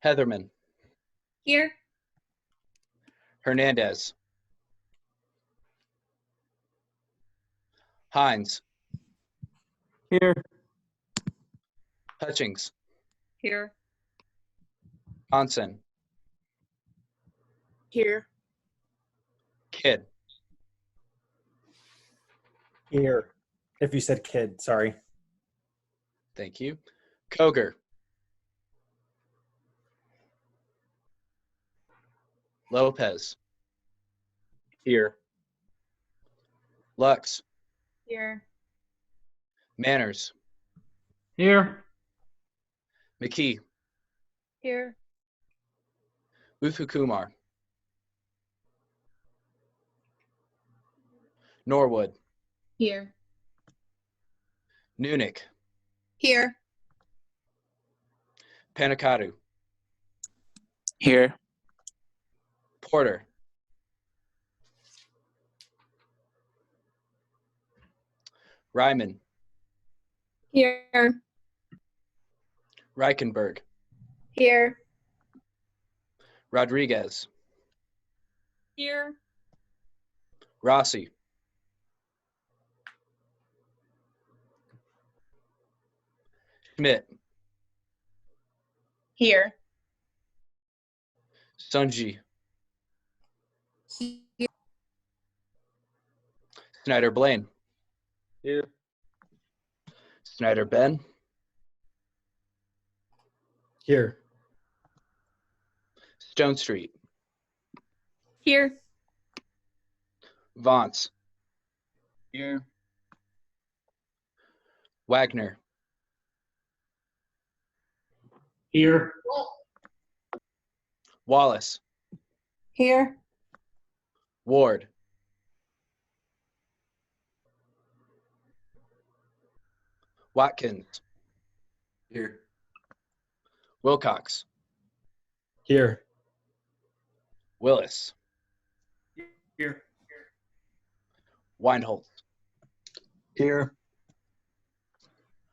Heatherman, Here. Hernandez, Hines, Here. Hutchings, Here. Hansen, Here. Kidd, Here. If you said kid, sorry. thank you. Koger, Lopez, Here. Lux, Here. Manners, Here. McKee, Here. Muthukumar, Norwood, Here. Nunick, Here. Panicatu, Here. Porter, Ryman, Here. Reichenberg, Here. Rodriguez, Here. Rossi, Schmidt, Here. Sunji, Here. Snyder Blaine, Here. Snyder Ben, Here. Stone Street, Here. Vance, Here. Wagner, Here. Wallace, Here. Ward, Watkins, Here. Wilcox, Here. Willis, Here. Weinholz. Here.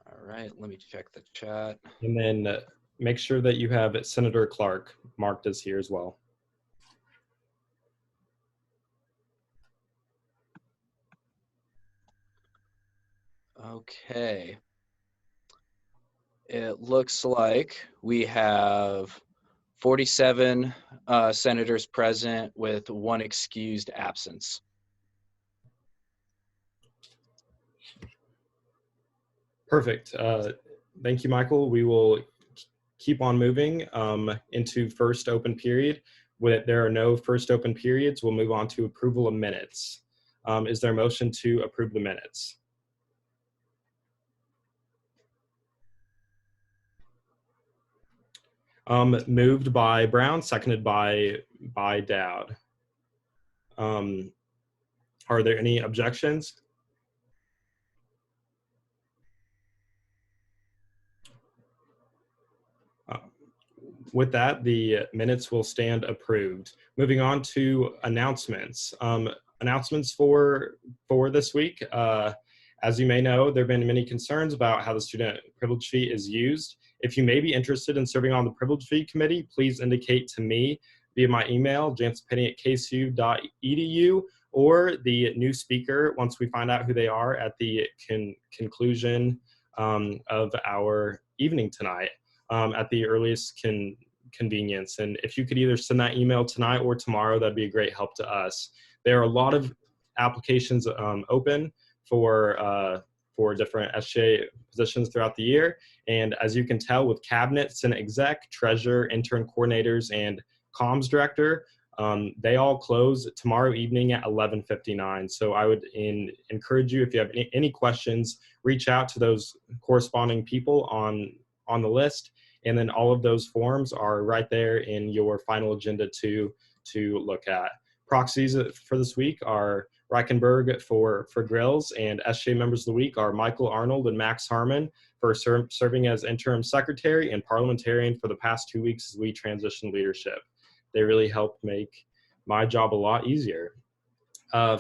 All right, let me check the chat. And then make sure that you have Senator Clark marked as here as well. Okay. It looks like we have 47 senators present with one excused absence. Perfect. Thank you, Michael. We will keep on moving into first open period. When there are no first open periods, we'll move on to approval of minutes. Is there a motion to approve the minutes? Moved by Brown, seconded by Dowd. Are there any objections? With that, the minutes will stand approved. Moving on to announcements. Announcements for this week. As you may know, there have been many concerns about how the student privilege fee is used. If you may be interested in serving on the privilege fee committee, please indicate to me via my email, janspenny@ksu.edu, or the new speaker once we find out who they are at the conclusion of our evening tonight. At the earliest convenience. And if you could either send that email tonight or tomorrow, that'd be a great help to us. There are a lot of applications open for different SJ positions throughout the year. And as you can tell with cabinet, Senate exec, treasurer, intern coordinators, and comms director, they all close tomorrow evening at 11:59. So I would encourage you, if you have any questions, reach out to those corresponding people on the list. And then all of those forms are right there in your final agenda to look at. Proxies for this week are Reichenberg for Grills, and SJ members of the week are Michael Arnold and Max Harmon for serving as interim secretary and parliamentarian for the past 2 weeks as we transition leadership. They really helped make my job a lot easier.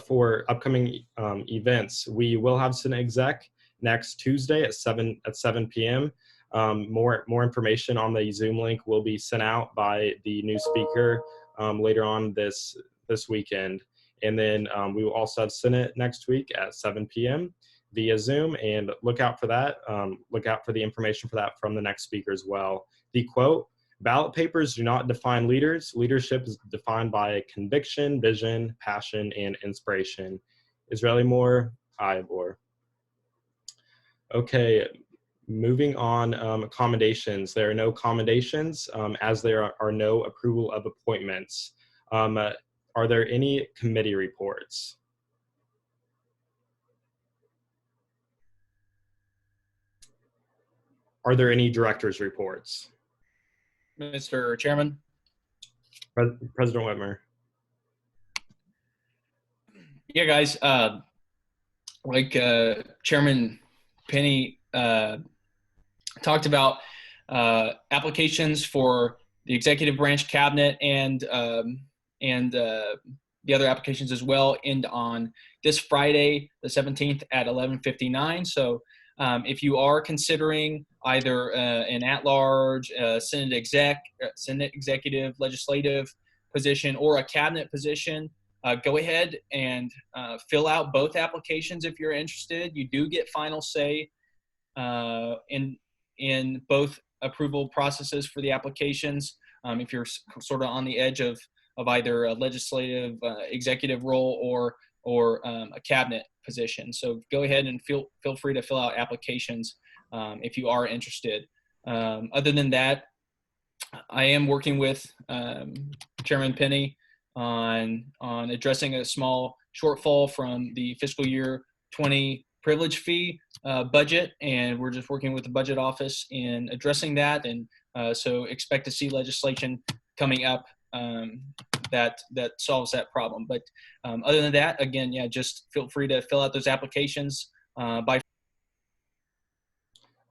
For upcoming events, we will have Senate Exec next Tuesday at 7 p.m. More information on the Zoom link will be sent out by the new speaker later on this weekend. And then we will also have Senate next week at 7 p.m. via Zoom, and look out for that. Look out for the information for that from the next speaker as well. The quote, "Ballot papers do not define leaders. Leadership is defined by conviction, vision, passion, and inspiration." Israeli Moore, Ivor. Okay, moving on, commendations. There are no commendations as there are no approval of appointments. Are there any committee reports? Are there any directors' reports? Mr. Chairman. President Whitmer. Yeah, guys, like Chairman Penny talked about, applications for the executive branch cabinet and the other applications as well end on this Friday, the 17th at 11:59. So if you are considering either an at-large Senate executive legislative position or a cabinet position, go ahead and fill out both applications if you're interested. You do get final say in both approval processes for the applications. If you're sort of on the edge of either a legislative executive role or a cabinet position. So go ahead and feel free to fill out applications if you are interested. Other than that, I am working with Chairman Penny on addressing a small shortfall from the fiscal year 20 privilege fee budget, and we're just working with the budget office in addressing that, and so expect to see legislation coming up that solves that problem. But other than that, again, yeah, just feel free to fill out those applications by.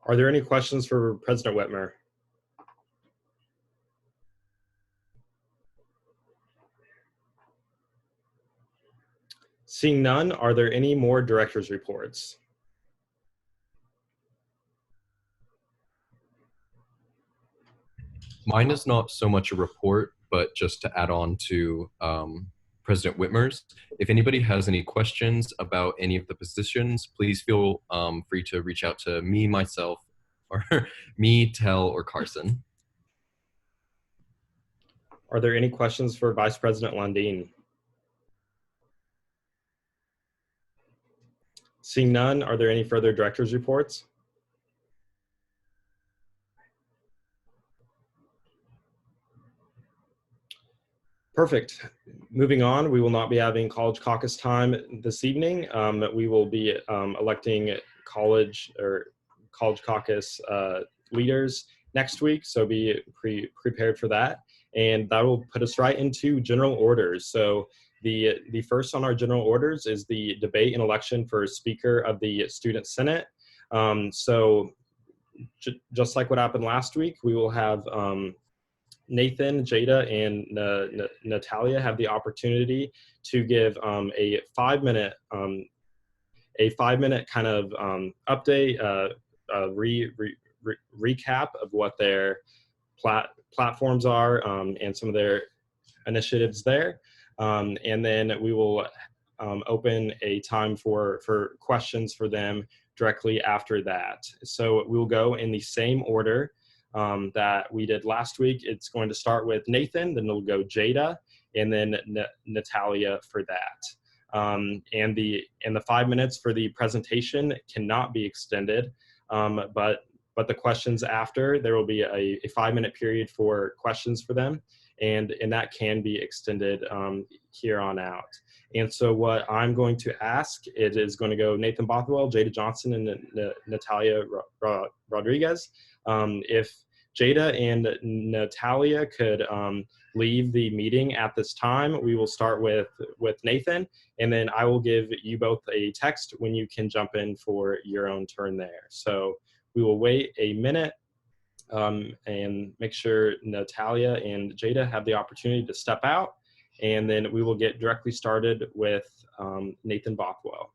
Are there any questions for President Whitmer? Seeing none, are there any more directors' reports? Mine is not so much a report, but just to add on to President Whitmer's. If anybody has any questions about any of the positions, please feel free to reach out to me, myself, or me, Tel, or Carson. Are there any questions for Vice President Lundin? Seeing none, are there any further directors' reports? Perfect. Moving on, we will not be having College Caucus time this evening. We will be electing College Caucus leaders next week, so be prepared for that. And that will put us right into general orders. So the first on our general orders is the debate and election for Speaker of the Student Senate. So just like what happened last week, we will have Nathan, Jada, and Natalia have the opportunity to give a 5-minute kind of update, recap of what their platforms are and some of their initiatives there. And then we will open a time for questions for them directly after that. So we'll go in the same order that we did last week. It's going to start with Nathan, then it'll go Jada, and then Natalia for that. And the 5 minutes for the presentation cannot be extended, but the questions after, there will be a 5-minute period for questions for them, and that can be extended here on out. And so what I'm going to ask, it is going to go Nathan Bothwell, Jada Johnson, and Natalia Rodriguez. If Jada and Natalia could leave the meeting at this time, we will start with Nathan, and then I will give you both a text when you can jump in for your own turn there. So we will wait a minute and make sure Natalia and Jada have the opportunity to step out, and then we will get directly started with Nathan Bothwell.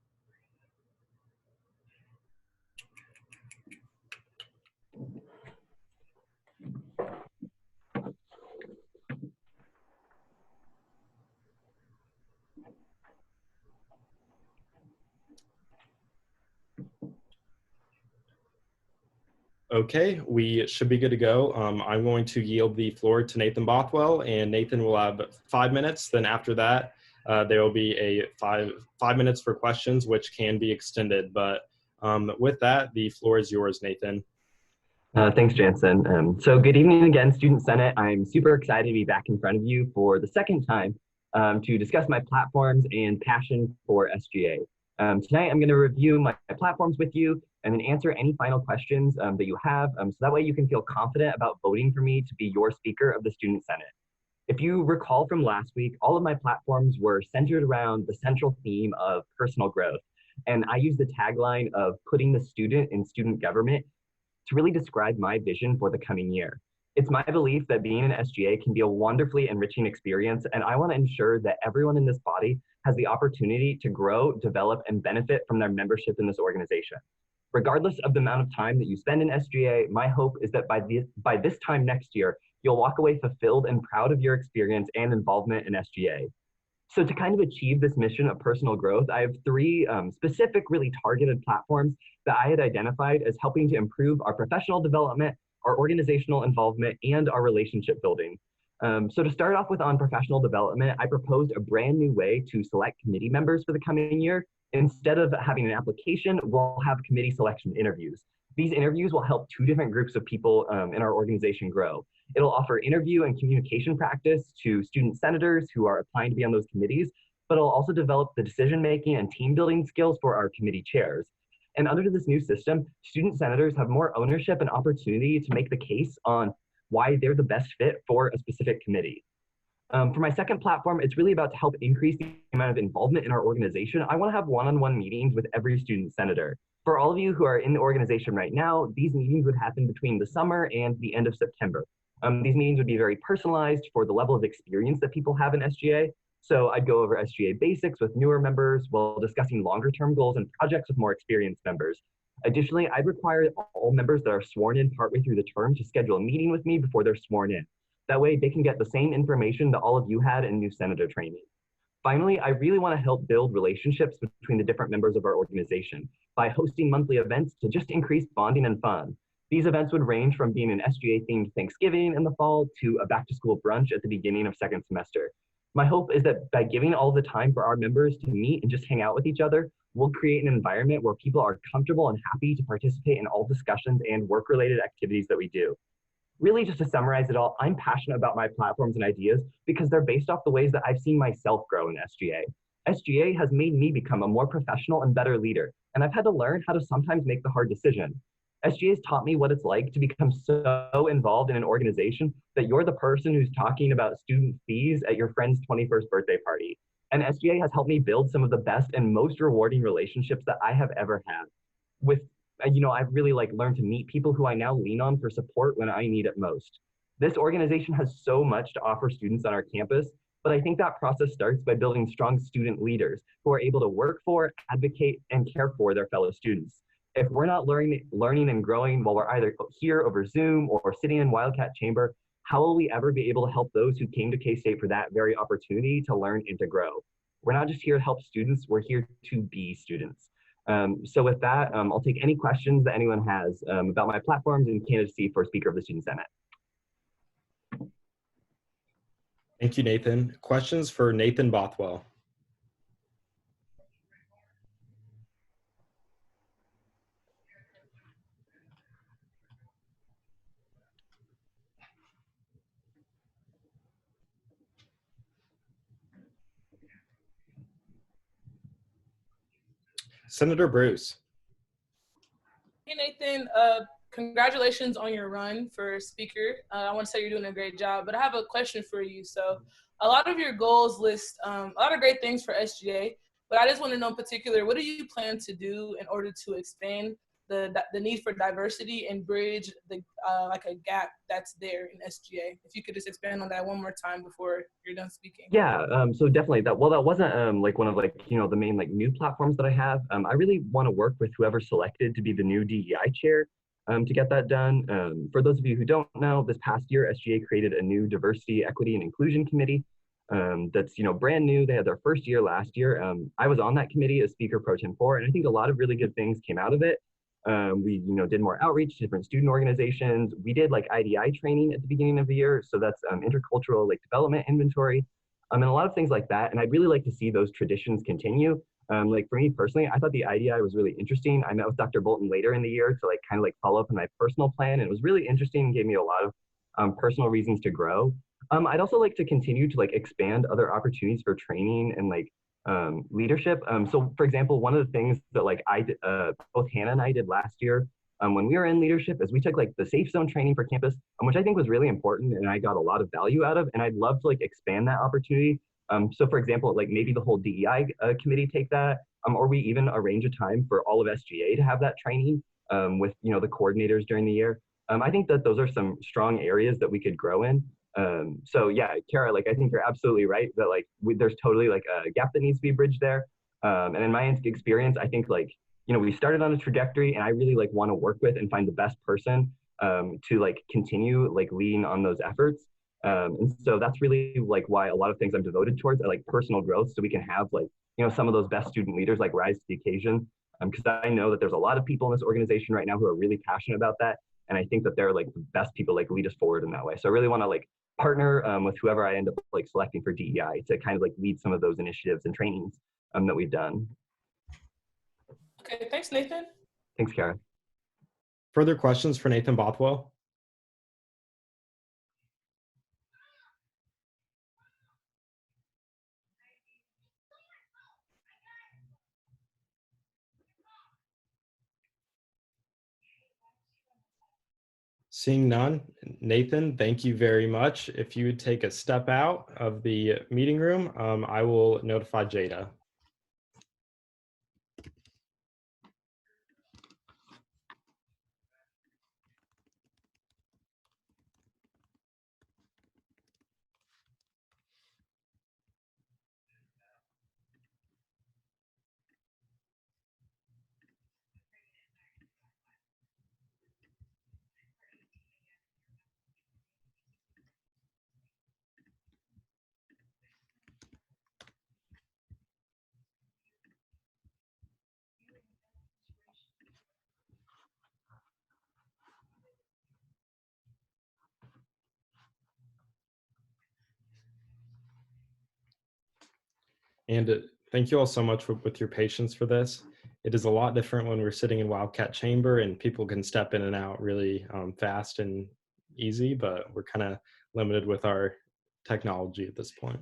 Okay, we should be good to go. I'm going to yield the floor to Nathan Bothwell, and Nathan will have 5 minutes. Then after that, there will be a five minutes for questions, which can be extended. But with that, the floor is yours, Nathan. Thanks, Jansen. So good evening again, Student Senate. I'm super excited to be back in front of you for the second time to discuss my platforms and passion for SGA. Tonight, I'm going to review my platforms with you and then answer any final questions that you have, so that way you can feel confident about voting for me to be your Speaker of the Student Senate. If you recall from last week, all of my platforms were centered around the central theme of personal growth. And I used the tagline of putting the student in student government to really describe my vision for the coming year. It's my belief that being an SGA can be a wonderfully enriching experience, and I want to ensure that everyone in this body has the opportunity to grow, develop, and benefit from their membership in this organization. Regardless of the amount of time that you spend in SGA, my hope is that by this time next year, you'll walk away fulfilled and proud of your experience and involvement in SGA. So to kind of achieve this mission of personal growth, I have three specific, really targeted platforms that I had identified as helping to improve our professional development, our organizational involvement, and our relationship building. So to start off with on professional development, I proposed a brand new way to select committee members for the coming year. Instead of having an application, we'll have committee selection interviews. These interviews will help two different groups of people in our organization grow. It'll offer interview and communication practice to student senators who are applying to be on those committees, but it'll also develop the decision-making and team-building skills for our committee chairs. And under this new system, student senators have more ownership and opportunity to make the case on why they're the best fit for a specific committee. For my second platform, it's really about to help increase the amount of involvement in our organization. I want to have one-on-one meetings with every student senator. For all of you who are in the organization right now, these meetings would happen between the summer and the end of September. These meetings would be very personalized for the level of experience that people have in SGA. So I'd go over SGA basics with newer members while discussing longer-term goals and projects with more experienced members. Additionally, I'd require all members that are sworn in partway through the term to schedule a meeting with me before they're sworn in. That way they can get the same information that all of you had in new senator training. Finally, I really want to help build relationships between the different members of our organization by hosting monthly events to just increase bonding and fun. These events would range from being an SGA-themed Thanksgiving in the fall to a back-to-school brunch at the beginning of second semester. My hope is that by giving all the time for our members to meet and just hang out with each other, we'll create an environment where people are comfortable and happy to participate in all discussions and work-related activities that we do. Really, just to summarize it all, I'm passionate about my platforms and ideas because they're based off the ways that I've seen myself grow in SGA. SGA has made me become a more professional and better leader, and I've had to learn how to sometimes make the hard decision. SGA has taught me what it's like to become so involved in an organization that you're the person who's talking about student fees at your friend's 21st birthday party. And SGA has helped me build some of the best and most rewarding relationships that I have ever had. I've really learned to meet people who I now lean on for support when I need it most. This organization has so much to offer students on our campus, but I think that process starts by building strong student leaders who are able to work for, advocate, and care for their fellow students. If we're not learning and growing while we're either here over Zoom or sitting in Wildcat Chamber, how will we ever be able to help those who came to K-State for that very opportunity to learn and to grow? We're not just here to help students, we're here to be students. So with that, I'll take any questions that anyone has about my platforms and candidacy for Speaker of the Student Senate. Thank you, Nathan. Questions for Nathan Bothwell? Senator Bruce. Hey, Nathan. Congratulations on your run for speaker. I want to say you're doing a great job, but I have a question for you. So a lot of your goals list a lot of great things for SGA, but I just want to know in particular, what do you plan to do in order to expand the need for diversity and bridge the a gap that's there in SGA? If you could just expand on that one more time before you're done speaking. Yeah, so definitely that wasn't one of the main new platforms that I have. I really want to work with whoever's selected to be the new DEI chair to get that done. For those of you who don't know, this past year SGA created a new diversity, equity, and inclusion committee that's brand new. They had their first year last year. I was on that committee as Speaker Pro Tem 4, and I think a lot of really good things came out of it. We, did more outreach to different student organizations. We did like IDI training at the beginning of the year. So that's intercultural like development inventory, and a lot of things like that. And I'd really like to see those traditions continue. Like for me personally, I thought the IDI was really interesting. I met with Dr. Bolton later in the year to like kind of like follow up on my personal plan. And it was really interesting and gave me a lot of personal reasons to grow. I'd also like to continue to like expand other opportunities for training and like leadership. So for example, one of the things that like I did, both Hannah and I did last year when we were in leadership is we took like the safe zone training for campus, which I think was really important and I got a lot of value out of, and I'd love to like expand that opportunity. So for example, like maybe the whole DEI committee take that, or we even arrange a time for all of SGA to have that training with, the coordinators during the year. I think that those are some strong areas that we could grow in. So yeah, Kara, like I think you're absolutely right that like there's totally like a gap that needs to be bridged there. And in my experience, I think like, we started on a trajectory and I really like want to work with and find the best person to like continue like leading on those efforts. And so that's really like why a lot of things I'm devoted towards are like personal growth, so we can have like, some of those best student leaders like rise to the occasion. Because I know that there's a lot of people in this organization right now who are really passionate about that. And I think that they're like the best people like lead us forward in that way. So I really want to like partner with whoever I end up like selecting for DEI to kind of like lead some of those initiatives and trainings that we've done. Okay, thanks, Nathan. Thanks, Kara. Further questions for Nathan Bothwell? Seeing none, Nathan, thank you very much. If you would take a step out of the meeting room, I will notify Jada. And thank you all so much with your patience for this. It is a lot different when we're sitting in Wildcat Chamber and people can step in and out really fast and easy, but we're kind of limited with our technology at this point.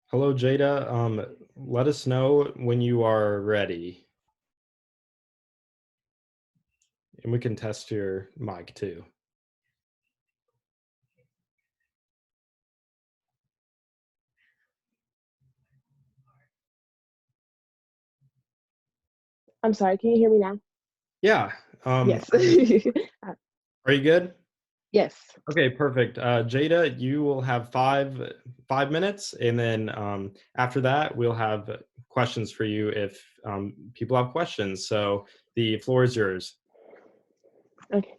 Hello, Jada. Let us know when you are ready. And we can test your mic too. I'm sorry, can you hear me now? Yeah. Yes. Are you good? Yes. Okay, perfect. Jada, you will have five minutes, and then after that, we'll have questions for you if people have questions. So the floor is yours. Okay.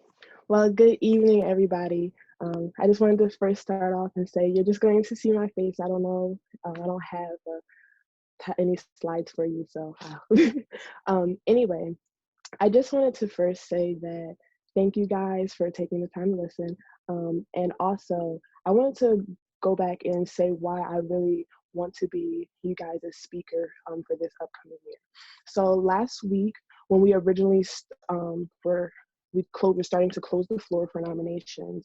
Well, good evening, everybody. I just wanted to first start off and say you're just going to see my face. I don't know. I don't have any slides for you. So anyway, I just wanted to first say that thank you guys for taking the time to listen. And also, I wanted to go back and say why I really want to be you guys' speaker for this upcoming year. So last week, when we originally were starting to close the floor for nominations,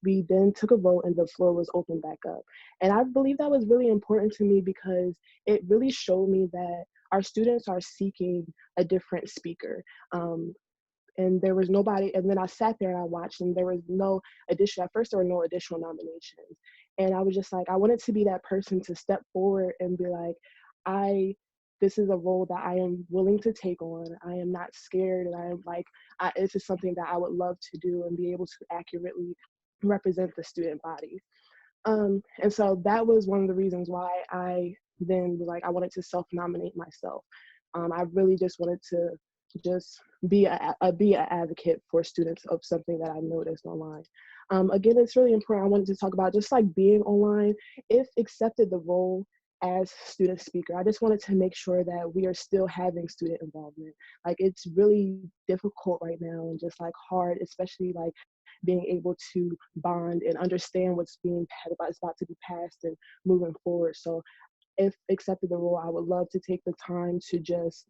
we then took a vote and the floor was opened back up. And I believe that was really important to me because it really showed me that our students are seeking a different speaker. And there was nobody, and then I sat there and I watched, and there was no additional, at first there were no additional nominations. And I was just like, I wanted to be that person to step forward and be like, I this is a role that I am willing to take on. I am not scared, and I am like, this is something that I would love to do and be able to accurately represent the student body. And so that was one of the reasons why I then was like, I wanted to self-nominate myself. I really just wanted to just be an advocate for students of something that I noticed online. Again, it's really important. I wanted to talk about just like being online. If accepted the role as student speaker, I just wanted to make sure that we are still having student involvement. Like, it's really difficult right now and just like hard, especially like being able to bond and understand what's about to be passed and moving forward. So if accepted the role, I would love to take the time to just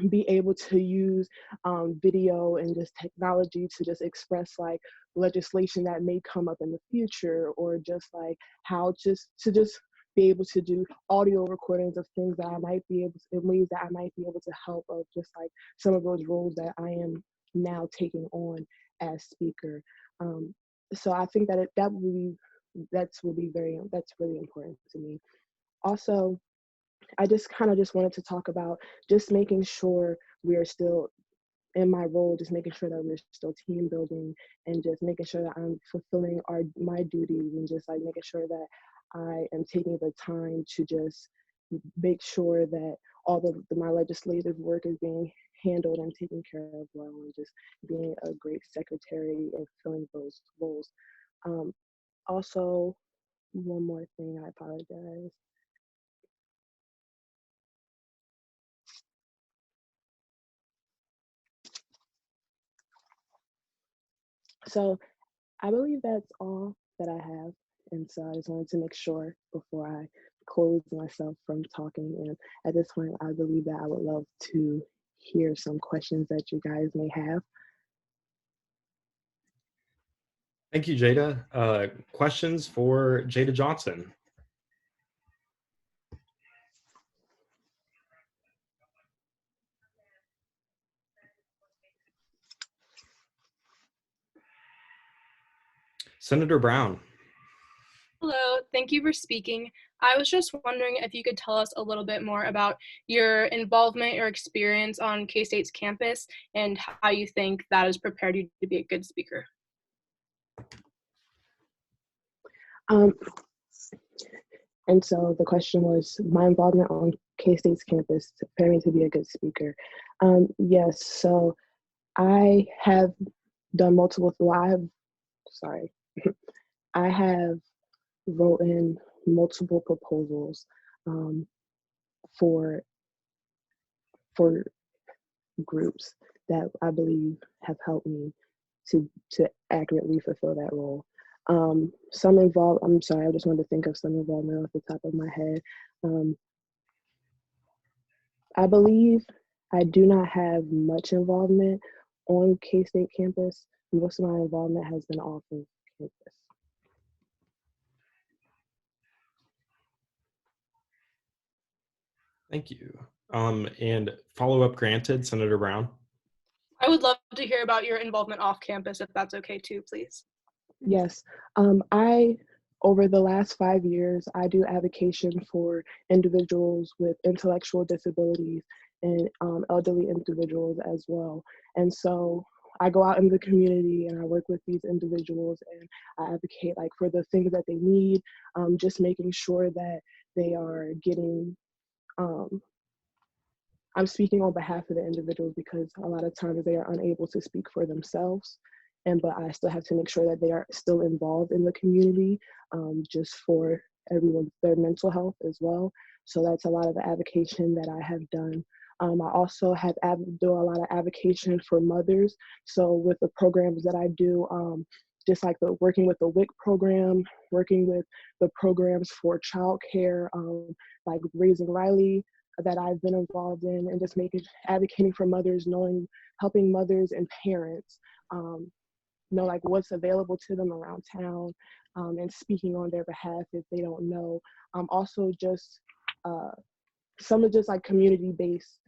be able to use video and just technology to just express like legislation that may come up in the future, or just like how just be able to do audio recordings of things that I might be able to, in ways that I might be able to help, of just like some of those roles that I am now taking on as speaker. So I think that that's really important to me. Also, I just wanted to talk about just making sure we are still in my role, just making sure that we're still team building, and just making sure that I'm fulfilling my duties, and just like making sure that I am taking the time to just make sure that all my legislative work is being handled and taken care of well, and just being a great secretary and filling those roles. Also, one more thing, I apologize. So I believe that's all that I have. And so I just wanted to make sure before I close myself from talking. And at this point, I believe that I would love to hear some questions that you guys may have. Thank you, Jada. Questions for Jada Johnson? Senator Brown. Hello, thank you for speaking. I was just wondering if you could tell us a little bit more about your involvement or experience on K-State's campus and how you think that has prepared you to be a good speaker. And so the question was my involvement on K-State's campus to prepare me to be a good speaker. Yes, so I have done I have written multiple proposals for groups that I believe have helped me to accurately fulfill that role. Some involve, I'm sorry, I just wanted to think of some involvement off the top of my head. I believe I do not have much involvement on K-State campus. Most of my involvement has been off of campus. Thank you. And follow-up granted, Senator Brown. I would love to hear about your involvement off campus, if that's okay too, please. Yes, over the last 5 years, I do advocacy for individuals with intellectual disabilities and elderly individuals as well. And so I go out in the community and I work with these individuals, and I advocate like for the things that they need, just making sure that they are getting, I'm speaking on behalf of the individuals because a lot of times they are unable to speak for themselves. But I still have to make sure that they are still involved in the community, just for everyone, their mental health as well. So that's a lot of the advocacy that I have done. I also have do a lot of advocacy for mothers. So with the programs that I do, just like working with the WIC program, working with the programs for childcare, like Raising Riley, that I've been involved in, and just advocating for mothers, helping mothers and parents know like what's available to them around town, and speaking on their behalf if they don't know. Also just some of just like community-based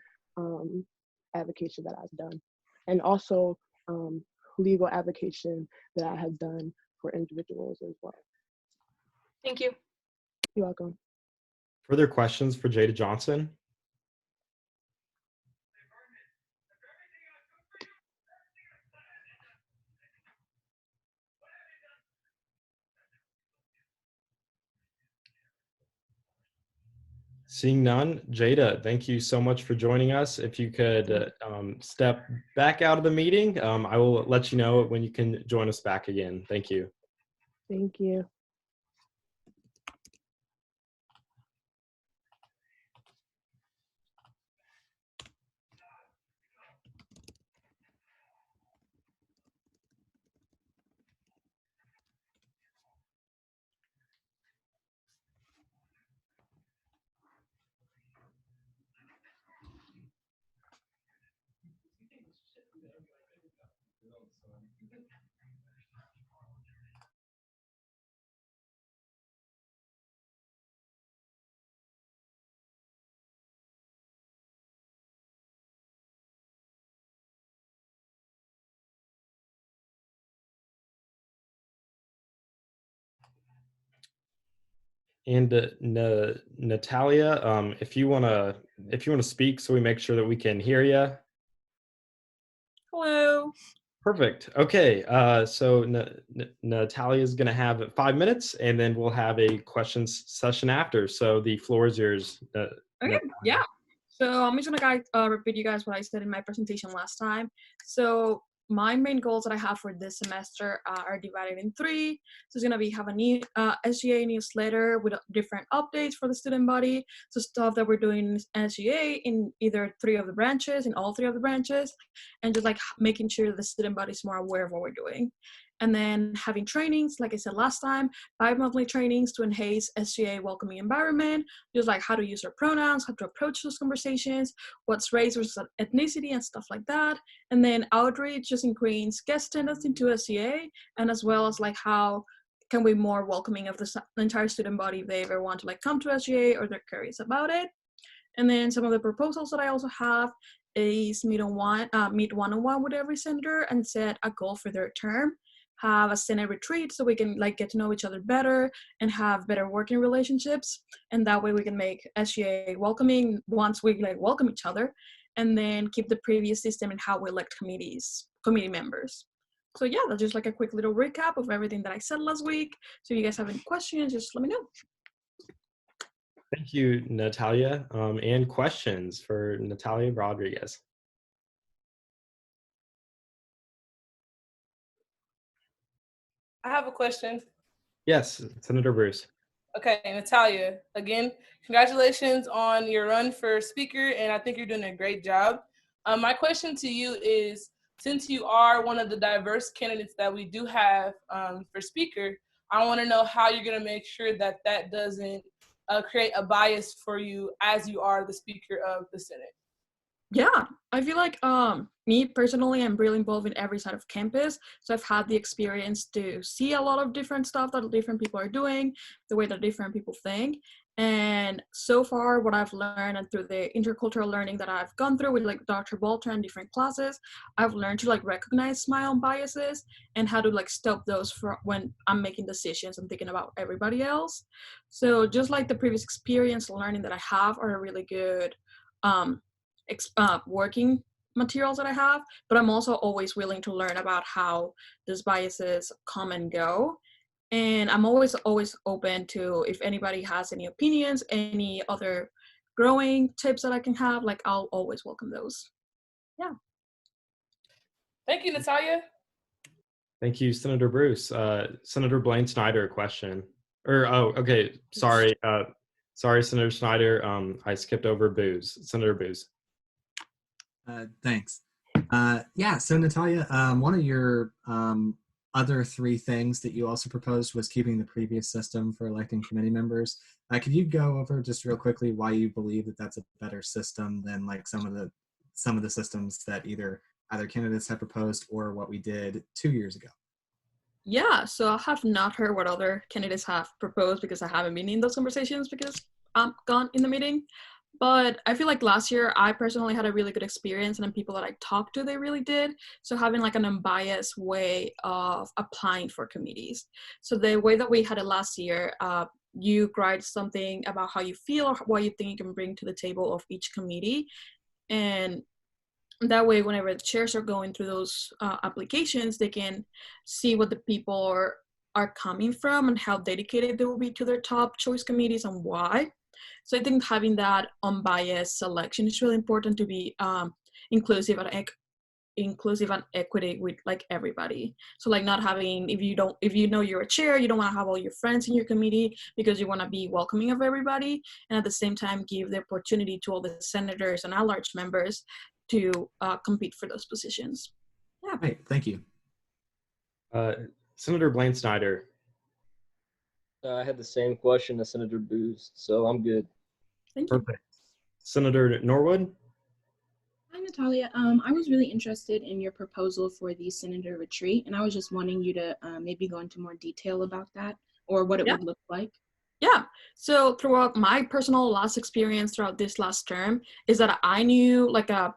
advocacy that I've done, and also legal advocacy that I have done for individuals as well. Thank you. You're welcome. Further questions for Jada Johnson? Seeing none, Jada, thank you so much for joining us. If you could step back out of the meeting, I will let you know when you can join us back again. Thank you. Thank you. And Natalia, if you wanna speak, so we make sure that we can hear you. Hello. Perfect. Okay. So Natalia is going to have 5 minutes, and then we'll have a questions session after. So the floor is yours. Okay. Yeah. So I'm just gonna repeat you guys what I said in my presentation last time. So my main goals that I have for this semester are divided in 3. So it's gonna be have a new SGA newsletter with different updates for the student body. So stuff that we're doing in SGA in either 3 of the branches, in all 3 of the branches, and just like making sure the student body is more aware of what we're doing. And then having trainings, like I said last time, bi-monthly trainings to enhance SGA welcoming environment, just like how to use our pronouns, how to approach those conversations, what's race versus ethnicity and stuff like that. And then outreach just increase guest attendance into SGA, and as well as like how can we more welcoming of the entire student body if they ever want to like come to SGA or they're curious about it. And then some of the proposals that I also have is meet one-on-one with every senator and set a goal for their term. Have a Senate retreat so we can like get to know each other better and have better working relationships, and that way we can make SGA welcoming once we like welcome each other, and then keep the previous system and how we elect committee members. So yeah, that's just like a quick little recap of everything that I said last week. So if you guys have any questions, just let me know. Thank you, Natalia. And questions for Natalia Rodriguez. I have a question. Yes, Senator Bruce. Okay, Natalia, again, congratulations on your run for speaker, and I think you're doing a great job. My question to you is, since you are one of the diverse candidates that we do have for speaker, I want to know how you're going to make sure that that doesn't create a bias for you as you are the speaker of the Senate. Yeah, I feel like me personally, I'm really involved in every side of campus. So I've had the experience to see a lot of different stuff that different people are doing, the way that different people think. And so far, what I've learned and through the intercultural learning that I've gone through with like Dr. Bolter and different classes, I've learned to like recognize my own biases and how to like stop those for when I'm making decisions and thinking about everybody else. So just like the previous experience learning that I have are a really good working materials that I have, but I'm also always willing to learn about how these biases come and go. And I'm always open to if anybody has any opinions, any other growing tips that I can have, like I'll always welcome those. Yeah. Thank you, Natalia. Thank you, Senator Bruce. Senator Blaine Snyder, question. Okay, sorry. Sorry, Senator Snyder. I skipped over Booz. Senator Booz. Thanks. Yeah, so Natalia, one of your other 3 things that you also proposed was keeping the previous system for electing committee members. Could you go over just real quickly why you believe that that's a better system than like some of the systems that either candidates have proposed or what we did 2 years ago? Yeah, so I have not heard what other candidates have proposed because I haven't been in those conversations because I'm gone in the meeting. But I feel like last year I personally had a really good experience, and the people that I talked to, they really did. So having like an unbiased way of applying for committees. So the way that we had it last year, you write something about how you feel or what you think you can bring to the table of each committee. And that way, whenever the chairs are going through those applications, they can see what the people are coming from and how dedicated they will be to their top choice committees and why. So I think having that unbiased selection is really important to be inclusive and equity with like everybody. So like not having, if you know you're a chair, you don't want to have all your friends in your committee because you want to be welcoming of everybody, and at the same time give the opportunity to all the senators and at-large members to compete for those positions. Yeah. Great, thank you. Senator Blaine Snyder. I had the same question as Senator Booz, so I'm good. Thank you. Perfect. Senator Norwood. Hi, Natalia. I was really interested in your proposal for the senator retreat, and I was just wanting you to maybe go into more detail about that or what it would look like. Yeah. So throughout my personal last experience throughout this last term is that I knew like a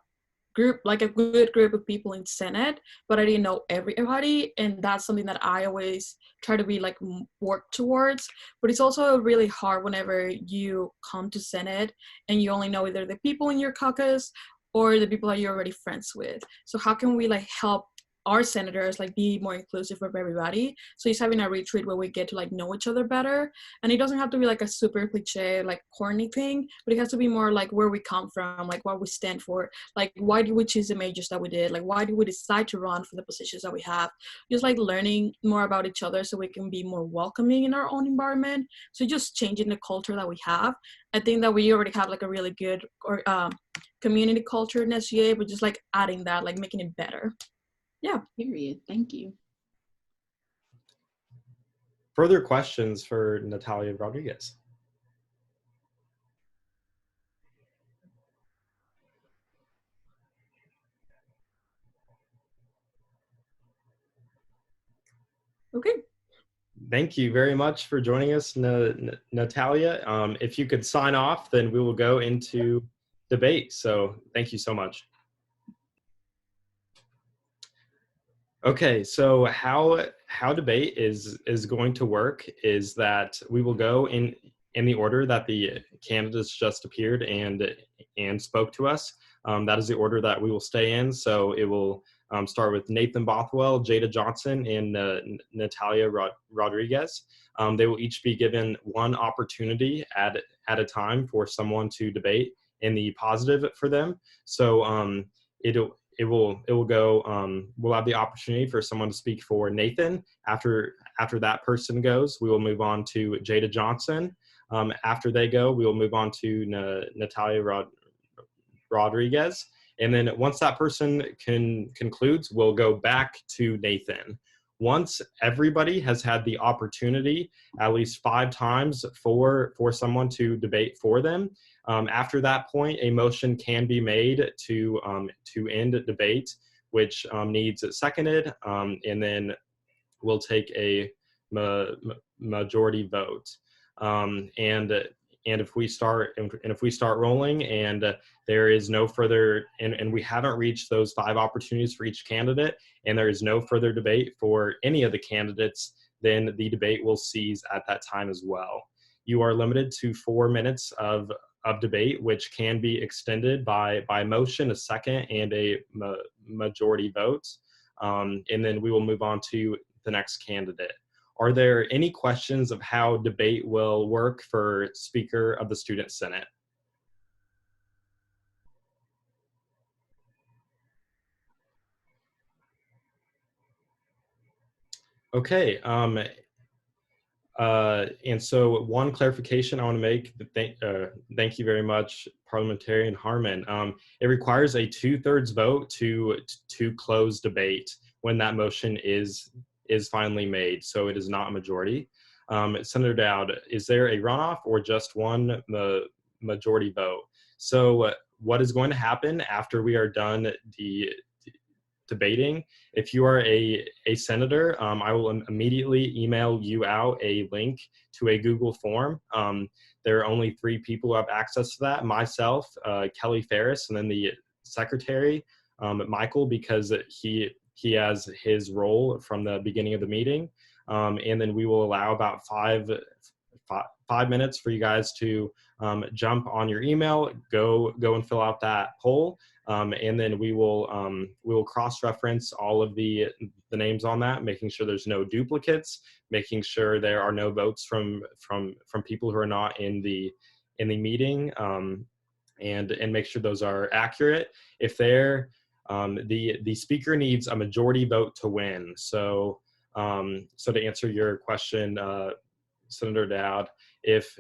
good group of people in Senate, but I didn't know everybody. And that's something that I always try to be like work towards. But it's also really hard whenever you come to Senate and you only know either the people in your caucus or the people that you're already friends with. So how can we like help our senators like be more inclusive of everybody? So he's having a retreat where we get to like know each other better, and it doesn't have to be like a super cliche like corny thing, but it has to be more like where we come from, like what we stand for, like why did we choose the majors that we did, like why did we decide to run for the positions that we have, just like learning more about each other so we can be more welcoming in our own environment. So just changing the culture that we have. I think that we already have like a really good community culture in SGA, but just like adding that, like making it better. Yeah. Period. Thank you. Further questions for Natalia Rodriguez? Okay. Thank you very much for joining us, Natalia. If you could sign off, then we will go into debate. So thank you so much. Okay, so how debate is going to work is that we will go in the order that the candidates just appeared and spoke to us. That is the order that we will stay in. So it will start with Nathan Bothwell, Jada Johnson, and Natalia Rodriguez. They will each be given one opportunity at a time for someone to debate in the positive for them. So it will go, we'll have the opportunity for someone to speak for Nathan. After that person goes, we will move on to Jada Johnson. After they go, we will move on to Natalia Rodriguez. And then once that person concludes, we'll go back to Nathan. Once everybody has had the opportunity at least 5 times for someone to debate for them, after that point, a motion can be made to end debate, which needs seconded, and then we'll take a majority vote. And if we start rolling and there is no further, and we haven't reached those 5 opportunities for each candidate, and there is no further debate for any of the candidates, then the debate will cease at that time as well. You are limited to 4 minutes of debate, which can be extended by motion, a second, and a majority vote. And then we will move on to the next candidate. Are there any questions of how debate will work for Speaker of the Student Senate? Okay. And so one clarification I want to make, thank you very much, Parliamentarian Harmon. It requires a 2/3 vote to close debate when that motion is finally made, so it is not a majority. Senator Dowd, is there a runoff or just one majority vote? So what is going to happen after we are done the debating? If you are a senator, I will immediately email you out a link to a Google form. There are only 3 people who have access to that: myself, Kelly Ferris, and then the secretary, Michael, because he has his role from the beginning of the meeting. And then we will allow about 5 minutes for you guys to jump on your email, go and fill out that poll. And then we will cross-reference all of the names on that, making sure there's no duplicates, making sure there are no votes from people who are not in the meeting, and make sure those are accurate. If they're the speaker needs a majority vote to win. So to answer your question, Senator Dowd, if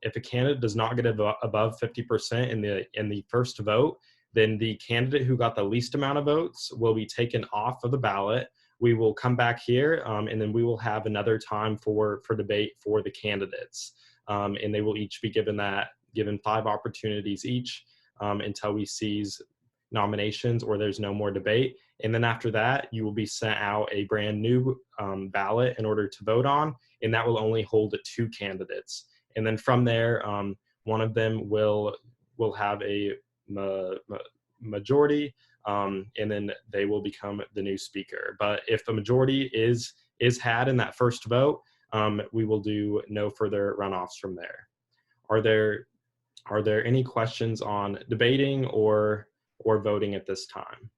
a candidate does not get above 50% in the first vote, then the candidate who got the least amount of votes will be taken off of the ballot. We will come back here, and then we will have another time for debate for the candidates, and they will each be given 5 opportunities each until we cease nominations or there's no more debate. And then after that, you will be sent out a brand new ballot in order to vote on, and that will only hold 2 candidates. And then from there, one of them will have a majority, and then they will become the new speaker. But if the majority is had in that first vote, we will do no further runoffs from there. Are there any questions on debating or voting at this time?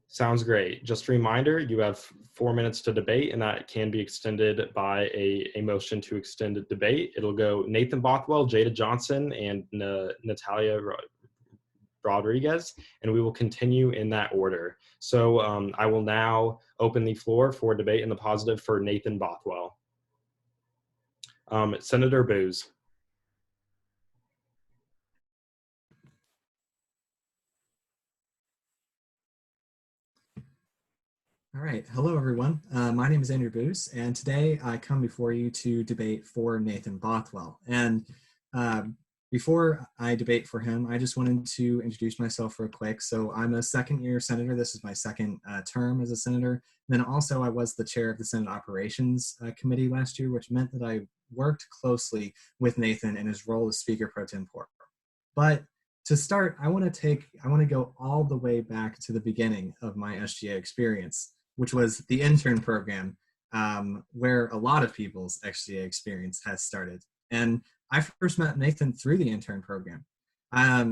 Sounds great. Just a reminder, you have 4 minutes to debate, and that can be extended by a motion to extend a debate. It'll go Nathan Bothwell, Jada Johnson, and Natalia Rodriguez, and we will continue in that order. So I will now open the floor for debate in the positive for Nathan Bothwell. Senator Booz. All right. Hello, everyone. My name is Andrew Booz, and today I come before you to debate for Nathan Bothwell. And before I debate for him, I just wanted to introduce myself real quick. So I'm a second-year senator. This is my second term as a senator. Then also I was the chair of the Senate Operations Committee last year, which meant that I worked closely with Nathan in his role as Speaker Pro Tempore. But to start, I want to go all the way back to the beginning of my SGA experience, which was the intern program, where a lot of people's SGA experience has started. And I first met Nathan through the intern program.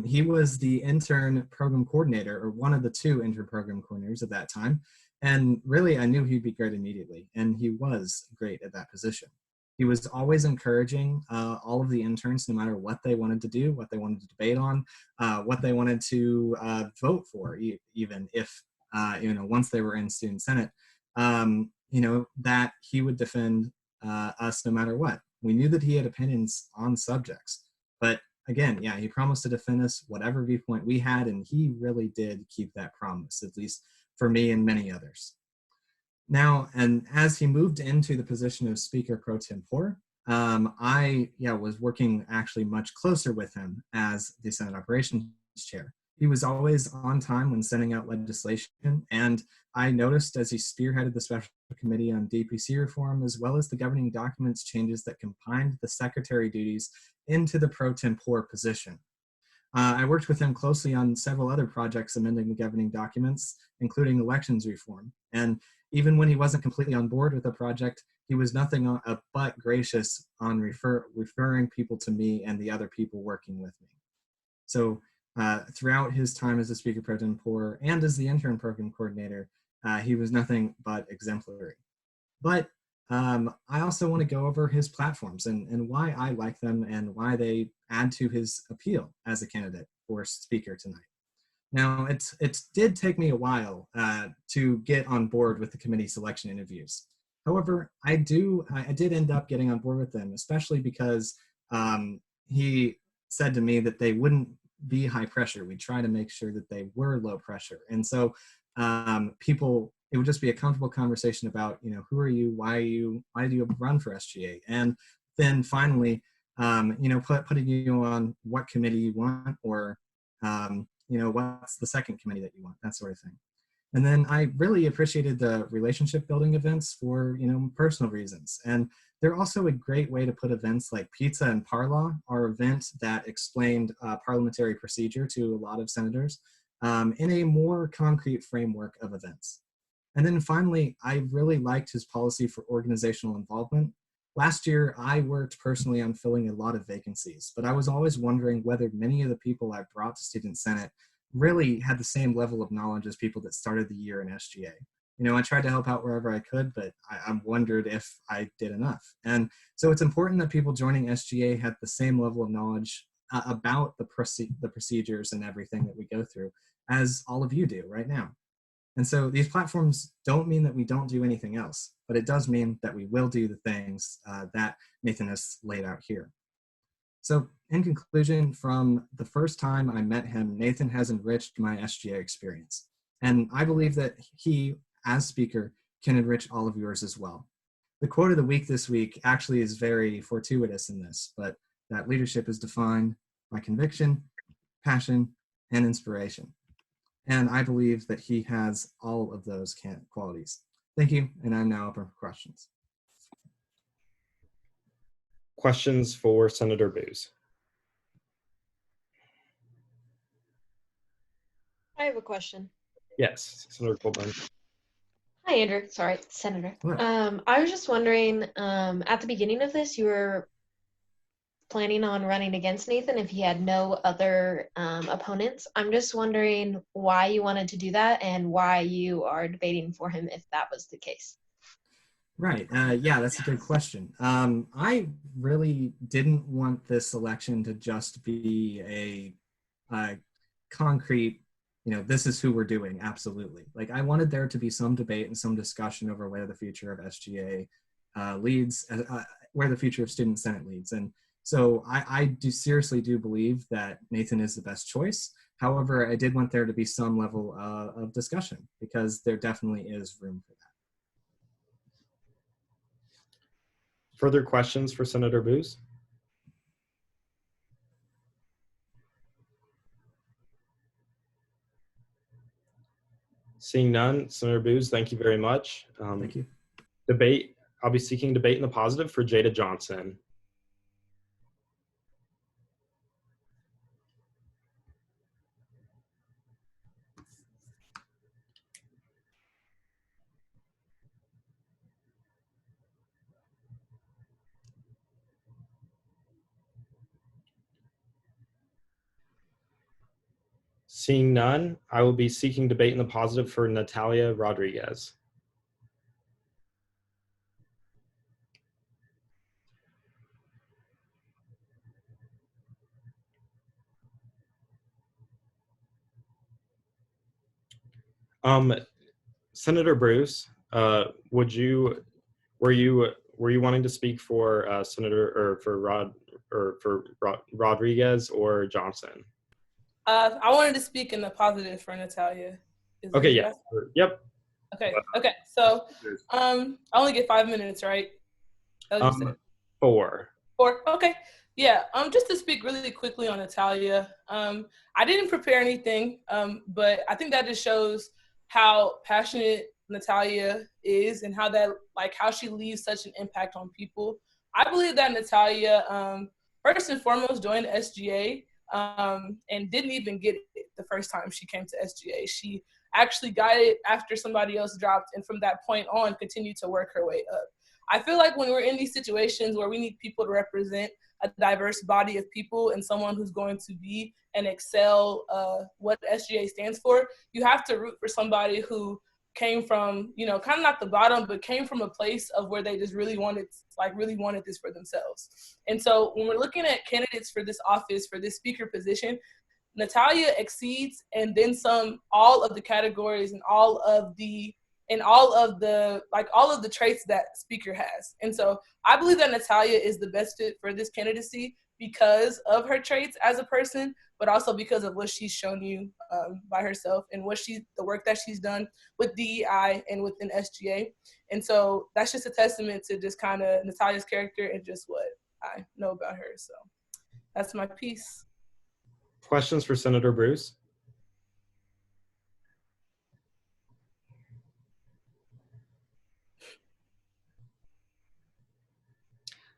He was the intern program coordinator, or one of the 2 intern program coordinators at that time. And really, I knew he'd be great immediately, and he was great at that position. He was always encouraging all of the interns, no matter what they wanted to do, what they wanted to debate on, what they wanted to vote for, even if, once they were in Student Senate, that he would defend us no matter what. We knew that he had opinions on subjects, but again, yeah, he promised to defend us whatever viewpoint we had, and he really did keep that promise, at least for me and many others. Now, and as he moved into the position of Speaker Pro Tempore, I was working actually much closer with him as the Senate Operations Chair. He was always on time when sending out legislation, and I noticed as he spearheaded the Special Committee on DPC reform, as well as the governing documents changes that combined the secretary duties into the pro tempore position. I worked with him closely on several other projects amending the governing documents, including elections reform. And even when he wasn't completely on board with the project, he was nothing but gracious on referring people to me and the other people working with me. So throughout his time as the Speaker Pro Tempore and as the intern program coordinator, he was nothing but exemplary. But I also want to go over his platforms and why I like them and why they add to his appeal as a candidate for speaker tonight. Now, it did take me a while to get on board with the committee selection interviews. However, I did end up getting on board with them, especially because he said to me that they wouldn't be high pressure. We try to make sure that they were low pressure. And so it would just be a comfortable conversation about, who are you? Why do you run for SGA? And then finally, putting you on what committee you want, or, what's the second committee that you want, that sort of thing. And then I really appreciated the relationship building events for, personal reasons. And they're also a great way to put events like Pizza and Parla, our event that explained parliamentary procedure to a lot of senators, in a more concrete framework of events. And then finally, I really liked his policy for organizational involvement. Last year, I worked personally on filling a lot of vacancies, but I was always wondering whether many of the people I brought to Student Senate really had the same level of knowledge as people that started the year in SGA. I tried to help out wherever I could, but I wondered if I did enough. And so it's important that people joining SGA had the same level of knowledge about the procedures and everything that we go through as all of you do right now. And so these platforms don't mean that we don't do anything else, but it does mean that we will do the things that Nathan has laid out here. So in conclusion, from the first time I met him, Nathan has enriched my SGA experience. And I believe that he, as speaker, can enrich all of yours as well. The quote of the week this week actually is very fortuitous in this, but that leadership is defined by conviction, passion, and inspiration. And I believe that he has all of those qualities. Thank you, and I'm now open for questions. Questions for Senator Booz? I have a question. Yes, Senator Colburn. Hi, Andrew. Sorry, Senator. Hello. I was just wondering, at the beginning of this, you were planning on running against Nathan if he had no other opponents. I'm just wondering why you wanted to do that and why you are debating for him if that was the case. Right. Yeah, that's a good question. I really didn't want this election to just be a concrete, this is who we're doing. Absolutely. Like, I wanted there to be some debate and some discussion over where the future of SGA leads, where the future of Student Senate leads. And so I seriously do believe that Nathan is the best choice. However, I did want there to be some level of discussion because there definitely is room for that. Further questions for Senator Booz? Seeing none, Senator Booz, thank you very much. Thank you. Debate, I'll be seeking debate in the positive for Jada Johnson. Seeing none, I will be seeking debate in the positive for Natalia Rodriguez. Senator Bruce, were you wanting to speak for Rodriguez or Johnson? I wanted to speak in the positive for Natalia. Okay, yeah. Yep. Okay. So, I only get 5 minutes, right? 4. 4. Okay. Yeah. Just to speak really quickly on Natalia. I didn't prepare anything, but I think that just shows how passionate Natalia is and how she leaves such an impact on people. I believe that Natalia, first and foremost, joined SGA. And didn't even get it the first time she came to SGA. She actually got it after somebody else dropped, and from that point on, continued to work her way up. I feel like when we're in these situations where we need people to represent a diverse body of people and someone who's going to be and excel what SGA stands for, you have to root for somebody who came from, kind of not the bottom, but came from a place of where they just really wanted this for themselves. And so when we're looking at candidates for this office, for this speaker position, Natalia exceeds and then some all of the categories and all of the traits that speaker has. And so I believe that Natalia is the best fit for this candidacy because of her traits as a person, but also because of what she's shown you by herself and the work that she's done with DEI and within SGA. And so that's just a testament to just kind of Natalia's character and just what I know about her. So that's my piece. Questions for Senator Bruce?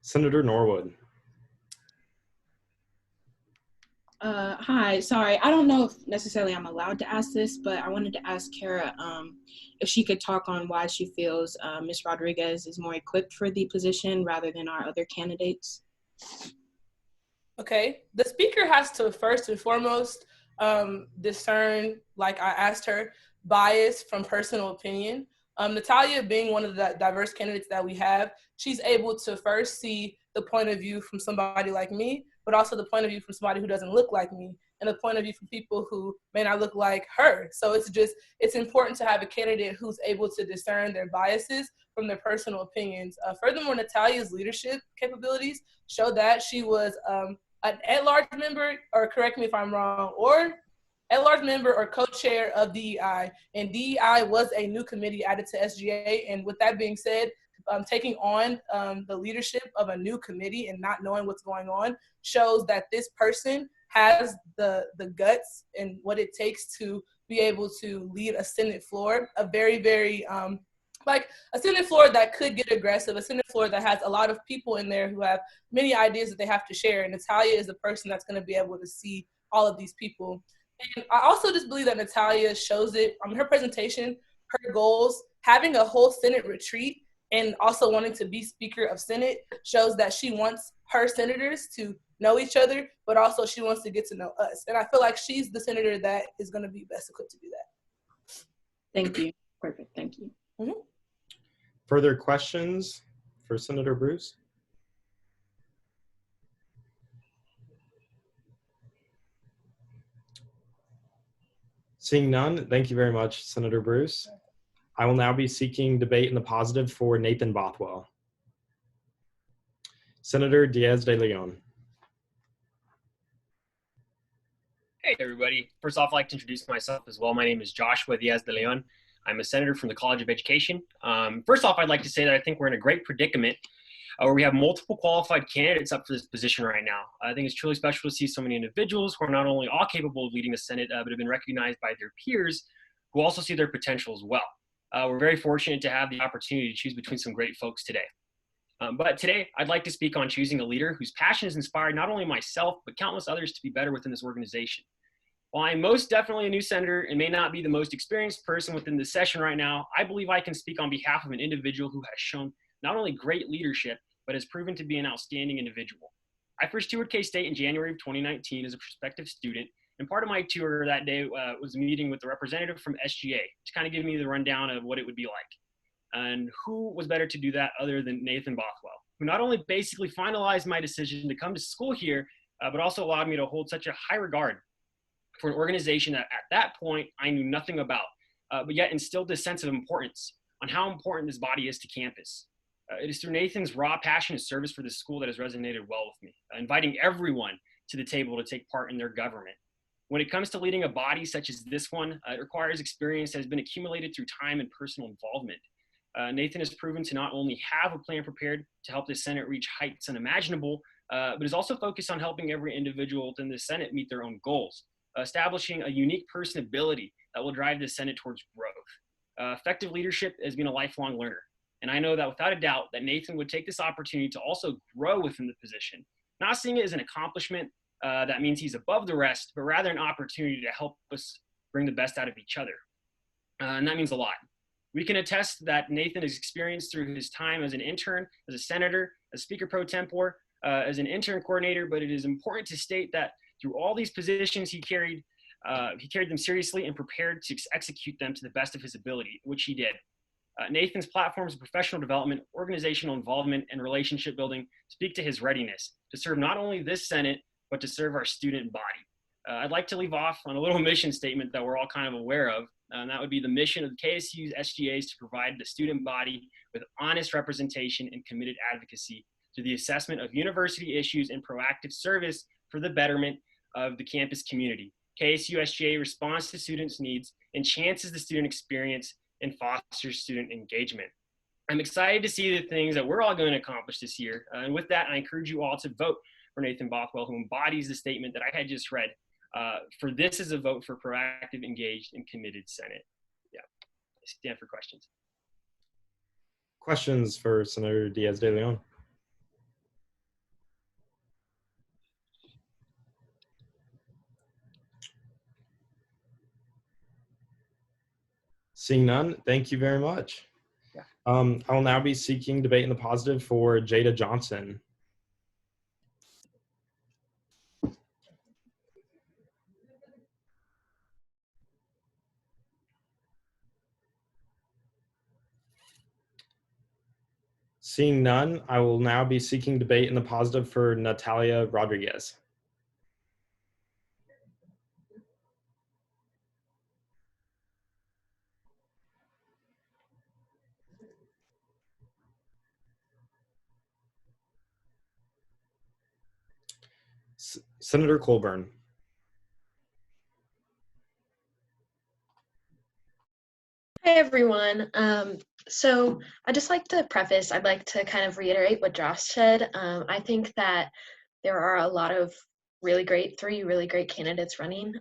Senator Norwood. Hi, sorry. I don't know if necessarily I'm allowed to ask this, but I wanted to ask Kara if she could talk on why she feels Ms. Rodriguez is more equipped for the position rather than our other candidates. Okay. The speaker has to first and foremost discern, like I asked her, bias from personal opinion. Natalia, being one of the diverse candidates that we have, she's able to first see the point of view from somebody like me, but also the point of view from somebody who doesn't look like me, and the point of view from people who may not look like her. So it's important to have a candidate who's able to discern their biases from their personal opinions. Furthermore, Natalia's leadership capabilities show that she was an at-large member, or correct me if I'm wrong, or at-large member or co-chair of DEI, and DEI was a new committee added to SGA. And with that being said, taking on the leadership of a new committee and not knowing what's going on shows that this person has the guts and what it takes to be able to lead a Senate floor, a very, very, like a Senate floor that could get aggressive, a Senate floor that has a lot of people in there who have many ideas that they have to share. And Natalia is the person that's going to be able to see all of these people. And I also just believe that Natalia shows it on her presentation, her goals, having a whole Senate retreat, and also wanting to be Speaker of Senate shows that she wants her senators to know each other, but also she wants to get to know us. And I feel like she's the senator that is going to be best equipped to do that. Thank you. Perfect. Thank you. Mm-hmm. Further questions for Senator Bruce? Seeing none, thank you very much, Senator Bruce. I will now be seeking debate in the positive for Nathan Bothwell. Senator Diaz de Leon. Hey everybody. First off, I'd like to introduce myself as well. My name is Joshua Diaz de Leon. I'm a senator from the College of Education. First off, I'd like to say that I think we're in a great predicament where we have multiple qualified candidates up for this position right now. I think it's truly special to see so many individuals who are not only all capable of leading the Senate, but have been recognized by their peers who also see their potential as well. We're very fortunate to have the opportunity to choose between some great folks today. But today, I'd like to speak on choosing a leader whose passion has inspired not only myself, but countless others to be better within this organization. While I'm most definitely a new senator and may not be the most experienced person within this session right now, I believe I can speak on behalf of an individual who has shown not only great leadership, but has proven to be an outstanding individual. I first toured K-State in January of 2019 as a prospective student, and part of my tour that day was a meeting with the representative from SGA to kind of give me the rundown of what it would be like. And who was better to do that other than Nathan Bothwell, who not only basically finalized my decision to come to school here, but also allowed me to hold such a high regard for an organization that at that point I knew nothing about, but yet instilled this sense of importance on how important this body is to campus. It is through Nathan's raw passion and service for this school that has resonated well with me, inviting everyone to the table to take part in their government. When it comes to leading a body such as this one, it requires experience that has been accumulated through time and personal involvement. Nathan has proven to not only have a plan prepared to help the Senate reach heights unimaginable, but is also focused on helping every individual within the Senate meet their own goals, establishing a unique personability that will drive the Senate towards growth. Effective leadership has been a lifelong learner, and I know that without a doubt that Nathan would take this opportunity to also grow within the position, not seeing it as an accomplishment that means he's above the rest, but rather an opportunity to help us bring the best out of each other. And that means a lot. We can attest that Nathan is experienced through his time as an intern, as a senator, as Speaker Pro Tempore, as an intern coordinator, but it is important to state that through all these positions he carried them seriously and prepared to execute them to the best of his ability, which he did. Nathan's platforms of professional development, organizational involvement, and relationship building speak to his readiness to serve not only this Senate, but to serve our student body. I'd like to leave off on a little mission statement that we're all kind of aware of, and that would be the mission of KSU's SGAs to provide the student body with honest representation and committed advocacy through the assessment of university issues and proactive service for the betterment of the campus community. KSU SGA responds to students' needs, enhances the student experience, and fosters student engagement. I'm excited to see the things that we're all going to accomplish this year. And with that, I encourage you all to vote for Nathan Bothwell, who embodies the statement that I had just read. For this is a vote for proactive, engaged, and committed Senate. Yeah, I stand for questions. Questions for Senator Diaz de Leon? Seeing none, thank you very much. Yeah. I will now be seeking debate in the positive for Jada Johnson. Seeing none, I will now be seeking debate in the positive for Natalia Rodriguez. Senator Colburn. Hi, everyone. So I just like to preface, I'd like to kind of reiterate what Josh said. I think that there are a lot of three really great candidates running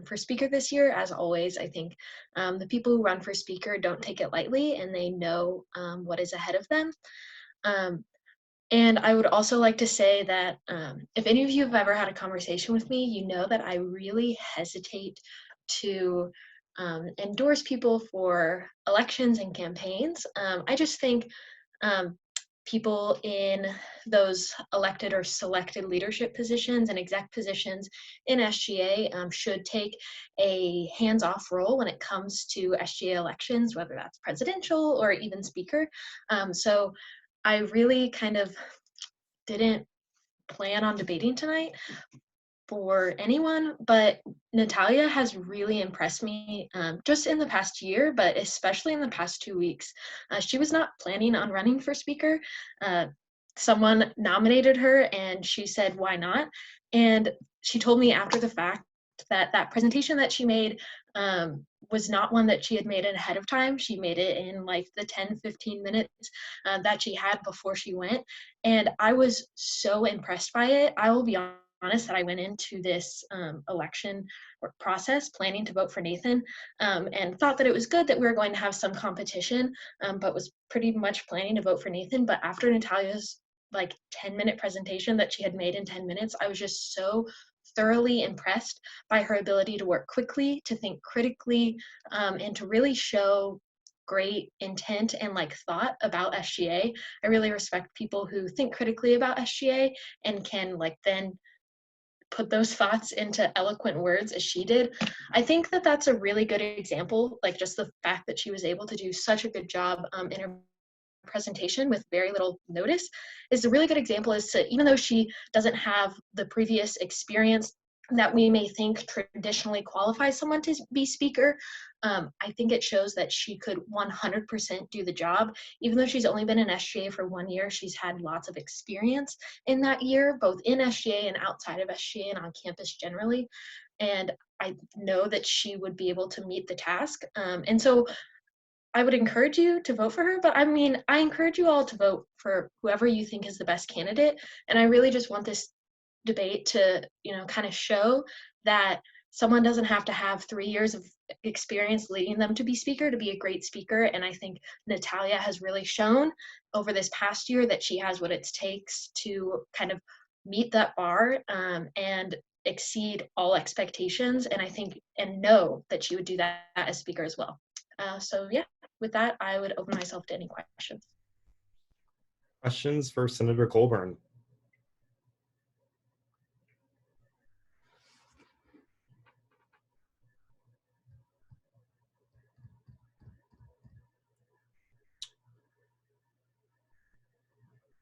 for speaker this year. As always, I think the people who run for speaker don't take it lightly, and they know what is ahead of them. And I would also like to say that if any of you have ever had a conversation with me, you know that I really hesitate to endorse people for elections and campaigns. I just think people in those elected or selected leadership positions and exec positions in SGA should take a hands-off role when it comes to SGA elections, whether that's presidential or even speaker. So I really kind of didn't plan on debating tonight for anyone, but Natalia has really impressed me just in the past year, but especially in the past 2 weeks. She was not planning on running for speaker. Someone nominated her and she said, why not? And she told me after the fact that that presentation that she made was not one that she had made it ahead of time. She made it in like the 10-15 minutes that she had before she went. And I was so impressed by it. I will be honest that I went into this election process planning to vote for Nathan and thought that it was good that we were going to have some competition, but was pretty much planning to vote for Nathan. But after Natalia's like 10-minute presentation that she had made in 10 minutes, I was just so thoroughly impressed by her ability to work quickly, to think critically, and to really show great intent and like thought about SGA. I really respect people who think critically about SGA and can like then put those thoughts into eloquent words as she did. I think that that's a really good example, like just the fact that she was able to do such a good job in her presentation with very little notice is a really good example as to, even though she doesn't have the previous experience that we may think traditionally qualifies someone to be speaker, I think it shows that she could 100% do the job. Even though she's only been in SGA for 1 year, she's had lots of experience in that year, both in SGA and outside of SGA and on campus generally. And I know that she would be able to meet the task. And so I would encourage you to vote for her, but I mean, I encourage you all to vote for whoever you think is the best candidate. And I really just want this debate to, kind of show that someone doesn't have to have 3 years of experience leading them to be speaker to be a great speaker. And I think Natalia has really shown over this past year that she has what it takes to kind of meet that bar and exceed all expectations. And I think, and know that she would do that as speaker as well. So yeah, with that, I would open myself to any questions. Questions for Senator Colburn?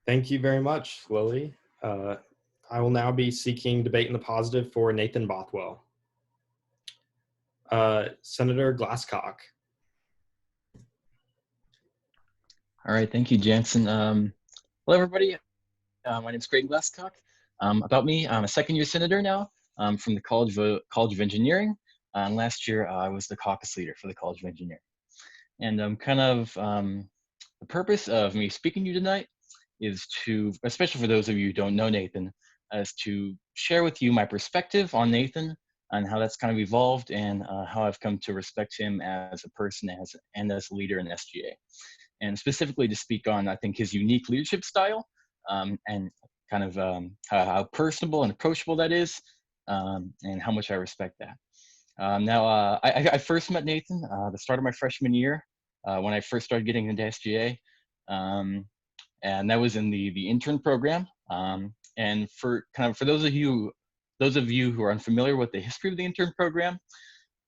Thank you very much, Lily. I will now be seeking debate in the positive for Nathan Bothwell. Senator Glasscock. All right, thank you, Jansen. Hello, everybody. My name is Creighton Glasscock. About me, I'm a second-year senator now from the College of Engineering. And last year, I was the caucus leader for the College of Engineering. And the purpose of me speaking to you tonight is to, especially for those of you who don't know Nathan, is to share with you my perspective on Nathan and how that's kind of evolved and how I've come to respect him as a person and as a leader in SGA. And specifically to speak on, I think, his unique leadership style and kind of how personable and approachable that is and how much I respect that. I first met Nathan the start of my freshman year when I first started getting into SGA. And that was in the intern program. And for those of you who are unfamiliar with the history of the intern program,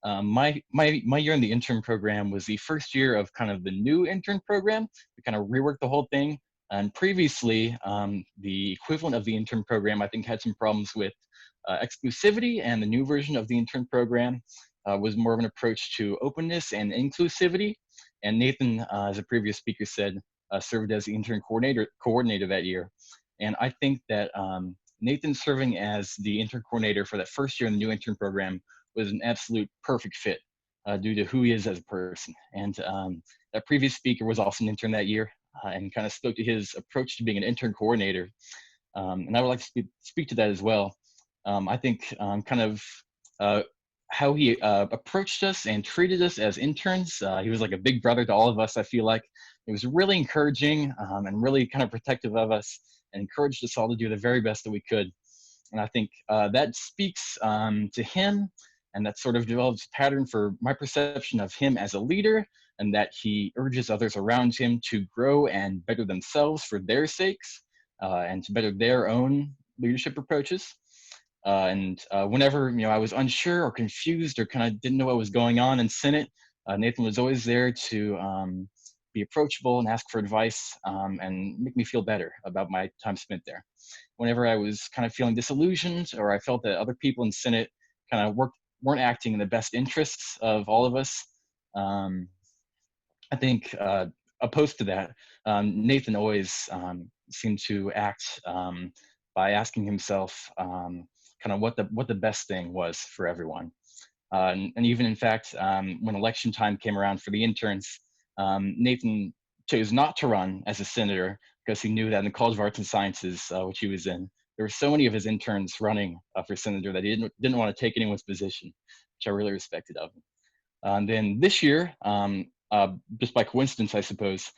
my year in the intern program was the first year of kind of the new intern program. We kind of reworked the whole thing And previously, the equivalent of the intern program, I think, had some problems with exclusivity, and the new version of the intern program was more of an approach to openness and inclusivity. And Nathan, as a previous speaker said, served as the intern coordinator that year. And I think that Nathan serving as the intern coordinator for that first year in the new intern program was an absolute perfect fit due to who he is as a person. And that previous speaker was also an intern that year and kind of spoke to his approach to being an intern coordinator. And I would like to speak to that as well. I think kind of how he approached us and treated us as interns. He was like a big brother to all of us, I feel like. It was really encouraging and really kind of protective of us, and encouraged us all to do the very best that we could. And I think that speaks to him, and that sort of develops a pattern for my perception of him as a leader, and that he urges others around him to grow and better themselves for their sakes, and to better their own leadership approaches. And whenever I was unsure or confused or kind of didn't know what was going on in Senate, Nathan was always there to be approachable and ask for advice and make me feel better about my time spent there. Whenever I was kind of feeling disillusioned, or I felt that other people in Senate kind of weren't acting in the best interests of all of us, I think opposed to that, Nathan always seemed to act by asking himself kind of what the best thing was for everyone. And even in fact, when election time came around for the interns, Nathan chose not to run as a senator because he knew that in the College of Arts and Sciences, which he was in, there were so many of his interns running for senator that he didn't want to take anyone's position, which I really respected of him. And then this year, just by coincidence, I suppose,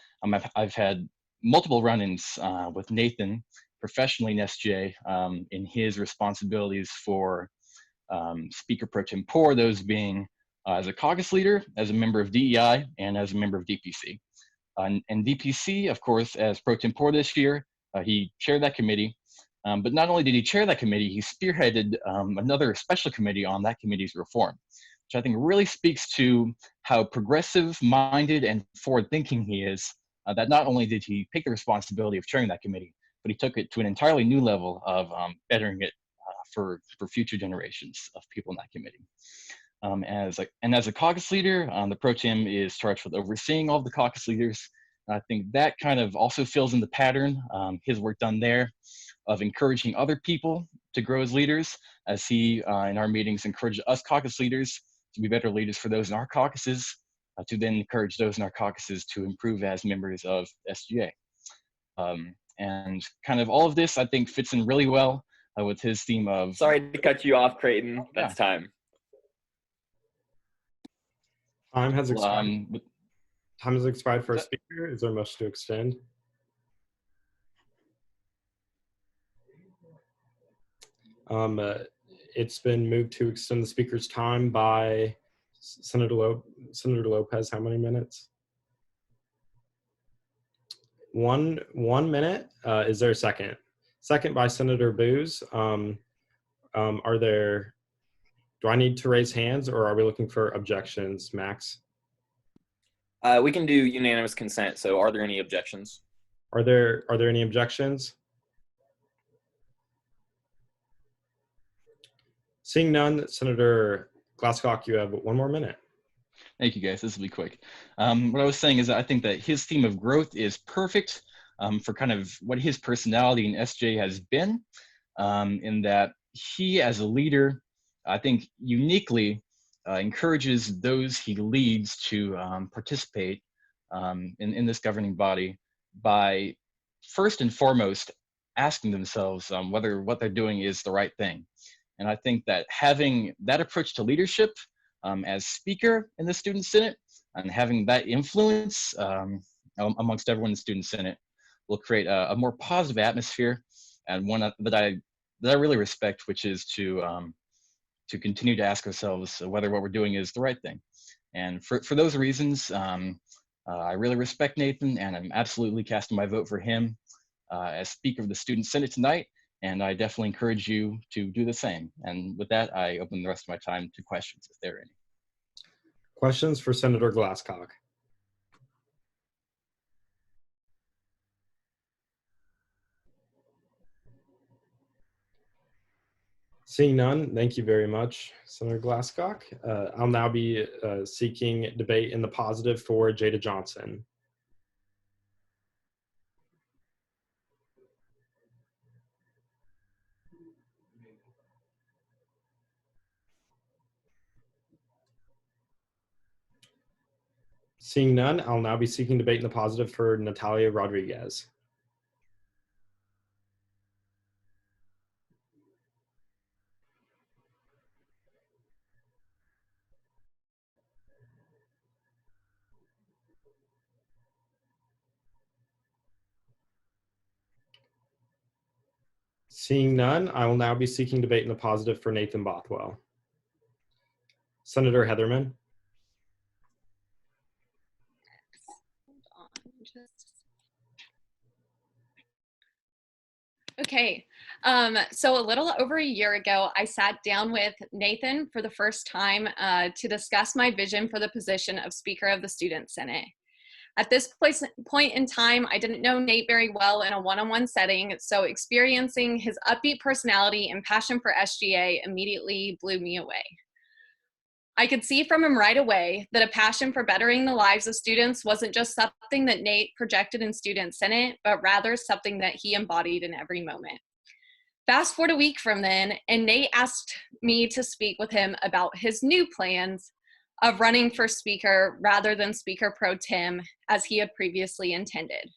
I've had multiple run-ins with Nathan professionally in SGA in his responsibilities for Speaker Pro Tempore, those being as a caucus leader, as a member of DEI, and as a member of DPC. And DPC, of course, as Pro Tempore this year, he chaired that committee. But not only did he chair that committee, he spearheaded another special committee on that committee's reform, which I think really speaks to how progressive-minded and forward-thinking he is, that not only did he take the responsibility of chairing that committee, but he took it to an entirely new level of bettering it for future generations of people in that committee. As a caucus leader, the Pro Tem is charged with overseeing all of the caucus leaders. I think that kind of also fills in the pattern, his work done there, of encouraging other people to grow as leaders, as he, in our meetings, encouraged us caucus leaders to be better leaders for those in our caucuses, to then encourage those in our caucuses to improve as members of SGA. And kind of all of this, I think, fits in really well with his theme of... Sorry to cut you off, Creighton. That's time. Time has expired. Time has expired for a speaker. Is there a motion to extend? It's been moved to extend the speaker's time by Senator Lopez. How many minutes? 1 minute. Is there a second? Second by Senator Booz. Do I need to raise hands, or are we looking for objections, Max? We can do unanimous consent. So are there any objections? Are there any objections? Seeing none, Senator Glasscock, you have 1 more minute. Thank you, guys. This will be quick. What I was saying is that I think that his theme of growth is perfect for kind of what his personality in SJ has been, in that he, as a leader, I think uniquely encourages those he leads to participate in this governing body by first and foremost asking themselves whether what they're doing is the right thing. And I think that having that approach to leadership as speaker in the Student Senate and having that influence amongst everyone in the Student Senate will create a more positive atmosphere, and one that I really respect, which is to continue to ask ourselves whether what we're doing is the right thing. And for those reasons, I really respect Nathan, and I'm absolutely casting my vote for him as Speaker of the Student Senate tonight. And I definitely encourage you to do the same. And with that, I open the rest of my time to questions, if there are any. Questions for Senator Glasscock? Seeing none, thank you very much, Senator Glasscock. I'll now be seeking debate in the positive for Jada Johnson. Seeing none, I'll now be seeking debate in the positive for Natalia Rodriguez. Seeing none, I will now be seeking debate in the positive for Nathan Bothwell. Senator Heatherman. Okay, so a little over a year ago, I sat down with Nathan for the first time to discuss my vision for the position of Speaker of the Student Senate. At this point in time, I didn't know Nate very well in a one-on-one setting, so experiencing his upbeat personality and passion for SGA immediately blew me away. I could see from him right away that a passion for bettering the lives of students wasn't just something that Nate projected in Student Senate, but rather something that he embodied in every moment. Fast forward a week from then, and Nate asked me to speak with him about his new plans of running for speaker rather than speaker pro tem as he had previously intended.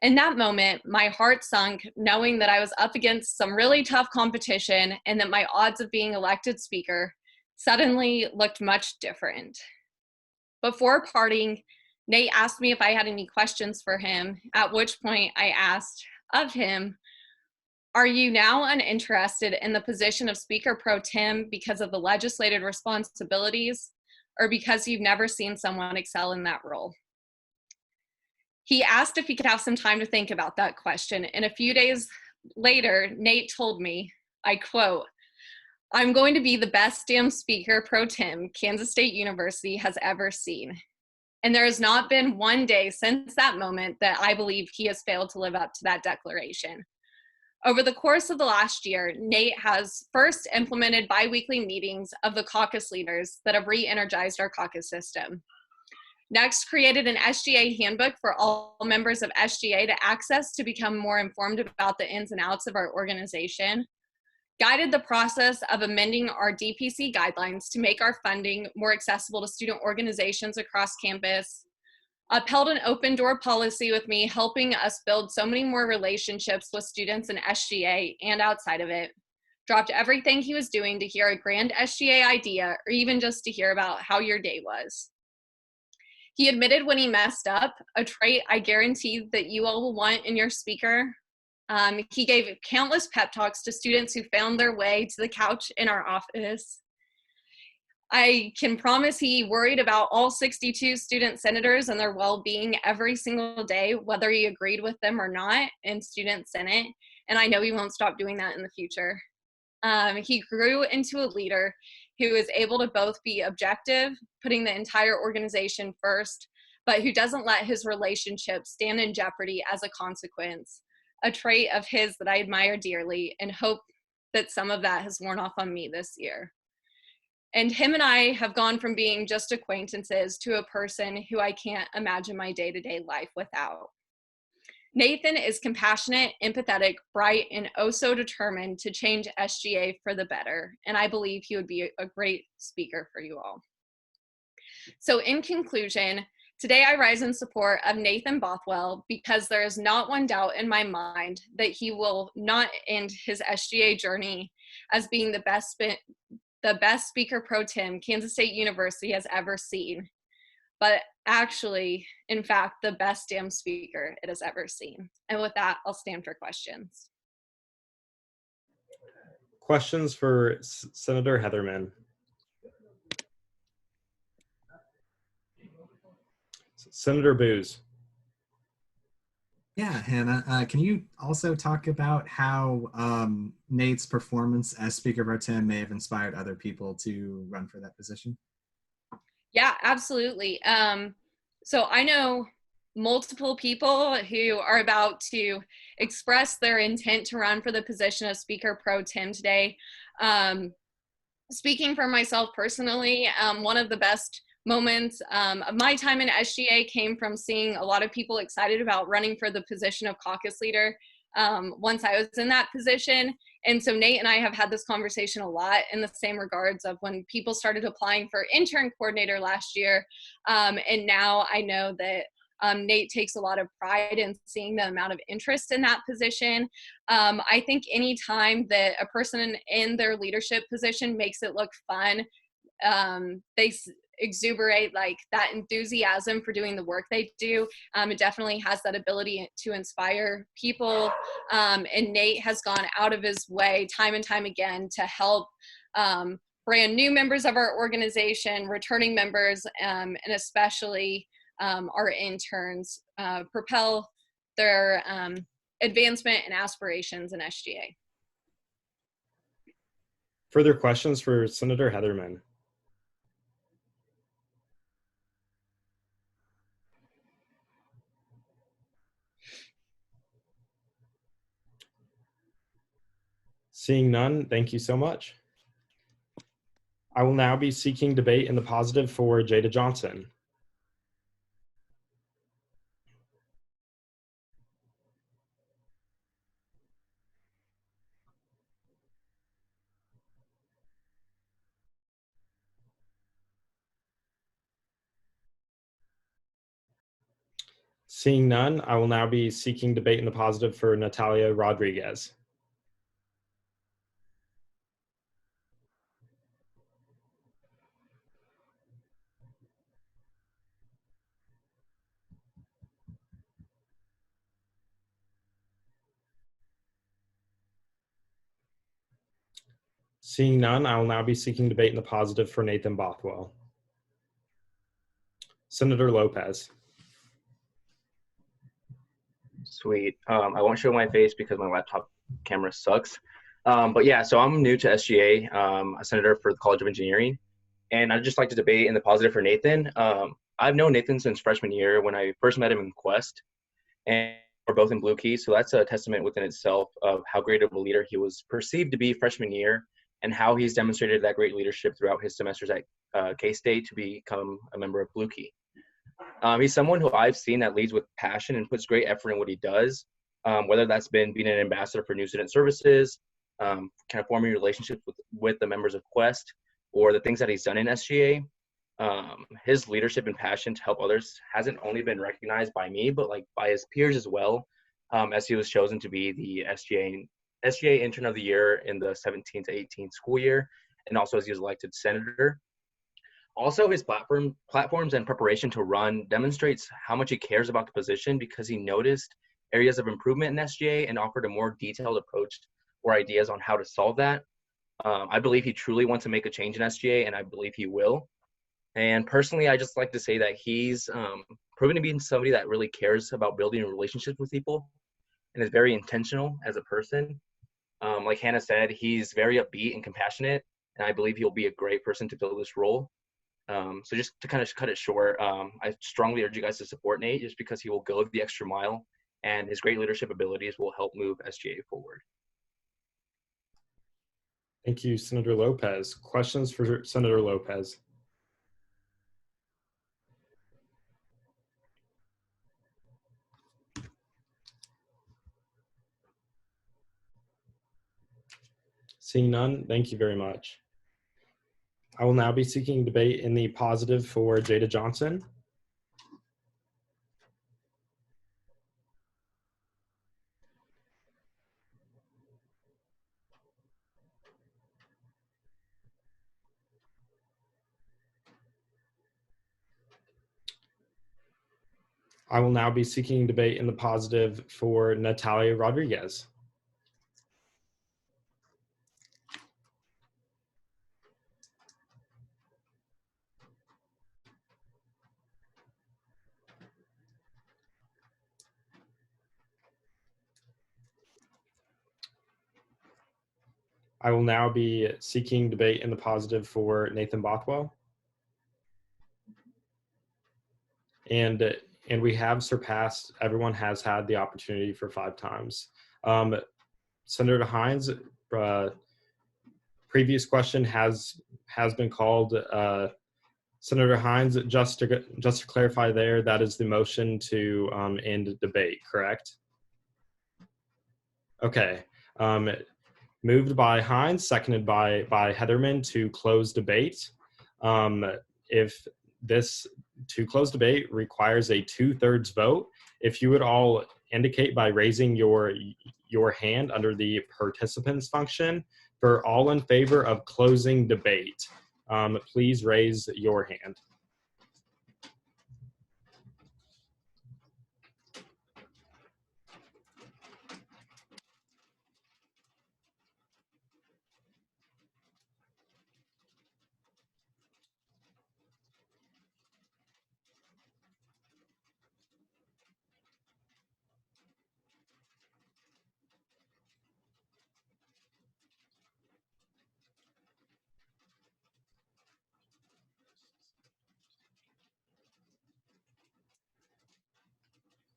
In that moment, my heart sunk knowing that I was up against some really tough competition and that my odds of being elected speaker suddenly looked much different. Before parting, Nate asked me if I had any questions for him, at which point I asked of him, "Are you now uninterested in the position of Speaker Pro Tem because of the legislative responsibilities, or because you've never seen someone excel in that role?" He asked if he could have some time to think about that question, and a few days later, Nate told me, I quote, "I'm going to be the best damn Speaker Pro Tem Kansas State University has ever seen." And there has not been one day since that moment that I believe he has failed to live up to that declaration. Over the course of the last year, Nate has first implemented bi-weekly meetings of the caucus leaders that have re-energized our caucus system. Next, created an SGA handbook for all members of SGA to access to become more informed about the ins and outs of our organization. Guided the process of amending our DPC guidelines to make our funding more accessible to student organizations across campus. Upheld an open door policy with me, helping us build so many more relationships with students in SGA and outside of it. Dropped everything he was doing to hear a grand SGA idea or even just to hear about how your day was. He admitted when he messed up, a trait I guarantee that you all will want in your speaker. He gave countless pep talks to students who found their way to the couch in our office. I can promise he worried about all 62 student senators and their well-being every single day, whether he agreed with them or not in Student Senate. And I know he won't stop doing that in the future. He grew into a leader who is able to both be objective, putting the entire organization first, but who doesn't let his relationship stand in jeopardy as a consequence. A trait of his that I admire dearly and hope that some of that has worn off on me this year. And him and I have gone from being just acquaintances to a person who I can't imagine my day-to-day life without. Nathan is compassionate, empathetic, bright, and oh so determined to change SGA for the better, and I believe he would be a great speaker for you all. So in conclusion, today I rise in support of Nathan Bothwell because there is not one doubt in my mind that he will not end his SGA journey as being the best Speaker Pro Tem Kansas State University has ever seen, but actually, in fact, the best damn speaker it has ever seen. And with that, I'll stand for questions. Questions for Senator Heatherman. Senator Booz. Yeah, Hannah, can you also talk about how Nate's performance as Speaker Pro Tem may have inspired other people to run for that position? Yeah, absolutely. So I know multiple people who are about to express their intent to run for the position of Speaker Pro Tem today. Speaking for myself personally, one of the best moments of my time in SGA came from seeing a lot of people excited about running for the position of caucus leader once I was in that position. And so Nate and I have had this conversation a lot in the same regards of when people started applying for intern coordinator last year. And now I know that Nate takes a lot of pride in seeing the amount of interest in that position. I think any time that a person in their leadership position makes it look fun, they exuberate like that enthusiasm for doing the work they do. It definitely has that ability to inspire people. And Nate has gone out of his way time and time again to help brand new members of our organization, returning members, and especially our interns propel their advancement and aspirations in SGA. Further questions for Senator Heatherman? Seeing none, thank you so much. I will now be seeking debate in the positive for Jada Johnson. Seeing none, I will now be seeking debate in the positive for Natalia Rodriguez. Seeing none, I will now be seeking debate in the positive for Nathan Bothwell. Senator Lopez. Sweet. I won't show my face because my laptop camera sucks. But yeah, so I'm new to SGA, a senator for the College of Engineering, and I'd just like to debate in the positive for Nathan. I've known Nathan since freshman year when I first met him in Quest, and we're both in Blue Key, so that's a testament within itself of how great of a leader he was perceived to be freshman year and how he's demonstrated that great leadership throughout his semesters at K-State to become a member of Blue Key. He's someone who I've seen that leads with passion and puts great effort in what he does, whether that's been being an ambassador for New Student Services, kind of forming relationships with the members of Quest, or the things that he's done in SGA. His leadership and passion to help others hasn't only been recognized by me, but like by his peers as well, as he was chosen to be the SGA Intern of the Year in the 17 to 18 school year, and also as he was elected senator. Also, his platforms and preparation to run demonstrates how much he cares about the position because he noticed areas of improvement in SGA and offered a more detailed approach or ideas on how to solve that. I believe he truly wants to make a change in SGA, and I believe he will. And personally, I just like to say that he's proven to be somebody that really cares about building relationships with people and is very intentional as a person. Like Hannah said, he's very upbeat and compassionate, and I believe he'll be a great person to fill this role. So just to kind of cut it short, I strongly urge you guys to support Nate just because he will go the extra mile and his great leadership abilities will help move SGA forward. Thank you, Senator Lopez. Questions for Senator Lopez? Seeing none, thank you very much. I will now be seeking debate in the positive for Jada Johnson. I will now be seeking debate in the positive for Natalia Rodriguez. I will now be seeking debate in the positive for Nathan Bothwell. And and we have surpassed, everyone has had the opportunity for 5 times. Senator Hines, previous question has been called. Senator Hines, just to clarify there, that is the motion to end debate, correct? Okay. Moved by Hines, seconded by Heatherman to close debate. If this to close debate requires a 2/3 vote, if you would all indicate by raising your hand under the participants function for all in favor of closing debate, please raise your hand.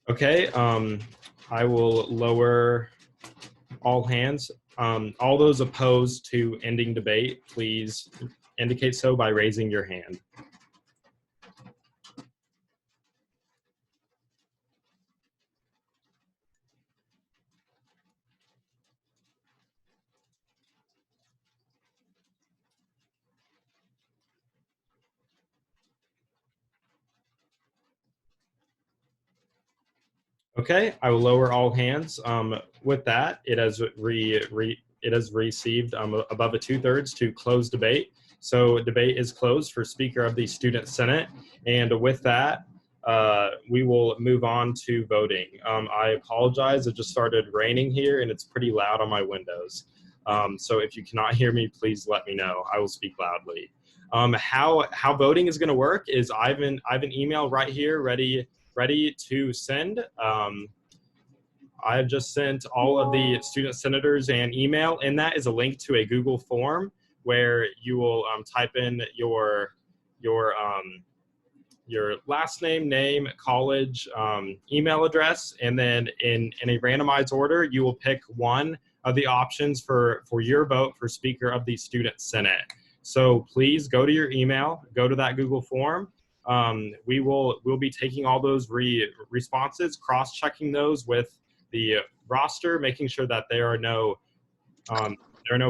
Okay, I will lower all hands. All those opposed to ending debate, please indicate so by raising your hand. Okay, I will lower all hands. With that, it has received above a 2/3 to close debate. So debate is closed for Speaker of the Student Senate. And with that, we will move on to voting. I apologize, it just started raining here and it's pretty loud on my windows. So if you cannot hear me, please let me know. I will speak loudly. How voting is going to work is I have an email right here ready to send. I have just sent all of the student senators an email, and that is a link to a Google form where you will type in your last name, college, email address, and then in a randomized order, you will pick one of the options for your vote for Speaker of the Student Senate. So please go to your email, go to that Google form. We'll be taking all those responses, cross-checking those with the roster, making sure that there are no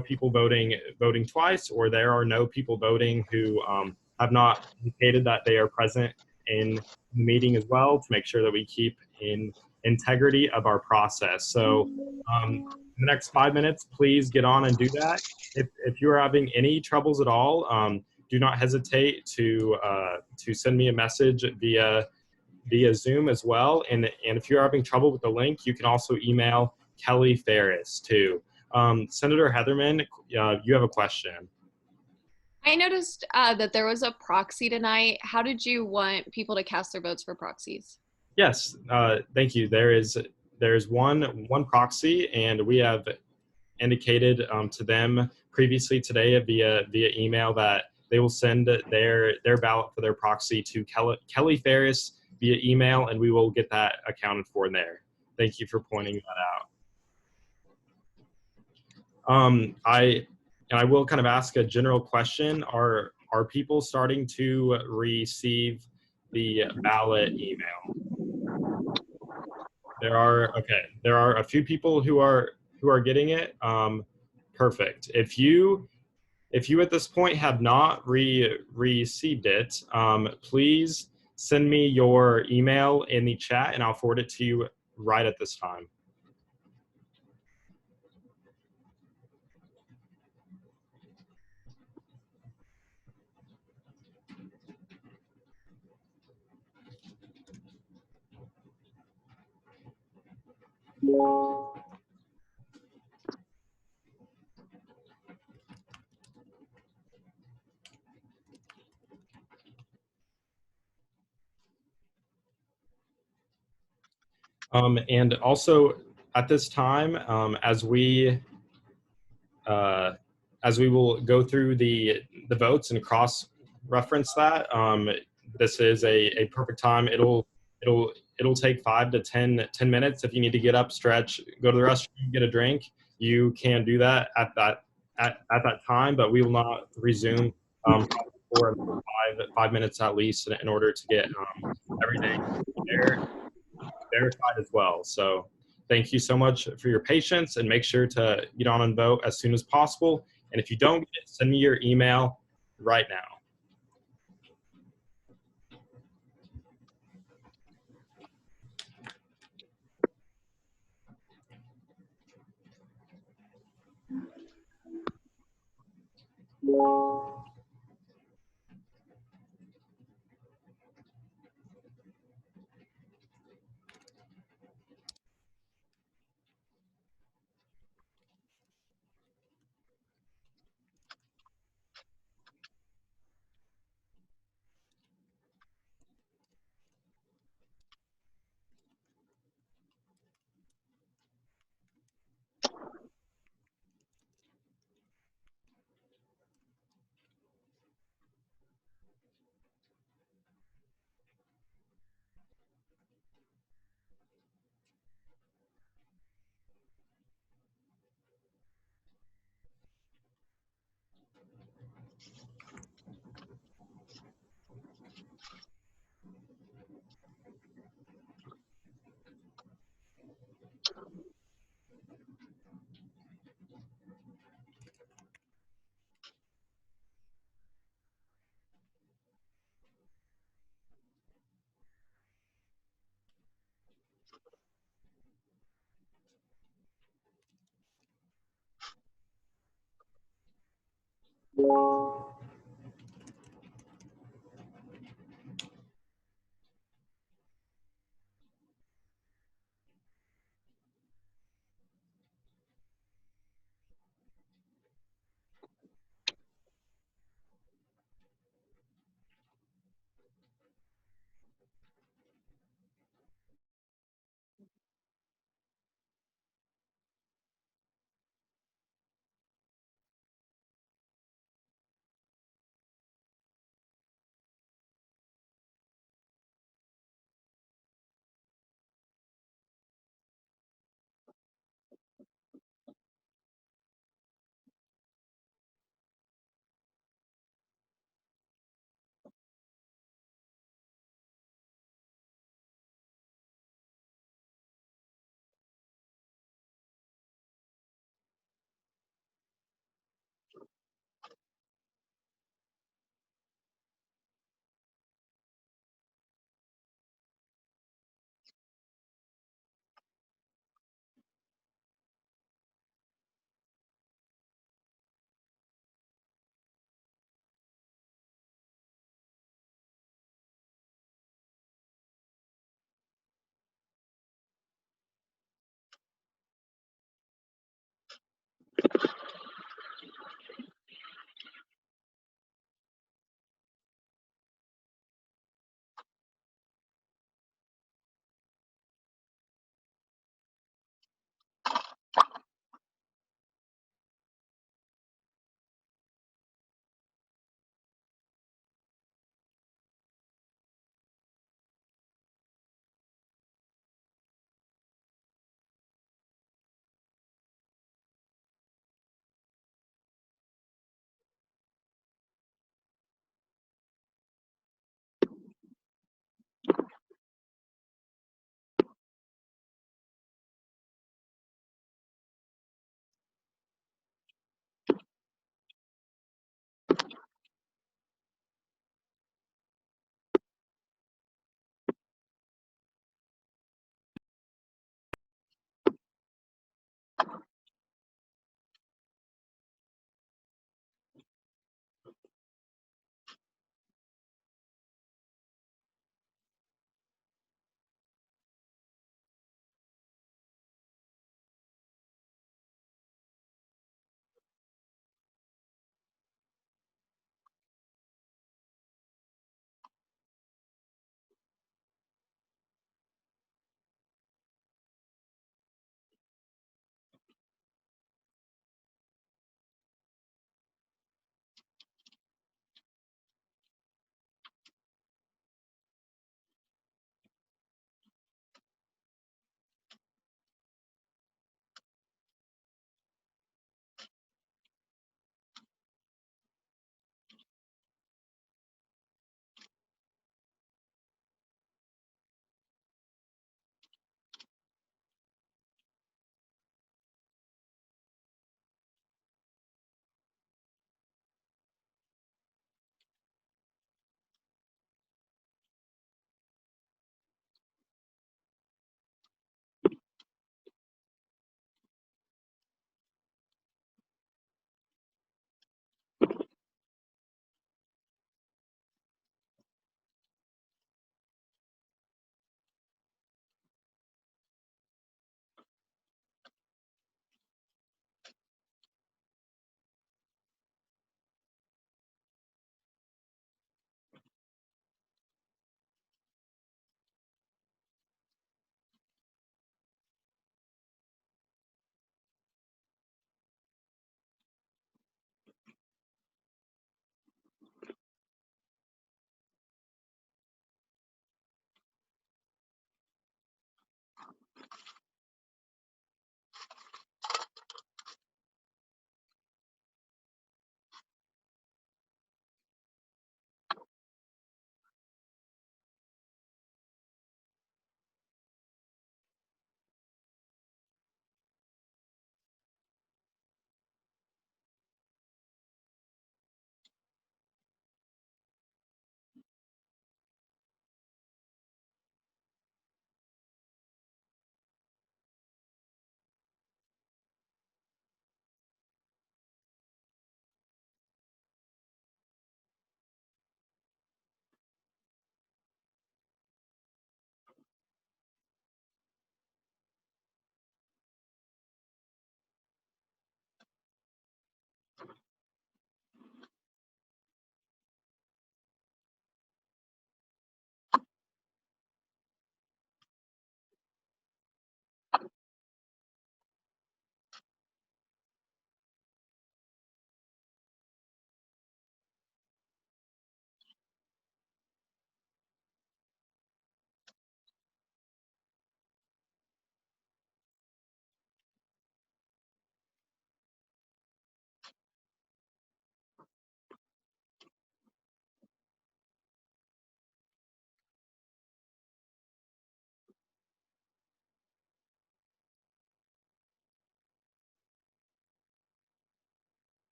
people voting twice, or there are no people voting who have not indicated that they are present in the meeting as well, to make sure that we keep in integrity of our process. So in the next 5 minutes, please get on and do that. If you are having any troubles at all, do not hesitate to send me a message via Zoom as well. And if you're having trouble with the link, you can also email Kelly Ferris too. Senator Heatherman, you have a question. I noticed that there was a proxy tonight. How did you want people to cast their votes for proxies? Yes, thank you. There's one proxy, and we have indicated to them previously today via email that they will send their ballot for their proxy to Kelly Ferris via email, and we will get that accounted for there. Thank you for pointing that out. I will kind of ask a general question. Are people starting to receive the ballot email? There are a few people who are getting it. Perfect. If you at this point have not received it, please send me your email in the chat and I'll forward it to you right at this time. And also at this time, as we will go through the votes and cross-reference that, this is a perfect time. It'll It'll take 5 to 10 minutes. If you need to get up, stretch, go to the restroom, get a drink, you can do that at that time, but we will not resume for 5 minutes at least in order to get everything verified as well. So thank you so much for your patience, and make sure to get on and vote as soon as possible. And if you don't get it, send me your email right now.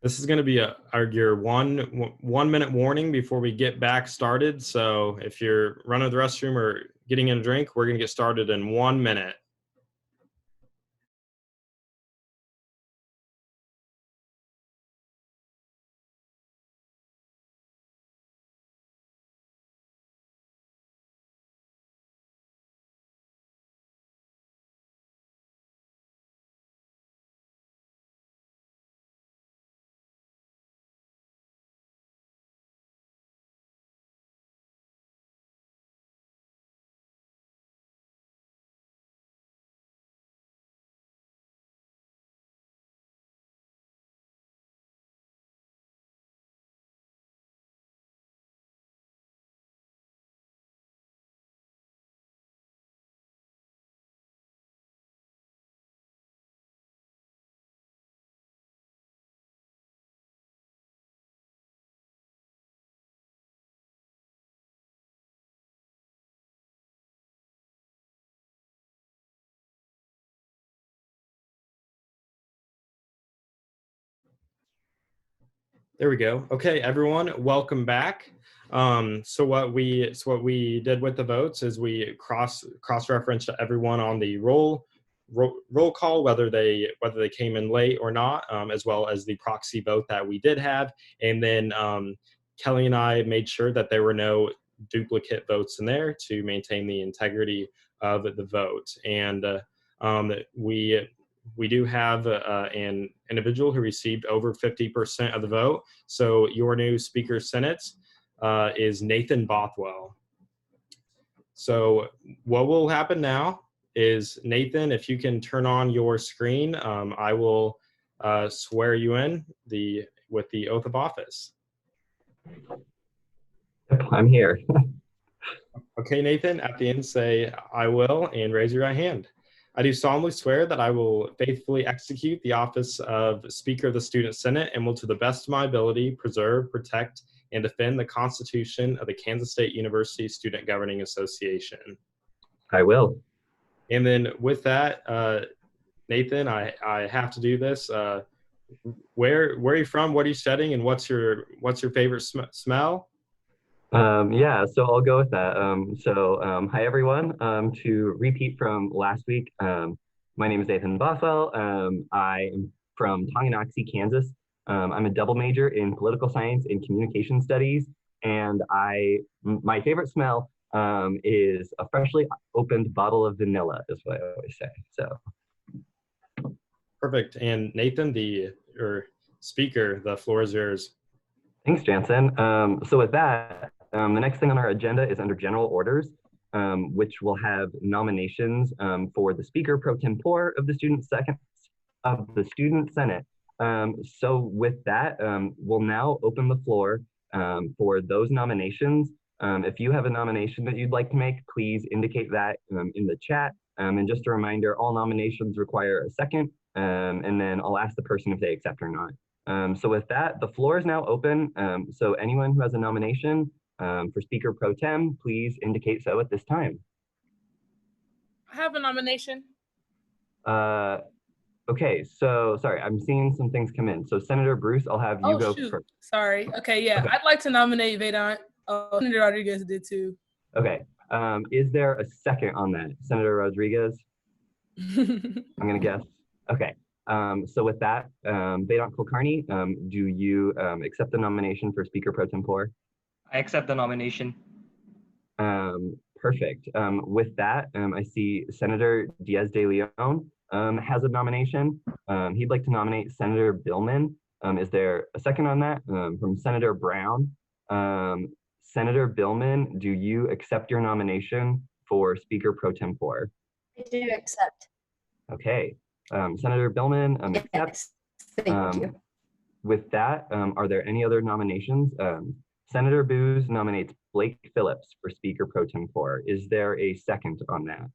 This is going to be your 1 minute warning before we get back started. So if you're running to the restroom or getting in a drink, we're going to get started in 1 minute. There we go. Okay, everyone, welcome back. So what we did with the votes is we cross-referenced everyone on the roll call, whether they came in late or not, as well as the proxy vote that we did have. And then Kelly and I made sure that there were no duplicate votes in there to maintain the integrity of the vote. And we do have an individual who received over 50% of the vote. So your new Speaker Senate is Nathan Bothwell. So what will happen now is, Nathan, if you can turn on your screen, I will swear you in with the oath of office. I'm here. Okay, Nathan, at the end say, "I will," and raise your right hand. I do solemnly swear that I will faithfully execute the office of Speaker of the Student Senate and will, to the best of my ability, preserve, protect, and defend the Constitution of the Kansas State University Student Governing Association. I will. And then with that, Nathan, I have to do this. Where are you from? What are you studying? And what's your favorite smell? Yeah, so I'll go with that. Hi everyone. To repeat from last week, my name is Nathan Bothwell. I am from Tonganoxie, Kansas. I'm a double major in political science and communication studies, and my favorite smell is a freshly opened bottle of vanilla, is what I always say. So. Perfect. And Nathan, your speaker, the floor is yours. Thanks, Jansen. So with that, the next thing on our agenda is under general orders, which will have nominations for the Speaker pro tempore of the Student Senate. So with that, we'll now open the floor for those nominations. If you have a nomination that you'd like to make, please indicate that in the chat. And just a reminder, all nominations require a second, and then I'll ask the person if they accept or not. So with that, the floor is now open. So anyone who has a nomination for Speaker Pro Tem, please indicate so at this time. I have a nomination. Okay, so sorry, I'm seeing some things come in. So Senator Bruce, I'll have you go first. Sorry. Okay, yeah, okay. I'd like to nominate Vedant. Senator Rodriguez did too. Okay, is there a second on that? Senator Rodriguez? I'm gonna guess. Okay. So with that, Vedant Kulkarni, do you accept the nomination for Speaker Pro Tempore? I accept the nomination. Perfect. With that, I see Senator Diaz de Leon has a nomination. He'd like to nominate Senator Billman. Is there a second on that? From Senator Brown. Senator Billman, do you accept your nomination for Speaker Pro Tempore? I do accept. Okay. Senator Billman accepts. Thank you. With that, are there any other nominations? Senator Booz nominates Blake Phillips for Speaker Pro Tempore. Is there a second on that?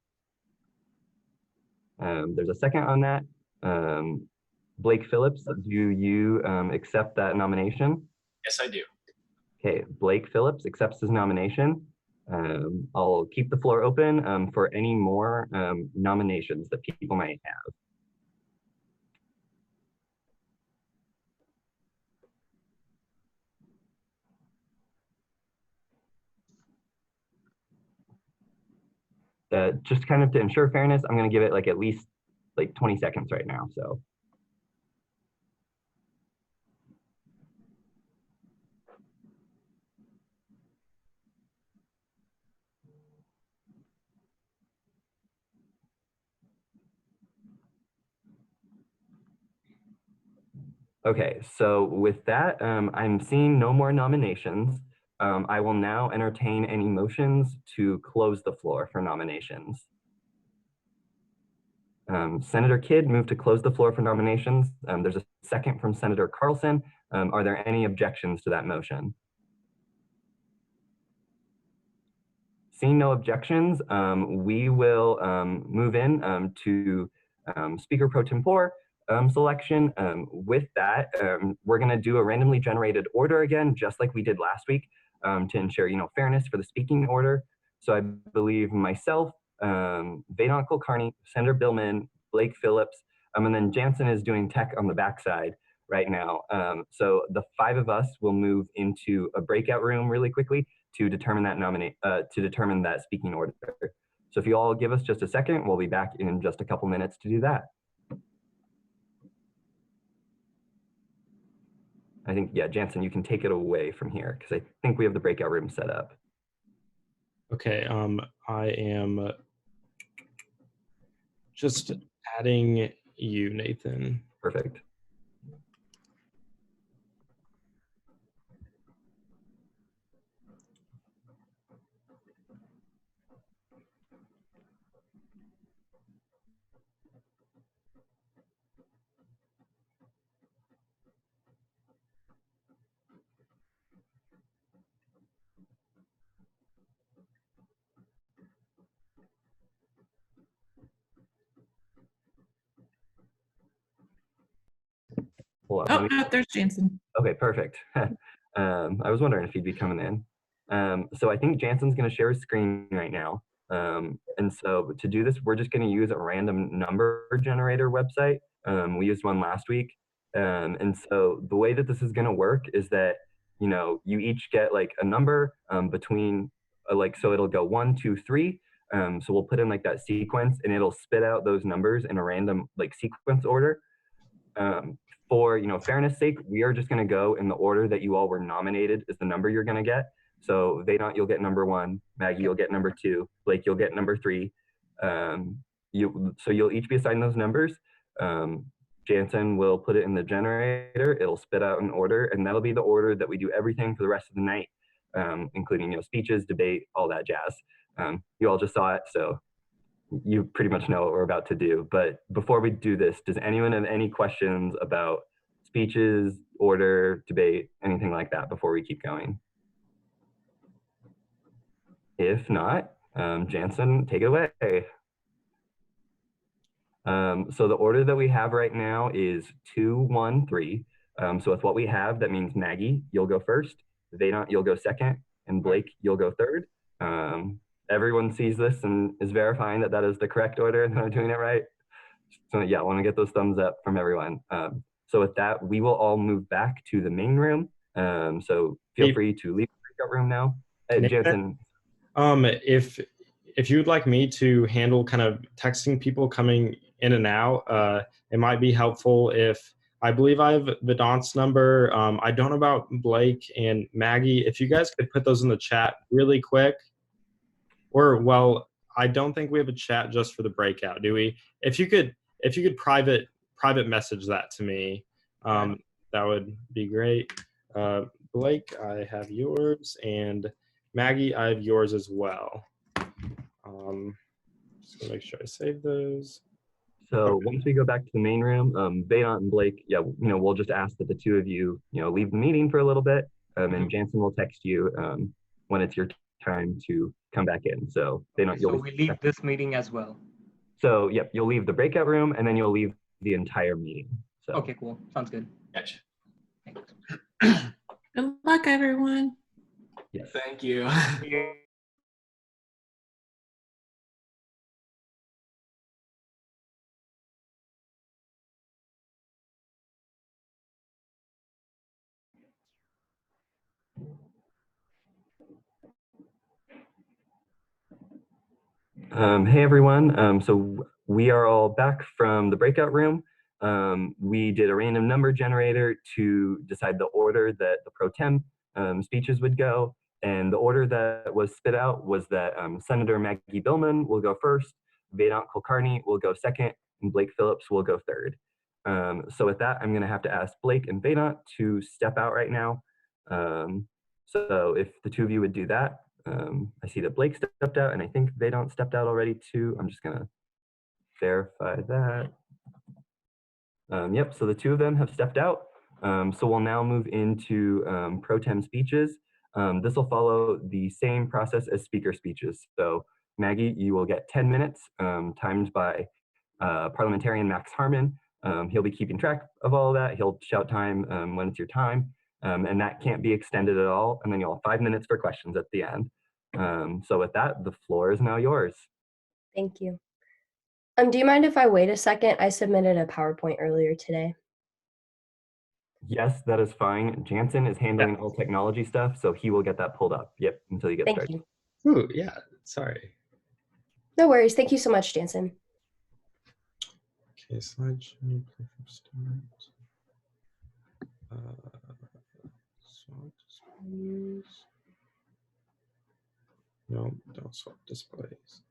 There's a second on that. Blake Phillips, do you accept that nomination? Yes, I do. Okay, Blake Phillips accepts his nomination. I'll keep the floor open for any more nominations that people might have. just kind of to ensure fairness, I'm going to give it like at least like 20 seconds right now. So. Okay, so with that, I'm seeing no more nominations. I will now entertain any motions to close the floor for nominations. Senator Kidd moved to close the floor for nominations. There's a second from Senator Carlson. Are there any objections to that motion? Seeing no objections, we will move in to Speaker Pro Tempore selection. With that, we're going to do a randomly generated order again, just like we did last week, to ensure fairness for the speaking order. So I believe myself, Vedant Kulkarni, Senator Billman, Blake Phillips, and then Jansen is doing tech on the backside right now. So the 5 of us will move into a breakout room really quickly to determine that speaking order. So if you all give us just a second, we'll be back in just a couple minutes to do that. I think, yeah, Jansen, you can take it away from here because I think we have the breakout room set up. Okay, I am just adding you, Nathan. Perfect. Hold on, there's Jansen. Okay, perfect. I was wondering if he'd be coming in. So I think Jansen's going to share his screen right now. And so to do this, we're just going to use a random number generator website. We used one last week. And so the way that this is going to work is that, you each get like a number between so it'll go 1, 2, 3. So we'll put in like that sequence and it'll spit out those numbers in a random like sequence order. For fairness sake, we are just going to go in the order that you all were nominated is the number you're going to get. So Vedant, you'll get number 1. Maggie, you'll get number 2. Blake, you'll get number 3. So you'll each be assigned those numbers. Jansen will put it in the generator. It'll spit out an order, and that'll be the order that we do everything for the rest of the night, including speeches, debate, all that jazz. You all just saw it, so you pretty much know what we're about to do. But before we do this, does anyone have any questions about speeches, order, debate, anything like that before we keep going? If not, Jansen, take it away. So the order that we have right now is 2, 1, 3. So with what we have, that means Maggie, you'll go first. Vedant, you'll go second. And Blake, you'll go third. Everyone sees this and is verifying that that is the correct order and I'm doing it right. So yeah, I want to get those thumbs up from everyone. So with that, we will all move back to the main room. So feel free to leave the breakout room now. Jansen. If you would like me to handle kind of texting people coming in and out, it might be helpful if I believe I have Vedant's number. I don't know about Blake and Maggie. If you guys could put those in the chat really quick. Or, well, I don't think we have a chat just for the breakout, do we? If you could private message that to me, that would be great. Blake, I have yours, and Maggie, I have yours as well. Just gonna make sure I save those. So once we go back to the main room, Vedant and Blake, yeah, we'll just ask that the 2 of you, leave the meeting for a little bit, and Jansen will text you when it's your time to come back in. So Vedant, so we leave this meeting as well. So yep, you'll leave the breakout room and then you'll leave the entire meeting. So okay, cool. Sounds good. Gotcha. Good luck, everyone. Yes. Thank you. Hey everyone. So we are all back from the breakout room. We did a random number generator to decide the order that the pro tem speeches would go. And the order that was spit out was that Senator Maggie Billman will go first, Vedant Kulkarni will go second, and Blake Phillips will go third. So with that, I'm going to have to ask Blake and Vedant to step out right now. So if the two of you would do that. I see that Blake stepped out, and I think Vedant stepped out already too. I'm just gonna verify that. Yep, so the two of them have stepped out. So we'll now move into pro tem speeches. This will follow the same process as speaker speeches. So Maggie, you will get 10 minutes timed by parliamentarian Max Harmon. He'll be keeping track of all of that. He'll shout time when it's your time. And that can't be extended at all. And then you'll have 5 minutes for questions at the end. So with that, the floor is now yours. Thank you. Do you mind if I wait a second? I submitted a PowerPoint earlier today. Yes, that is fine. Jansen is handling all technology stuff, so he will get that pulled up. Yep, until you get Thank started. you. Ooh, yeah, sorry. No worries. Thank you so much, Jansen. Okay, slideshow, click from start. Swap displays. No, don't swap displays.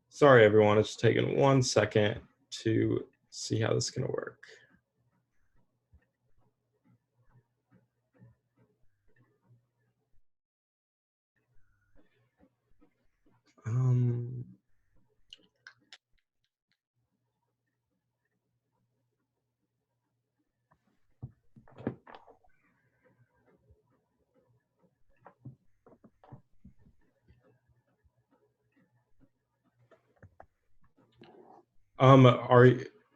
Sorry, everyone. It's taking 1 second to see how this is going to work.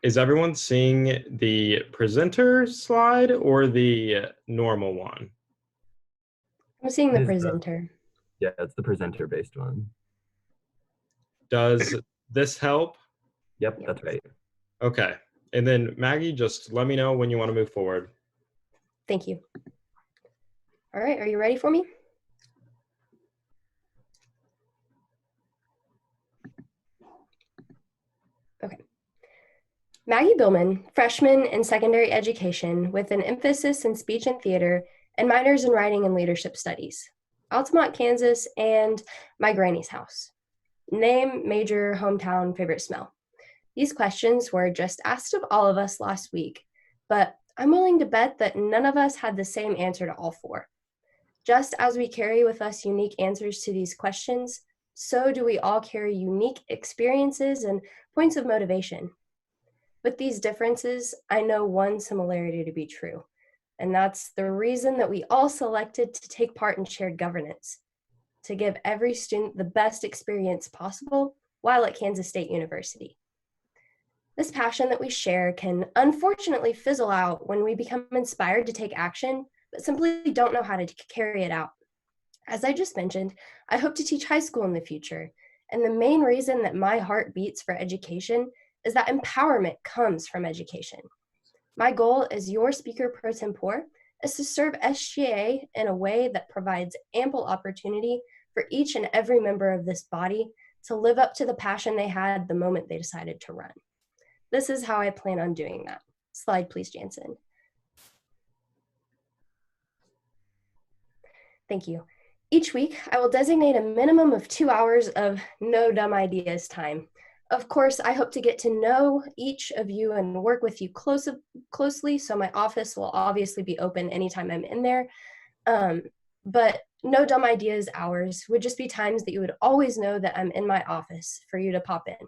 Is everyone seeing the presenter slide or the normal one? I'm seeing the It is presenter. Yeah, it's the presenter-based one. Does this help? Yep, that's right. Okay. And then Maggie, just let me know when you want to move forward. Thank you. All right, are you ready for me? Okay. Maggie Billman, freshman in secondary education with an emphasis in speech and theater and minors in writing and leadership studies. Altamont, Kansas, and my granny's house. Name, major, hometown, favorite smell. These questions were just asked of all of us last week, but I'm willing to bet that none of us had the same answer to all four. Just as we carry with us unique answers to these questions, so do we all carry unique experiences and points of motivation. With these differences, I know one similarity to be true, and that's the reason that we all selected to take part in shared governance, to give every student the best experience possible while at Kansas State University. This passion that we share can unfortunately fizzle out when we become inspired to take action, but simply don't know how to carry it out. As I just mentioned, I hope to teach high school in the future, and the main reason that my heart beats for education is that empowerment comes from education. My goal as your speaker pro tempore is to serve SGA in a way that provides ample opportunity for each and every member of this body to live up to the passion they had the moment they decided to run. This is how I plan on doing that. Slide, please, Jansen. Thank you. Each week, I will designate a minimum of 2 hours of no dumb ideas time. Of course, I hope to get to know each of you and work with you closely, so my office will obviously be open anytime I'm in there. But no dumb ideas hours would just be times that you would always know that I'm in my office for you to pop in.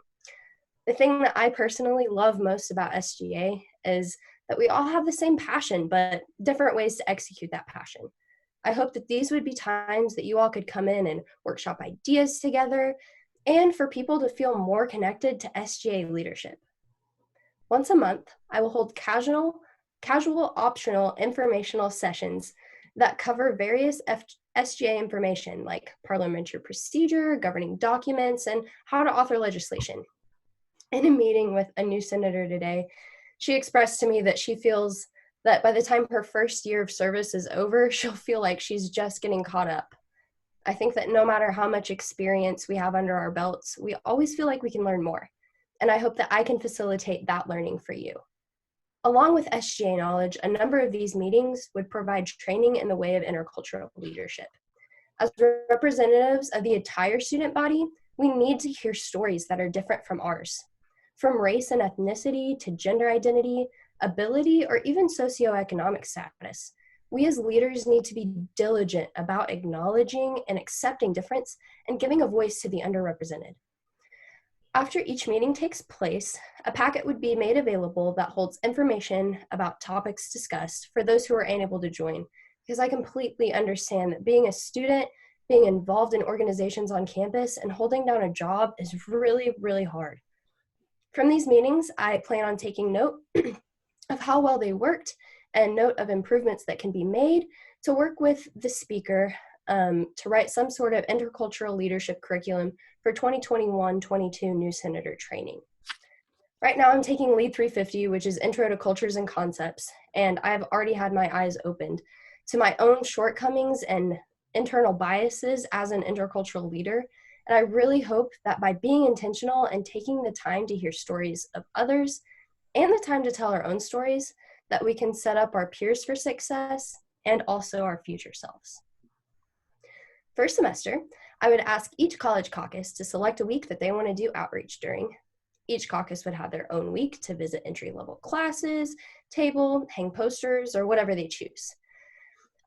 The thing that I personally love most about SGA is that we all have the same passion, but different ways to execute that passion. I hope that these would be times that you all could come in and workshop ideas together, and for people to feel more connected to SGA leadership. Once a month, I will hold casual casual optional informational sessions that cover various SGA information like parliamentary procedure, governing documents, and how to author legislation. In a meeting with a new senator today, she expressed to me that she feels that by the time her first year of service is over, she'll feel like she's just getting caught up. I think that no matter how much experience we have under our belts, we always feel like we can learn more. And I hope that I can facilitate that learning for you. Along with SGA knowledge, a number of these meetings would provide training in the way of intercultural leadership. As representatives of the entire student body, we need to hear stories that are different from ours. From race and ethnicity to gender identity, ability, or even socioeconomic status, we as leaders need to be diligent about acknowledging and accepting difference and giving a voice to the underrepresented. After each meeting takes place, a packet would be made available that holds information about topics discussed for those who are unable to join, because I completely understand that being a student, being involved in organizations on campus, and holding down a job is really, really hard. From these meetings, I plan on taking note of how well they worked and note of improvements that can be made to work with the speaker to write some sort of intercultural leadership curriculum for 2021-22 new senator training. Right now I'm taking Lead 350, which is Intro to Cultures and Concepts, and I've already had my eyes opened to my own shortcomings and internal biases as an intercultural leader. And I really hope that by being intentional and taking the time to hear stories of others and the time to tell our own stories, that we can set up our peers for success and also our future selves. First semester, I would ask each college caucus to select a week that they want to do outreach during. Each caucus would have their own week to visit entry-level classes, table, hang posters, or whatever they choose.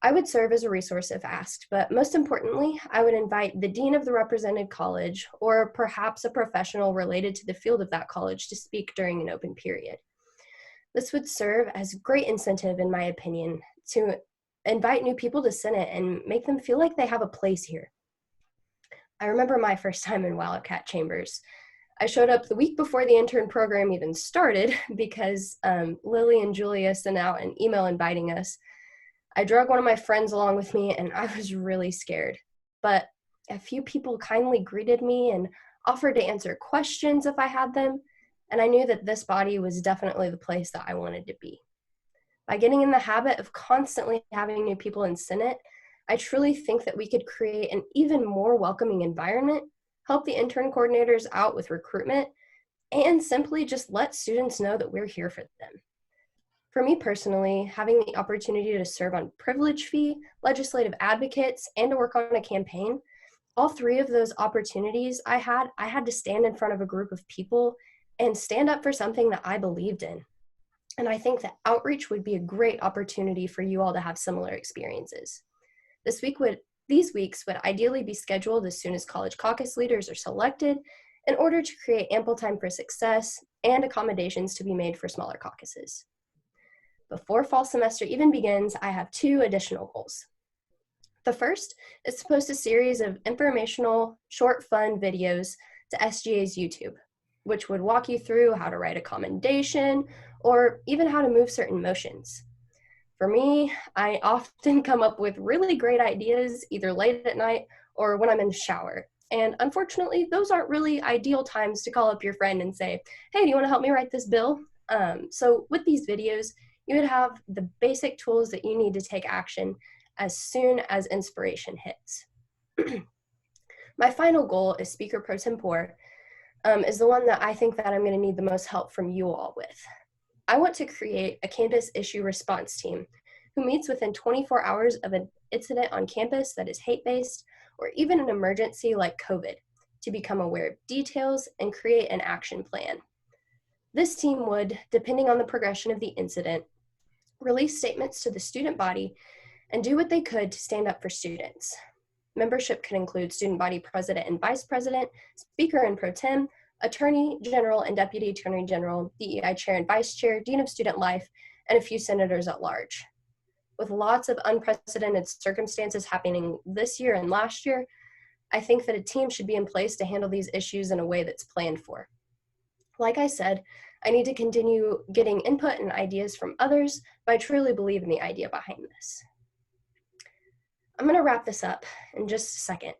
I would serve as a resource if asked, but most importantly, I would invite the dean of the represented college or perhaps a professional related to the field of that college to speak during an open period. This would serve as great incentive, in my opinion, to invite new people to Senate and make them feel like they have a place here. I remember my first time in Wildcat Chambers. I showed up the week before the intern program even started because Lily and Julia sent out an email inviting us. I drug one of my friends along with me and I was really scared, but a few people kindly greeted me and offered to answer questions if I had them, and I knew that this body was definitely the place that I wanted to be. By getting in the habit of constantly having new people in Senate, I truly think that we could create an even more welcoming environment, help the intern coordinators out with recruitment, and simply just let students know that we're here for them. For me personally, having the opportunity to serve on privilege fee, legislative advocates, and to work on a campaign, all three of those opportunities I had to stand in front of a group of people and stand up for something that I believed in. And I think that outreach would be a great opportunity for you all to have similar experiences. These weeks would ideally be scheduled as soon as college caucus leaders are selected in order to create ample time for success and accommodations to be made for smaller caucuses. Before fall semester even begins, I have 2 additional goals. The first is to post a series of informational, short, fun videos to SGA's YouTube, which would walk you through how to write a commendation or even how to move certain motions. For me, I often come up with really great ideas either late at night or when I'm in the shower. And unfortunately, those aren't really ideal times to call up your friend and say, hey, do you want to help me write this bill? So with these videos, you would have the basic tools that you need to take action as soon as inspiration hits. My final goal as Speaker Pro Tempore is the one that I think that I'm going to need the most help from you all with. I want to create a campus issue response team who meets within 24 hours of an incident on campus that is hate-based or even an emergency like COVID to become aware of details and create an action plan. This team would, depending on the progression of the incident, release statements to the student body and do what they could to stand up for students. Membership could include student body president and vice president, speaker and pro tem, attorney general and deputy attorney general, DEI chair and vice chair, dean of student life, and a few senators at large. With lots of unprecedented circumstances happening this year and last year, I think that a team should be in place to handle these issues in a way that's planned for. Like I said, I need to continue getting input and ideas from others, but I truly believe in the idea behind this. I'm going to wrap this up in just a second.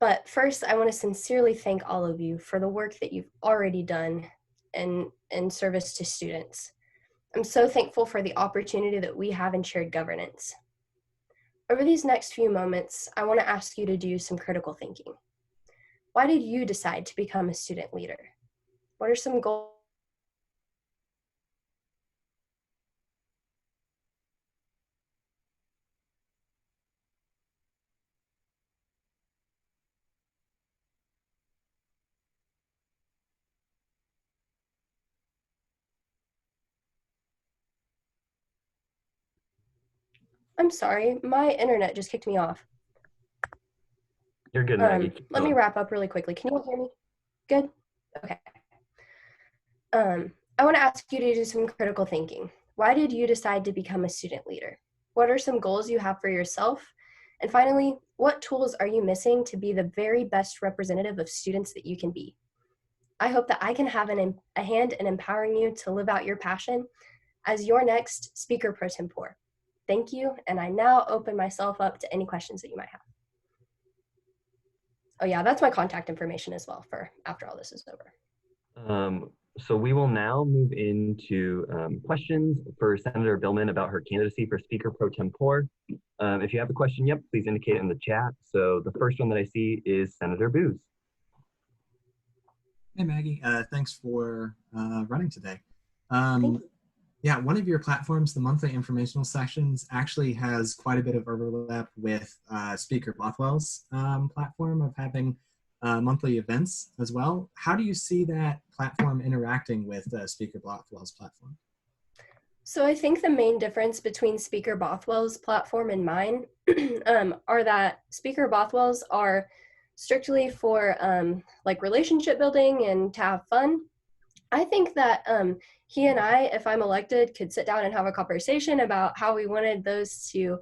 But first, I want to sincerely thank all of you for the work that you've already done in service to students. I'm so thankful for the opportunity that we have in shared governance. Over these next few moments, I want to ask you to do some critical thinking. Why did you decide to become a student leader? What are some goals? I'm sorry, my internet just kicked me off. You're good, Maggie. Let me wrap up really quickly. Can you hear me? Good? Okay. I want to ask you to do some critical thinking. Why did you decide to become a student leader? What are some goals you have for yourself? And finally, what tools are you missing to be the very best representative of students that you can be? I hope that I can have a hand in empowering you to live out your passion as your next speaker pro tempore. Thank you, and I now open myself up to any questions that you might have. Oh yeah, that's my contact information as well for after all this is over. So we will now move into questions for Senator Billman about her candidacy for Speaker Pro Tempore. If you have a question, yep, please indicate it in the chat. So the first one that I see is Senator Booz. Hey, Maggie. Thanks for running today. Yeah, one of your platforms, the monthly informational sessions, actually has quite a bit of overlap with Speaker Bothwell's platform of having monthly events as well. How do you see that platform interacting with Speaker Bothwell's platform? So I think the main difference between Speaker Bothwell's platform and mine are that Speaker Bothwell's are strictly for like relationship building and to have fun. I think that he and I, if I'm elected, could sit down and have a conversation about how we wanted those to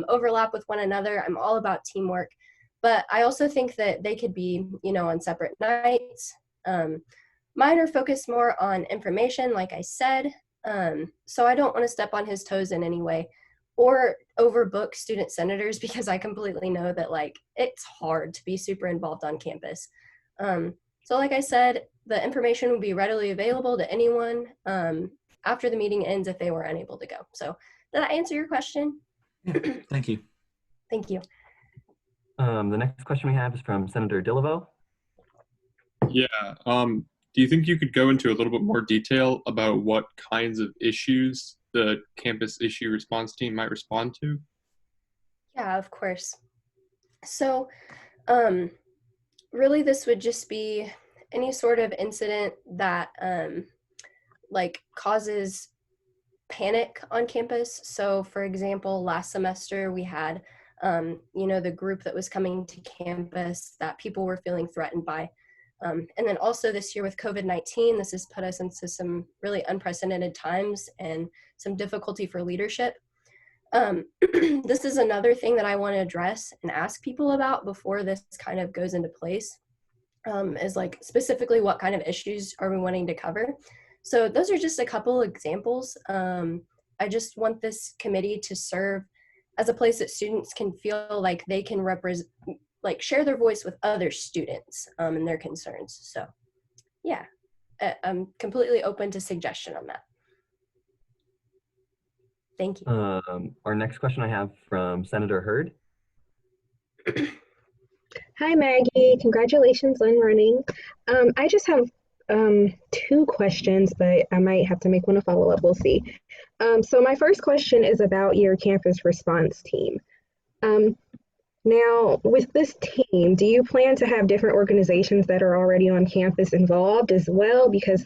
overlap with one another. I'm all about teamwork, but I also think that they could be, on separate nights. Mine are focused more on information, like I said, so I don't want to step on his toes in any way or overbook student senators because I completely know that it's hard to be super involved on campus. So like I said, the information will be readily available to anyone after the meeting ends if they were unable to go. So did that answer your question? Yeah, thank you. Thank you. The next question we have is from Senator Dilivo. Yeah. Do you think you could go into a little bit more detail about what kinds of issues the campus issue response team might respond to? Yeah, of course. So really this would just be any sort of incident that causes panic on campus. So for example, last semester we had, the group that was coming to campus that people were feeling threatened by. And then also this year with COVID-19, this has put us into some really unprecedented times and some difficulty for leadership. This is another thing that I want to address and ask people about before this kind of goes into place, is specifically what kind of issues are we wanting to cover. So those are just a couple examples. I just want this committee to serve as a place that students can feel like they can represent, share their voice with other students and their concerns. So yeah, I'm completely open to suggestion on that. Thank you. Our next question I have from Senator Hurd. Hi, Maggie. Congratulations on running. I just have two questions, but I might have to make one a follow-up. We'll see. So my first question is about your campus response team. Now, with this team, do you plan to have different organizations that are already on campus involved as well? Because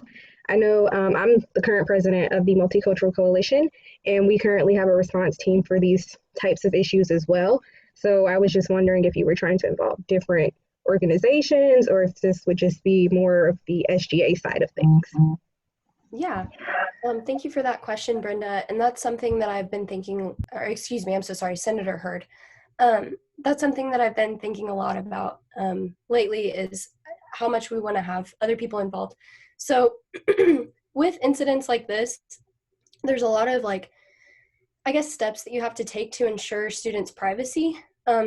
I know I'm the current president of the Multicultural Coalition, and we currently have a response team for these types of issues as well. So I was just wondering if you were trying to involve different organizations or if this would just be more of the SGA side of things. Yeah, thank you for that question, Brenda. And that's something that I've been thinking, or excuse me, I'm so sorry, Senator Hurd. That's something that I've been thinking a lot about lately is how much we want to have other people involved. So with incidents like this, there's a lot of like, I guess, steps that you have to take to ensure students' privacy.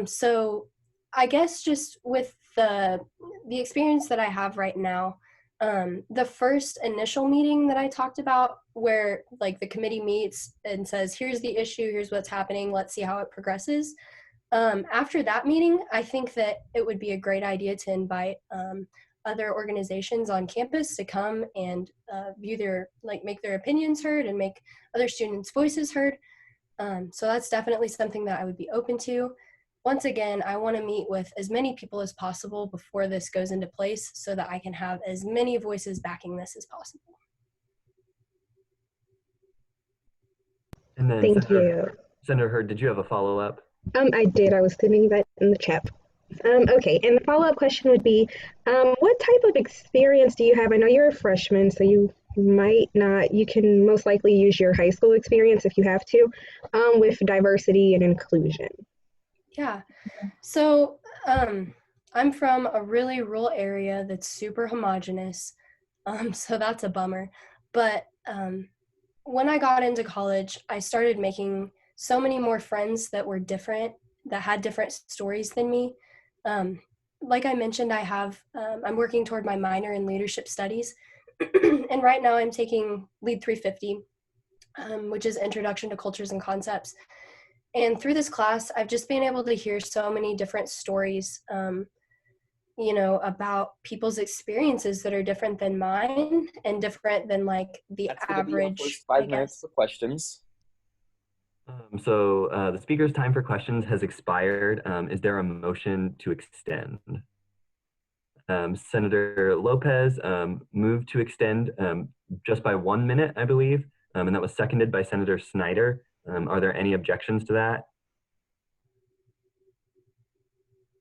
So I guess just with the experience that I have right now, the first initial meeting that I talked about where like the committee meets and says, here's the issue, here's what's happening, let's see how it progresses. After that meeting, I think that it would be a great idea to invite other organizations on campus to come and make their opinions heard and make other students' voices heard. So that's definitely something that I would be open to. Once again, I want to meet with as many people as possible before this goes into place so that I can have as many voices backing this as possible. And then Thank you. Senator Hurd, did you have a follow-up? I did. I was sending that in the chat. Okay, and the follow-up question would be, what type of experience do you have? I know you're a freshman, so you might not, you can most likely use your high school experience if you have to, with diversity and inclusion. Yeah, so I'm from a really rural area that's super homogenous, so that's a bummer. But when I got into college, I started making so many more friends that were different, that had different stories than me. Like I mentioned, I'm working toward my minor in leadership studies, and right now I'm taking Lead 350, which is Introduction to Cultures and Concepts. And through this class, I've just been able to hear so many different stories, about people's experiences that are different than mine and different than like the That's gonna be our average. first 5 minutes for questions. So the speaker's time for questions has expired. Is there a motion to extend? Senator Lopez moved to extend just by 1 minute, I believe, and that was seconded by Senator Snyder. Are there any objections to that?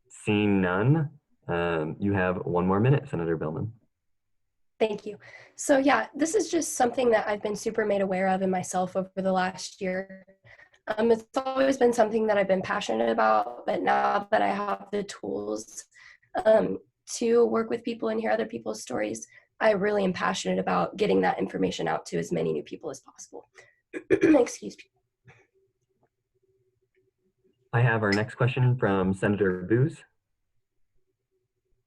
Seeing none, you have 1 more minute, Senator Billman. Thank you. So yeah, this is just something that I've been super made aware of in myself over the last year. It's always been something that I've been passionate about, but now that I have the tools to work with people and hear other people's stories, I really am passionate about getting that information out to as many new people as possible. Excuse me. I have our next question from Senator Booz.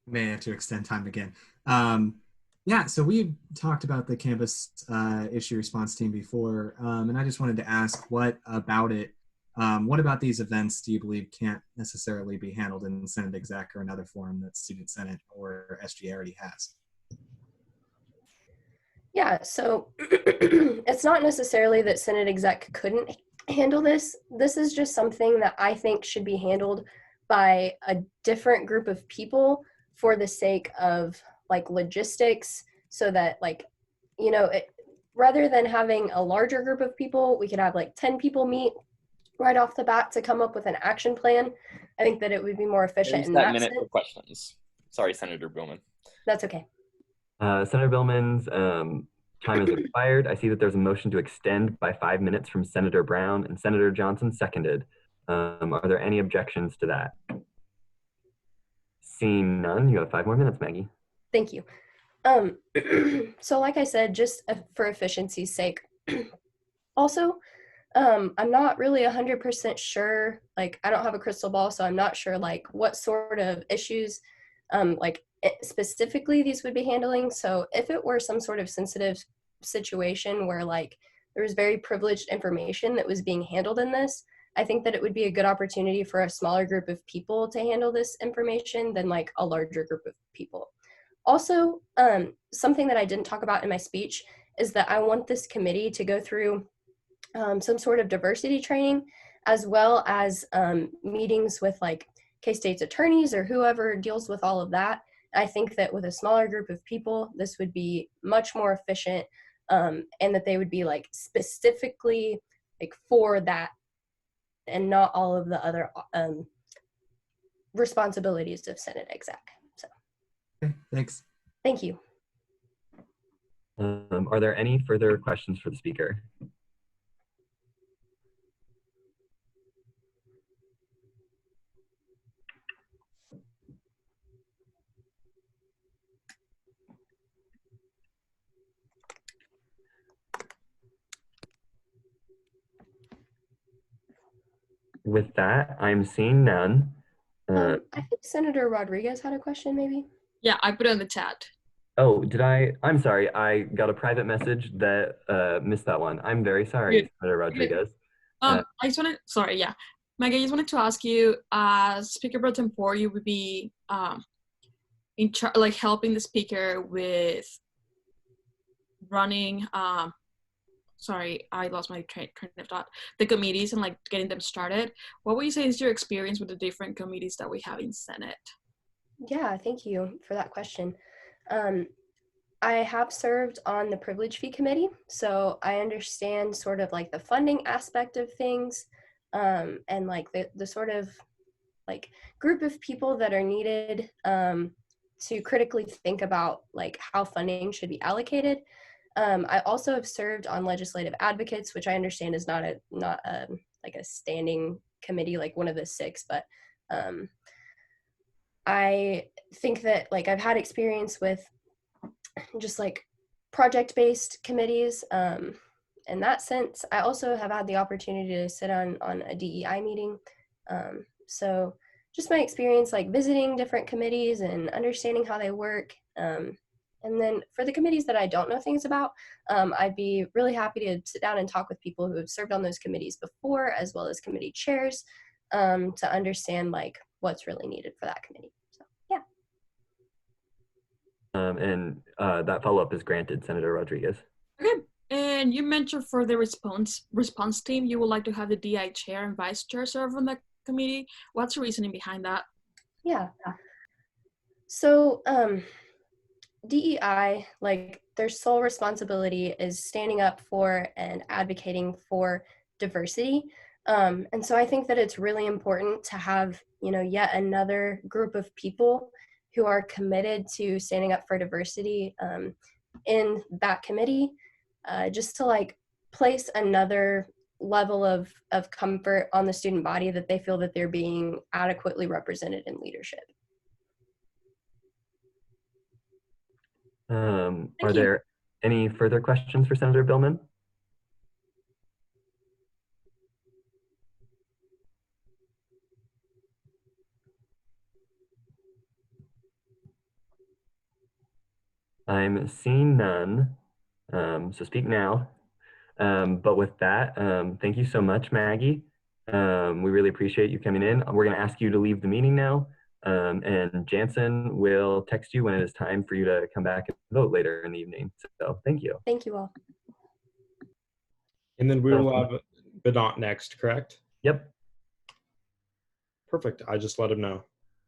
May have to extend time again. Yeah, so we talked about the campus issue response team before, and I just wanted to ask what about these events do you believe can't necessarily be handled in Senate Exec or another forum that Student Senate or SGA already has? Yeah, so it's not necessarily that Senate Exec couldn't handle this. This is just something that I think should be handled by a different group of people for the sake of like logistics, so that rather than having a larger group of people, we could have like 10 people meet right off the bat to come up with an action plan. I think that it would be more efficient in that minute sense. for questions. Sorry, Senator Billman. That's okay. Senator Billman's time has expired. I see that there's a motion to extend by 5 minutes from Senator Brown, and Senator Johnson seconded. Are there any objections to that? Seeing none, you have 5 more minutes, Maggie. Thank you. So like I said, just for efficiency's sake. Also, I'm not really 100% sure, like I don't have a crystal ball, so I'm not sure like what sort of issues specifically these would be handling. So if it were some sort of sensitive situation where like there was very privileged information that was being handled in this, I think that it would be a good opportunity for a smaller group of people to handle this information than like a larger group of people. Also, something that I didn't talk about in my speech is that I want this committee to go through some sort of diversity training, as well as meetings with like K-State's attorneys or whoever deals with all of that. I think that with a smaller group of people, this would be much more efficient, and that they would be like specifically like for that and not all of the other responsibilities of Senate Exec. So. Okay, thanks. Thank you. Are there any further questions for the speaker? with that, I'm seeing none. I think Senator Rodriguez had a question, maybe. Yeah, I put it in the chat. Oh, did I? I'm sorry. I got a private message that missed that one. I'm very sorry, Good. Senator Rodriguez. I just wanted, sorry, yeah. Maggie, I just wanted to ask you, as Speaker Pro Tempore, you would be in charge, like helping the speaker with running, sorry, I lost my train of thought, the committees and like getting them started. What would you say is your experience with the different committees that we have in Senate? Yeah, thank you for that question. I have served on the Privilege Fee Committee, so I understand sort of like the funding aspect of things, and like the sort of like group of people that are needed to critically think about like how funding should be allocated. I also have served on legislative advocates, which I understand is not like a standing committee like one of the 6, but I think that like I've had experience with just like project-based committees. In that sense, I also have had the opportunity to sit on a DEI meeting. So just my experience like visiting different committees and understanding how they work. And then for the committees that I don't know things about, I'd be really happy to sit down and talk with people who have served on those committees before, as well as committee chairs, to understand like what's really needed for that committee. So yeah. And that follow-up is granted, Senator Rodriguez. Okay, and you mentioned for the response team, you would like to have the DI chair and vice chair serve on the committee. What's the reasoning behind that? Yeah. So DEI, like their sole responsibility is standing up for and advocating for diversity. And so I think that it's really important to have, yet another group of people who are committed to standing up for diversity in that committee, just to like place another level of comfort on the student body that they feel that they're being adequately represented in leadership. Are there any further questions for Senator Billman? I'm seeing none, so speak now. But with that, thank you so much, Maggie. We really appreciate you coming in. We're going to ask you to leave the meeting now, and Jansen will text you when it is time for you to come back and vote later in the evening. So thank you. Thank you all. And then we will have Vedant next, correct? Yep. Perfect. I just let him know.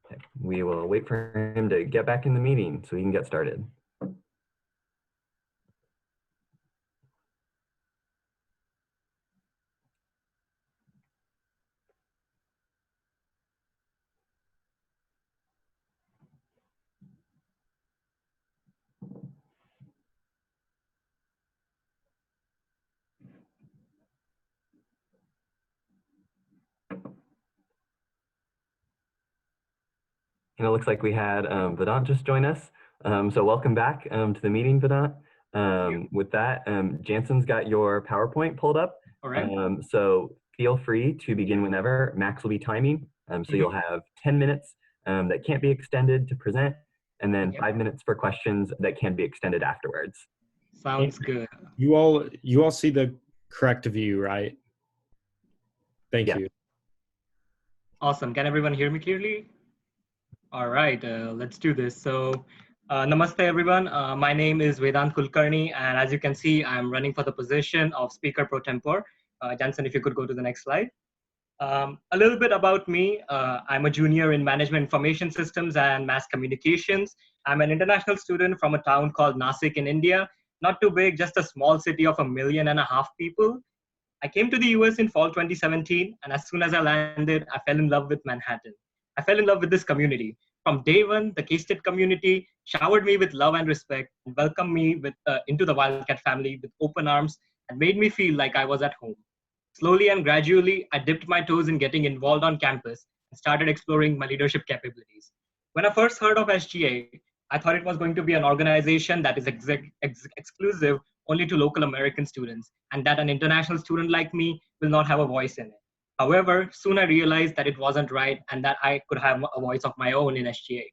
Okay. We will wait for him to get back in the meeting so he can get started. And it looks like we had Vedant just join us. So welcome back to the meeting, Vedant. With that, Jansen's got your PowerPoint pulled up. All right. So feel free to begin whenever. Max will be timing. So you'll have 10 minutes that can't be extended to present, and then 5 minutes for questions that can be extended afterwards. Sounds good. You all see the correct view, right? Thank you. Awesome. Can everyone hear me clearly? All right, let's do this. So namaste, everyone. My name is Vedant Kulkarni, and as you can see, I'm running for the position of Speaker Pro Tempore. Jansen, if you could go to the next slide. A little bit about me. I'm a junior in Management Information Systems and Mass Communications. I'm an international student from a town called Nasik in India. Not too big, just a small city of 1.5 million people. I came to the US in fall 2017, and as soon as I landed, I fell in love with Manhattan. I fell in love with this community. From day one, the K-State community showered me with love and respect and welcomed me into the Wildcat family with open arms and made me feel like I was at home. Slowly and gradually, I dipped my toes in getting involved on campus and started exploring my leadership capabilities. When I first heard of SGA, I thought it was going to be an organization that is exclusive only to local American students, and that an international student like me will not have a voice in it. However, soon I realized that it wasn't right and that I could have a voice of my own in SGA.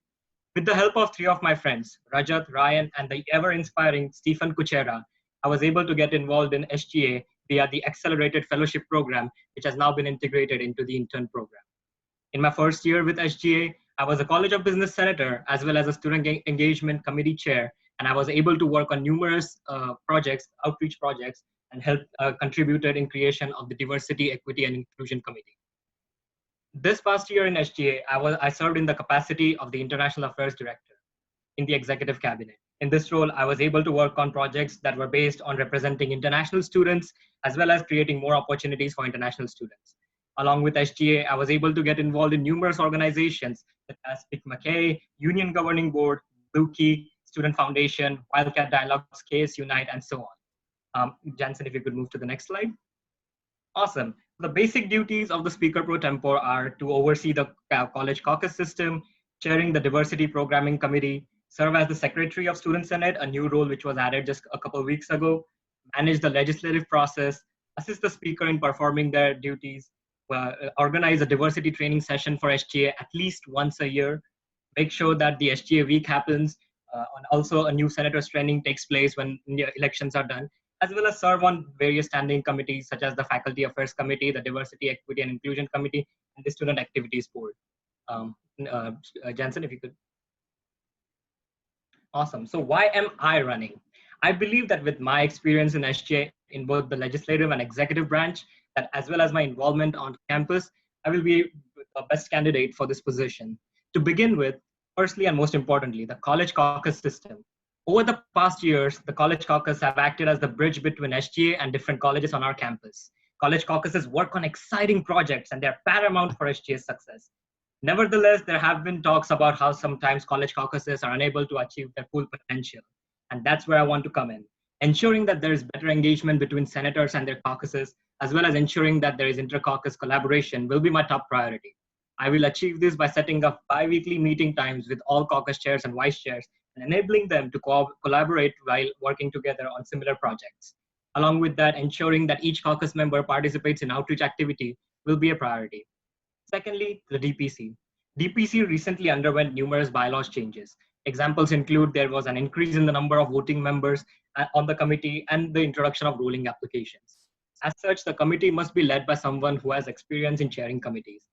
With the help of 3 of my friends, Rajat, Ryan, and the ever-inspiring Stephen Kuchera, I was able to get involved in SGA via the Accelerated Fellowship Program, which has now been integrated into the intern program. In my first year with SGA, I was a College of Business Senator as well as a Student Engagement Committee Chair, and I was able to work on numerous projects, outreach projects, and helped contributed in creation of the Diversity, Equity, and Inclusion Committee. This past year in SGA, I served in the capacity of the International Affairs Director in the Executive Cabinet. In this role, I was able to work on projects that were based on representing international students, as well as creating more opportunities for international students. Along with SGA, I was able to get involved in numerous organizations such as Speak McKay, Union Governing Board, Blue Key, Student Foundation, Wildcat Dialogues, KS Unite, and so on. Jansen, if you could move to the next slide. Awesome. The basic duties of the Speaker Pro Tempore are to oversee the college caucus system, chairing the Diversity Programming Committee, serve as the Secretary of Student Senate, a new role which was added just a couple of weeks ago, manage the legislative process, assist the Speaker in performing their duties, organize a diversity training session for SGA at least once a year, make sure that the SGA week happens, and also a new senators training takes place when the elections are done, as well as serve on various standing committees such as the Faculty Affairs Committee, the Diversity, Equity, and Inclusion Committee, and the Student Activities Board. Jansen, if you could. Awesome. So why am I running? I believe that with my experience in SGA in both the legislative and executive branch, that as well as my involvement on campus, I will be the best candidate for this position. To begin with, firstly and most importantly, the college caucus system. Over the past years, the college caucus have acted as the bridge between SGA and different colleges on our campus. College caucuses work on exciting projects and they're paramount for SGA's success. Nevertheless, there have been talks about how sometimes college caucuses are unable to achieve their full potential. And that's where I want to come in. Ensuring that there is better engagement between senators and their caucuses, as well as ensuring that there is inter-caucus collaboration will be my top priority. I will achieve this by setting up bi-weekly meeting times with all caucus chairs and vice chairs and enabling them to collaborate while working together on similar projects. Along with that, ensuring that each caucus member participates in outreach activity will be a priority. Secondly, the DPC. DPC recently underwent numerous bylaws changes. Examples include there was an increase in the number of voting members on the committee and the introduction of ruling applications. As such, the committee must be led by someone who has experience in chairing committees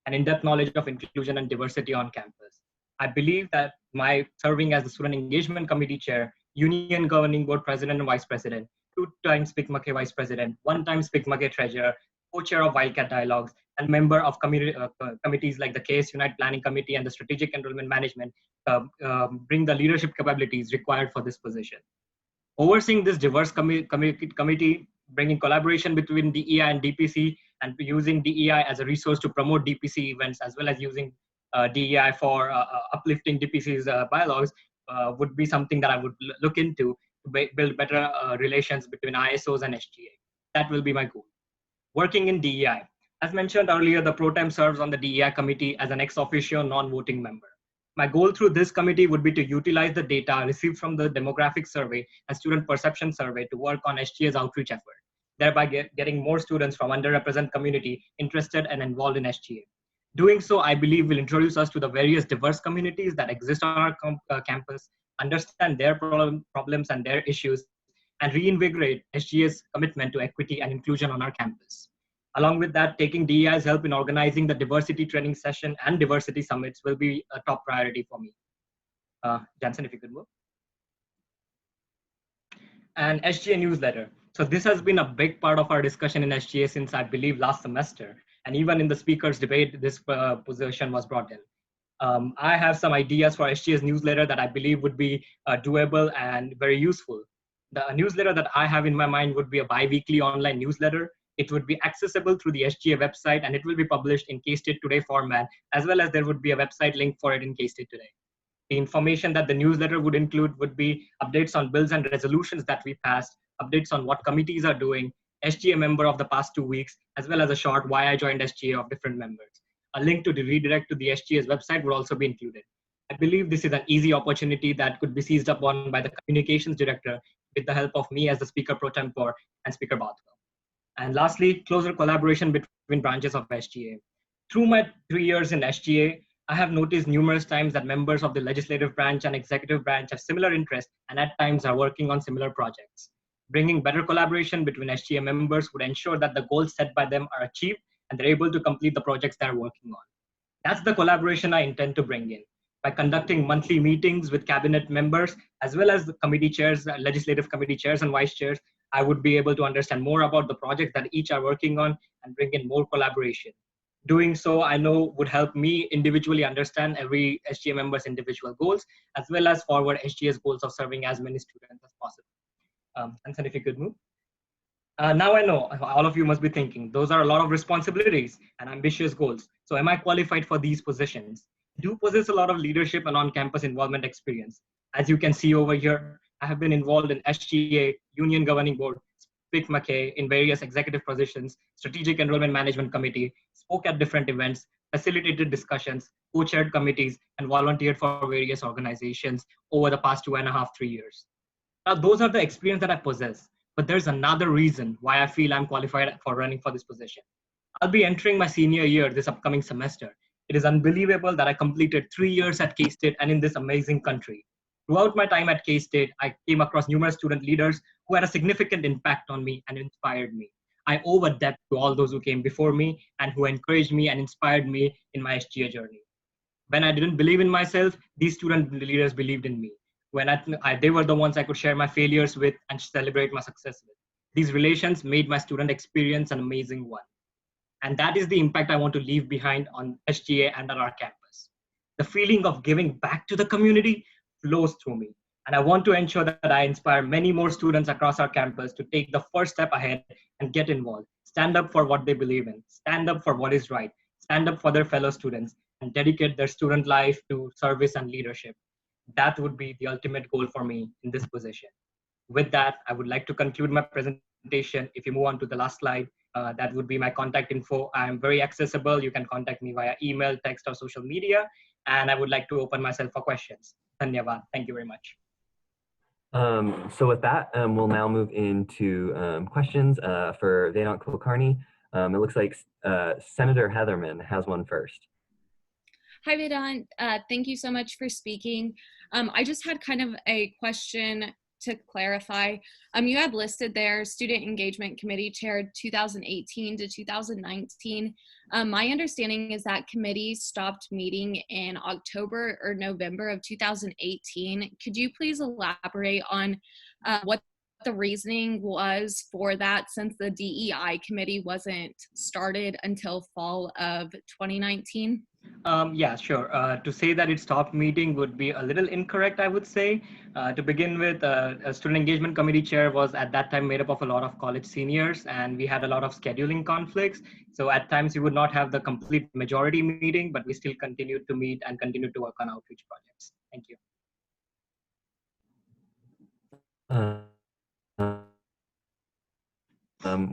and in-depth knowledge of inclusion and diversity on campus. I believe that my serving as the Student Engagement Committee Chair, Union Governing Board President and Vice President, 2 times Speak McKay Vice President, 1 time Speak McKay Treasurer, co-chair of Wildcat Dialogues, and member of committees like the KS Unite Planning Committee and the Strategic Enrollment Management bring the leadership capabilities required for this position. Overseeing this diverse committee, bringing collaboration between DEI and DPC, and using DEI as a resource to promote DPC events, as well as using DEI for uplifting DPC's bylaws would be something that I would look into to build better relations between ISOs and SGA. That will be my goal. Working in DEI. As mentioned earlier, the Pro Tem serves on the DEI committee as an ex officio non-voting member. My goal through this committee would be to utilize the data received from the demographic survey and student perception survey to work on SGA's outreach effort, thereby getting more students from underrepresented community interested and involved in SGA. Doing so, I believe, will introduce us to the various diverse communities that exist on our campus, understand their problems and their issues, and reinvigorate SGA's commitment to equity and inclusion on our campus. Along with that, taking DEI's help in organizing the diversity training session and diversity summits will be a top priority for me. Jansen, if you could move. And SGA newsletter. So this has been a big part of our discussion in SGA since I believe last semester. And even in the speakers debate, this position was brought in. I have some ideas for SGA's newsletter that I believe would be doable and very useful. The newsletter that I have in my mind would be a bi-weekly online newsletter. It would be accessible through the SGA website and it will be published in K-State Today format, as well as there would be a website link for it in K-State Today. The information that the newsletter would include would be updates on bills and resolutions that we passed, updates on what committees are doing, SGA member of the past 2 weeks, as well as a short why I joined SGA of different members. A link to the redirect to the SGA's website would also be included. I believe this is an easy opportunity that could be seized upon by the communications director with the help of me as the Speaker Pro Tempore and Speaker Bothwell. And lastly, closer collaboration between branches of SGA. Through my 3 years in SGA, I have noticed numerous times that members of the legislative branch and executive branch have similar interests and at times are working on similar projects. Bringing better collaboration between SGA members would ensure that the goals set by them are achieved and they're able to complete the projects they're working on. That's the collaboration I intend to bring in. By conducting monthly meetings with cabinet members, as well as the committee chairs, legislative committee chairs and vice chairs, I would be able to understand more about the projects that each are working on and bring in more collaboration. Doing so, I know would help me individually understand every SGA member's individual goals, as well as forward SGA's goals of serving as many students as possible. Anson, if you could move. Now I know all of you must be thinking, those are a lot of responsibilities and ambitious goals. So am I qualified for these positions? I do possess a lot of leadership and on-campus involvement experience. As you can see over here, I have been involved in SGA, Union Governing Board, Pick McKay in various executive positions, Strategic Enrollment Management Committee, spoke at different events, facilitated discussions, co-chaired committees, and volunteered for various organizations over the past 2.5, 3 years. Now, those are the experience that I possess, but there's another reason why I feel I'm qualified for running for this position. I'll be entering my senior year this upcoming semester. It is unbelievable that I completed 3 years at K-State and in this amazing country. Throughout my time at K-State, I came across numerous student leaders who had a significant impact on me and inspired me. I owe a debt to all those who came before me and who encouraged me and inspired me in my SGA journey. When I didn't believe in myself, these student leaders believed in me. When they were the ones I could share my failures with and celebrate my success with. These relations made my student experience an amazing one. And that is the impact I want to leave behind on SGA and on our campus. The feeling of giving back to the community flows through me. And I want to ensure that I inspire many more students across our campus to take the first step ahead and get involved. Stand up for what they believe in. Stand up for what is right. Stand up for their fellow students and dedicate their student life to service and leadership. That would be the ultimate goal for me in this position. With that, I would like to conclude my presentation. If you move on to the last slide, that would be my contact info. I am very accessible. You can contact me via email, text, or social media. And I would like to open myself for questions. Dhanyavad. Thank you very much. So with that, we'll now move into questions for Vedant Kulkarni. It looks like Senator Heatherman has one first. Hi, Vedant. Thank you so much for speaking. I just had kind of a question to clarify. You had listed there Student Engagement Committee Chair 2018 to 2019. My understanding is that committee stopped meeting in October or November of 2018. Could you please elaborate on what the reasoning was for that, since the DEI committee wasn't started until fall of 2019? Yeah, sure. To say that it stopped meeting would be a little incorrect, I would say. To begin with, a student engagement committee chair was at that time made up of a lot of college seniors, and we had a lot of scheduling conflicts. So at times we would not have the complete majority meeting, but we still continued to meet and continued to work on outreach projects. Thank you.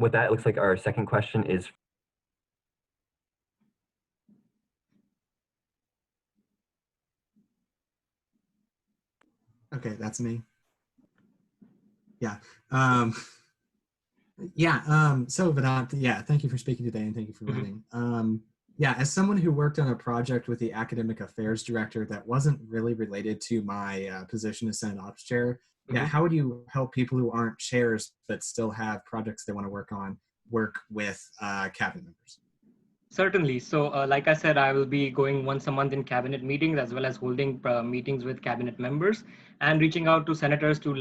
With that, it looks like our second question is okay, that's me. Yeah. So Vedant, yeah, thank you for speaking today and thank you for running. Yeah, as someone who worked on a project with the academic affairs director that wasn't really related to my position as Senate Ops Chair, yeah, how would you help people who aren't chairs but still have projects they want to work with cabinet members? Certainly. So like I said, I will be going once a month in cabinet meetings, as well as holding meetings with cabinet members and reaching out to senators to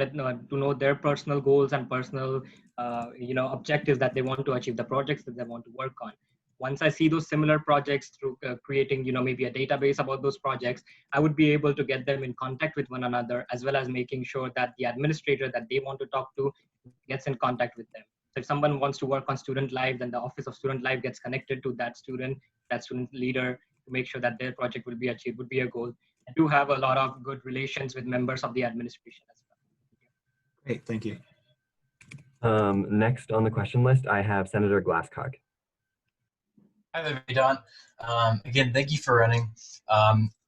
know their personal goals and personal objectives that they want to achieve, the projects that they want to work on. Once I see those similar projects through creating, maybe a database about those projects, I would be able to get them in contact with one another, as well as making sure that the administrator that they want to talk to gets in contact with them. So if someone wants to work on student life, then the Office of Student Life gets connected to that student leader to make sure that their project will be achieved, would be a goal. I do have a lot of good relations with members of the administration as well. Great, thank you. Next on the question list, I have Senator Glasscock. Hi there, Vedant. Again, thank you for running.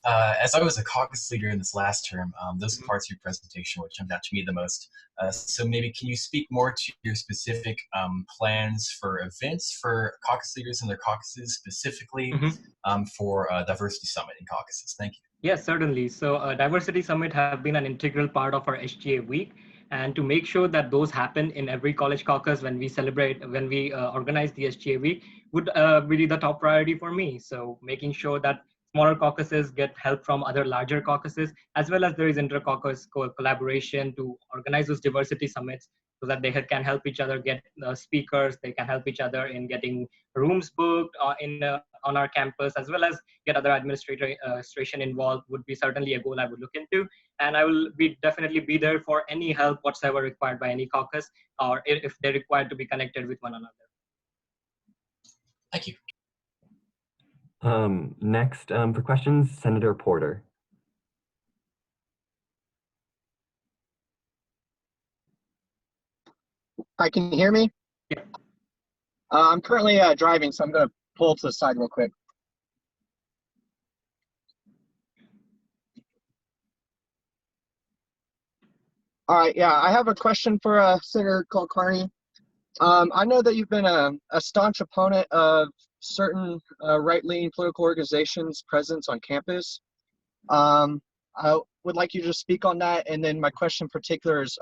As I was a caucus leader in this last term, those are parts of your presentation which jumped out to me the most. So maybe can you speak more to your specific plans for events for caucus leaders and their caucuses, specifically for Diversity Summit and caucuses? Thank you. Yes, certainly. So Diversity Summit have been an integral part of our SGA week. And to make sure that those happen in every college caucus when we organize the SGA week would be the top priority for me. So making sure that smaller caucuses get help from other larger caucuses, as well as there is inter-caucus collaboration to organize those diversity summits so that they can help each other get speakers, they can help each other in getting rooms booked on our campus, as well as get other administration involved would be certainly a goal I would look into. And I will definitely be there for any help whatsoever required by any caucus, or if they're required to be connected with one another. Thank you. Next, for questions, Senator Porter. Hi, can you hear me? Yeah. I'm currently driving, so I'm going to pull to the side real quick. All right, yeah, I have a question for Senator Kulkarni. I know that you've been a staunch opponent of certain right-leaning political organizations' presence on campus. I would like you to speak on that, and then my question in particular is,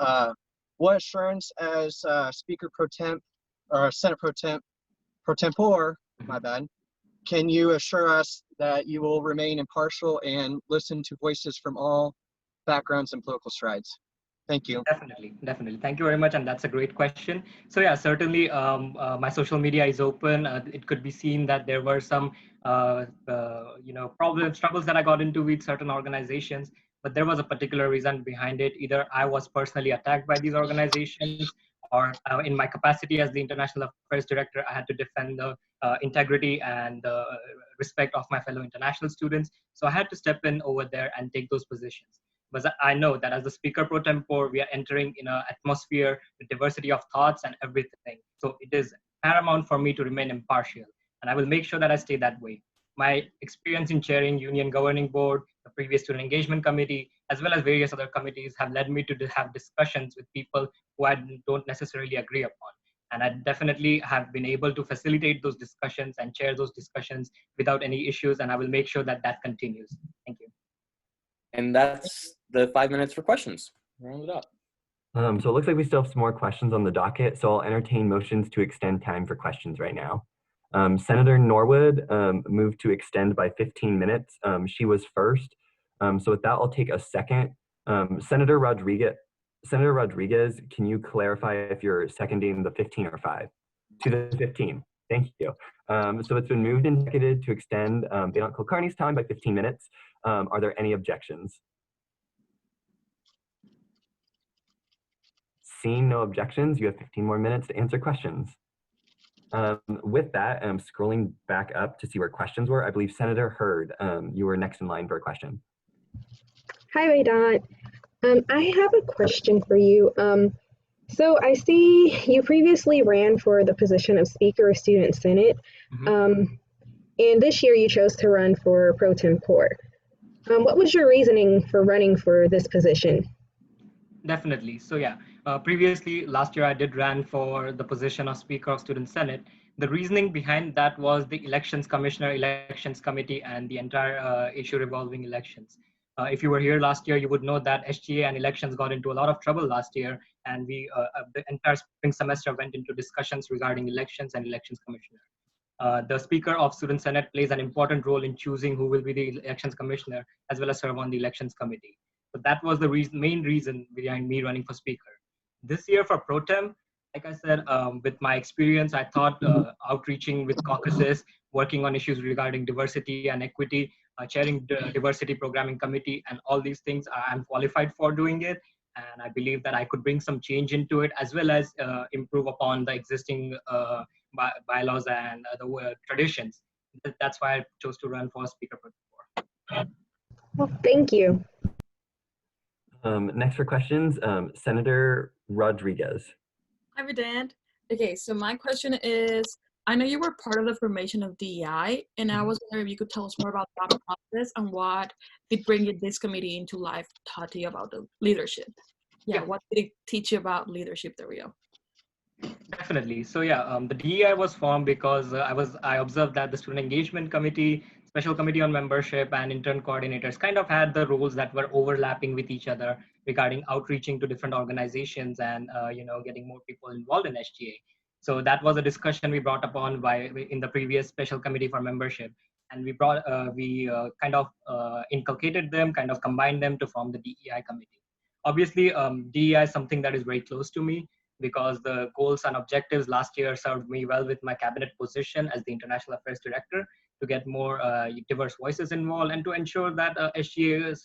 what assurance as Speaker Pro Temp, or Senate Pro Tempore, my bad, can you assure us that you will remain impartial and listen to voices from all backgrounds and political strides? Thank you. Definitely. Thank you very much, and that's a great question. So yeah, certainly my social media is open. It could be seen that there were some struggles that I got into with certain organizations, but there was a particular reason behind it. Either I was personally attacked by these organizations, or in my capacity as the International Affairs Director, I had to defend the integrity and respect of my fellow international students. So I had to step in over there and take those positions. But I know that as the Speaker Pro Tempore, we are entering in an atmosphere with diversity of thoughts and everything. So it is paramount for me to remain impartial, and I will make sure that I stay that way. My experience in chairing Union Governing Board, the previous Student Engagement Committee, as well as various other committees have led me to have discussions with people who I don't necessarily agree upon. And I definitely have been able to facilitate those discussions and chair those discussions without any issues, and I will make sure that that continues. Thank you. And that's the 5 minutes for questions. Round it up. So it looks like we still have some more questions on the docket, so I'll entertain motions to extend time for questions right now. Senator Norwood moved to extend by 15 minutes. She was first. So with that, I'll take a second. Senator Rodriguez, can you clarify if you're seconding the 15 or 5? To the 15. Thank you. So it's been moved and seconded to extend Vedant Kulkarni's time by 15 minutes. Are there any objections? Seeing no objections, you have 15 more minutes to answer questions. With that, scrolling back up to see where questions were, I believe Senator Hurd, you were next in line for a question. Hi, Vedant. I have a question for you. So I see you previously ran for the position of Speaker of Student Senate, and this year you chose to run for Pro Tempore. What was your reasoning for running for this position? Definitely. So yeah, previously last year I did run for the position of Speaker of Student Senate. The reasoning behind that was the Elections Commissioner, Elections Committee, and the entire issue revolving elections. If you were here last year, you would know that SGA and elections got into a lot of trouble last year, and we the entire spring semester went into discussions regarding elections and Elections Commissioner. The Speaker of Student Senate plays an important role in choosing who will be the Elections Commissioner, as well as serve on the Elections Committee. So that was the main reason behind me running for Speaker. This year for Pro Tem, like I said, with my experience, I thought outreaching with caucuses, working on issues regarding diversity and equity, chairing the Diversity Programming Committee, and all these things, I'm qualified for doing it. And I believe that I could bring some change into it, as well as improve upon the existing bylaws and the traditions. That's why I chose to run for Speaker Pro Tempore. Well, thank you. Next for questions, Senator Rodriguez. Hi, Vedant. Okay, so my question is, I know you were part of the formation of DEI, and I was wondering if you could tell us more about that process and what did bring this committee into life, taught you about the leadership. Yeah, what did it teach you about leadership, Dario? Definitely. So yeah, the DEI was formed because I observed that the student engagement committee, special committee on membership, and intern coordinators kind of had the roles that were overlapping with each other regarding outreaching to different organizations and getting more people involved in SGA. So that was a discussion we brought upon in the previous special committee for membership, and we kind of inculcated them, kind of combined them to form the DEI committee. Obviously, DEI is something that is very close to me, because the goals and objectives last year served me well with my cabinet position as the International Affairs Director to get more diverse voices involved and to ensure that SGA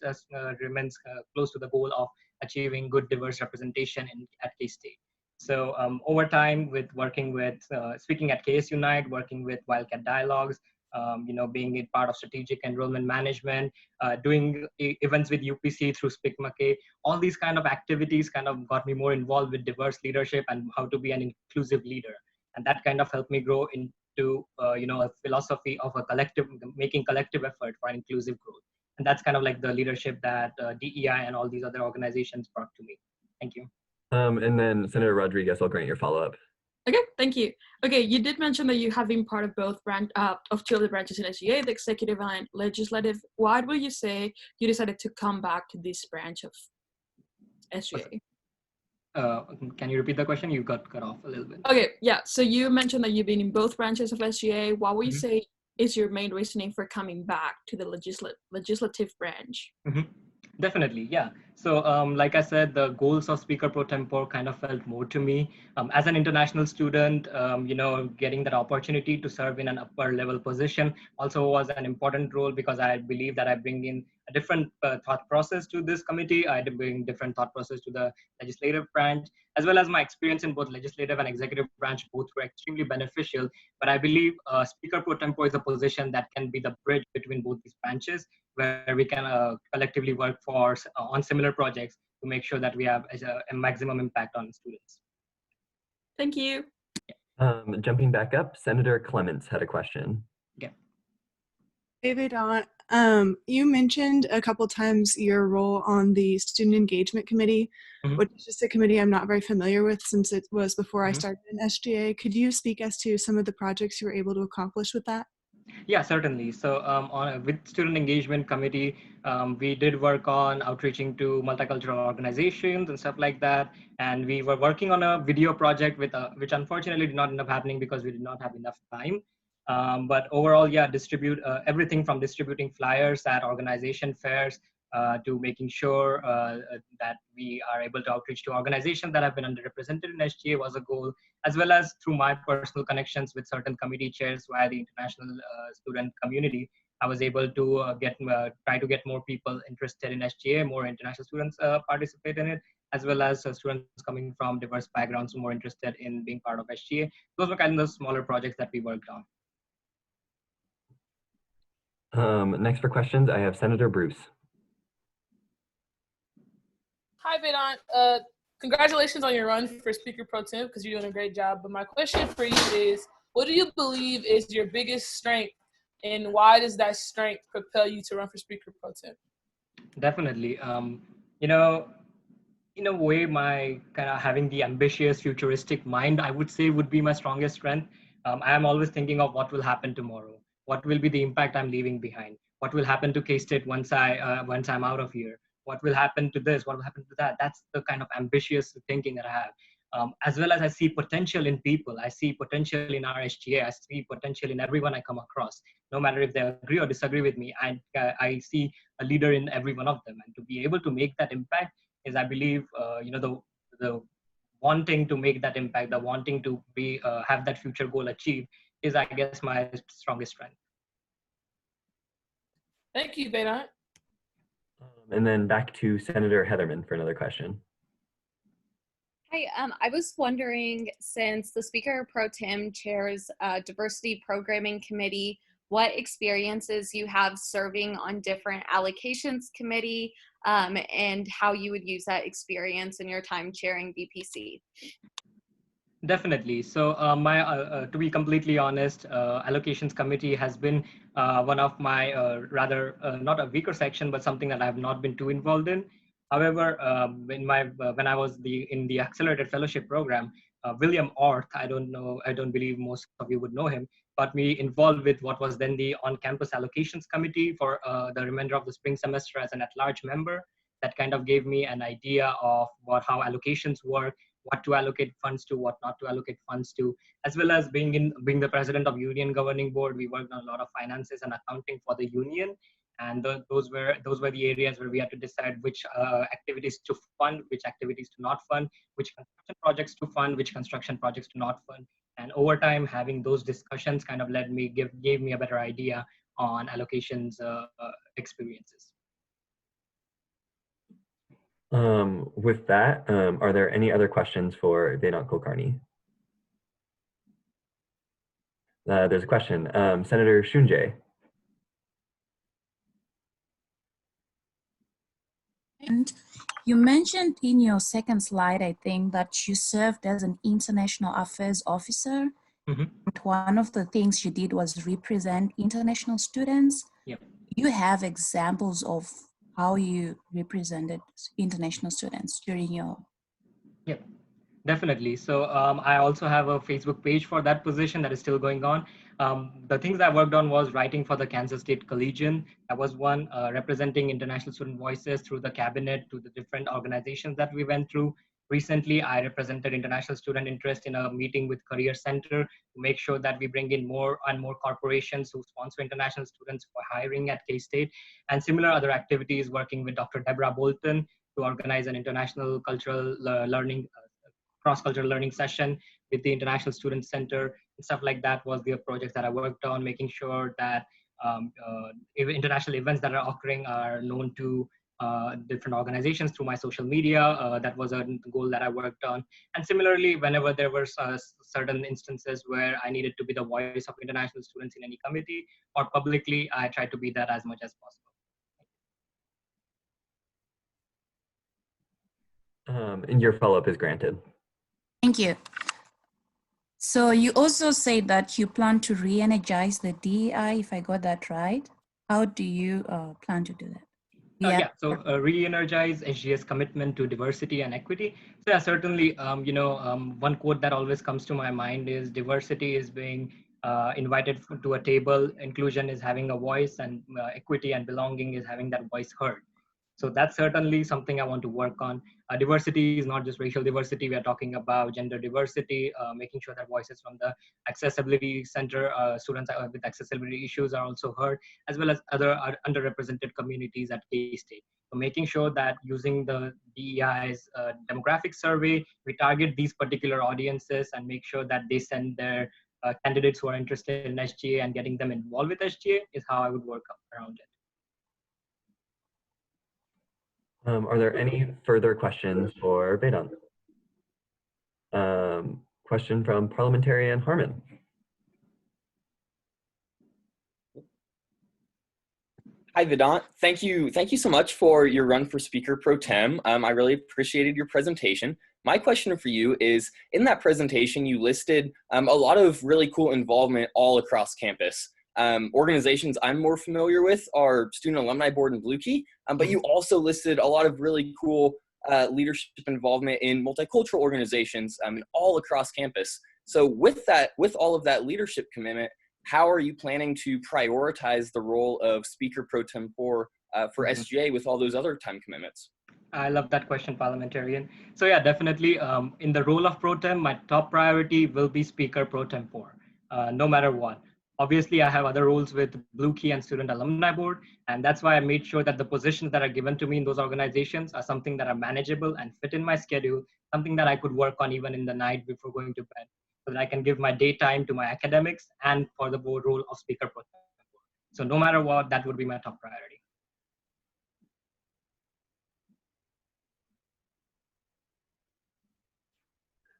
remains close to the goal of achieving good diverse representation at K-State. So over time, with working with, speaking at KS Unite, working with Wildcat Dialogues, being a part of strategic enrollment management, doing events with UPC through SPICMA-K, all these kind of activities kind of got me more involved with diverse leadership and how to be an inclusive leader. And that kind of helped me grow into, a philosophy of making collective effort for inclusive growth. And that's kind of like the leadership that DEI and all these other organizations brought to me. Thank you. And then Senator Rodriguez, I'll grant your follow-up. Okay, thank you. Okay, you did mention that you have been part of both of two of the branches in SGA, the executive and legislative. Why would you say you decided to come back to this branch of SGA? Can you repeat the question? You got cut off a little bit. Okay, yeah. So you mentioned that you've been in both branches of SGA. What would you say is your main reasoning for coming back to the legislative branch? Definitely, yeah. So like I said, the goals of Speaker Pro Tempore kind of felt more to me. As an international student, getting that opportunity to serve in an upper level position also was an important role, because I believe that I bring in a different thought process to this committee. I bring different thought process to the legislative branch, as well as my experience in both legislative and executive branch. Both were extremely beneficial. But I believe Speaker Pro Tempore is a position that can be the bridge between both these branches, where we can collectively work on similar projects to make sure that we have a maximum impact on students. Thank you. Jumping back up, Senator Clements had a question. Yeah. David, you mentioned a couple times your role on the Student Engagement Committee, which is just a committee I'm not very familiar with since it was before I started in SGA. Could you speak as to some of the projects you were able to accomplish with that? Yeah, certainly. So with Student Engagement Committee, we did work on outreaching to multicultural organizations and stuff like that. And we were working on a video project which unfortunately did not end up happening because we did not have enough time. But overall, yeah, distribute everything from distributing flyers at organization fairs to making sure that we are able to outreach to organizations that have been underrepresented in SGA was a goal, as well as through my personal connections with certain committee chairs via the international student community. I was able to try to get more people interested in SGA, more international students participate in it, as well as students coming from diverse backgrounds more interested in being part of SGA. Those were kind of smaller projects that we worked on. Next for questions, I have Senator Bruce. Hi, Vedant. Congratulations on your run for Speaker Pro Tem, because you're doing a great job. But my question for you is, what do you believe is your biggest strength, and why does that strength propel you to run for Speaker Pro Tem? Definitely. In a way, my kind of having the ambitious, futuristic mind, I would say, would be my strongest strength. I am always thinking of what will happen tomorrow. What will be the impact I'm leaving behind? What will happen to K-State once I'm out of here? What will happen to this? What will happen to that? That's the kind of ambitious thinking that I have. As well as I see potential in people. I see potential in our SGA. I see potential in everyone I come across. No matter if they agree or disagree with me, I see a leader in every one of them. And to be able to make that impact is, I believe, the wanting to make that impact, the wanting to have that future goal achieved is, I guess, my strongest strength. Thank you, Vedant. And then back to Senator Heatherman for another question. Hi, I was wondering, since the Speaker Pro Tem chairs Diversity Programming Committee, what experiences you have serving on different allocations committee, and how you would use that experience in your time chairing DPC. Definitely. So, to be completely honest, allocations committee has been one of my rather not a weaker section, but something that I have not been too involved in. However, when I was in the accelerated fellowship program, William Orth, I don't believe most of you would know him, got me involved with what was then the on-campus allocations committee for the remainder of the spring semester as an at-large member. That kind of gave me an idea of how allocations work, what to allocate funds to, what not to allocate funds to, as well as being the president of union governing board. We worked on a lot of finances and accounting for the union, and those were the areas where we had to decide which activities to fund, which activities to not fund, which construction projects to fund, which construction projects to not fund. And over time, having those discussions kind of gave me a better idea on allocations experiences. With that, are there any other questions for Vedant Kulkarni? There's a question. Senator Shunjay. And you mentioned in your second slide, I think, that you served as an international affairs officer. Mm-hmm. And one of the things you did was represent international students. Yep. You have examples of how you represented international students during your... Yep, definitely. So I also have a Facebook page for that position that is still going on. The things I worked on was writing for the Kansas State Collegian. That was one, representing international student voices through the cabinet to the different organizations that we went through. Recently, I represented international student interest in a meeting with Career Center to make sure that we bring in more and more corporations who sponsor international students for hiring at K-State, and similar other activities working with Dr. Deborah Bolton to organize an international cultural learning, cross-cultural learning session with the International Student Center and stuff like that was the projects that I worked on, making sure that international events that are occurring are known to different organizations through my social media. That was a goal that I worked on. And similarly, whenever there were certain instances where I needed to be the voice of international students in any committee or publicly, I tried to be that as much as possible. And your follow-up is granted. Thank you. So you also said that you plan to re-energize the DEI, if I got that right. How do you plan to do that? So re-energize SGS commitment to diversity and equity. So yeah, certainly, one quote that always comes to my mind is diversity is being invited to a table, inclusion is having a voice, and equity and belonging is having that voice heard. So that's certainly something I want to work on. Diversity is not just racial diversity. We are talking about gender diversity, making sure that voices from the accessibility center, students with accessibility issues are also heard, as well as other underrepresented communities at K-State. So making sure that using the DEI's demographic survey, we target these particular audiences and make sure that they send their candidates who are interested in SGA and getting them involved with SGA is how I would work around it. Are there any further questions for Vedant? Question from Parliamentarian Harmon. Hi, Vedant. Thank you so much for your run for Speaker Pro Tem. I really appreciated your presentation. My question for you is, in that presentation, you listed a lot of really cool involvement all across campus. Organizations I'm more familiar with are Student Alumni Board and Blue Key, but you also listed a lot of really cool leadership involvement in multicultural organizations all across campus. So with all of that leadership commitment, how are you planning to prioritize the role of Speaker Pro Tempore for SGA with all those other time commitments? I love that question, Parliamentarian. So yeah, definitely in the role of Pro Tem, my top priority will be Speaker Pro Tempore, no matter what. Obviously, I have other roles with Blue Key and Student Alumni Board, and that's why I made sure that the positions that are given to me in those organizations are something that are manageable and fit in my schedule, something that I could work on even in the night before going to bed, so that I can give my daytime to my academics and for the board role of Speaker Pro Tempore. So no matter what, that would be my top priority.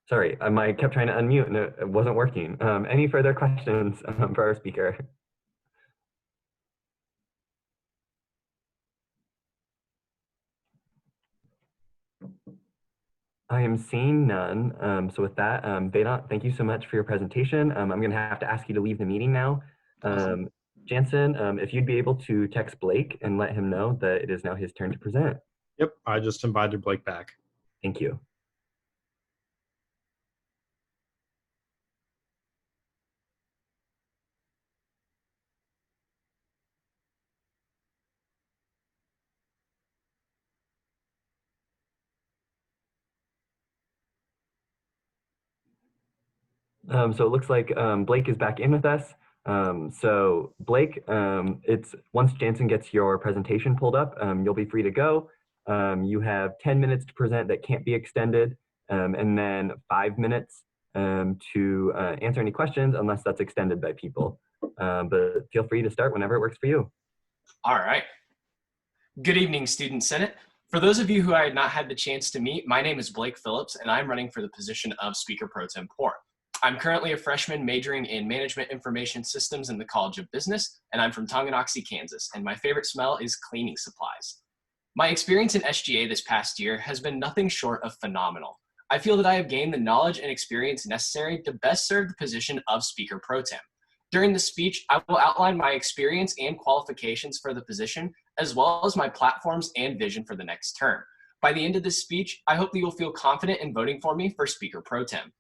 Sorry, I kept trying to unmute and it wasn't working. Any further questions for our speaker? I am seeing none. So with that, Vedant, thank you so much for your presentation. I'm going to have to ask you to leave the meeting now. Jansen, if you'd be able to text Blake and let him know that it is now his turn to present. Yep, I just invited Blake back. Thank you. So it looks like Blake is back in with us. So Blake, it's once Jansen gets your presentation pulled up, you'll be free to go. You have 10 minutes to present that can't be extended, and then 5 minutes to answer any questions unless that's extended by people. But feel free to start whenever it works for you. All right. Good evening, Student Senate. For those of you who I had not had the chance to meet, my name is Blake Phillips, and I'm running for the position of Speaker Pro Tempore. I'm currently a freshman majoring in Management Information Systems in the College of Business, and I'm from Tonganoxie, Kansas, and my favorite smell is cleaning supplies. My experience in SGA this past year has been nothing short of phenomenal. I feel that I have gained the knowledge and experience necessary to best serve the position of Speaker Pro Tem. During the speech, I will outline my experience and qualifications for the position, as well as my platforms and vision for the next term. By the end of this speech, I hope that you'll feel confident in voting for me for Speaker Pro Tem.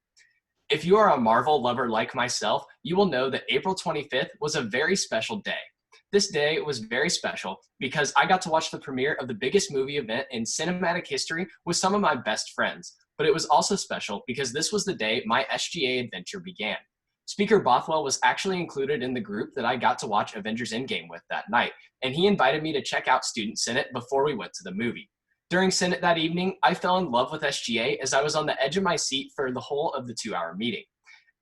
If you are a Marvel lover like myself, you will know that April 25th was a very special day. This day was very special because I got to watch the premiere of the biggest movie event in cinematic history with some of my best friends. But it was also special because this was the day my SGA adventure began. Speaker Bothwell was actually included in the group that I got to watch Avengers Endgame with that night, and he invited me to check out Student Senate before we went to the movie. During Senate that evening, I fell in love with SGA as I was on the edge of my seat for the whole of the 2-hour meeting.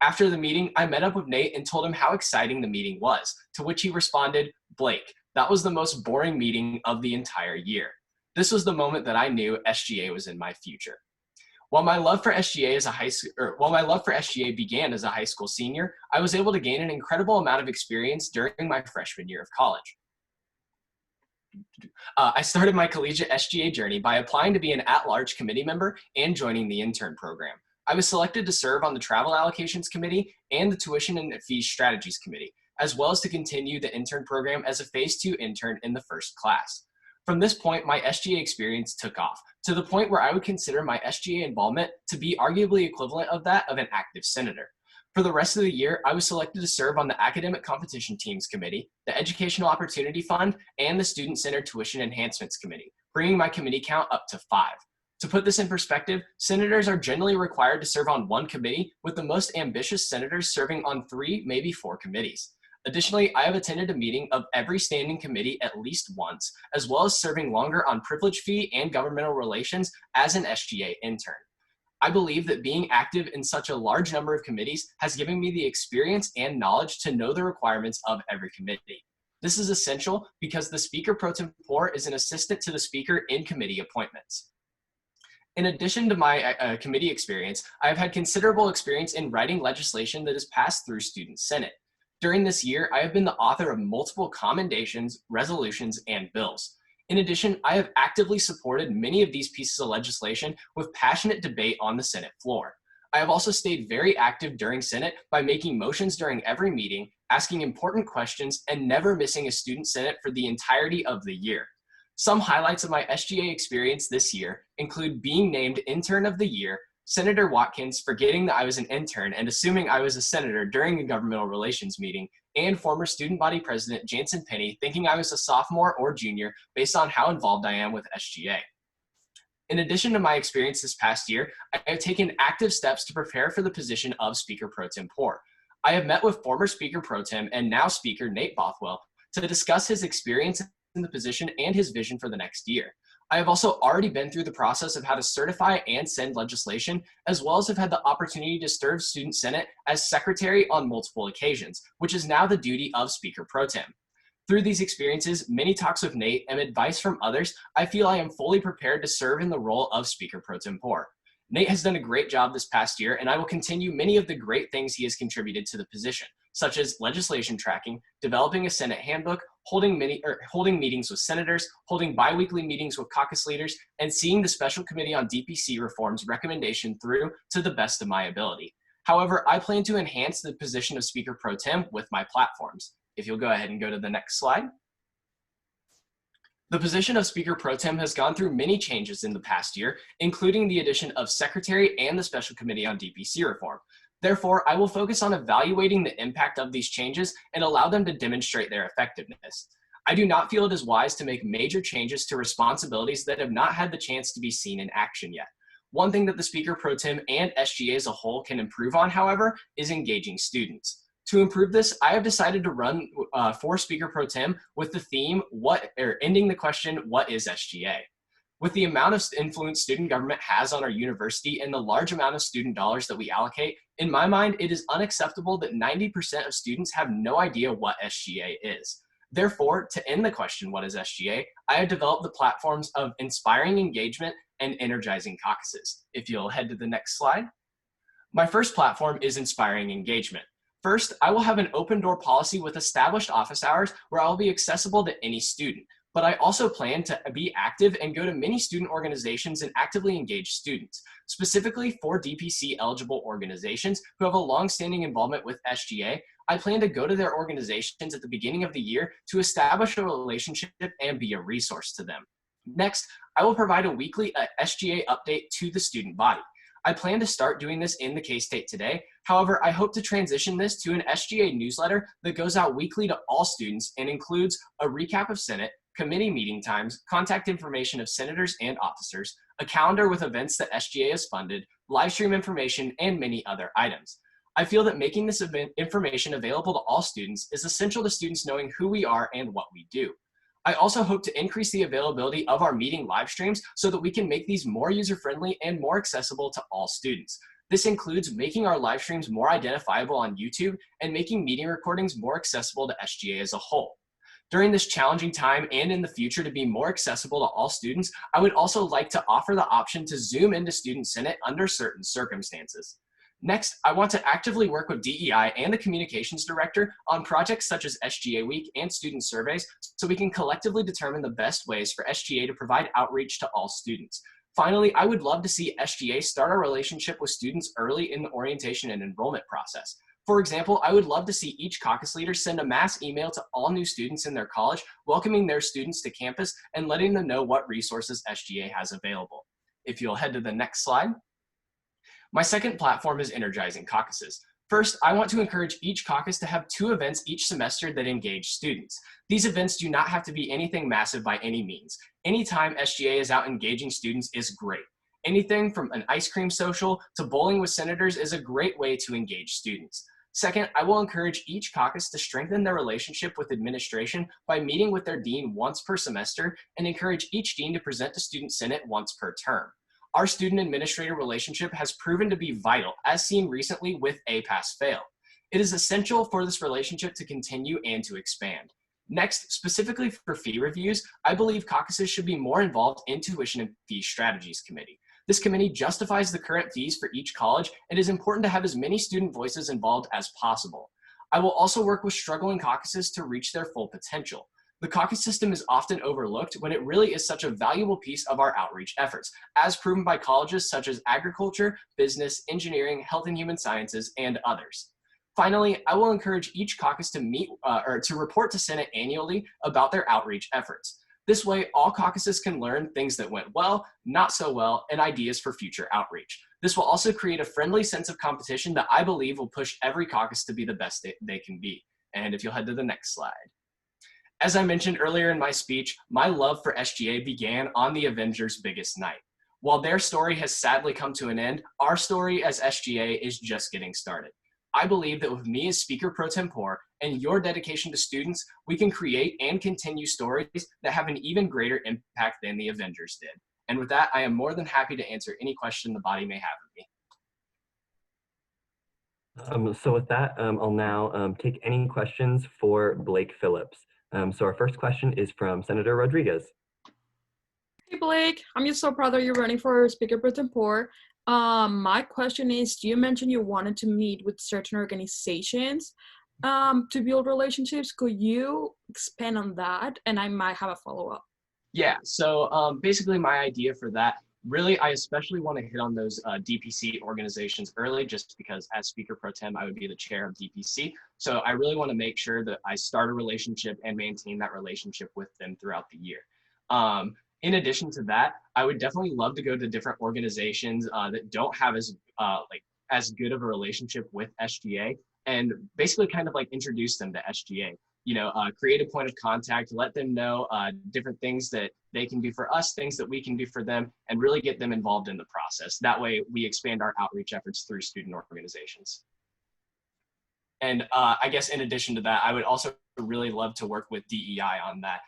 After the meeting, I met up with Nate and told him how exciting the meeting was, to which he responded, "Blake, that was the most boring meeting of the entire year." This was the moment that I knew SGA was in my future. While my love for SGA began as a high school senior, I was able to gain an incredible amount of experience during my freshman year of college. I started my collegiate SGA journey by applying to be an at-large committee member and joining the intern program. I was selected to serve on the Travel Allocations Committee and the Tuition and Fees Strategies Committee, as well as to continue the intern program as a Phase 2 intern in the first class. From this point, my SGA experience took off, to the point where I would consider my SGA involvement to be arguably equivalent of that of an active senator. For the rest of the year, I was selected to serve on the Academic Competition Teams Committee, the Educational Opportunity Fund, and the Student Center Tuition Enhancements Committee, bringing my committee count up to 5. To put this in perspective, senators are generally required to serve on 1 committee, with the most ambitious senators serving on 3, maybe 4 committees. Additionally, I have attended a meeting of every standing committee at least once, as well as serving longer on privilege fee and governmental relations as an SGA intern. I believe that being active in such a large number of committees has given me the experience and knowledge to know the requirements of every committee. This is essential because the Speaker Pro Tempore is an assistant to the Speaker in committee appointments. In addition to my committee experience, I have had considerable experience in writing legislation that is passed through Student Senate. During this year, I have been the author of multiple commendations, resolutions, and bills. In addition, I have actively supported many of these pieces of legislation with passionate debate on the Senate floor. I have also stayed very active during Senate by making motions during every meeting, asking important questions, and never missing a Student Senate for the entirety of the year. Some highlights of my SGA experience this year include being named Intern of the Year, Senator Watkins forgetting that I was an intern and assuming I was a senator during a governmental relations meeting, and former student body president Jansen Penny thinking I was a sophomore or junior based on how involved I am with SGA. In addition to my experience this past year, I have taken active steps to prepare for the position of Speaker Pro Tempore. I have met with former Speaker Pro Tem and now Speaker Nate Bothwell to discuss his experience in the position and his vision for the next year. I have also already been through the process of how to certify and send legislation, as well as have had the opportunity to serve Student Senate as secretary on multiple occasions, which is now the duty of Speaker Pro Tem. Through these experiences, many talks with Nate, and advice from others, I feel I am fully prepared to serve in the role of Speaker Pro Tempore. Nate has done a great job this past year, and I will continue many of the great things he has contributed to the position, such as legislation tracking, developing a Senate handbook, holding meetings with senators, holding biweekly meetings with caucus leaders, and seeing the Special Committee on DPC reforms recommendation through to the best of my ability. However, I plan to enhance the position of Speaker Pro Tem with my platforms. If you'll go ahead and go to the next slide. The position of Speaker Pro Tem has gone through many changes in the past year, including the addition of Secretary and the Special Committee on DPC reform. Therefore, I will focus on evaluating the impact of these changes and allow them to demonstrate their effectiveness. I do not feel it is wise to make major changes to responsibilities that have not had the chance to be seen in action yet. One thing that the Speaker Pro Tem and SGA as a whole can improve on, however, is engaging students. To improve this, I have decided to run for Speaker Pro Tem with the theme, ending the question, what is SGA? With the amount of influence student government has on our university and the large amount of student dollars that we allocate, in my mind, it is unacceptable that 90% of students have no idea what SGA is. Therefore, to end the question, what is SGA, I have developed the platforms of inspiring engagement and energizing caucuses. If you'll head to the next slide. My first platform is inspiring engagement. First, I will have an open door policy with established office hours where I will be accessible to any student. But I also plan to be active and go to many student organizations and actively engage students, specifically for DPC eligible organizations who have a long-standing involvement with SGA. I plan to go to their organizations at the beginning of the year to establish a relationship and be a resource to them. Next, I will provide a weekly SGA update to the student body. I plan to start doing this in the K-State today. However, I hope to transition this to an SGA newsletter that goes out weekly to all students and includes a recap of Senate, committee meeting times, contact information of senators and officers, a calendar with events that SGA has funded, live stream information, and many other items. I feel that making this information available to all students is essential to students knowing who we are and what we do. I also hope to increase the availability of our meeting live streams so that we can make these more user-friendly and more accessible to all students. This includes making our live streams more identifiable on YouTube and making meeting recordings more accessible to SGA as a whole. During this challenging time and in the future to be more accessible to all students, I would also like to offer the option to Zoom into Student Senate under certain circumstances. Next, I want to actively work with DEI and the Communications Director on projects such as SGA Week and student surveys so we can collectively determine the best ways for SGA to provide outreach to all students. Finally, I would love to see SGA start a relationship with students early in the orientation and enrollment process. For example, I would love to see each caucus leader send a mass email to all new students in their college, welcoming their students to campus and letting them know what resources SGA has available. If you'll head to the next slide. My second platform is energizing caucuses. First, I want to encourage each caucus to have 2 events each semester that engage students. These events do not have to be anything massive by any means. Anytime SGA is out engaging students is great. Anything from an ice cream social to bowling with senators is a great way to engage students. Second, I will encourage each caucus to strengthen their relationship with administration by meeting with their dean once per semester and encourage each dean to present to Student Senate once per term. Our student administrator relationship has proven to be vital, as seen recently with A Pass Fail. It is essential for this relationship to continue and to expand. Next, specifically for fee reviews, I believe caucuses should be more involved in Tuition and Fee Strategies Committee. This committee justifies the current fees for each college and it is important to have as many student voices involved as possible. I will also work with struggling caucuses to reach their full potential. The caucus system is often overlooked when it really is such a valuable piece of our outreach efforts, as proven by colleges such as agriculture, business, engineering, health and human sciences, and others. Finally, I will encourage each caucus to meet or to report to Senate annually about their outreach efforts. This way, all caucuses can learn things that went well, not so well, and ideas for future outreach. This will also create a friendly sense of competition that I believe will push every caucus to be the best they can be. And if you'll head to the next slide. As I mentioned earlier in my speech, my love for SGA began on the Avengers' biggest night. While their story has sadly come to an end, our story as SGA is just getting started. I believe that with me as Speaker Pro Tempore and your dedication to students, we can create and continue stories that have an even greater impact than the Avengers did. And with that, I am more than happy to answer any question the body may have of me. So with that, I'll now take any questions for Blake Phillips. So our first question is from Senator Rodriguez. Hey Blake, I'm just so proud that you're running for Speaker Pro Tempore. My question is, you mentioned you wanted to meet with certain organizations. to build relationships. Could you expand on that? And I might have a follow-up. Yeah, so basically my idea for that, really, I especially want to hit on those DPC organizations early, just because as Speaker Pro Tem, I would be the chair of DPC. So I really want to make sure that I start a relationship and maintain that relationship with them throughout the year. In addition to that, I would definitely love to go to different organizations that don't have as good of a relationship with SGA, and basically kind of like introduce them to SGA. You know, create a point of contact, let them know different things that they can do for us, things that we can do for them, and really get them involved in the process. That way we expand our outreach efforts through student organizations. And I guess in addition to that, I would also really love to work with DEI on that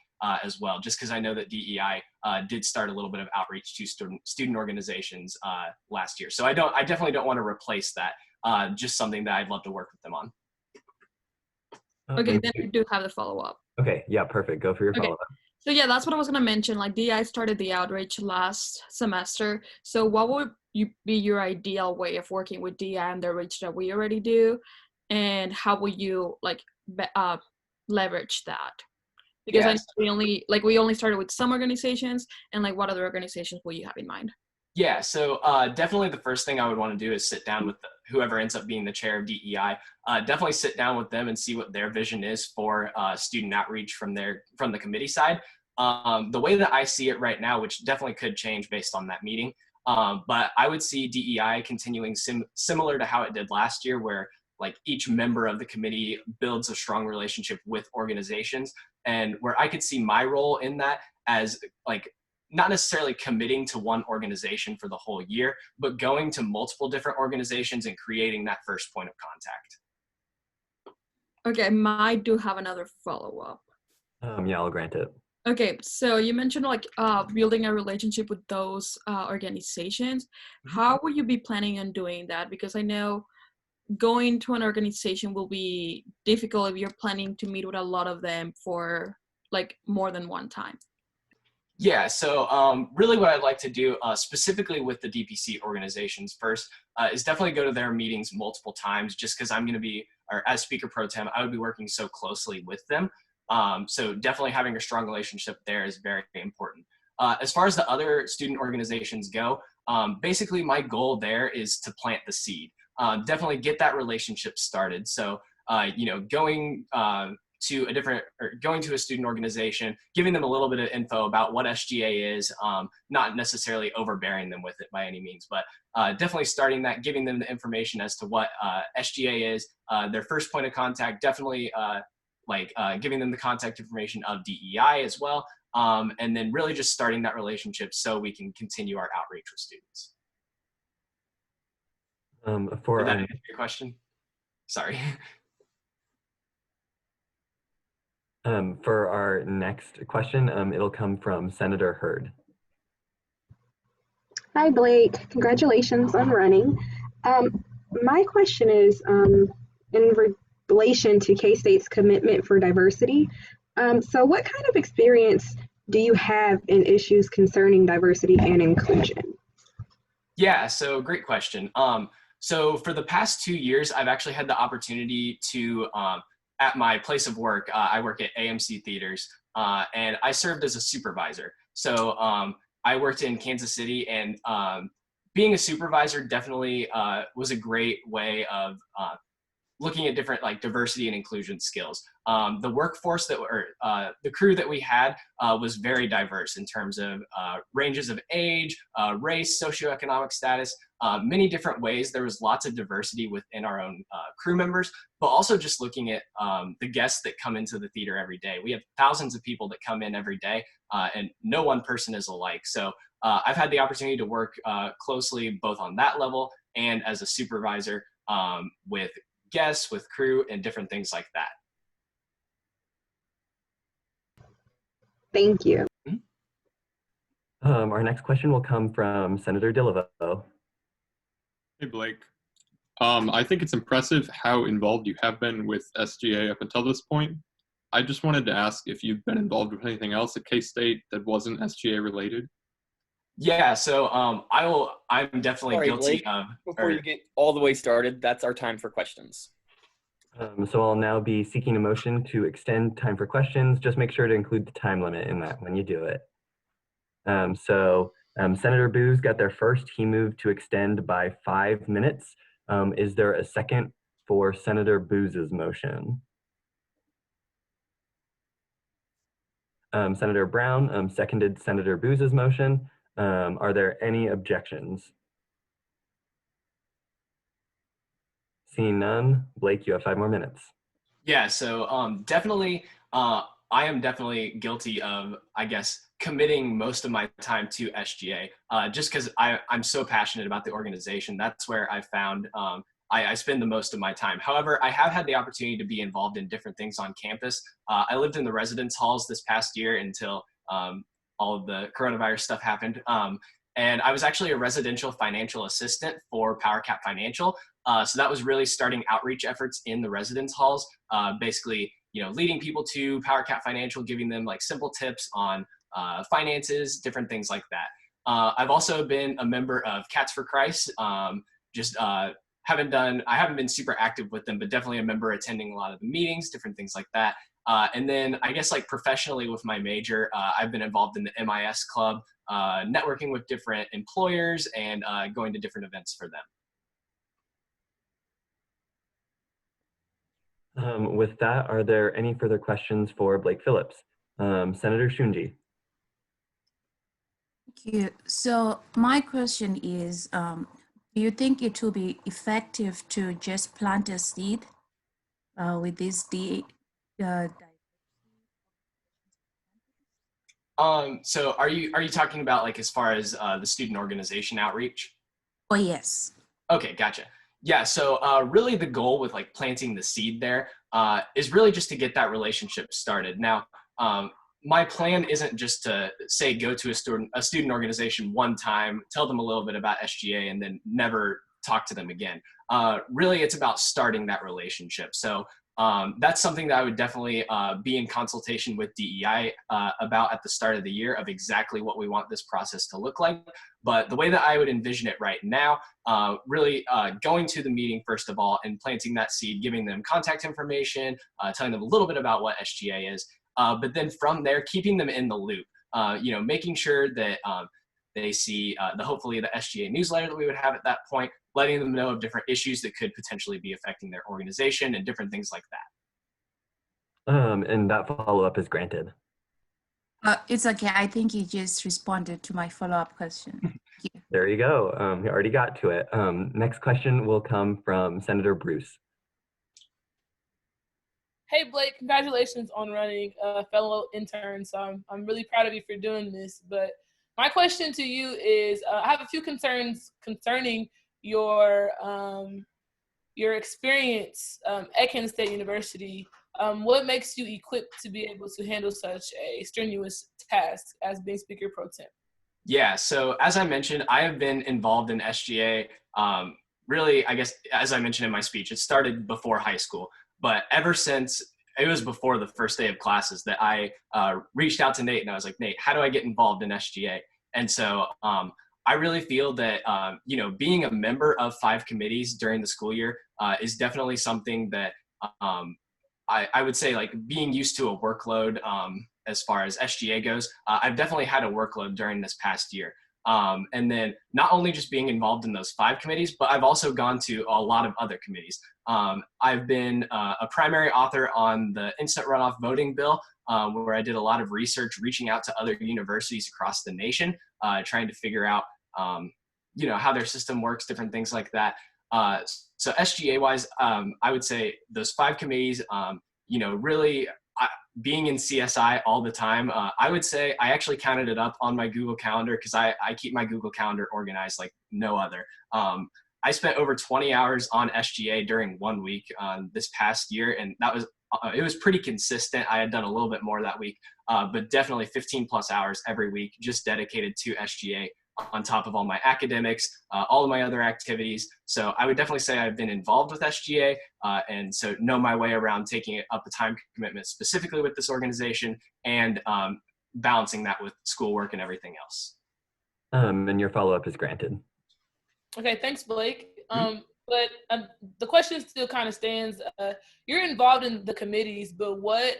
as well, just because I know that DEI did start a little bit of outreach to student organizations last year. So I definitely don't want to replace that, just something that I'd love to work with them on. Okay, then we do have the follow-up. Okay, yeah, perfect. Go for your follow-up. So yeah, that's what I was gonna mention. Like DI started the outreach last semester. So what would be your ideal way of working with DI and the reach that we already do, and how will you like leverage that? Because Yes. we only started with some organizations, and like what other organizations will you have in mind? Yeah, so definitely the first thing I would want to do is sit down with whoever ends up being the chair of DEI. Definitely sit down with them and see what their vision is for student outreach from the committee side. The way that I see it right now, which definitely could change based on that meeting, but I would see DEI continuing similar to how it did last year, where like each member of the committee builds a strong relationship with organizations, and where I could see my role in that as like not necessarily committing to one organization for the whole year, but going to multiple different organizations and creating that first point of contact. Okay, I do have another follow-up. Yeah, I'll grant it. Okay, so you mentioned like building a relationship with those organizations. How will you be planning on doing that? Because I know going to an organization will be difficult if you're planning to meet with a lot of them for like more than one time. Yeah, so really what I'd like to do specifically with the DPC organizations first is definitely go to their meetings multiple times, just because I'm going to be, or as Speaker Pro Tem, I would be working so closely with them. So definitely having a strong relationship there is very important. As far as the other student organizations go, basically my goal there is to plant the seed. Definitely get that relationship started. So, you know, going to a student organization, giving them a little bit of info about what SGA is, not necessarily overbearing them with it by any means, but definitely starting that, giving them the information as to what SGA is, their first point of contact, definitely giving them the contact information of DEI as well, and then really just starting that relationship so we can continue our outreach with students. For Did that answer your question? Sorry. For our next question, it'll come from Senator Hurd. Hi, Blake. Congratulations on running. My question is in relation to K-State's commitment for diversity. So what kind of experience do you have in issues concerning diversity and inclusion? Yeah, so great question. So for the past 2 years, I've actually had the opportunity to, at my place of work, I work at AMC Theaters, and I served as a supervisor. So I worked in Kansas City, and being a supervisor definitely was a great way of looking at different like diversity and inclusion skills. The workforce the crew that we had was very diverse in terms of ranges of age, race, socioeconomic status, many different ways. There was lots of diversity within our own crew members, but also just looking at the guests that come into the theater every day. We have thousands of people that come in every day, and no one person is alike. So I've had the opportunity to work closely both on that level and as a supervisor with guests, with crew, and different things like that. Thank you. Our next question will come from Senator Dillavo. Hey, Blake. I think it's impressive how involved you have been with SGA up until this point. I just wanted to ask if you've been involved with anything else at K-State that wasn't SGA related. Yeah, so I'm definitely guilty Blake, of. Before you get all the way started, that's our time for questions. So I'll now be seeking a motion to extend time for questions. Just make sure to include the time limit in that when you do it. Senator Booz got there first. He moved to extend by 5 minutes. Is there a second for Senator Booz's motion? Senator Brown seconded Senator Booz's motion. Are there any objections? Seeing none, Blake, you have 5 more minutes. Yeah, so definitely, I am definitely guilty of, I guess, committing most of my time to SGA, just because I'm so passionate about the organization. That's where I found I spend the most of my time. However, I have had the opportunity to be involved in different things on campus. I lived in the residence halls this past year until all of the coronavirus stuff happened. And I was actually a residential financial assistant for PowerCap Financial. So that was really starting outreach efforts in the residence halls, basically, leading people to PowerCap Financial, giving them like simple tips on finances, different things like that. I've also been a member of Cats for Christ. I haven't been super active with them, but definitely a member attending a lot of the meetings, different things like that. And then I guess like professionally with my major, I've been involved in the MIS club, networking with different employers and going to different events for them. With that, are there any further questions for Blake Phillips? Senator Shunji. Thank you. So my question is, do you think it will be effective to just plant a seed with this So are you talking about like as far as the student organization outreach? Oh, yes. Okay, gotcha. Yeah, so really the goal with like planting the seed there is really just to get that relationship started. Now, my plan isn't just to say go to a student organization one time, tell them a little bit about SGA, and then never talk to them again. Really, it's about starting that relationship. So that's something that I would definitely be in consultation with DEI about at the start of the year of exactly what we want this process to look like. But the way that I would envision it right now, really going to the meeting first of all and planting that seed, giving them contact information, telling them a little bit about what SGA is, but then from there, keeping them in the loop, making sure that they see hopefully the SGA newsletter that we would have at that point, letting them know of different issues that could potentially be affecting their organization and different things like that. And that follow-up is granted. It's okay. I think you just responded to my follow-up question. Thank you. There you go. You already got to it. Next question will come from Senator Bruce. Hey Blake, congratulations on running a fellow intern. So I'm really proud of you for doing this. But my question to you is, I have a few concerns concerning your experience at Kansas State University. What makes you equipped to be able to handle such a strenuous task as being Speaker Pro Tem? Yeah, so as I mentioned, I have been involved in SGA. Really, I guess, as I mentioned in my speech, it started before high school. But ever since, it was before the first day of classes that I reached out to Nate and I was like, Nate, how do I get involved in SGA? And so I really feel that, being a member of 5 committees during the school year is definitely something that I would say like being used to a workload as far as SGA goes. I've definitely had a workload during this past year. And then not only just being involved in those 5 committees, but I've also gone to a lot of other committees. I've been a primary author on the instant runoff voting bill, where I did a lot of research, reaching out to other universities across the nation, trying to figure out, how their system works, different things like that. So SGA wise, I would say those 5 committees, really being in CSI all the time, I would say I actually counted it up on my Google Calendar because I keep my Google Calendar organized like no other. I spent over 20 hours on SGA during 1 week this past year, and that was it was pretty consistent. I had done a little bit more that week, but definitely 15 plus hours every week just dedicated to SGA on top of all my academics, all of my other activities. So I would definitely say I've been involved with SGA, and so know my way around taking up a time commitment specifically with this organization and balancing that with schoolwork and everything else. And your follow-up is granted. Okay, thanks, Blake. But the question still kind of stands. You're involved in the committees, but what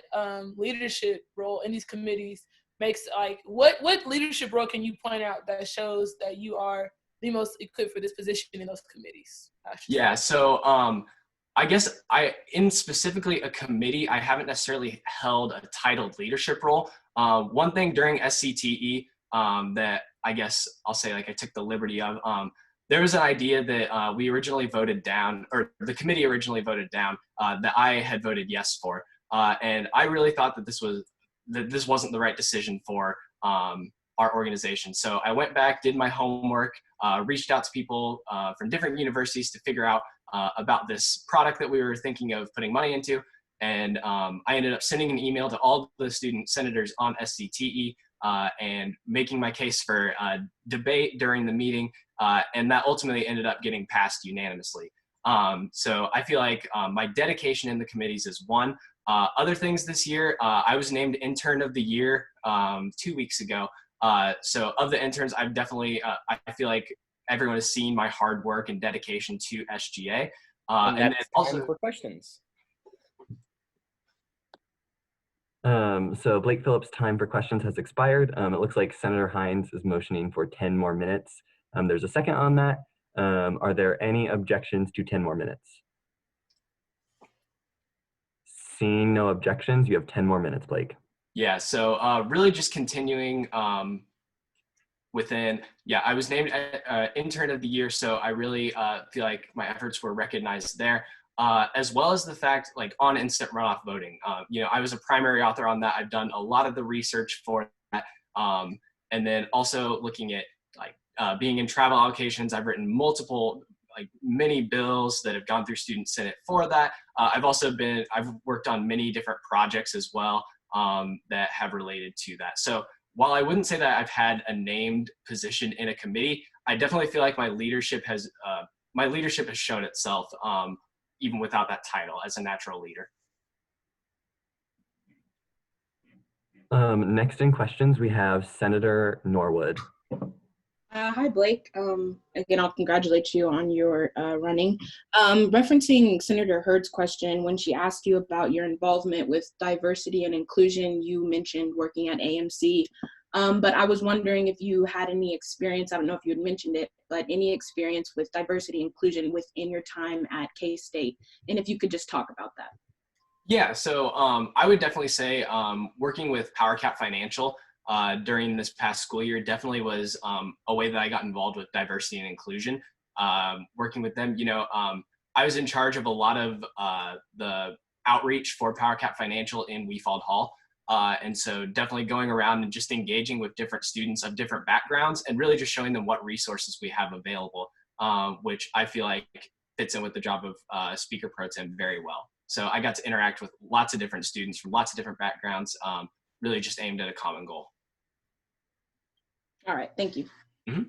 leadership role in these committees makes, like, what leadership role can you point out that shows that you are the most equipped for this position in those committees? Yeah, so I guess in specifically a committee, I haven't necessarily held a titled leadership role. One thing during SCTE that I guess I'll say, like, I took the liberty of, there was an idea that we originally voted down, or the committee originally voted down, that I had voted yes for. And I really thought that this wasn't the right decision for our organization. So I went back, did my homework, reached out to people from different universities to figure out about this product that we were thinking of putting money into. And I ended up sending an email to all the student senators on SCTE and making my case for debate during the meeting. And that ultimately ended up getting passed unanimously. So I feel like my dedication in the committees is one. Other things this year, I was named Intern of the Year 2 weeks ago. So of the interns, I've definitely, I feel like everyone has seen my hard work and dedication to SGA. And then also for questions. So Blake Phillips' time for questions has expired. It looks like Senator Hines is motioning for 10 more minutes. There's a second on that. Are there any objections to 10 more minutes? Seeing no objections, you have 10 more minutes, Blake. Yeah, so really just continuing within, I was named Intern of the Year, so I really feel like my efforts were recognized there, as well as the fact, like, on instant runoff voting. I was a primary author on that. I've done a lot of the research for that. And then also looking at, like, being in travel allocations, I've written many bills that have gone through Student Senate for that. I've worked on many different projects as well that have related to that. So while I wouldn't say that I've had a named position in a committee, I definitely feel like my leadership has shown itself even without that title as a natural leader. Next in questions, we have Senator Norwood. Hi, Blake. Again, I'll congratulate you on your running. Referencing Senator Hurd's question, when she asked you about your involvement with diversity and inclusion, you mentioned working at AMC. But I was wondering if you had any experience, I don't know if you had mentioned it, but any experience with diversity and inclusion within your time at K-State, and if you could just talk about that. Yeah, so I would definitely say working with PowerCap Financial during this past school year definitely was a way that I got involved with diversity and inclusion. Working with them, I was in charge of a lot of the outreach for PowerCap Financial in Weefald Hall. And so definitely going around and just engaging with different students of different backgrounds and really just showing them what resources we have available, which I feel like fits in with the job of Speaker Pro Tem very well. So I got to interact with lots of different students from lots of different backgrounds, really just aimed at a common goal. All right, thank you. Mm-hmm.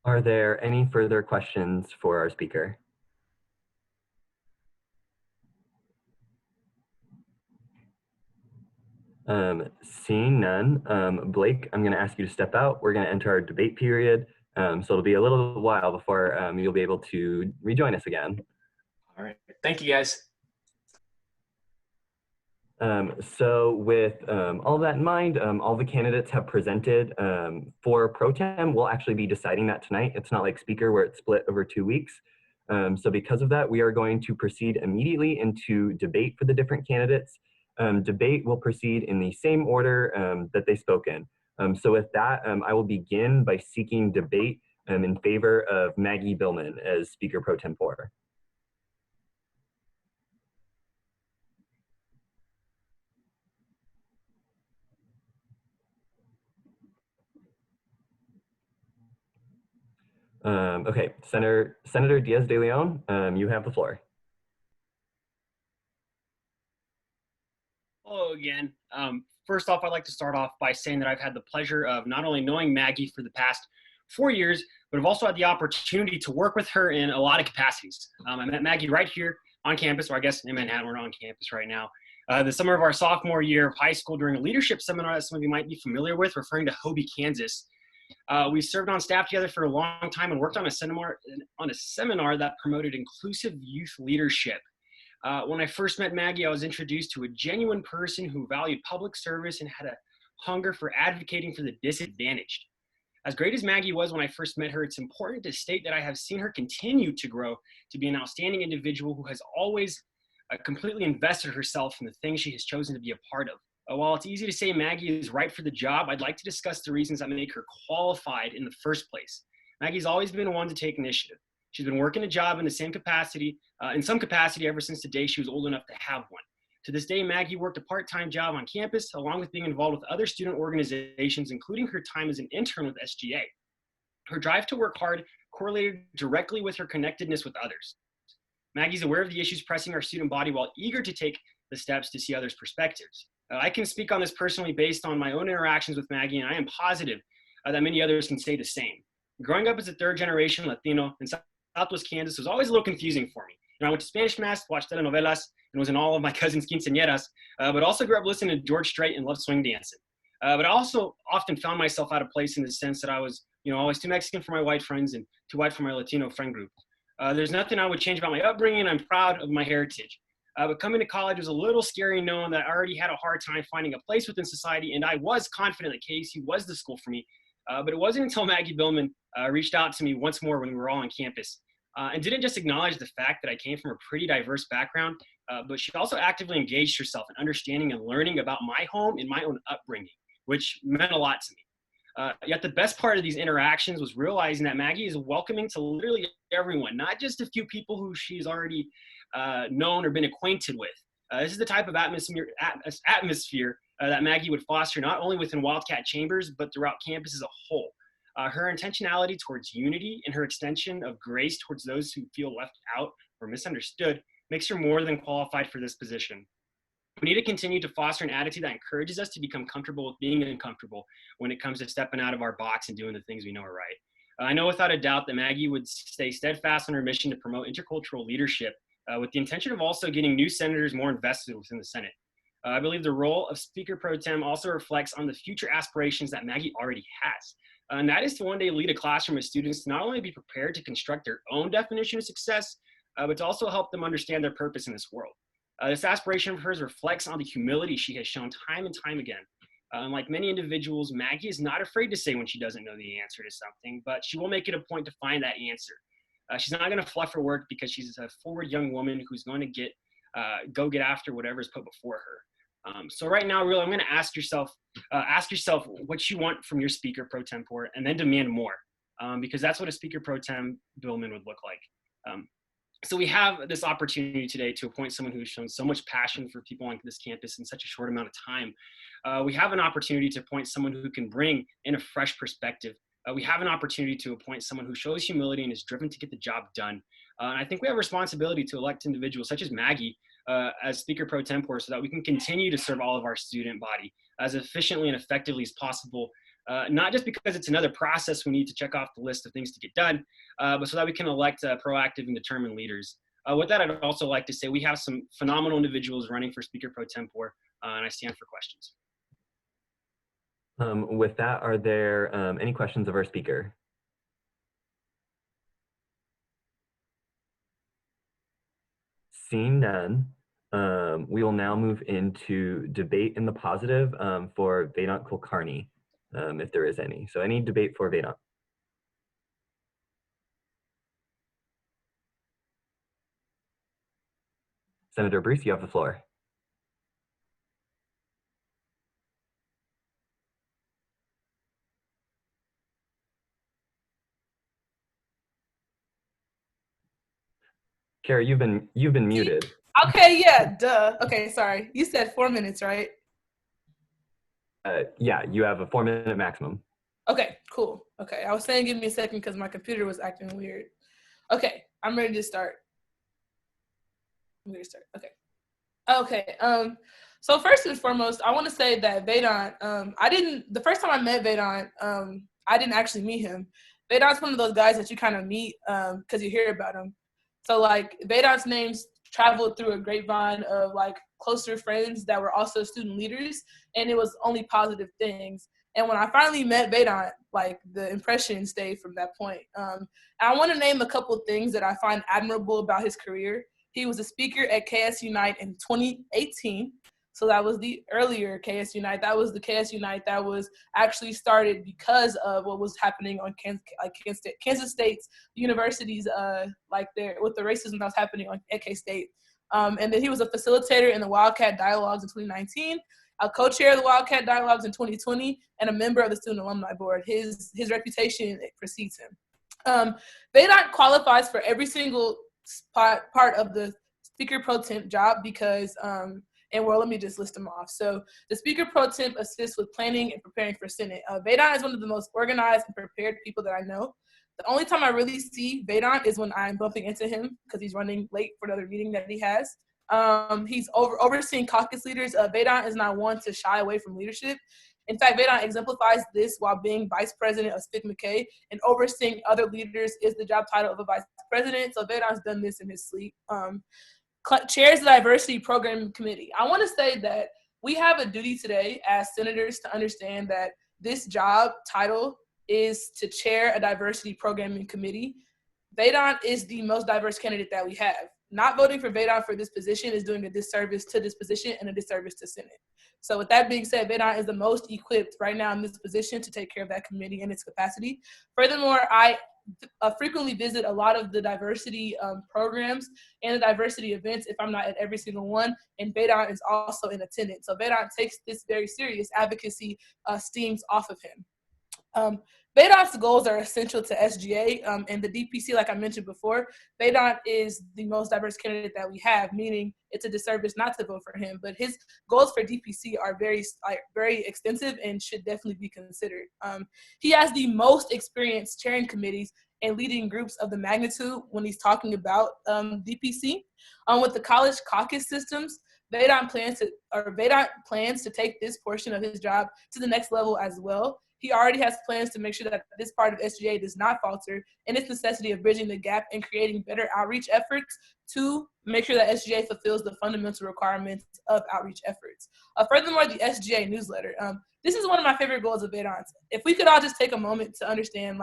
Are there any further questions for our speaker? Seeing none, Blake, I'm going to ask you to step out. We're going to enter our debate period, so it'll be a little while before you'll be able to rejoin us again. All right, thank you guys. So with all that in mind, all the candidates have presented. For Pro Tem, we'll actually be deciding that tonight. It's not like Speaker where it's split over 2 weeks. So because of that, we are going to proceed immediately into debate for the different candidates. Debate will proceed in the same order that they spoke in. So with that, I will begin by seeking debate in favor of Maggie Billman as Speaker Pro Tempore. Okay, Senator Diaz de Leon, you have the floor. Hello again. First off, I'd like to start off by saying that I've had the pleasure of not only knowing Maggie for the past 4 years, but I've also had the opportunity to work with her in a lot of capacities. I met Maggie right here on campus, or I guess in Manhattan, we're on campus right now. The summer of our sophomore year of high school during a leadership seminar that some of you might be familiar with, referring to Hobie, Kansas. We served on staff together for a long time and worked on a seminar that promoted inclusive youth leadership. When I first met Maggie, I was introduced to a genuine person who valued public service and had a hunger for advocating for the disadvantaged. As great as Maggie was when I first met her, it's important to state that I have seen her continue to grow to be an outstanding individual who has always completely invested herself in the things she has chosen to be a part of. While it's easy to say Maggie is right for the job, I'd like to discuss the reasons that make her qualified in the first place. Maggie's always been one to take initiative. She's been working a job in some capacity ever since the day she was old enough to have one. To this day, Maggie worked a part-time job on campus, along with being involved with other student organizations, including her time as an intern with SGA. Her drive to work hard correlated directly with her connectedness with others. Maggie's aware of the issues pressing our student body while eager to take the steps to see others' perspectives. I can speak on this personally based on my own interactions with Maggie, and I am positive that many others can say the same. Growing up as a third-generation Latino in Southwest Kansas was always a little confusing for me. I went to Spanish mass, watched telenovelas, and was in all of my cousins' quinceañeras, but also grew up listening to George Strait and loved swing dancing. But I also often found myself out of place in the sense that I was, always too Mexican for my white friends and too white for my Latino friend group. There's nothing I would change about my upbringing. I'm proud of my heritage. But coming to college was a little scary knowing that I already had a hard time finding a place within society, and I was confident that KSU was the school for me. But it wasn't until Maggie Billman reached out to me once more when we were all on campus and didn't just acknowledge the fact that I came from a pretty diverse background, but she also actively engaged herself in understanding and learning about my home and my own upbringing, which meant a lot to me. Yet the best part of these interactions was realizing that Maggie is welcoming to literally everyone, not just a few people who she's already known or been acquainted with. This is the type of atmosphere that Maggie would foster not only within Wildcat Chambers, but throughout campus as a whole. Her intentionality towards unity and her extension of grace towards those who feel left out or misunderstood makes her more than qualified for this position. We need to continue to foster an attitude that encourages us to become comfortable with being uncomfortable when it comes to stepping out of our box and doing the things we know are right. I know without a doubt that Maggie would stay steadfast on her mission to promote intercultural leadership with the intention of also getting new senators more invested within the Senate. I believe the role of Speaker Pro Tem also reflects on the future aspirations that Maggie already has. And that is to one day lead a classroom of students to not only be prepared to construct their own definition of success, but to also help them understand their purpose in this world. This aspiration of hers reflects on the humility she has shown time and time again. Like many individuals, Maggie is not afraid to say when she doesn't know the answer to something, but she will make it a point to find that answer. She's not going to fluff her work because she's a forward young woman who's going to go get after whatever is put before her. So right now, really, I'm going to ask yourself what you want from your Speaker Pro Tempore, and then demand more, because that's what a Speaker Pro Tem Billman would look like. So we have this opportunity today to appoint someone who's shown so much passion for people on this campus in such a short amount of time. We have an opportunity to appoint someone who can bring in a fresh perspective. We have an opportunity to appoint someone who shows humility and is driven to get the job done. And I think we have a responsibility to elect individuals such as Maggie as Speaker Pro Tempore so that we can continue to serve all of our student body as efficiently and effectively as possible, not just because it's another process we need to check off the list of things to get done, but so that we can elect proactive and determined leaders. With that, I'd also like to say we have some phenomenal individuals running for Speaker Pro Tempore, and I stand for questions. With that, are there any questions of our speaker? Seeing none, we will now move into debate in the positive for Vedant Kulkarni, if there is any. So any debate for Vedant? Senator Bruce, you have the floor. Kara, you've been muted. Okay, yeah, duh. Okay, sorry. You said 4 minutes, right? Yeah, you have a 4-minute maximum. Okay, cool. Okay, I was saying give me a second because my computer was acting weird. Okay, I'm ready to start. Okay. So first and foremost, I want to say that Vedant, the first time I met Vedant, I didn't actually meet him. Vedant's one of those guys that you kind of meet because you hear about him. So like Vedant's names traveled through a grapevine of like closer friends that were also student leaders, and it was only positive things. And when I finally met Vedant, like the impression stayed from that point. I want to name a couple things that I find admirable about his career. He was a speaker at KS Unite in 2018. So that was the earlier KS Unite. That was the KS Unite that was actually started because of what was happening on Kansas State's universities, with the racism that was happening at K-State. And then he was a facilitator in the Wildcat Dialogues in 2019, a co-chair of the Wildcat Dialogues in 2020, and a member of the Student Alumni Board. His reputation precedes him. Vedant qualifies for every single part of the Speaker Pro Temp job because, let me just list them off. So the Speaker Pro Temp assists with planning and preparing for Senate. Vedant is one of the most organized and prepared people that I know. The only time I really see Vedant is when I'm bumping into him because he's running late for another meeting that he has. He's overseeing caucus leaders. Vedant is not one to shy away from leadership. In fact, Vedant exemplifies this while being vice president of SPIC-McKay, and overseeing other leaders is the job title of a vice president. So Vedant's done this in his sleep. Chairs the Diversity Program Committee. I want to say that we have a duty today as senators to understand that this job title is to chair a diversity programming committee. Vedant is the most diverse candidate that we have. Not voting for Vedant for this position is doing a disservice to this position and a disservice to Senate. So with that being said, Vedant is the most equipped right now in this position to take care of that committee in its capacity. Furthermore, I frequently visit a lot of the diversity programs and the diversity events if I'm not at every single one, and Vedant is also in attendance. So Vedant takes this very serious advocacy steams off of him. Vedant's goals are essential to SGA and the DPC, like I mentioned before. Vedant is the most diverse candidate that we have, meaning it's a disservice not to vote for him. But his goals for DPC are very extensive and should definitely be considered. He has the most experience chairing committees and leading groups of the magnitude when he's talking about DPC. With the college caucus systems, Vedant plans to take this portion of his job to the next level as well. He already has plans to make sure that this part of SGA does not falter, and its necessity of bridging the gap and creating better outreach efforts to make sure that SGA fulfills the fundamental requirements of outreach efforts. Furthermore, the SGA newsletter. This is one of my favorite goals of Vedant's. If we could all just take a moment to understand,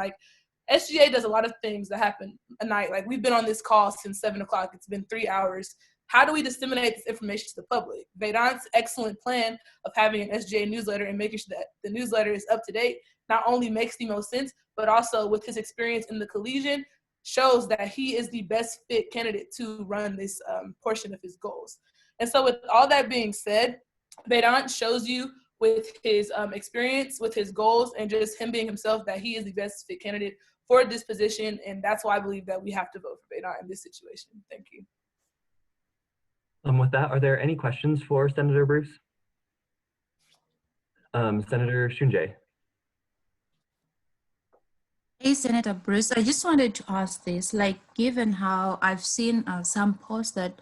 SGA does a lot of things that happen at night. We've been on this call since 7 o'clock. It's been 3 hours. How do we disseminate this information to the public? Vedant's excellent plan of having an SGA newsletter and making sure that the newsletter is up to date not only makes the most sense, but also with his experience in the collegian, shows that he is the best fit candidate to run this portion of his goals. And so with all that being said, Vedant shows you with his experience, with his goals, and just him being himself, that he is the best fit candidate for this position. And that's why I believe that we have to vote for Vedant in this situation. Thank you. With that, are there any questions for Senator Bruce? Senator Shunjay. Hey, Senator Bruce, I just wanted to ask this, given how I've seen some posts that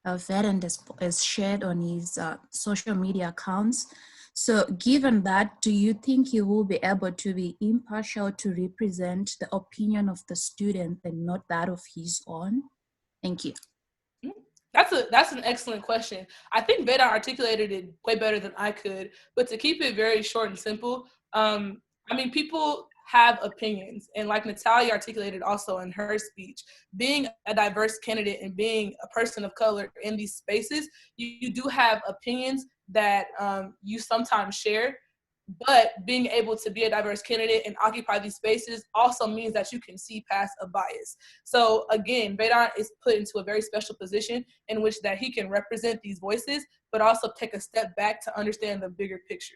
Vedant has shared on his social media accounts. So given that, do you think you will be able to be impartial to represent the opinion of the student and not that of his own? Thank you. That's an excellent question. I think Vedant articulated it way better than I could, but to keep it very short and simple, people have opinions, and like Natalia articulated also in her speech, being a diverse candidate and being a person of color in these spaces, you do have opinions that you sometimes share, but being able to be a diverse candidate and occupy these spaces also means that you can see past a bias. So again, Vedant is put into a very special position in which that he can represent these voices, but also take a step back to understand the bigger picture.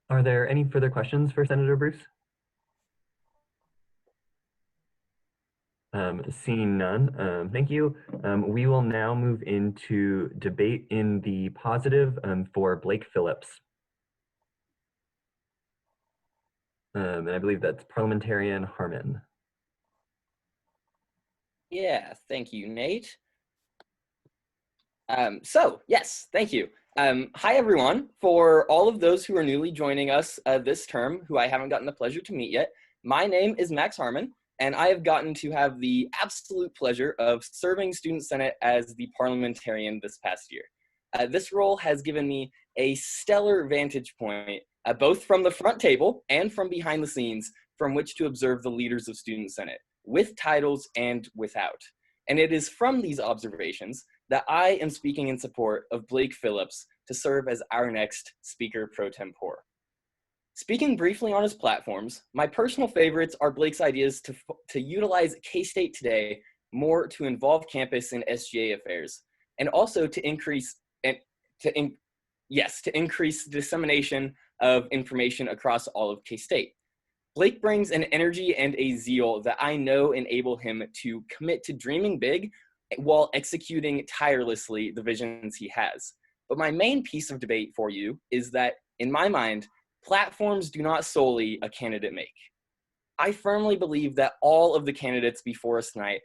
Are there any further questions for Senator Bruce? Seeing none, thank you. We will now move into debate in the positive for Blake Phillips. And I believe that's Parliamentarian Harmon. Yeah, thank you, Nate. Yes, thank you. Hi, everyone. For all of those who are newly joining us this term, who I haven't gotten the pleasure to meet yet, my name is Max Harmon, and I have gotten to have the absolute pleasure of serving Student Senate as the parliamentarian this past year. This role has given me a stellar vantage point, both from the front table and from behind the scenes, from which to observe the leaders of Student Senate, with titles and without. And it is from these observations that I am speaking in support of Blake Phillips to serve as our next Speaker Pro Tempore. Speaking briefly on his platforms, my personal favorites are Blake's ideas to utilize K-State Today more to involve campus in SGA affairs, and also to increase dissemination of information across all of K-State. Blake brings an energy and a zeal that I know enable him to commit to dreaming big while executing tirelessly the visions he has. But my main piece of debate for you is that, in my mind, platforms do not solely a candidate make. I firmly believe that all of the candidates before us tonight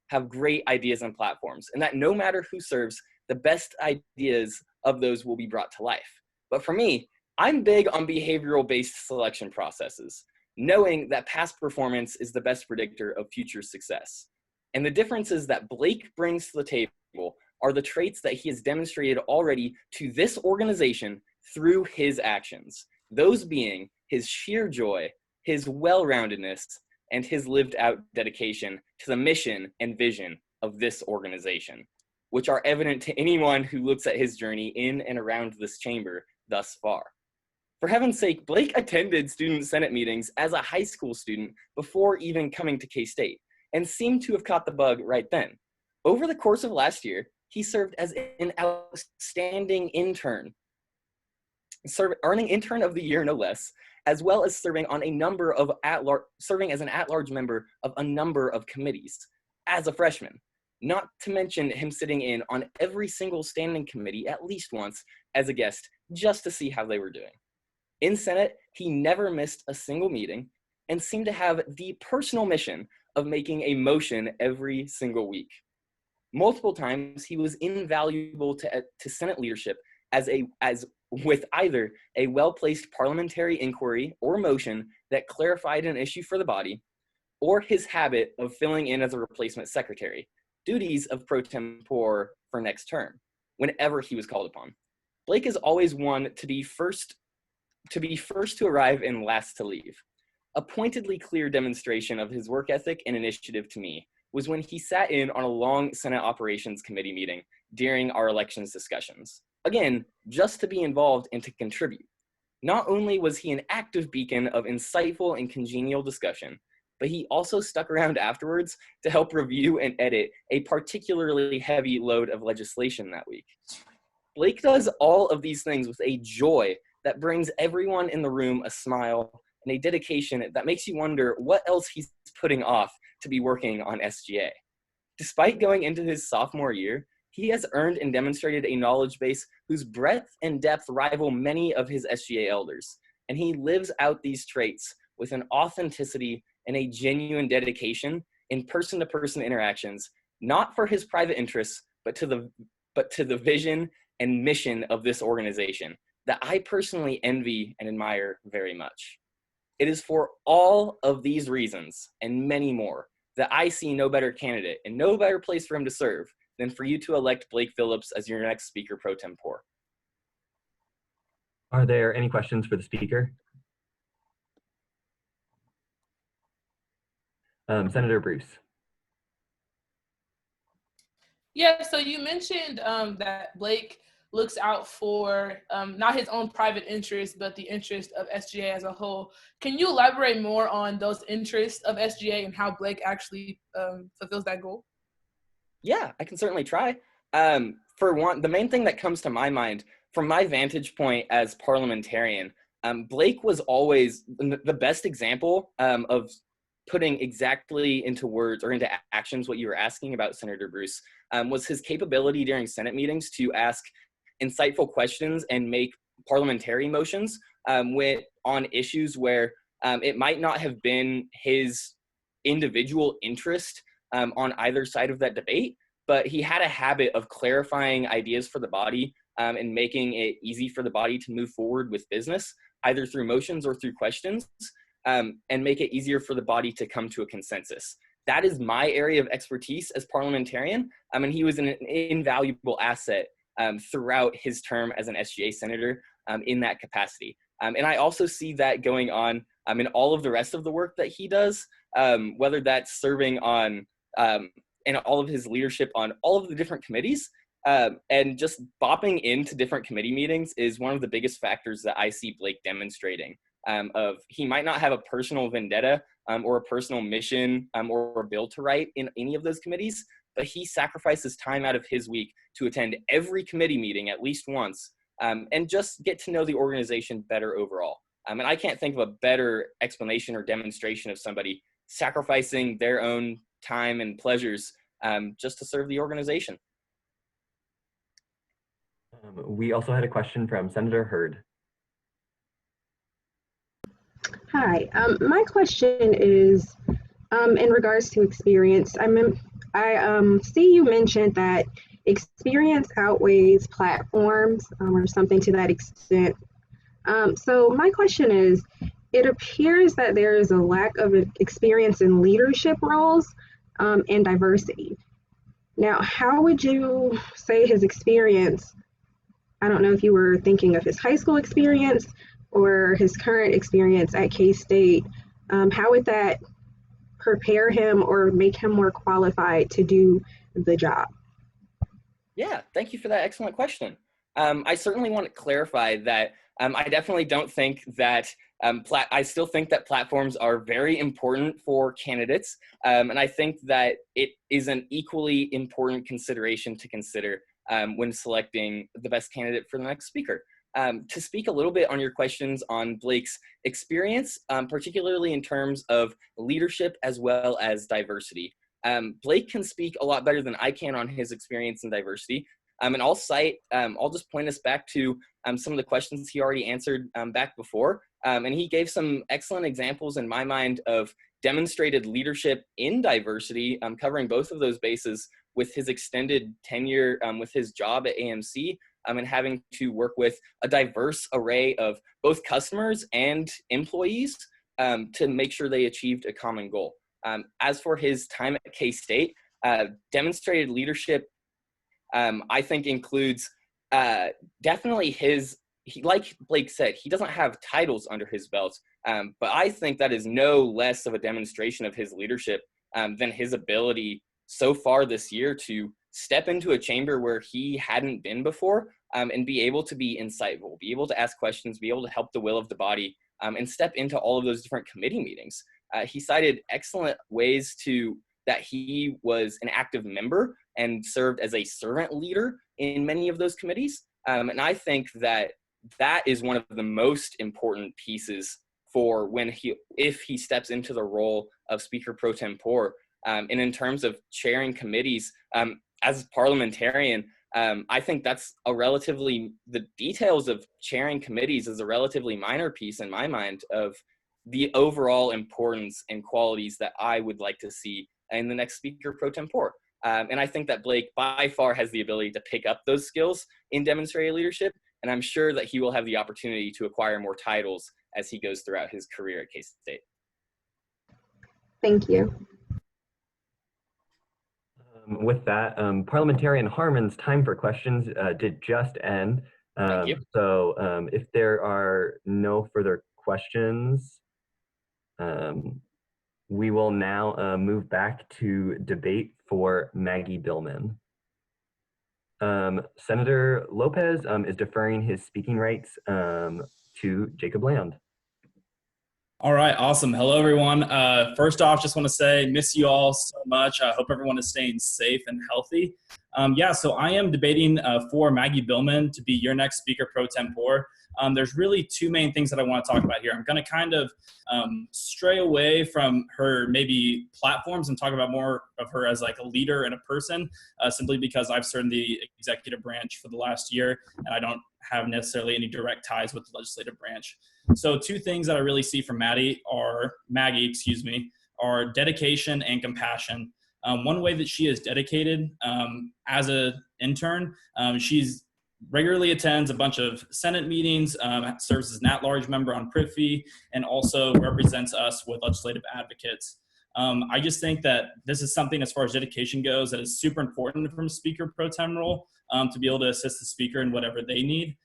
have great ideas and platforms, and that no matter who serves, the best ideas of those will be brought to life. But for me, I'm big on behavioral-based selection processes, knowing that past performance is the best predictor of future success. And the differences that Blake brings to the table are the traits that he has demonstrated already to this organization through his actions. Those being his sheer joy, his well-roundedness, and his lived-out dedication to the mission and vision of this organization, which are evident to anyone who looks at his journey in and around this chamber thus far. For heaven's sake, Blake attended Student Senate meetings as a high school student before even coming to K-State, and seemed to have caught the bug right then. Over the course of last year, he served as an outstanding intern, earning Intern of the Year no less, as well as serving on a number of serving as an at-large member of a number of committees as a freshman. Not to mention him sitting in on every single standing committee at least once as a guest, just to see how they were doing. In Senate, he never missed a single meeting and seemed to have the personal mission of making a motion every single week. Multiple times, he was invaluable to Senate leadership as with either a well-placed parliamentary inquiry or motion that clarified an issue for the body, or his habit of filling in as a replacement secretary, duties of pro tempore for next term, whenever he was called upon. Blake is always one to be first to arrive and last to leave. A pointedly clear demonstration of his work ethic and initiative to me was when he sat in on a long Senate Operations Committee meeting during our elections discussions. Again, just to be involved and to contribute. Not only was he an active beacon of insightful and congenial discussion, but he also stuck around afterwards to help review and edit a particularly heavy load of legislation that week. Blake does all of these things with a joy that brings everyone in the room a smile and a dedication that makes you wonder what else he's putting off to be working on SGA. Despite going into his sophomore year, he has earned and demonstrated a knowledge base whose breadth and depth rival many of his SGA elders, and he lives out these traits with an authenticity and a genuine dedication in person-to-person interactions, not for his private interests, but to the vision and mission of this organization that I personally envy and admire very much. It is for all of these reasons and many more that I see no better candidate and no better place for him to serve than for you to elect Blake Phillips as your next Speaker Pro Tempore. Are there any questions for the speaker? Senator Bruce. Yeah, so you mentioned that Blake looks out for not his own private interests, but the interest of SGA as a whole. Can you elaborate more on those interests of SGA and how Blake actually fulfills that goal? Yeah, I can certainly try. For one, the main thing that comes to my mind from my vantage point as parliamentarian, Blake was always the best example of putting exactly into words or into actions what you were asking about, Senator Bruce, was his capability during Senate meetings to ask insightful questions and make parliamentary motions on issues where it might not have been his individual interest on either side of that debate, but he had a habit of clarifying ideas for the body and making it easy for the body to move forward with business, either through motions or through questions, and make it easier for the body to come to a consensus. That is my area of expertise as parliamentarian, and he was an invaluable asset throughout his term as an SGA senator in that capacity. And I also see that going on in all of the rest of the work that he does, whether that's serving on and all of his leadership on all of the different committees. And just bopping into different committee meetings is one of the biggest factors that I see Blake demonstrating. Of he might not have a personal vendetta or a personal mission or a bill to write in any of those committees, but he sacrifices time out of his week to attend every committee meeting at least once and just get to know the organization better overall. And I can't think of a better explanation or demonstration of somebody sacrificing their own time and pleasures just to serve the organization. We also had a question from Senator Hurd. Hi, my question is in regards to experience. I see you mentioned that experience outweighs platforms or something to that extent. So my question is, it appears that there is a lack of experience in leadership roles and diversity. Now, how would you say his experience, I don't know if you were thinking of his high school experience or his current experience at K-State, how would that prepare him or make him more qualified to do the job? Yeah, thank you for that excellent question. I certainly want to clarify that I definitely don't think that, I still think that platforms are very important for candidates. And I think that it is an equally important consideration to consider when selecting the best candidate for the next speaker. To speak a little bit on your questions on Blake's experience, particularly in terms of leadership as well as diversity. Blake can speak a lot better than I can on his experience in diversity. And I'll just point us back to some of the questions he already answered back before. And he gave some excellent examples in my mind of demonstrated leadership in diversity, covering both of those bases with his extended tenure with his job at AMC. And having to work with a diverse array of both customers and employees to make sure they achieved a common goal. As for his time at K-State, demonstrated leadership, I think includes definitely like Blake said, he doesn't have titles under his belt, but I think that is no less of a demonstration of his leadership than his ability so far this year to step into a chamber where he hadn't been before and be able to be insightful, be able to ask questions, be able to help the will of the body and step into all of those different committee meetings. He cited excellent ways that he was an active member and served as a servant leader in many of those committees. And I think that that is one of the most important pieces for if he steps into the role of Speaker Pro Tempore. And in terms of chairing committees, as a parliamentarian, I think that's the details of chairing committees is a relatively minor piece in my mind of the overall importance and qualities that I would like to see in the next Speaker Pro Tempore. And I think that Blake by far has the ability to pick up those skills in demonstrated leadership, and I'm sure that he will have the opportunity to acquire more titles as he goes throughout his career at K-State. Thank you. With that, Parliamentarian Harmon's time for questions did just end. Thank you. So if there are no further questions, we will now move back to debate for Maggie Billman. Senator Lopez is deferring his speaking rights to Jacob Land. All right, awesome. Hello, everyone. First off, just want to say, miss you all so much. I hope everyone is staying safe and healthy. So I am debating for Maggie Billman to be your next Speaker Pro Tempore. There's really two main things that I want to talk about here. I'm going to kind of stray away from her maybe platforms and talk about more of her as like a leader and a person, simply because I've served in the executive branch for the last year, and I don't have necessarily any direct ties with the legislative branch. So two things that I really see from Maggie, are dedication and compassion. One way that she is dedicated as an intern, she's regularly attends a bunch of Senate meetings, serves as an at-large member on Privy, and also represents us with legislative advocates. I just think that this is something, as far as dedication goes, that is super important from a speaker pro tem role, to be able to assist the speaker in whatever they need.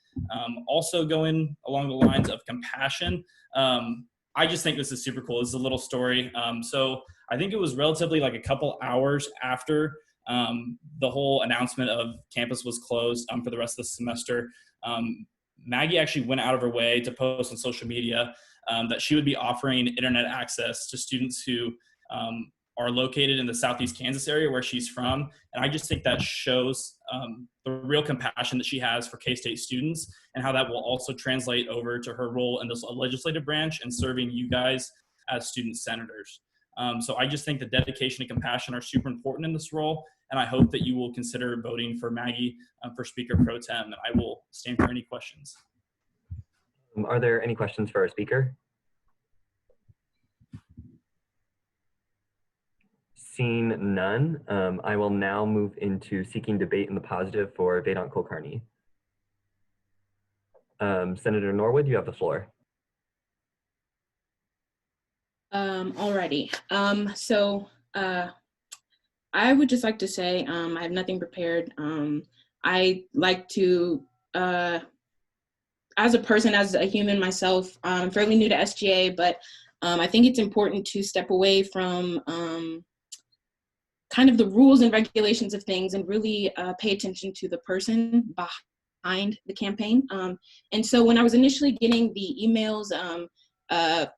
Also going along the lines of compassion, I just think this is super cool. This is a little story. So I think it was relatively like a couple hours after the whole announcement of campus was closed for the rest of the semester. Maggie actually went out of her way to post on social media that she would be offering internet access to students who are located in the Southeast Kansas area where she's from. And I just think that shows the real compassion that she has for K-State students, and how that will also translate over to her role in this legislative branch and serving you guys as student senators. So I just think the dedication and compassion are super important in this role, and I hope that you will consider voting for Maggie for Speaker Pro Tem, and I will stand for any questions. Are there any questions for our speaker? Seeing none, I will now move into seeking debate in the positive for Vedant Kulkarni. Senator Norwood, you have the floor. Alrighty. I would just like to say I have nothing prepared. I like to, as a person, as a human myself, I'm fairly new to SGA, but I think it's important to step away from kind of the rules and regulations of things and really pay attention to the person behind the campaign. And so when I was initially getting the emails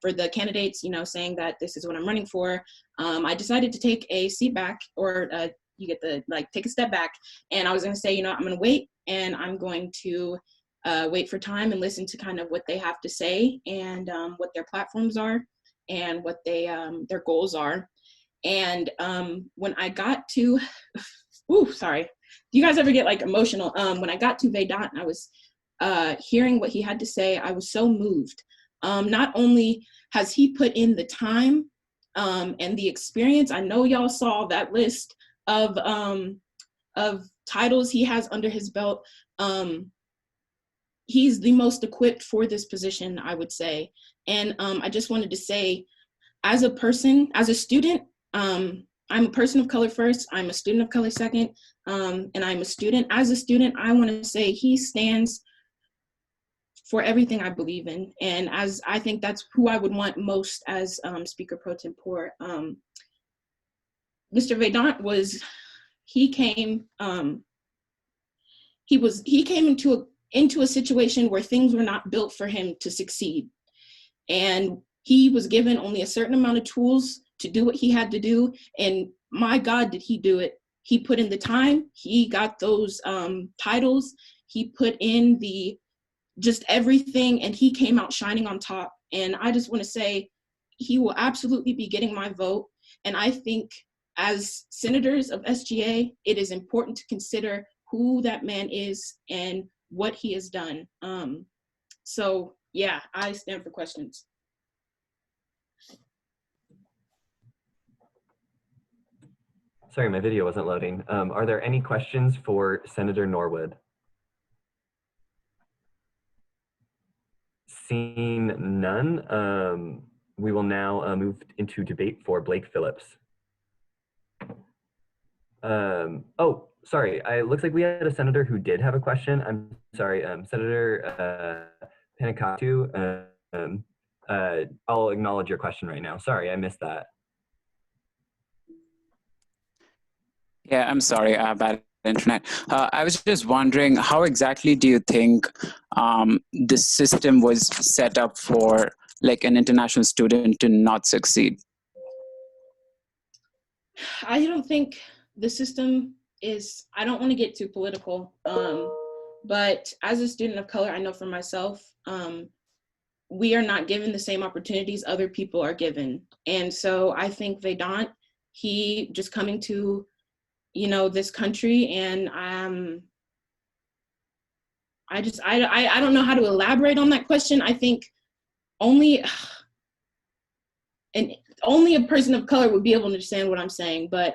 for the candidates, saying that this is what I'm running for, I decided to take a seat back, or you get the, take a step back. And I was gonna say, I'm gonna wait, and I'm going to wait for time and listen to kind of what they have to say, and what their platforms are, and what their goals are. And when I got to, sorry, do you guys ever get emotional? When I got to Vedant, I was hearing what he had to say. I was so moved. Not only has he put in the time and the experience, I know y'all saw that list of titles he has under his belt. He's the most equipped for this position, I would say. And I just wanted to say, as a person, as a student, I'm a person of color first, I'm a student of color second, and I'm a student. As a student, I want to say he stands for everything I believe in. And as I think that's who I would want most as Speaker Pro Tempore. Mr. Vedant he came into a situation where things were not built for him to succeed. And he was given only a certain amount of tools to do what he had to do. And my God, did he do it. He put in the time, he got those titles, he put in just everything, and he came out shining on top. And I just want to say, he will absolutely be getting my vote. And I think as senators of SGA, it is important to consider who that man is and what he has done. So yeah, I stand for questions. Sorry, my video wasn't loading. Are there any questions for Senator Norwood? Seeing none, we will now move into debate for Blake Phillips. Oh, sorry, it looks like we had a senator who did have a question. I'm sorry, Senator Panikatu. I'll acknowledge your question right now. Sorry, I missed that. Yeah, I'm sorry, bad internet. I was just wondering, how exactly do you think this system was set up for an international student to not succeed? I don't think the system is, I don't want to get too political, but as a student of color, I know for myself, we are not given the same opportunities other people are given. And so I think Vedant, he just coming to this country, and I don't know how to elaborate on that question. I think only a person of color would be able to understand what I'm saying, but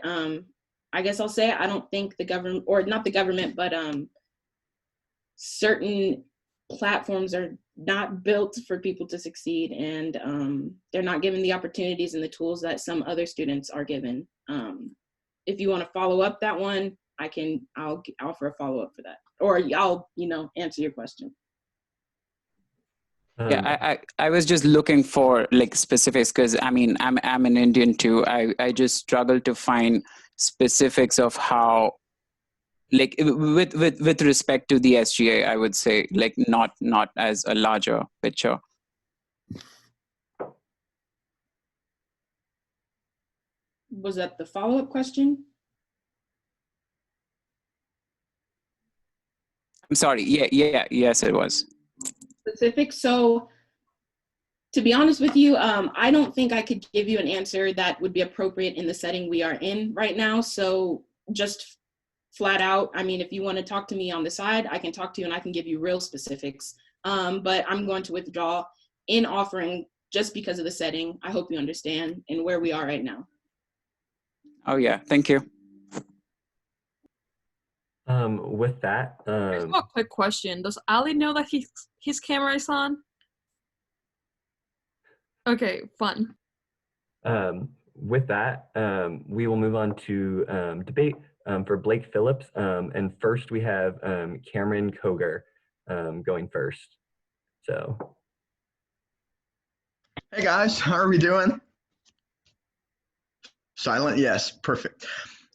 I guess I'll say I don't think the government, or not the government, but certain platforms are not built for people to succeed, and they're not given the opportunities and the tools that some other students are given. If you want to follow up that one, I'll offer a follow up for that, or I'll answer your question. Yeah, I was just looking for like specifics because I mean I'm an Indian too. I just struggle to find specifics of how, like with respect to the SGA, I would say, like not as a larger picture. Was that the follow-up question? I'm sorry. Yes, it was. Specific. So to be honest with you, I don't think I could give you an answer that would be appropriate in the setting we are in right now. So just flat out, I mean, if you want to talk to me on the side, I can talk to you and I can give you real specifics. But I'm going to withdraw in offering just because of the setting. I hope you understand and where we are right now. Oh yeah, thank you. With that, I just got a quick question. Does Ali know that his camera is on? Okay, fun. With that, we will move on to debate for Blake Phillips. And first we have Cameron Koger going first. So. Hey guys, how are we doing? Silent? Yes, perfect.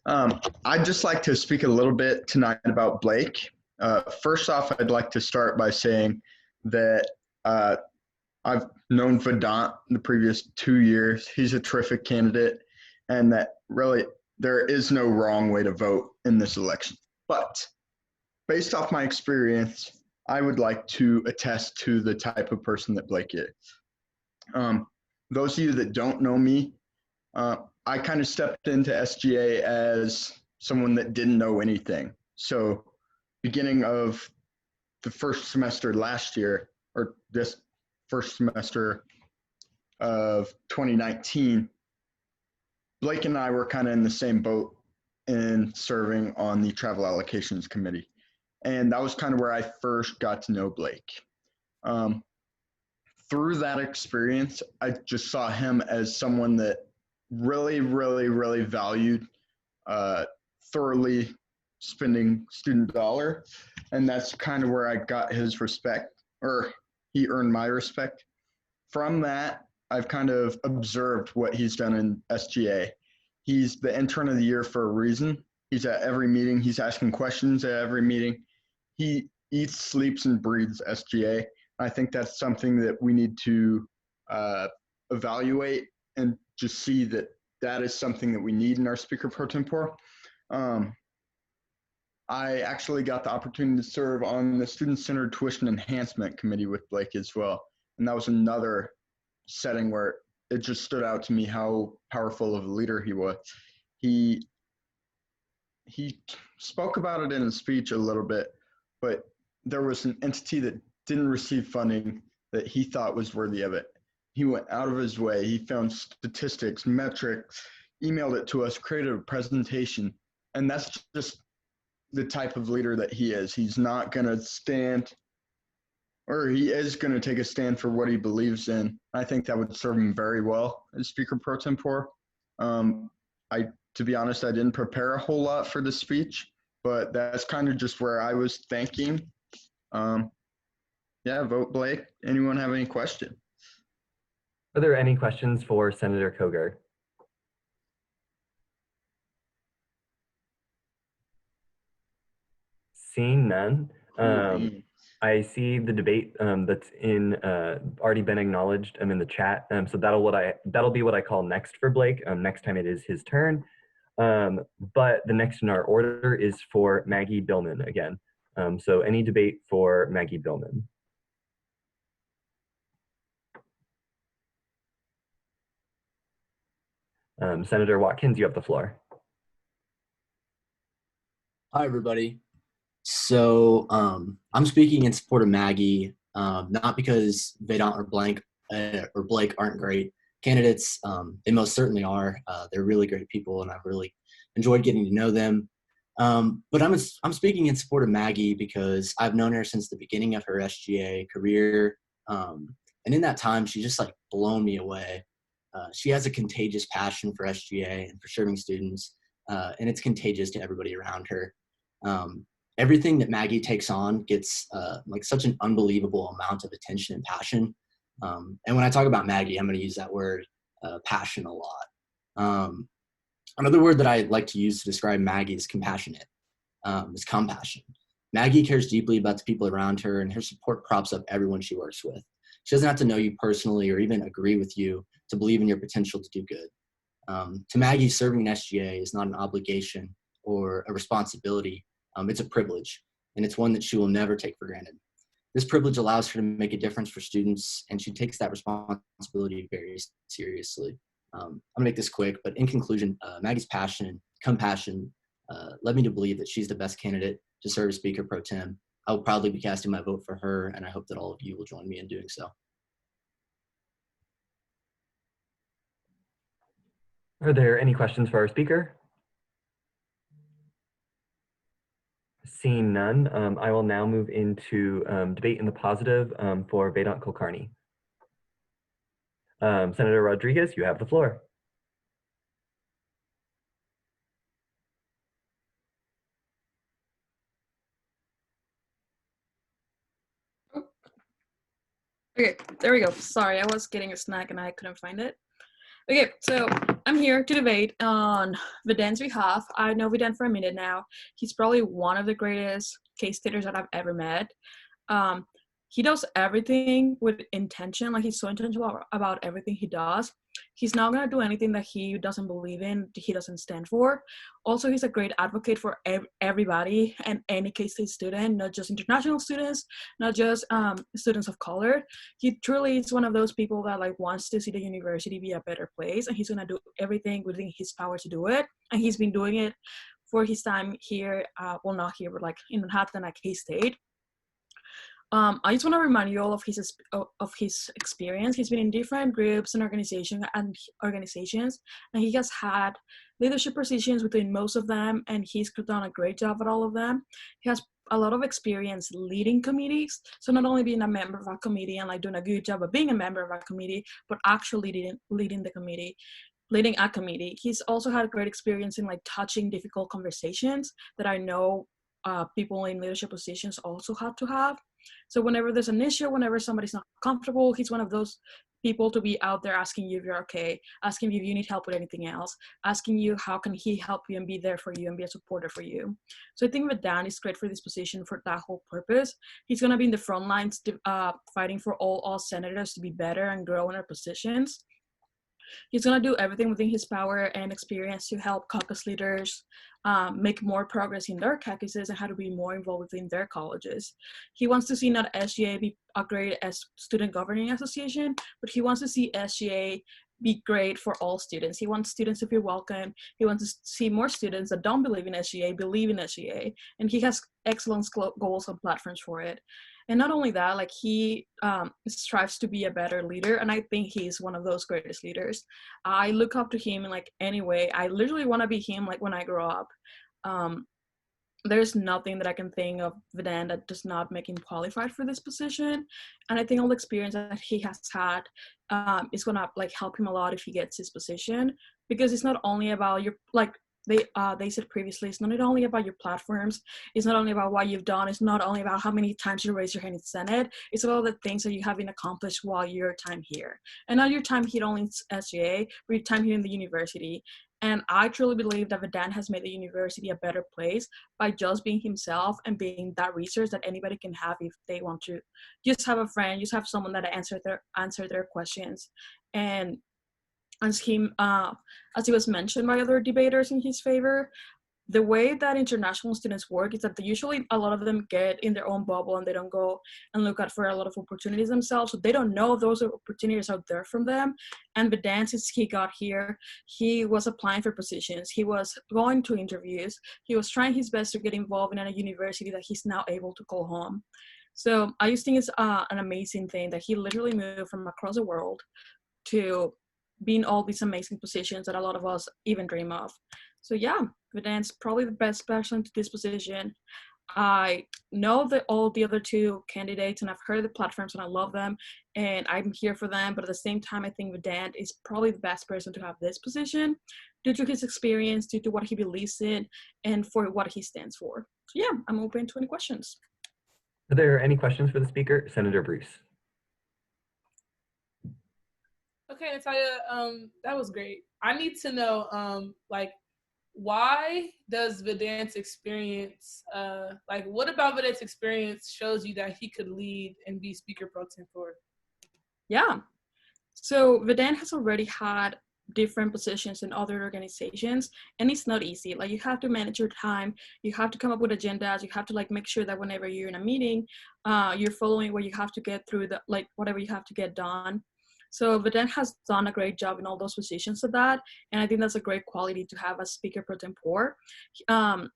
I'd just like to speak a little bit tonight about Blake. First off, I'd like to start by saying that I've known Vedant the previous 2 years. He's a terrific candidate, and that really there is no wrong way to vote in this election. But based off my experience, I would like to attest to the type of person that Blake is. Those of you that don't know me, I kind of stepped into SGA as someone that didn't know anything. So beginning of the first semester last year, or this first semester of 2019, Blake and I were kind of in the same boat in serving on the travel allocations committee. And that was kind of where I first got to know Blake. Through that experience, I just saw him as someone that really, really, really valued thoroughly spending student dollar. And that's kind of where I got his respect, or he earned my respect. From that, I've kind of observed what he's done in SGA. He's the intern of the year for a reason. He's at every meeting. He's asking questions at every meeting. He eats, sleeps, and breathes SGA. I think that's something that we need to evaluate and just see that that is something that we need in our speaker pro tempore. I actually got the opportunity to serve on the Student-Centered Tuition Enhancement Committee with Blake as well. And that was another setting where it just stood out to me how powerful of a leader he was. He spoke about it in his speech a little bit, but there was an entity that didn't receive funding that he thought was worthy of it. He went out of his way. He found statistics, metrics, emailed it to us, created a presentation. And that's just the type of leader that he is. He's not going to stand, or he is going to take a stand for what he believes in. I think that would serve him very well as Speaker Pro Tempore. To be honest, I didn't prepare a whole lot for this speech, but that's kind of just where I was thinking. Yeah, vote Blake. Anyone have any question? Are there any questions for Senator Koger? Seeing none, I see the debate that's already been acknowledged in the chat. So that'll be what I call next for Blake. Next time it is his turn. But the next in our order is for Maggie Billman again. So any debate for Maggie Billman? Senator Watkins, you have the floor. Hi, everybody. So I'm speaking in support of Maggie, not because Vedant or Blake aren't great candidates. They most certainly are. They're really great people, and I've really enjoyed getting to know them. But I'm speaking in support of Maggie because I've known her since the beginning of her SGA career. And in that time, she just like blown me away. She has a contagious passion for SGA and for serving students, and it's contagious to everybody around her. Everything that Maggie takes on gets like such an unbelievable amount of attention and passion. And when I talk about Maggie, I'm going to use that word passion a lot. Another word that I like to use to describe Maggie is compassionate, is compassion. Maggie cares deeply about the people around her, and her support props up everyone she works with. She doesn't have to know you personally or even agree with you to believe in your potential to do good. To Maggie, serving in SGA is not an obligation or a responsibility. It's a privilege, and it's one that she will never take for granted. This privilege allows her to make a difference for students, and she takes that responsibility very seriously. I'm gonna make this quick, but in conclusion, Maggie's passion and compassion led me to believe that she's the best candidate to serve as Speaker Pro Tem. I will proudly be casting my vote for her, and I hope that all of you will join me in doing so. Are there any questions for our speaker? Seeing none, I will now move into debate in the positive for Vedant Kulkarni. Senator Rodriguez, you have the floor. Okay, there we go. Sorry, I was getting a snack and I couldn't find it. Okay, so I'm here to debate on Vedant's behalf. I know Vedant for a minute now. He's probably one of the greatest case staters that I've ever met. He does everything with intention, like he's so intentional about everything he does. He's not gonna do anything that he doesn't believe in, he doesn't stand for. Also, he's a great advocate for everybody and any K-State student, not just international students, not just students of color. He truly is one of those people that like wants to see the university be a better place, and he's gonna do everything within his power to do it. And he's been doing it for his time here, well, not here, but like in Manhattan at K-State. I just want to remind you all of his experience. He's been in different groups and organizations, and he has had leadership positions within most of them, and he's done a great job at all of them. He has a lot of experience leading committees, so not only being a member of a committee and like doing a good job of being a member of a committee, but actually leading the committee. Leading a committee. He's also had great experience in like touching difficult conversations that I know people in leadership positions also have to have. So whenever there's an issue, whenever somebody's not comfortable, he's one of those people to be out there asking you if you're okay, asking you if you need help with anything else, asking you how can he help you and be there for you and be a supporter for you. So I think Vedant is great for this position for that whole purpose. He's going to be in the front lines fighting for all senators to be better and grow in their positions. He's going to do everything within his power and experience to help caucus leaders make more progress in their caucuses and how to be more involved within their colleges. He wants to see not SGA be upgraded as student governing association, but he wants to see SGA be great for all students. He wants students to feel welcome. He wants to see more students that don't believe in SGA believe in SGA, and he has excellent goals and platforms for it. And not only that, like he strives to be a better leader, and I think he's one of those greatest leaders. I look up to him in like any way. I literally want to be him like when I grow up. There's nothing that I can think of Vedant that does not make him qualified for this position. And I think all the experience that he has had is gonna like help him a lot if he gets his position, because it's not only about your like they said previously, it's not only about your platforms, it's not only about what you've done, it's not only about how many times you raise your hand in Senate, it's about the things that you haven't accomplished while your time here. And not your time here only in SGA, but your time here in the university. And I truly believe that Vedant has made the university a better place by just being himself and being that resource that anybody can have if they want to just have a friend, just have someone that answer their questions. And as he was mentioned by other debaters in his favor, the way that international students work is that usually a lot of them get in their own bubble and they don't go and look out for a lot of opportunities themselves. So they don't know if those opportunities out there from them. And Vedant, since he got here, he was applying for positions. He was going to interviews. He was trying his best to get involved in a university that he's now able to call home. So I just think it's an amazing thing that he literally moved from across the world to be in all these amazing positions that a lot of us even dream of. So yeah, Vedant's probably the best person to this position. I know that all the other two candidates, and I've heard of the platforms, and I love them, and I'm here for them. But at the same time, I think Vedant is probably the best person to have this position due to his experience, due to what he believes in, and for what he stands for. So yeah, I'm open to any questions. Are there any questions for the speaker? Senator Bruce. Okay, Natalia, that was great. I need to know, like, why does Vedant's experience, what about Vedant's experience shows you that he could lead and be Speaker Pro Tempore? Yeah, so Vedant has already had different positions in other organizations, and it's not easy. Like, you have to manage your time, you have to come up with agendas, you have to like make sure that whenever you're in a meeting, you're following what you have to get through, the like whatever you have to get done. So Vedant has done a great job in all those positions of that, and I think that's a great quality to have as Speaker Pro Tempore. And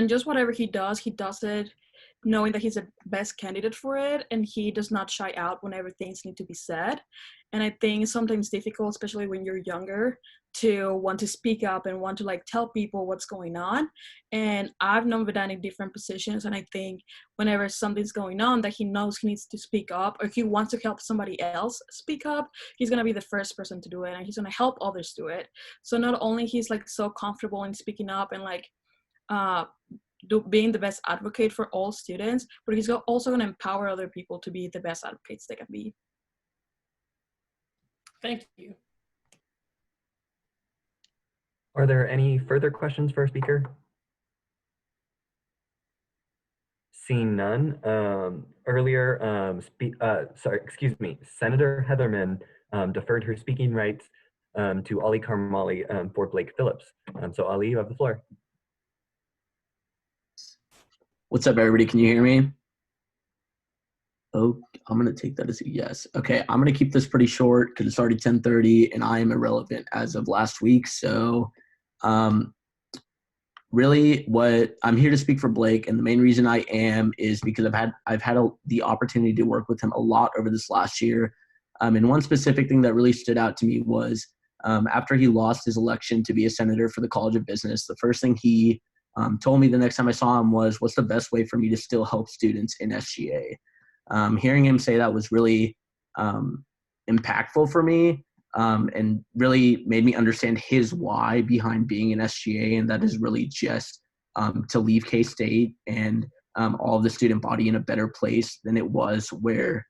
just whatever he does it knowing that he's the best candidate for it, and he does not shy out whenever things need to be said. And I think it's sometimes difficult, especially when you're younger, to want to speak up and want to like tell people what's going on. And I've known Vedant in different positions, and I think whenever something's going on that he knows he needs to speak up, or he wants to help somebody else speak up, he's gonna be the first person to do it, and he's gonna help others do it. So not only he's like so comfortable in speaking up and like being the best advocate for all students, but he's also going to empower other people to be the best advocates they can be. Thank you. Are there any further questions for our speaker? Seeing none, Senator Heatherman deferred her speaking rights to Ali Karmali for Blake Phillips. So Ali, you have the floor. What's up, everybody? Can you hear me? Oh, I'm going to take that as a yes. Okay, I'm going to keep this pretty short because it's already 10:30 and I am irrelevant as of last week. So really what I'm here to speak for Blake, and the main reason I am is because I've had the opportunity to work with him a lot over this last year. And one specific thing that really stood out to me was after he lost his election to be a senator for the College of Business, the first thing he told me the next time I saw him was, what's the best way for me to still help students in SGA? Hearing him say that was really impactful for me and really made me understand his why behind being an SGA, and that is really just to leave K-State and all of the student body in a better place than it was where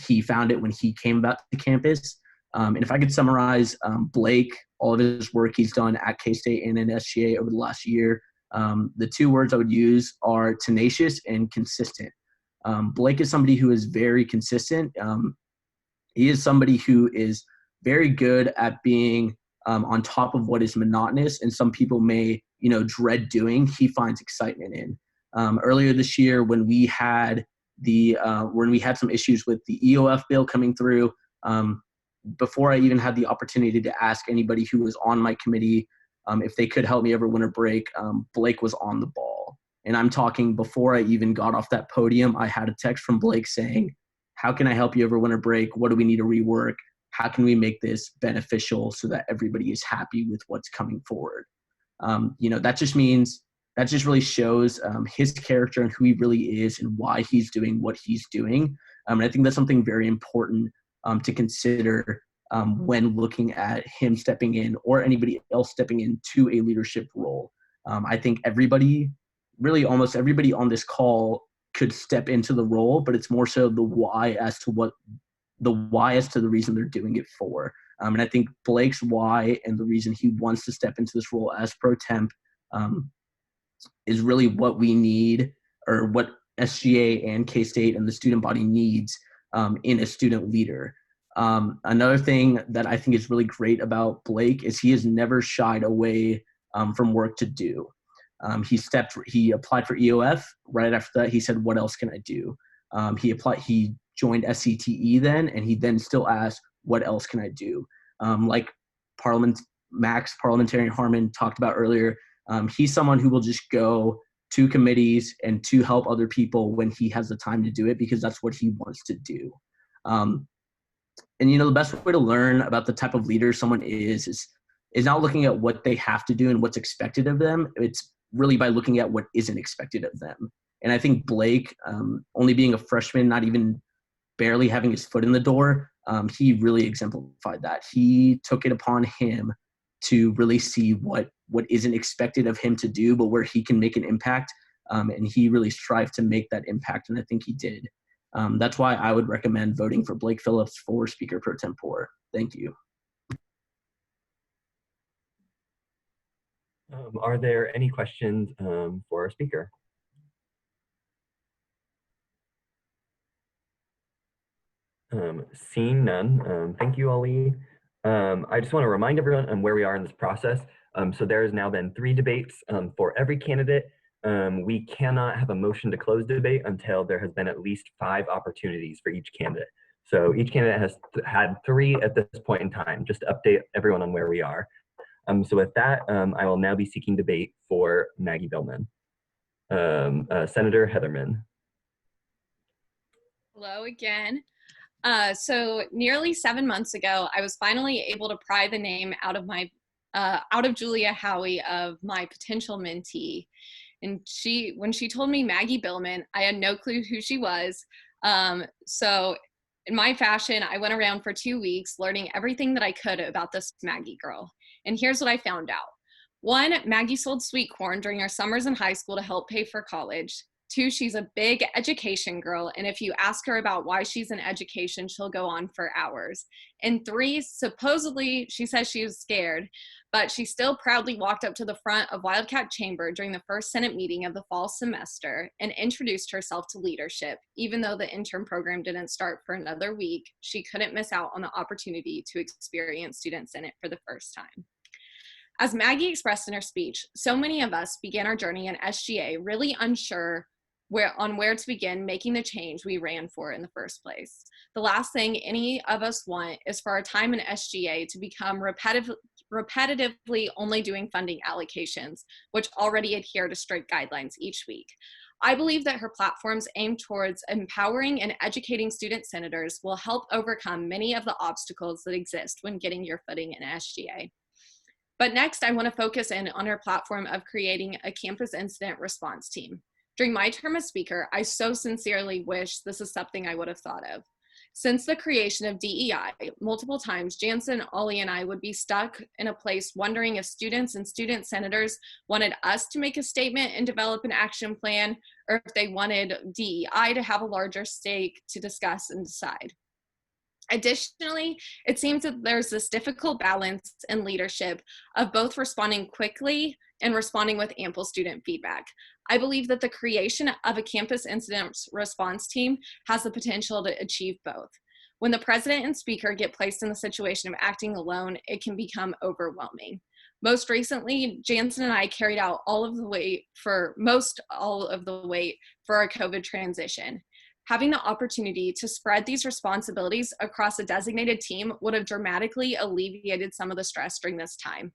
he found it when he came back to campus. And if I could summarize Blake, all of his work he's done at K-State and in SGA over the last year, the two words I would use are tenacious and consistent. Blake is somebody who is very consistent. He is somebody who is very good at being on top of what is monotonous and some people may, dread doing. He finds excitement in. Earlier this year, when we had some issues with the EOF bill coming through, before I even had the opportunity to ask anybody who was on my committee if they could help me over winter break, Blake was on the ball. And I'm talking before I even got off that podium, I had a text from Blake saying, how can I help you over winter break? What do we need to rework? How can we make this beneficial so that everybody is happy with what's coming forward? That just really shows his character and who he really is and why he's doing what he's doing. And I think that's something very important to consider when looking at him stepping in or anybody else stepping into a leadership role. I think almost everybody on this call could step into the role, but it's more so the why as to the reason they're doing it for. And I think Blake's why and the reason he wants to step into this role as pro temp is really what we need, or what SGA and K-State and the student body needs in a student leader. Another thing that I think is really great about Blake is he has never shied away from work to do. He applied for EOF. Right after that, he said, what else can I do? He joined SCTE then, and he then still asked, what else can I do? Like Parliamentarian Harmon talked about earlier, he's someone who will just go to committees and to help other people when he has the time to do it, because that's what he wants to do. And the best way to learn about the type of leader someone is not looking at what they have to do and what's expected of them. It's really by looking at what isn't expected of them. And I think Blake, only being a freshman, not even barely having his foot in the door, he really exemplified that. He took it upon him to really see what isn't expected of him to do, but where he can make an impact. And he really strived to make that impact, and I think he did. That's why I would recommend voting for Blake Phillips for Speaker Pro Tempore. Thank you. Are there any questions for our speaker? Seeing none, thank you, Ali. I just want to remind everyone on where we are in this process. So there has now been 3 debates for every candidate. We cannot have a motion to close debate until there has been at least 5 opportunities for each candidate. So each candidate has had 3 at this point in time, just to update everyone on where we are. So with that, I will now be seeking debate for Maggie Billman. Senator Heatherman. Hello again. So nearly 7 months ago, I was finally able to pry the name out of Julia Howie of my potential mentee. And when she told me Maggie Billman, I had no clue who she was. So in my fashion, I went around for 2 weeks learning everything that I could about this Maggie girl. And here's what I found out. 1, Maggie sold sweet corn during her summers in high school to help pay for college. 2, she's a big education girl, and if you ask her about why she's in education, she'll go on for hours. And 3, supposedly, she says she was scared, but she still proudly walked up to the front of Wildcat Chamber during the first Senate meeting of the fall semester and introduced herself to leadership. Even though the intern program didn't start for another week, she couldn't miss out on the opportunity to experience Student Senate for the first time. As Maggie expressed in her speech, so many of us began our journey in SGA really unsure on where to begin making the change we ran for in the first place. The last thing any of us want is for our time in SGA to become repetitively only doing funding allocations, which already adhere to strict guidelines each week. I believe that her platforms aimed towards empowering and educating student senators will help overcome many of the obstacles that exist when getting your footing in SGA. But next, I want to focus in on her platform of creating a campus incident response team. During my term as speaker, I so sincerely wish this is something I would have thought of. Since the creation of DEI, multiple times, Jansen, Ollie, and I would be stuck in a place wondering if students and student senators wanted us to make a statement and develop an action plan, or if they wanted DEI to have a larger stake to discuss and decide. Additionally, it seems that there's this difficult balance in leadership of both responding quickly and responding with ample student feedback. I believe that the creation of a campus incident response team has the potential to achieve both. When the president and speaker get placed in the situation of acting alone, it can become overwhelming. Most recently, Jansen and I carried out all of the weight for our COVID transition. Having the opportunity to spread these responsibilities across a designated team would have dramatically alleviated some of the stress during this time.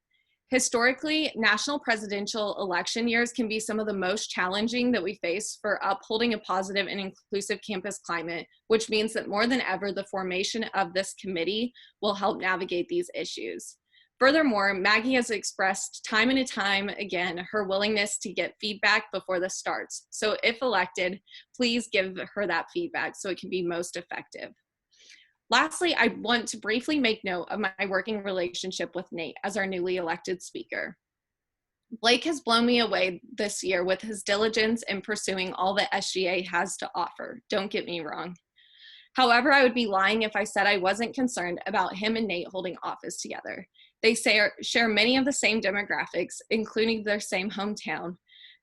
Historically, national presidential election years can be some of the most challenging that we face for upholding a positive and inclusive campus climate, which means that more than ever, the formation of this committee will help navigate these issues. Furthermore, Maggie has expressed time and time again her willingness to get feedback before this starts. So if elected, please give her that feedback so it can be most effective. Lastly, I want to briefly make note of my working relationship with Nate as our newly elected speaker. Blake has blown me away this year with his diligence in pursuing all that SGA has to offer. Don't get me wrong. However, I would be lying if I said I wasn't concerned about him and Nate holding office together. They share many of the same demographics, including their same hometown.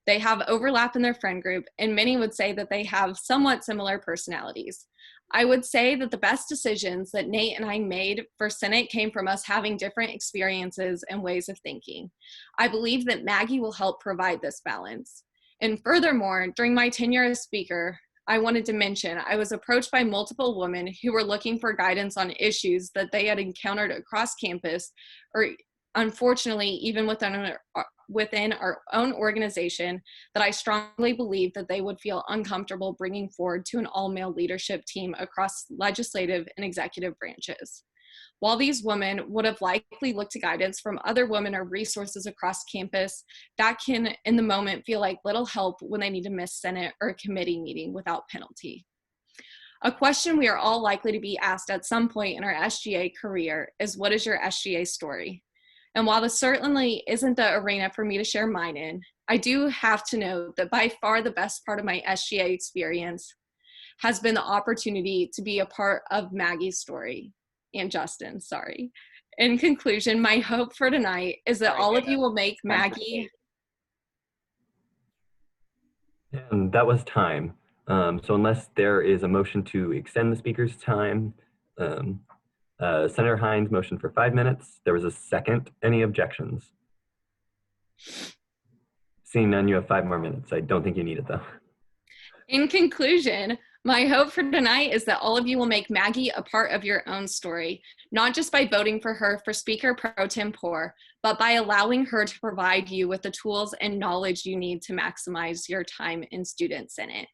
They have overlap in their friend group, and many would say that they have somewhat similar personalities. I would say that the best decisions that Nate and I made for Senate came from us having different experiences and ways of thinking. I believe that Maggie will help provide this balance. And furthermore, during my tenure as speaker, I wanted to mention I was approached by multiple women who were looking for guidance on issues that they had encountered across campus, or unfortunately, even within our own organization, that I strongly believe that they would feel uncomfortable bringing forward to an all-male leadership team across legislative and executive branches. While these women would have likely looked to guidance from other women or resources across campus, that can, in the moment, feel like little help when they need to miss Senate or a committee meeting without penalty. A question we are all likely to be asked at some point in our SGA career is, what is your SGA story? And while this certainly isn't the arena for me to share mine in, I do have to note that by far the best part of my SGA experience has been the opportunity to be a part of Maggie's story, and Justin, sorry. In conclusion, my hope for tonight is that all of you will make Maggie. And that was time. So unless there is a motion to extend the speaker's time, Senator Hines motioned for 5 minutes. There was a second. Any objections? Seeing none, you have 5 more minutes. I don't think you need it though. In conclusion, my hope for tonight is that all of you will make Maggie a part of your own story, not just by voting for her for Speaker Pro Tempore, but by allowing her to provide you with the tools and knowledge you need to maximize your time in Student Senate.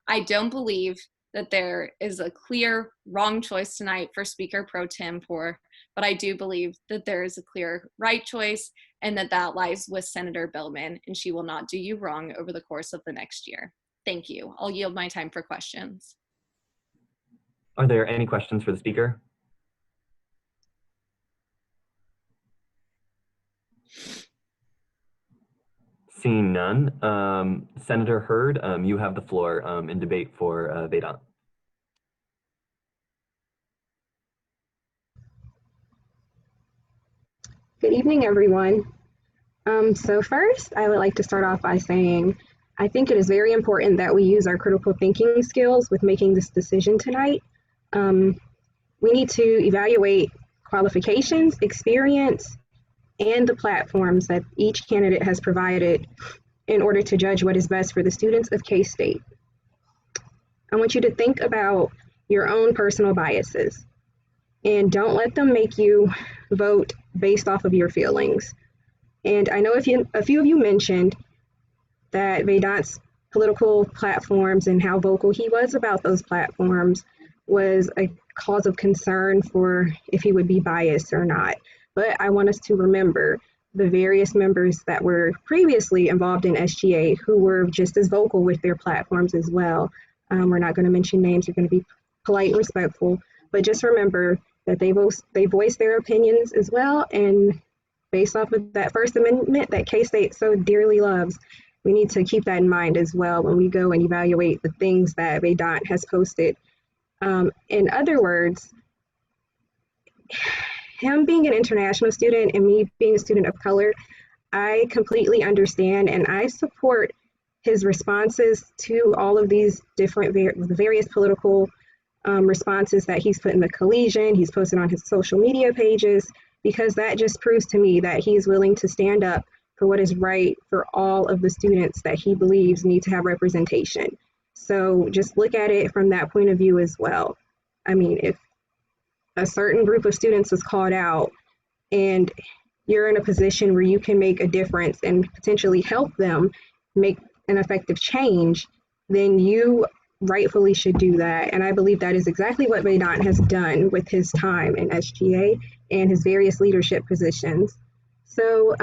I don't believe that there is a clear wrong choice tonight for Speaker Pro Tempore, but I do believe that there is a clear right choice and that lies with Senator Billman, and she will not do you wrong over the course of the next year. Thank you. I'll yield my time for questions. Are there any questions for the speaker? Seeing none, Senator Hurd, you have the floor in debate for Vedant. Good evening, everyone. So first, I would like to start off by saying, I think it is very important that we use our critical thinking skills with making this decision tonight. We need to evaluate qualifications, experience, and the platforms that each candidate has provided in order to judge what is best for the students of K-State. I want you to think about your own personal biases and don't let them make you vote based off of your feelings. And I know a few of you mentioned that Vedant's political platforms and how vocal he was about those platforms was a cause of concern for if he would be biased or not. But I want us to remember the various members that were previously involved in SGA who were just as vocal with their platforms as well. We're not going to mention names, we're going to be polite and respectful, but just remember that they voiced their opinions as well, and based off of that First Amendment that K-State so dearly loves, we need to keep that in mind as well when we go and evaluate the things that Vedant has posted. In other words, him being an international student and me being a student of color, I completely understand and I support his responses to all of these different various political responses that he's put in the collegian, he's posted on his social media pages, because that just proves to me that he's willing to stand up for what is right for all of the students that he believes need to have representation. So just look at it from that point of view as well. I mean, if a certain group of students is called out and you're in a position where you can make a difference and potentially help them make an effective change, then you rightfully should do that. And I believe that is exactly what Vedant has done with his time in SGA and his various leadership positions. So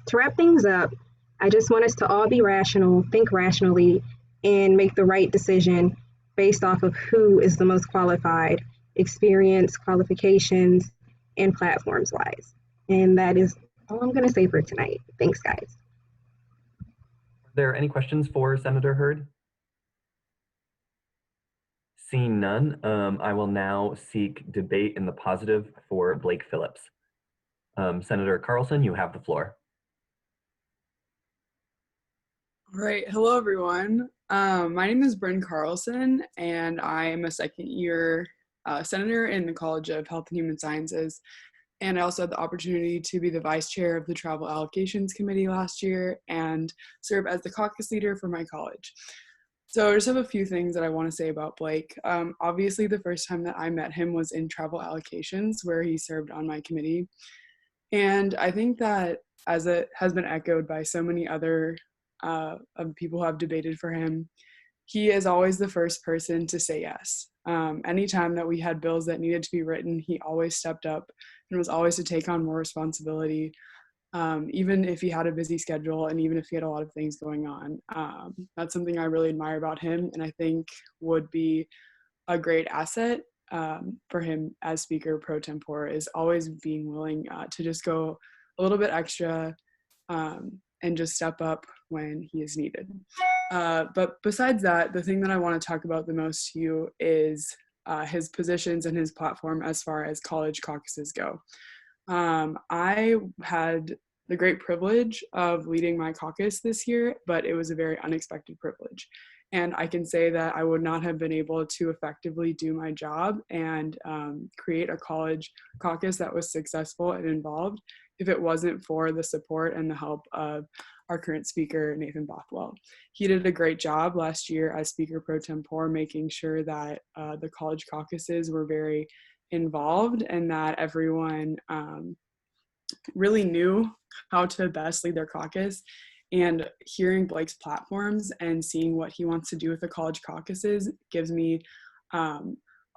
to wrap things up, I just want us to all be rational, think rationally, and make the right decision based off of who is the most qualified, experience, qualifications, and platforms wise. And that is all I'm going to say for tonight. Thanks, guys. Are there any questions for Senator Hurd? Seeing none, I will now seek debate in the positive for Blake Phillips. Senator Carlson, you have the floor. All right, hello everyone. My name is Bryn Carlson, and I am a second-year senator in the College of Health and Human Sciences. And I also had the opportunity to be the vice chair of the Travel Allocations Committee last year and serve as the caucus leader for my college. So I just have a few things that I want to say about Blake. Obviously, the first time that I met him was in Travel Allocations, where he served on my committee. And I think that, as it has been echoed by so many other people who have debated for him, he is always the first person to say yes. Anytime that we had bills that needed to be written, he always stepped up and was always to take on more responsibility, even if he had a busy schedule and even if he had a lot of things going on. That's something I really admire about him, and I think would be a great asset for him as Speaker pro tempore, is always being willing to just go a little bit extra and just step up when he is needed. But besides that, the thing that I want to talk about the most to you is his positions and his platform as far as college caucuses go. I had the great privilege of leading my caucus this year, but it was a very unexpected privilege. And I can say that I would not have been able to effectively do my job and create a college caucus that was successful and involved if it wasn't for the support and the help of our current speaker, Nathan Bothwell. He did a great job last year as Speaker pro tempore, making sure that the college caucuses were very involved and that everyone really knew how to best lead their caucus. And hearing Blake's platforms and seeing what he wants to do with the college caucuses gives me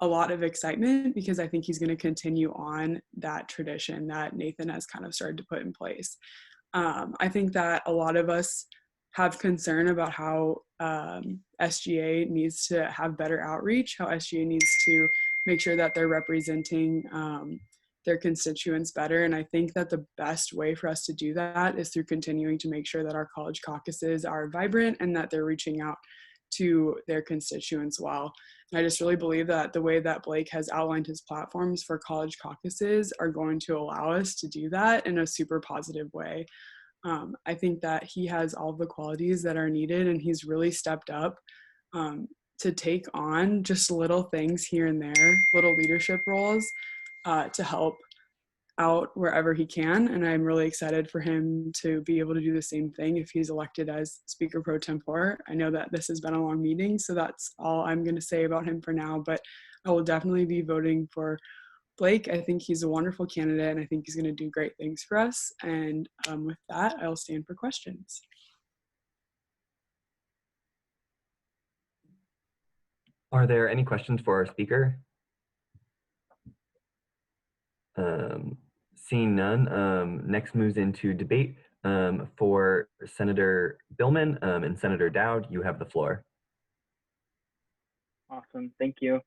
a lot of excitement, because I think he's going to continue on that tradition that Nathan has kind of started to put in place. I think that a lot of us have concern about how SGA needs to have better outreach, how SGA needs to make sure that they're representing their constituents better. And I think that the best way for us to do that is through continuing to make sure that our college caucuses are vibrant and that they're reaching out to their constituents well. And I just really believe that the way that Blake has outlined his platforms for college caucuses are going to allow us to do that in a super positive way. I think that he has all the qualities that are needed, and he's really stepped up to take on just little things here and there, little leadership roles to help out wherever he can. And I'm really excited for him to be able to do the same thing if he's elected as Speaker pro tempore. I know that this has been a long meeting, so that's all I'm going to say about him for now, but I will definitely be voting for Blake. I think he's a wonderful candidate, and I think he's going to do great things for us. And with that, I'll stand for questions. Are there any questions for our speaker? Seeing none, next moves into debate for Senator Billman and Senator Dowd. You have the floor. Awesome, thank you.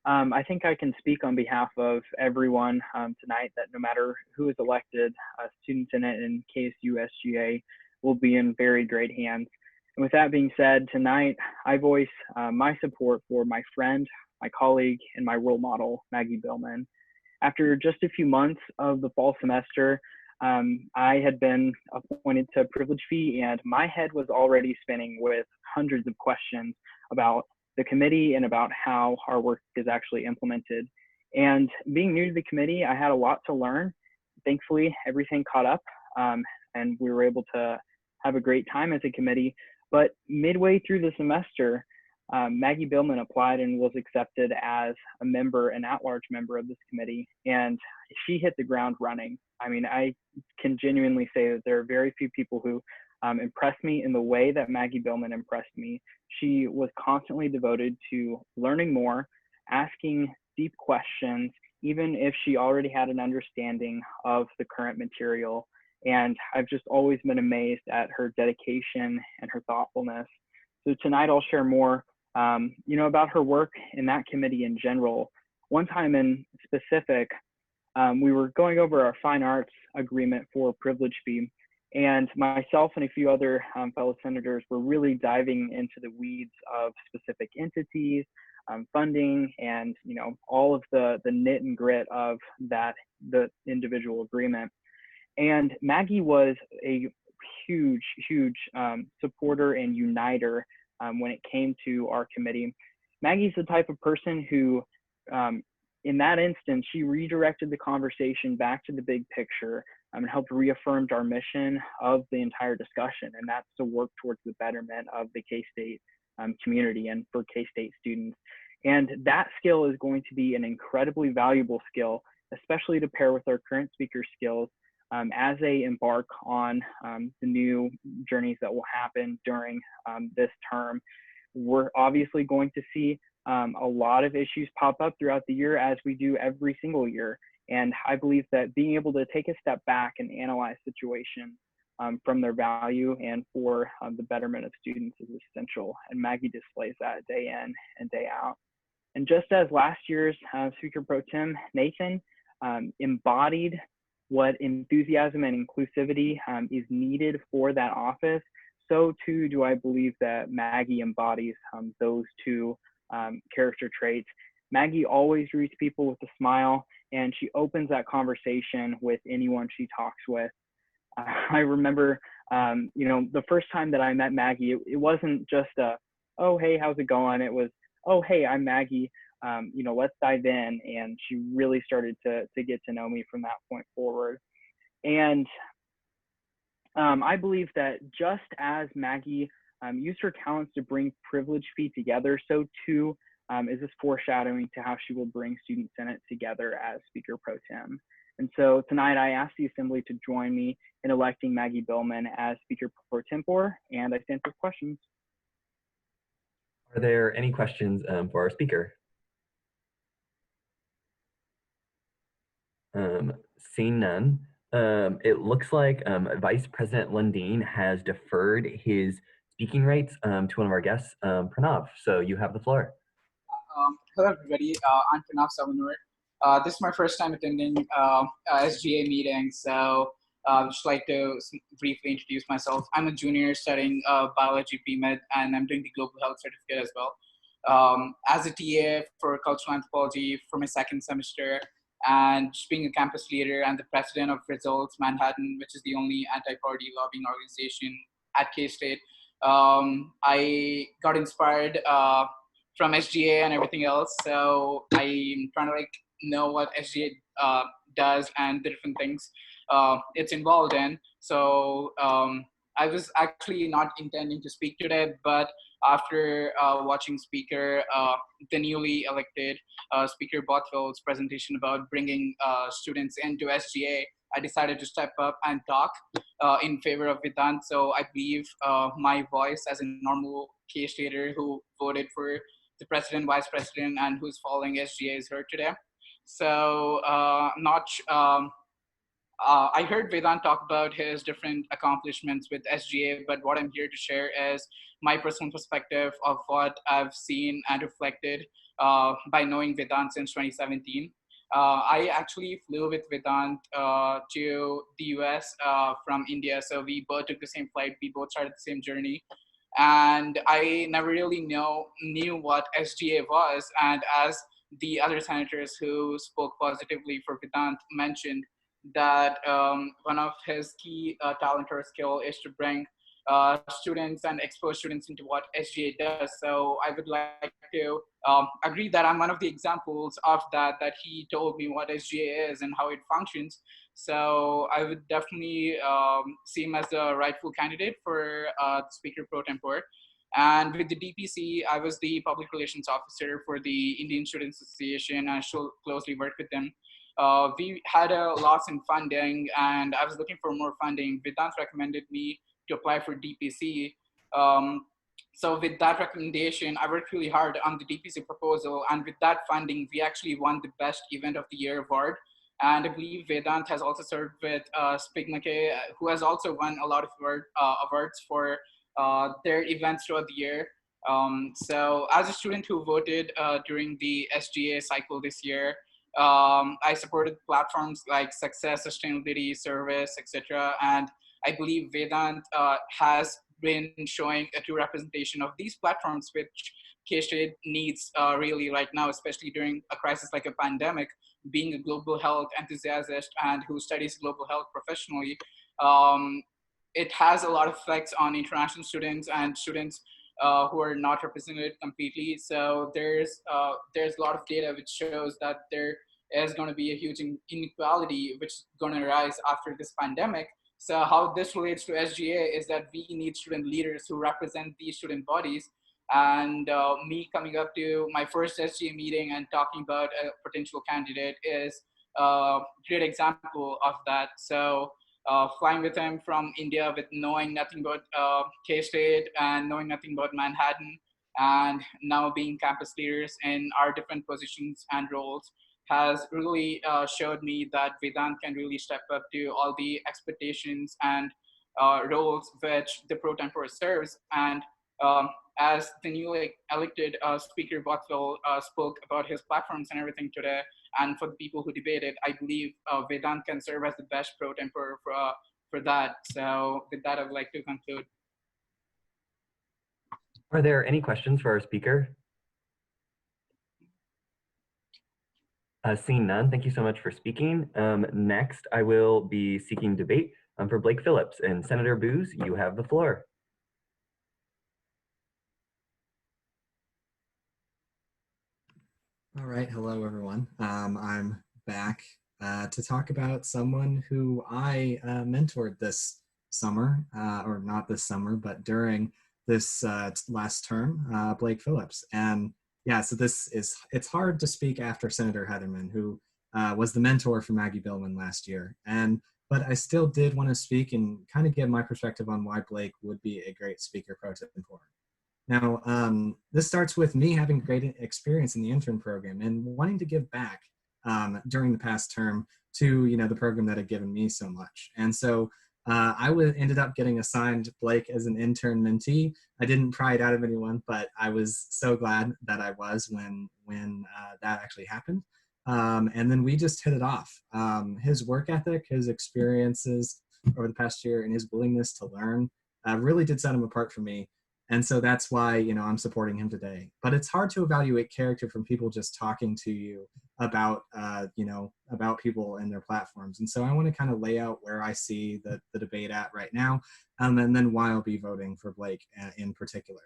I think I can speak on behalf of everyone tonight that no matter who is elected, Student Senate and KSU SGA will be in very great hands. And with that being said, tonight I voice my support for my friend, my colleague, and my role model, Maggie Billman. After just a few months of the fall semester, I had been appointed to privilege fee, and my head was already spinning with hundreds of questions about the committee and about how our work is actually implemented. And being new to the committee, I had a lot to learn. Thankfully, everything caught up, and we were able to have a great time as a committee. But midway through the semester, Maggie Billman applied and was accepted as a member, an at-large member of this committee, and she hit the ground running. I mean, I can genuinely say that there are very few people who impressed me in the way that Maggie Billman impressed me. She was constantly devoted to learning more, asking deep questions, even if she already had an understanding of the current material. And I've just always been amazed at her dedication and her thoughtfulness. So tonight I'll share more about her work in that committee in general. One time in specific, we were going over our fine arts agreement for privilege fee, and myself and a few other fellow senators were really diving into the weeds of specific entities, funding, and all of the nit and grit of the individual agreement. And Maggie was a huge supporter and uniter when it came to our committee. Maggie's the type of person who, in that instance, she redirected the conversation back to the big picture and helped reaffirm our mission of the entire discussion, and that's to work towards the betterment of the K-State community and for K-State students. And that skill is going to be an incredibly valuable skill, especially to pair with our current speaker skills as they embark on the new journeys that will happen during this term. we're obviously going to see a lot of issues pop up throughout the year, as we do every single year. And I believe that being able to take a step back and analyze situations from their value and for the betterment of students is essential. And Maggie displays that day in and day out. And just as last year's Speaker Pro Tem, Nathan, embodied what enthusiasm and inclusivity is needed for that office, so too do I believe that Maggie embodies those two character traits. Maggie always greets people with a smile, and she opens that conversation with anyone she talks with. I remember, the first time that I met Maggie, it wasn't just a, oh, hey, how's it going? It was, oh, hey, I'm Maggie. Let's dive in. And she really started to get to know me from that point forward. And I believe that just as Maggie used her talents to bring privileged feet together, so too is this foreshadowing to how she will bring Student Senate together as Speaker Pro Tem. And so tonight I ask the Assembly to join me in electing Maggie Billman as Speaker Pro Tempore, and I stand for questions. Are there any questions for our speaker? Seeing none, it looks like Vice President Lundeen has deferred his speaking rights to one of our guests, Pranav. So you have the floor. Hello, everybody. I'm Pranav Savanur. This is my first time attending SGA meeting, so I'd just like to briefly introduce myself. I'm a junior studying biology pre-med, and I'm doing the global health certificate as well. As a TA for cultural anthropology for my second semester, and just being a campus leader and the president of Results Manhattan, which is the only anti-party lobbying organization at K-State, I got inspired from SGA and everything else. So I'm trying to know what SGA does and the different things it's involved in. So I was actually not intending to speak today, but after watching the newly elected Speaker Bothwell's presentation about bringing students into SGA, I decided to step up and talk in favor of Vedant. So I believe my voice as a normal K-Stater who voted for the president, vice president, and who's following SGA is heard today. So I heard Vedant talk about his different accomplishments with SGA, but what I'm here to share is my personal perspective of what I've seen and reflected by knowing Vedant since 2017. I actually flew with Vedant to the US from India, so we both took the same flight, we both started the same journey. And I never really knew what SGA was, and as the other senators who spoke positively for Vedant mentioned, that one of his key talent or skill is to bring students and expose students into what SGA does. So I would like to agree that I'm one of the examples of that he told me what SGA is and how it functions. So I would definitely see him as the rightful candidate for Speaker Pro Tempore. And with the DPC, I was the public relations officer for the Indian Students Association. I still closely work with them. We had a loss in funding, and I was looking for more funding. Vedant recommended me to apply for DPC. So with that recommendation, I worked really hard on the DPC proposal, and with that funding, we actually won the Best Event of the Year award. And I believe Vedant has also served with Spigmake, who has also won a lot of awards for their events throughout the year. So as a student who voted during the SGA cycle this year, I supported platforms like Success, Sustainability, Service, etc. And I believe Vedant has been showing a true representation of these platforms, which K-State needs really right now, especially during a crisis like a pandemic. Being a global health enthusiast and who studies global health professionally, it has a lot of effects on international students and students who are not represented completely. So there's a lot of data which shows that there is going to be a huge inequality which is going to rise after this pandemic. So how this relates to SGA is that we need student leaders who represent these student bodies. And me coming up to my first SGA meeting and talking about a potential candidate is a great example of that. So flying with him from India with knowing nothing about K-State and knowing nothing about Manhattan, and now being campus leaders in our different positions and roles has really showed me that Vedant can really step up to all the expectations and roles which the pro tempore serves. And as the newly elected speaker, Bothwell spoke about his platforms and everything today, and for the people who debated, I believe Vedant can serve as the best pro tempore for that. So with that, I would like to conclude. Are there any questions for our speaker? Seeing none, thank you so much for speaking. Next, I will be seeking debate for Blake Phillips. And Senator Booz, you have the floor. All right, hello everyone. I'm back to talk about someone who I mentored this summer, or not this summer, but during this last term, Blake Phillips. And yeah, so it's hard to speak after Senator Heatherman, who was the mentor for Maggie Billman last year. But I still did want to speak and kind of give my perspective on why Blake would be a great speaker pro tempore. Now, this starts with me having great experience in the intern program and wanting to give back during the past term to the program that had given me so much. And so I ended up getting assigned Blake as an intern mentee. I didn't pry it out of anyone, but I was so glad that I was when that actually happened. And then we just hit it off. His work ethic, his experiences over the past year, and his willingness to learn really did set him apart for me. And so that's why, I'm supporting him today. But it's hard to evaluate character from people just talking to you about, about people and their platforms. And so I want to kind of lay out where I see the debate at right now, and then why I'll be voting for Blake in particular.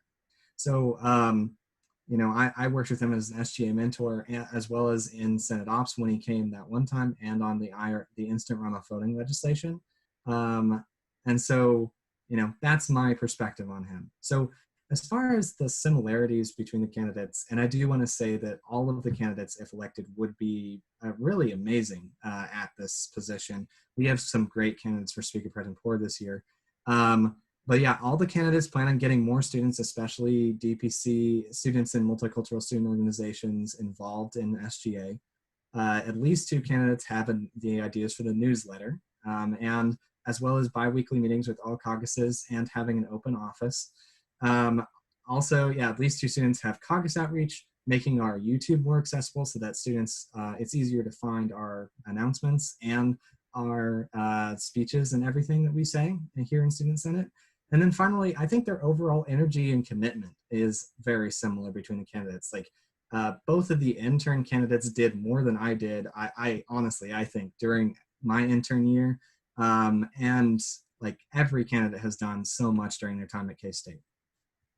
So, I worked with him as an SGA mentor, as well as in Senate Ops when he came that one time, and on the instant runoff voting legislation. And so, that's my perspective on him. So as far as the similarities between the candidates, and I do want to say that all of the candidates, if elected, would be really amazing at this position. We have some great candidates for Speaker Pro Tempore this year. But yeah, all the candidates plan on getting more students, especially DPC students and multicultural student organizations involved in SGA. At least 2 candidates have the ideas for the newsletter, and as well as bi-weekly meetings with all caucuses and having an open office. Also, yeah, at least 2 students have caucus outreach, making our YouTube more accessible so that students, it's easier to find our announcements and our speeches and everything that we say here in Student Senate. And then finally, I think their overall energy and commitment is very similar between the candidates. Like both of the intern candidates did more than I did, I honestly, I think, during my intern year. And like every candidate has done so much during their time at K-State.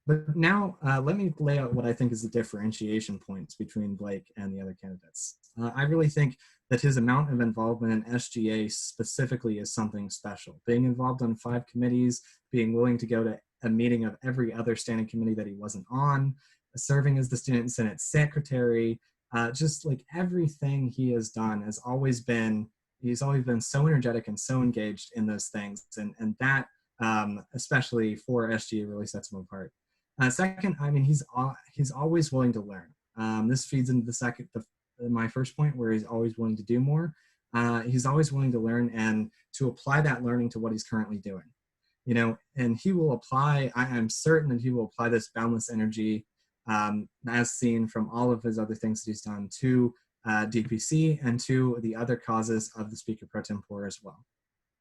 But now let me lay out what I think is the differentiation points between Blake and the other candidates. I really think that his amount of involvement in SGA specifically is something special. Being involved on 5 committees, being willing to go to a meeting of every other standing committee that he wasn't on, serving as the Student Senate Secretary, just like everything he has done has always been, he's always been so energetic and so engaged in those things. And that, especially for SGA, really sets him apart. Second, I mean, he's always willing to learn. This feeds into my first point, where he's always willing to do more. He's always willing to learn and to apply that learning to what he's currently doing. And he will apply, I'm certain that he will apply this boundless energy as seen from all of his other things that he's done to DPC and to the other causes of the Speaker Pro Tempore as well.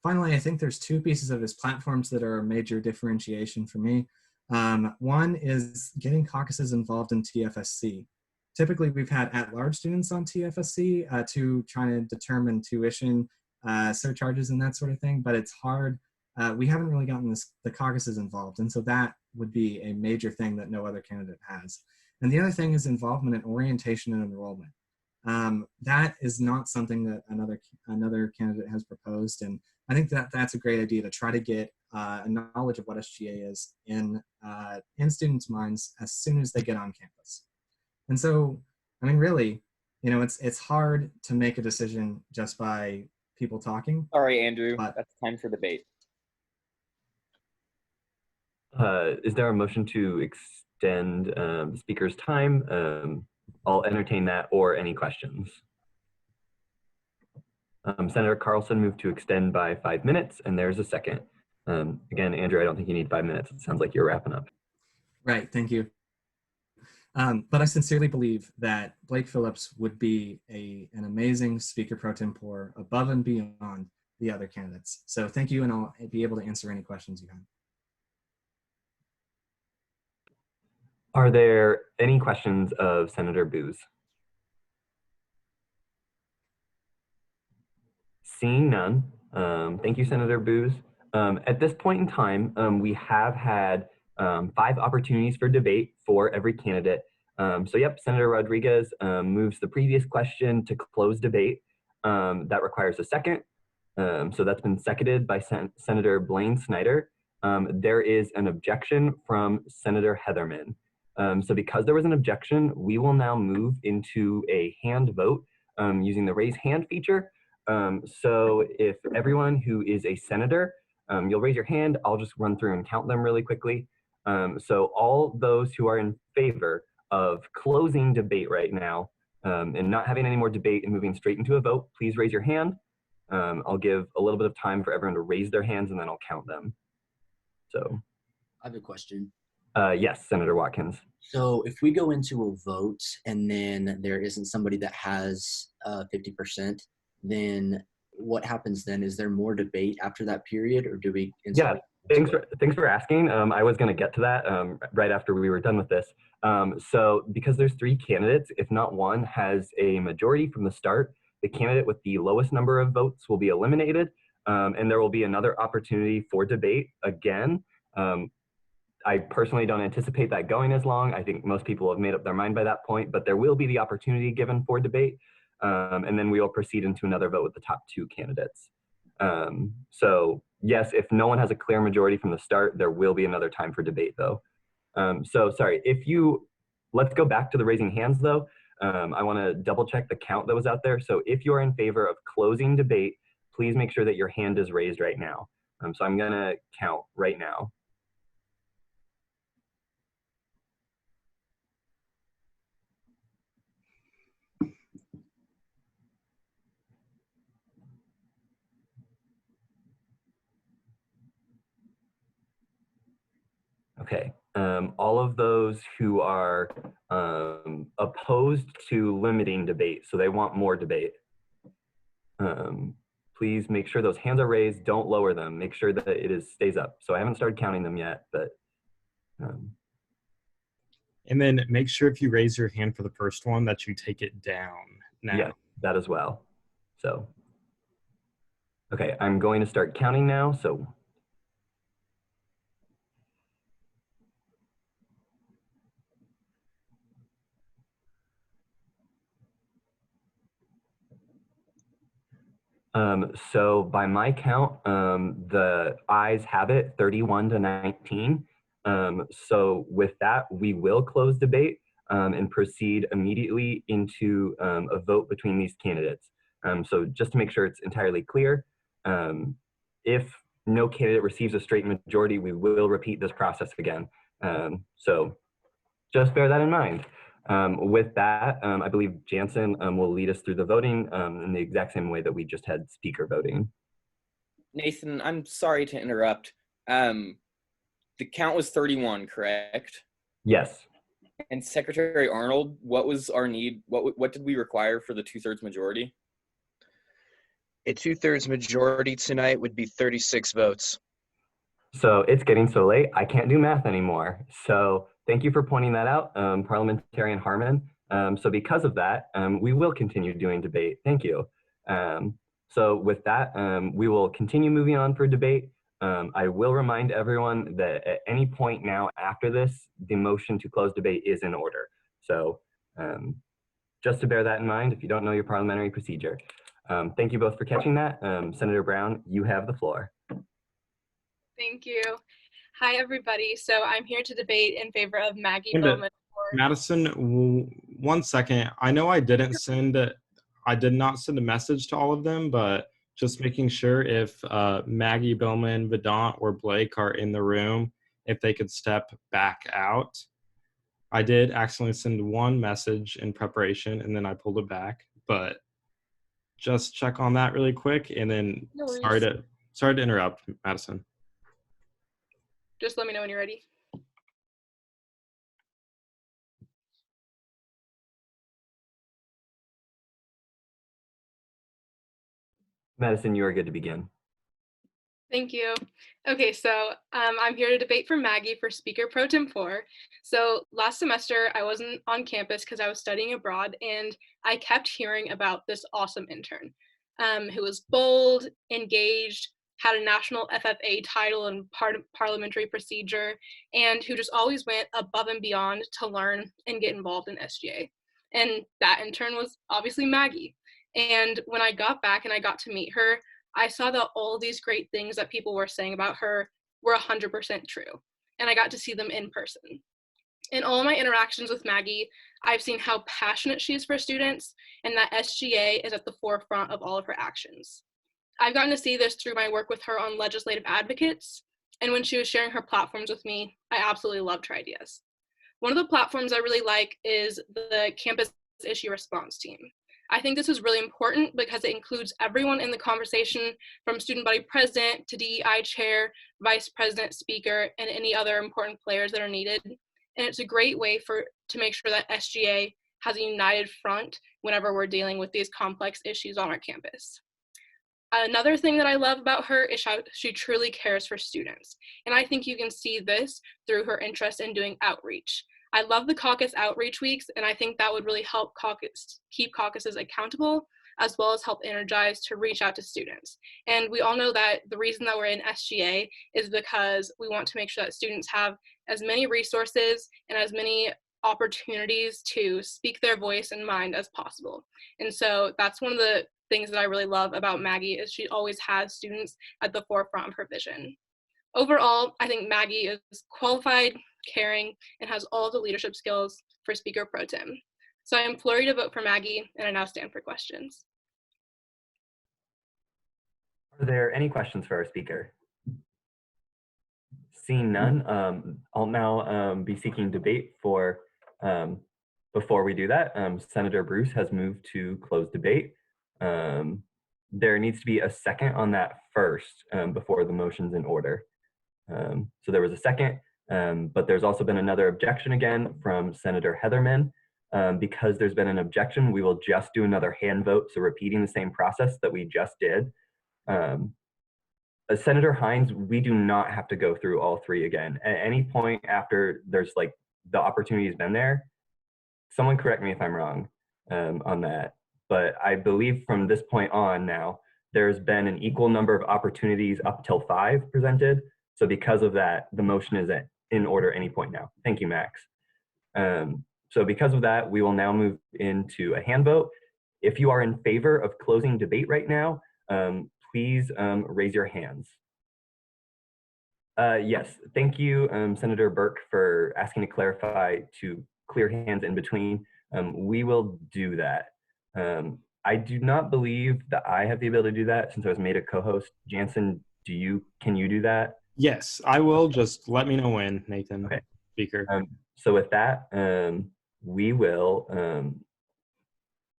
Finally, I think there's 2 pieces of his platforms that are a major differentiation for me. One is getting caucuses involved in TFSC. Typically, we've had at-large students on TFSC to try to determine tuition surcharges and that sort of thing, but it's hard. We haven't really gotten the caucuses involved, and so that would be a major thing that no other candidate has. And the other thing is involvement in orientation and enrollment. That is not something that another candidate has proposed, and I think that that's a great idea to try to get a knowledge of what SGA is in students' minds as soon as they get on campus. And so, I mean, really, it's hard to make a decision just by people talking. Sorry, Andrew, that's time for debate. Is there a motion to extend the speaker's time, I'll entertain that or any questions. Senator Carlson moved to extend by 5 minutes, and there's a second. Again, Andrew, I don't think you need 5 minutes. It sounds like you're wrapping up. Right, thank you. But I sincerely believe that Blake Phillips would be an amazing speaker pro tempore above and beyond the other candidates. So thank you, and I'll be able to answer any questions you have. Are there any questions of Senator Booz? Seeing none, thank you, Senator Booz. At this point in time, we have had 5 opportunities for debate for every candidate. So yep, Senator Rodriguez moves the previous question to close debate. That requires a second. So that's been seconded by Senator Blaine Snyder. There is an objection from Senator Heatherman. So because there was an objection, we will now move into a hand vote using the raise hand feature. So if everyone who is a senator, you'll raise your hand, I'll just run through and count them really quickly. So all those who are in favor of closing debate right now and not having any more debate and moving straight into a vote, please raise your hand. I'll give a little bit of time for everyone to raise their hands and then I'll count them. So I have a question. Yes, Senator Watkins. So if we go into a vote and then there isn't somebody that has 50%, then what happens then? Is there more debate after that period, or do we? Yeah, thanks for asking. I was going to get to that right after we were done with this. So because there's 3 candidates, if not one has a majority from the start, the candidate with the lowest number of votes will be eliminated, and there will be another opportunity for debate again. I personally don't anticipate that going as long. I think most people have made up their mind by that point, but there will be the opportunity given for debate. And then we will proceed into another vote with the top 2 candidates. So yes, if no one has a clear majority from the start, there will be another time for debate though. So sorry, let's go back to the raising hands though. I wanna double check the count that was out there. So if you're in favor of closing debate, please make sure that your hand is raised right now. So I'm gonna count right now. Okay, all of those who are opposed to limiting debate, so they want more debate, please make sure those hands are raised, don't lower them, make sure that it stays up. So I haven't started counting them yet, but. And then make sure if you raise your hand for the first one that you take it down now. Yeah, that as well. So, okay, I'm going to start counting now, so. So by my count, the ayes have it 31-19. So with that, we will close debate and proceed immediately into a vote between these candidates. So just to make sure it's entirely clear, if no candidate receives a straight majority, we will repeat this process again. So just bear that in mind. With that, I believe Jansen will lead us through the voting in the exact same way that we just had speaker voting. Nathan, I'm sorry to interrupt. The count was 31, correct? Yes. And Secretary Arnold, what was our need? What did we require for the 2/3 majority? A 2/3 majority tonight would be 36 votes. So it's getting so late, I can't do math anymore. So thank you for pointing that out, Parliamentarian Harmon. So because of that, we will continue doing debate. Thank you. So with that, we will continue moving on for debate. I will remind everyone that at any point now after this, the motion to close debate is in order. So just to bear that in mind, if you don't know your parliamentary procedure. Thank you both for catching that. Senator Brown, you have the floor. Thank you. Hi, everybody. So I'm here to debate in favor of Maggie Bowman. Madison, 1 second. I know I did not send a message to all of them, but just making sure if Maggie Bowman, Vedant, or Blake are in the room, if they could step back out. I did accidentally send one message in preparation and then I pulled it back, but just check on that really quick. And then No worries. sorry to interrupt, Madison. Just let me know when you're ready. Madison, you are good to begin. Thank you. Okay, so I'm here to debate for Maggie for Speaker Pro Tem 4. So last semester, I wasn't on campus because I was studying abroad, and I kept hearing about this awesome intern who was bold, engaged, had a national FFA title in parliamentary procedure, and who just always went above and beyond to learn and get involved in SGA. And that intern was obviously Maggie. And when I got back and I got to meet her, I saw that all these great things that people were saying about her were 100% true. And I got to see them in person. In all my interactions with Maggie, I've seen how passionate she is for students and that SGA is at the forefront of all of her actions. I've gotten to see this through my work with her on Legislative Advocates, and when she was sharing her platforms with me, I absolutely loved her ideas. One of the platforms I really like is the Campus Issue Response Team. I think this is really important because it includes everyone in the conversation, from student body president to DEI chair, vice president, speaker, and any other important players that are needed. And it's a great way to make sure that SGA has a united front whenever we're dealing with these complex issues on our campus. Another thing that I love about her is how she truly cares for students. And I think you can see this through her interest in doing outreach. I love the caucus outreach weeks, and I think that would really help keep caucuses accountable, as well as help energize to reach out to students. And we all know that the reason that we're in SGA is because we want to make sure that students have as many resources and as many opportunities to speak their voice and mind as possible. And so that's one of the things that I really love about Maggie is she always has students at the forefront of her vision. Overall, I think Maggie is qualified, caring, and has all the leadership skills for Speaker Pro Tem. So I implore you to vote for Maggie, and I now stand for questions. Are there any questions for our speaker? Seeing none, I'll now be seeking debate for, before we do that, Senator Bruce has moved to close debate. There needs to be a second on that first before the motion's in order. So there was a second, but there's also been another objection again from Senator Heatherman. Because there's been an objection, we will just do another hand vote, so repeating the same process that we just did. Senator Hines, we do not have to go through all three again. At any point after there's like the opportunity has been there, someone correct me if I'm wrong on that, but I believe from this point on now, there's been an equal number of opportunities up till 5 presented. So because of that, the motion is in order any point now. Thank you, Max. So because of that, we will now move into a hand vote. If you are in favor of closing debate right now, please raise your hands. Yes, thank you, Senator Burke, for asking to clarify to clear hands in between. We will do that. I do not believe that I have the ability to do that since I was made a co-host. Jansen, can you do that? Yes, I will. Just let me know when, Nathan. Okay. Speaker. So with that, we will,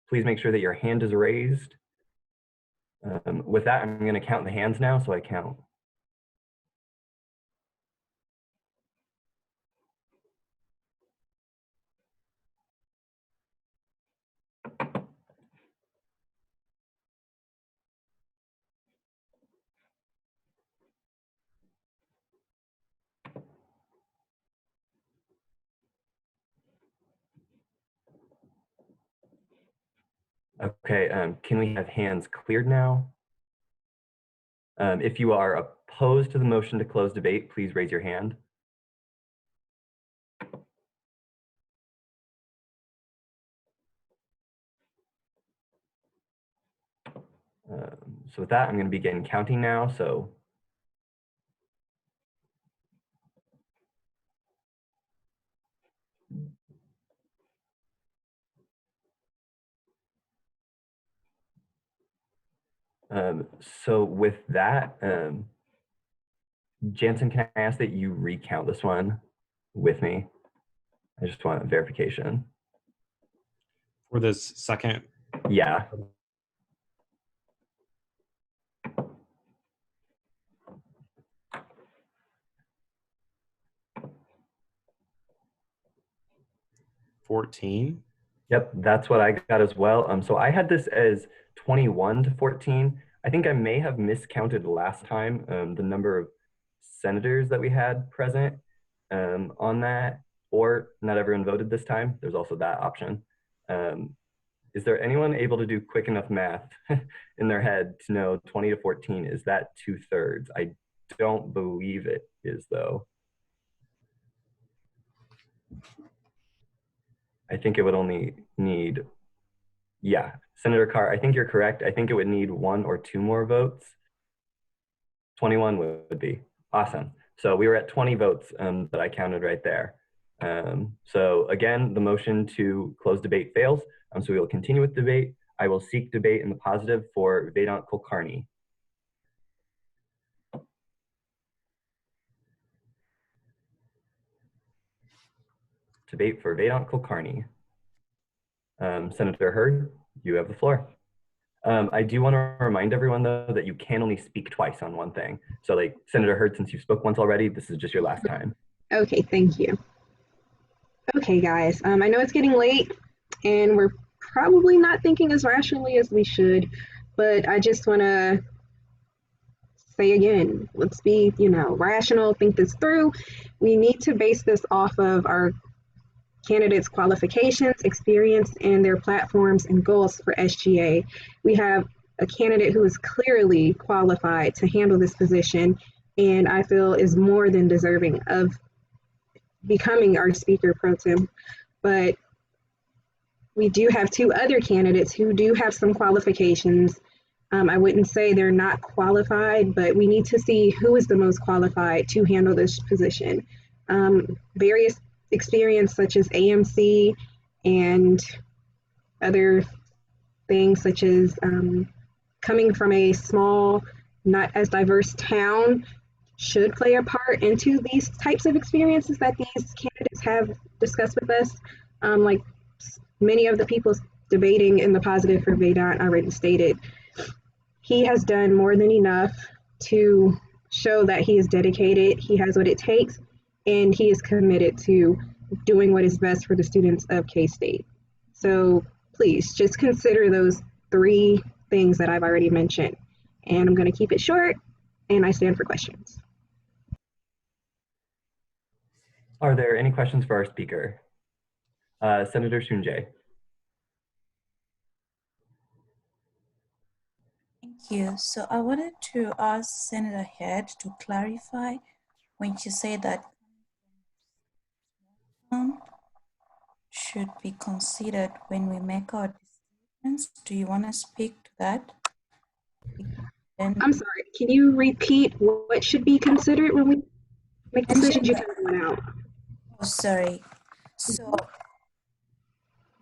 please make sure that your hand is raised. With that, I'm going to count the hands now, so I count. Okay, can we have hands cleared now? If you are opposed to the motion to close debate, please raise your hand. So with that, I'm going to begin counting now. So with that, Jansen, can I ask that you recount this one with me? I just want verification. For this second? Yeah. $14. Yep, that's what I got as well. So I had this as 21 to 14. I think I may have miscounted last time the number of senators that we had present on that, or not everyone voted this time. There's also that option. Is there anyone able to do quick enough math in their head to know 20 to 14, is that 2/3? I don't believe it is, though. I think it would only need, yeah, Senator Carr, I think you're correct. I think it would need 1 or 2 more votes. 21 would be awesome. So we were at 20 votes that I counted right there. So again, the motion to close debate fails. So we will continue with debate. I will seek debate in the positive for Vedant Kulkarni. Debate for Vedant Kulkarni. Senator Hurd, you have the floor. I do want to remind everyone, though, that you can only speak twice on one thing. So, like, Senator Hurd, since you spoke once already, this is just your last time. Okay, thank you. Okay, guys, I know it's getting late, and we're probably not thinking as rationally as we should, but I just want to say again, let's be, rational, think this through. We need to base this off of our candidates' qualifications, experience, and their platforms and goals for SGA. We have a candidate who is clearly qualified to handle this position, and I feel is more than deserving of becoming our speaker pro tem. But we do have 2 other candidates who do have some qualifications. I wouldn't say they're not qualified, but we need to see who is the most qualified to handle this position. Various experience such as AMC and other things such as coming from a small, not as diverse town should play a part into these types of experiences that these candidates have discussed with us. Like many of the people debating in the positive for Vedant already stated, he has done more than enough to show that he is dedicated, he has what it takes, and he is committed to doing what is best for the students of K-State. So please just consider those 3 things that I've already mentioned. And I'm going to keep it short, and I stand for questions. Are there any questions for our speaker? Senator Shunjay. Thank you. So I wanted to ask Senator Head to clarify when she said that should be considered when we make our decisions. Do you want to speak to that? I'm sorry, can you repeat what should be considered when we make decisions? You kind of went out. Oh, sorry. So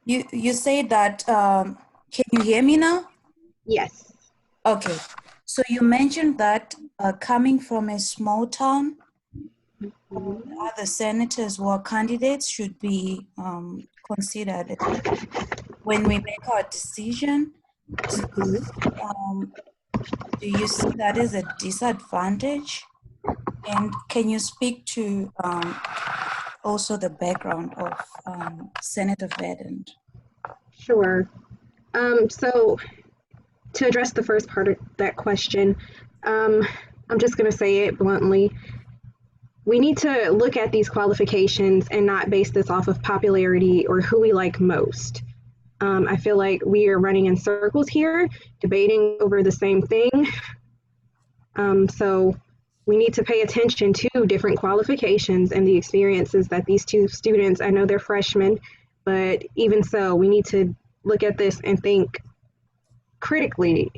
you say that, can you hear me now? Yes. Okay. So you mentioned that coming from a small town, other senators who are candidates should be considered when we make our decision. Do you see that as a disadvantage? And can you speak to also the background of Senator Vedant? Sure. So to address the first part of that question, I'm just going to say it bluntly. We need to look at these qualifications and not base this off of popularity or who we like most. I feel like we are running in circles here, debating over the same thing. So we need to pay attention to different qualifications and the experiences that these 2 students, I know they're freshmen, but even so, we need to look at this and think critically,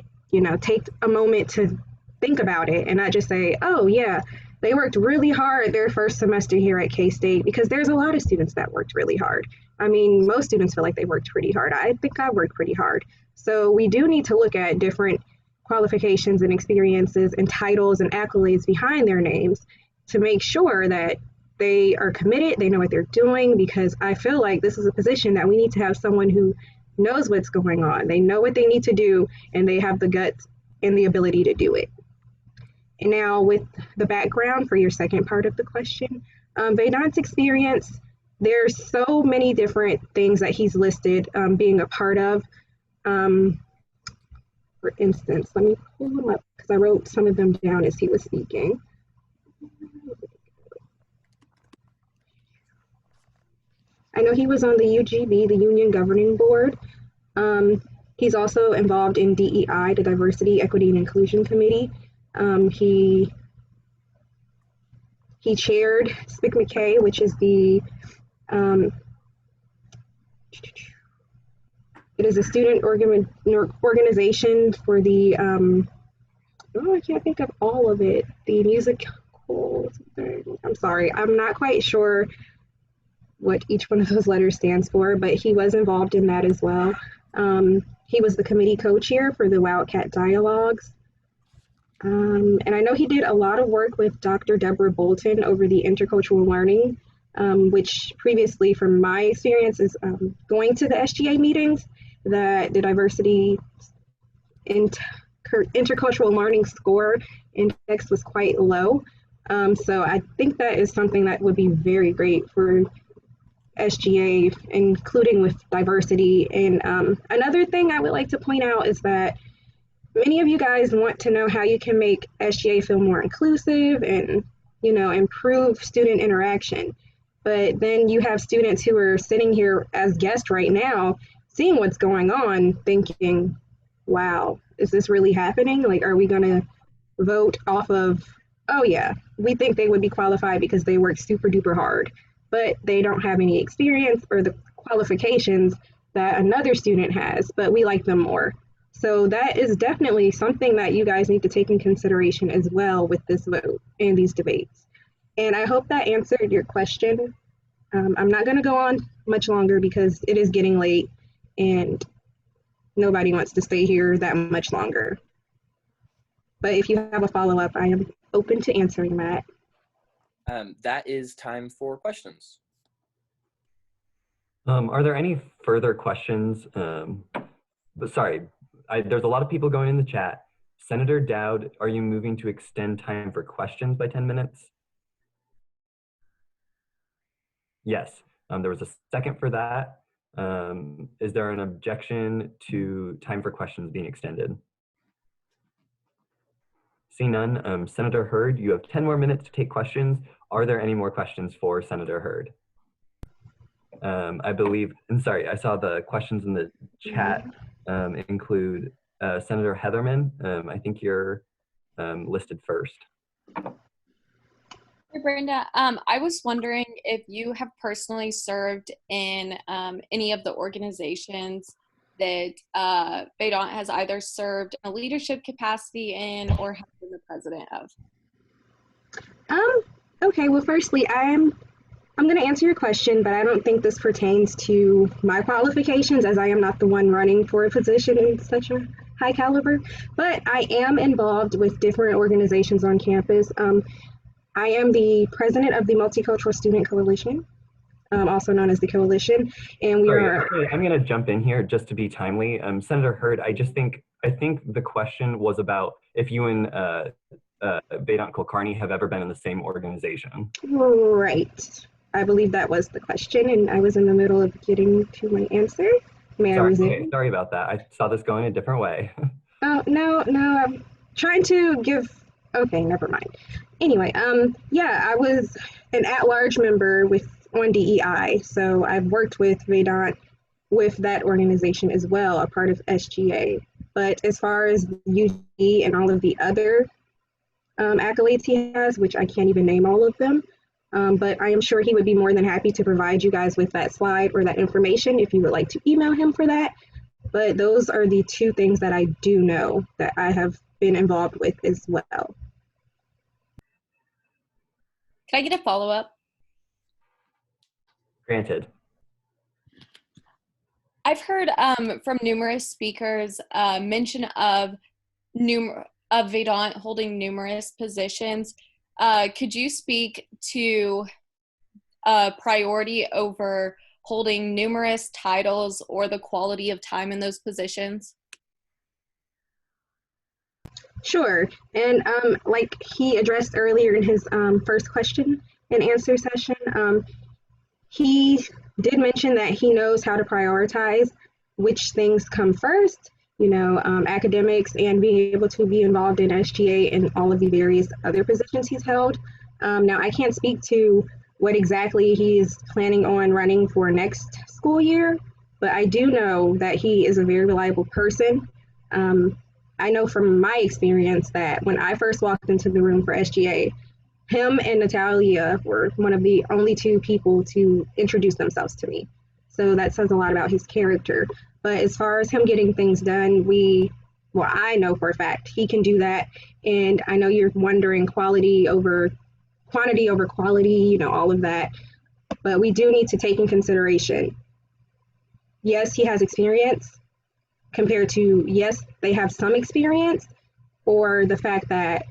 take a moment to think about it and not just say, oh yeah, they worked really hard their first semester here at K-State, because there's a lot of students that worked really hard. I mean, most students feel like they worked pretty hard. I think I worked pretty hard. So we do need to look at different qualifications and experiences and titles and accolades behind their names to make sure that they are committed, they know what they're doing, because I feel like this is a position that we need to have someone who knows what's going on. They know what they need to do, and they have the guts and the ability to do it. And now with the background for your second part of the question, Vedant's experience, there's so many different things that he's listed being a part of. For instance, let me pull them up because I wrote some of them down as he was speaking. I know he was on the UGB, the Union Governing Board. He's also involved in DEI, the Diversity, Equity, and Inclusion Committee. He chaired SPIC-McKay, which is the it is a student organization for the I can't think of all of it. The musical. I'm sorry, I'm not quite sure what each one of those letters stands for, but he was involved in that as well. He was the committee co-chair for the Wildcat Dialogues. And I know he did a lot of work with Dr. Deborah Bolton over the intercultural learning, which previously, from my experience, is going to the SGA meetings, that the diversity intercultural learning score index was quite low. So I think that is something that would be very great for SGA, including with diversity. And another thing I would like to point out is that many of you guys want to know how you can make SGA feel more inclusive and, you know, improve student interaction. But then you have students who are sitting here as guests right now, seeing what's going on, thinking, wow, is this really happening? Like, are we gonna vote off of, oh yeah, we think they would be qualified because they work super duper hard, but they don't have any experience or the qualifications that another student has, but we like them more. So that is definitely something that you guys need to take in consideration as well with this vote and these debates. And I hope that answered your question. I'm not going to go on much longer because it is getting late and nobody wants to stay here that much longer. But if you have a follow-up, I am open to answering that. That is time for questions. Are there any further questions? Sorry, there's a lot of people going in the chat. Senator Dowd, are you moving to extend time for questions by 10 minutes? Yes, there was a second for that. Is there an objection to time for questions being extended? See none. Senator Hurd, you have 10 more minutes to take questions. Are there any more questions for Senator Hurd? I believe, and sorry, I saw the questions in the chat include Senator Heatherman. I think you're listed first. Hey, Brenda, I was wondering if you have personally served in any of the organizations that Vedant has either served in a leadership capacity in or has been the president of. Okay, well, firstly, I'm going to answer your question, but I don't think this pertains to my qualifications, as I am not the one running for a position in such a high caliber, but I am involved with different organizations on campus. I am the president of the Multicultural Student Coalition, also known as the Coalition, and we are... I'm going to jump in here just to be timely. Senator Hurd, I think the question was about if you and Vedant Kulkarni have ever been in the same organization. Right. I believe that was the question, and I was in the middle of getting to my answer. May I resume? Okay, sorry about that. I saw this going a different way. Oh, no, I'm trying to give... Okay, never mind. Anyway, yeah, I was an at-large member on DEI, so I've worked with Vedant with that organization as well, a part of SGA. But as far as UG and all of the other accolades he has, which I can't even name all of them, but I am sure he would be more than happy to provide you guys with that slide or that information if you would like to email him for that. But those are the two things that I do know that I have been involved with as well. Can I get a follow-up? Granted. I've heard from numerous speakers mention of Vedant holding numerous positions. Could you speak to priority over holding numerous titles or the quality of time in those positions? Sure. And like he addressed earlier in his first question and answer session, he did mention that he knows how to prioritize which things come first, you know, academics and being able to be involved in SGA and all of the various other positions he's held. Now, I can't speak to what exactly he's planning on running for next school year, but I do know that he is a very reliable person. I know from my experience that when I first walked into the room for SGA, him and Natalia were one of the only two people to introduce themselves to me. So that says a lot about his character. But as far as him getting things done, I know for a fact he can do that. And I know you're wondering quantity over quality, you know, all of that. But we do need to take in consideration, yes, he has experience compared to, yes, they have some experience, or the fact that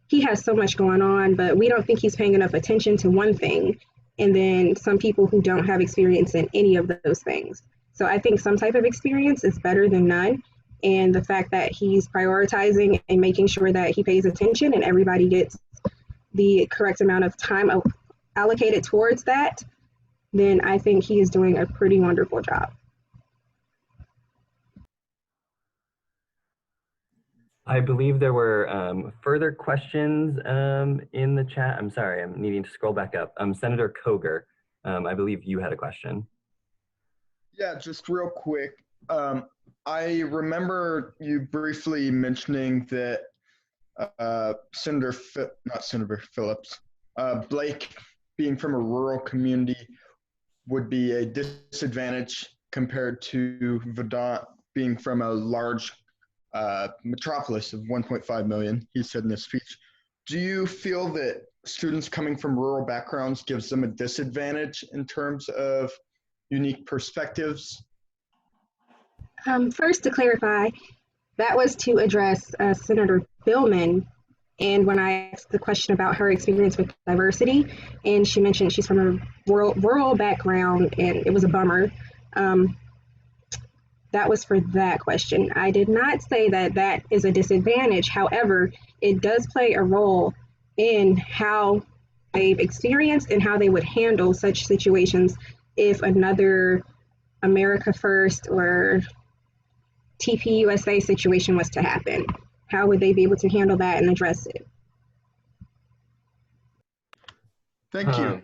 he has so much going on, but we don't think he's paying enough attention to one thing. And then some people who don't have experience in any of those things. So I think some type of experience is better than none. And the fact that he's prioritizing and making sure that he pays attention and everybody gets the correct amount of time allocated towards that, then I think he is doing a pretty wonderful job. I believe there were further questions in the chat. I'm sorry, I'm needing to scroll back up. Senator Koger, I believe you had a question. Yeah, just real quick. I remember you briefly mentioning that Blake, being from a rural community, would be a disadvantage compared to Vedant being from a large metropolis of 1.5 million, he said in his speech. Do you feel that students coming from rural backgrounds gives them a disadvantage in terms of unique perspectives? First, to clarify, that was to address Senator Billman. And when I asked the question about her experience with diversity, and she mentioned she's from a rural background, and it was a bummer. That was for that question. I did not say that that is a disadvantage. However, it does play a role in how they've experienced and how they would handle such situations if another America First or TPUSA situation was to happen. How would they be able to handle that and address it? Thank you.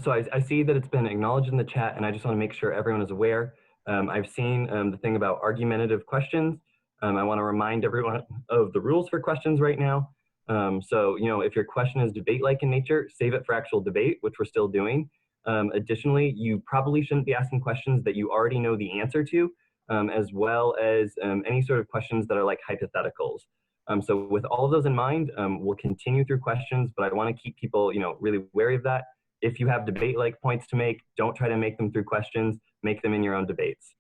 So I see that it's been acknowledged in the chat, and I just want to make sure everyone is aware. I've seen the thing about argumentative questions. I want to remind everyone of the rules for questions right now. So, you know, if your question is debate-like in nature, save it for actual debate, which we're still doing. Additionally, you probably shouldn't be asking questions that you already know the answer to, as well as any sort of questions that are like hypotheticals. So with all of those in mind, we'll continue through questions, but I want to keep people, you know, really wary of that. If you have debate-like points to make, don't try to make them through questions, make them in your own debates.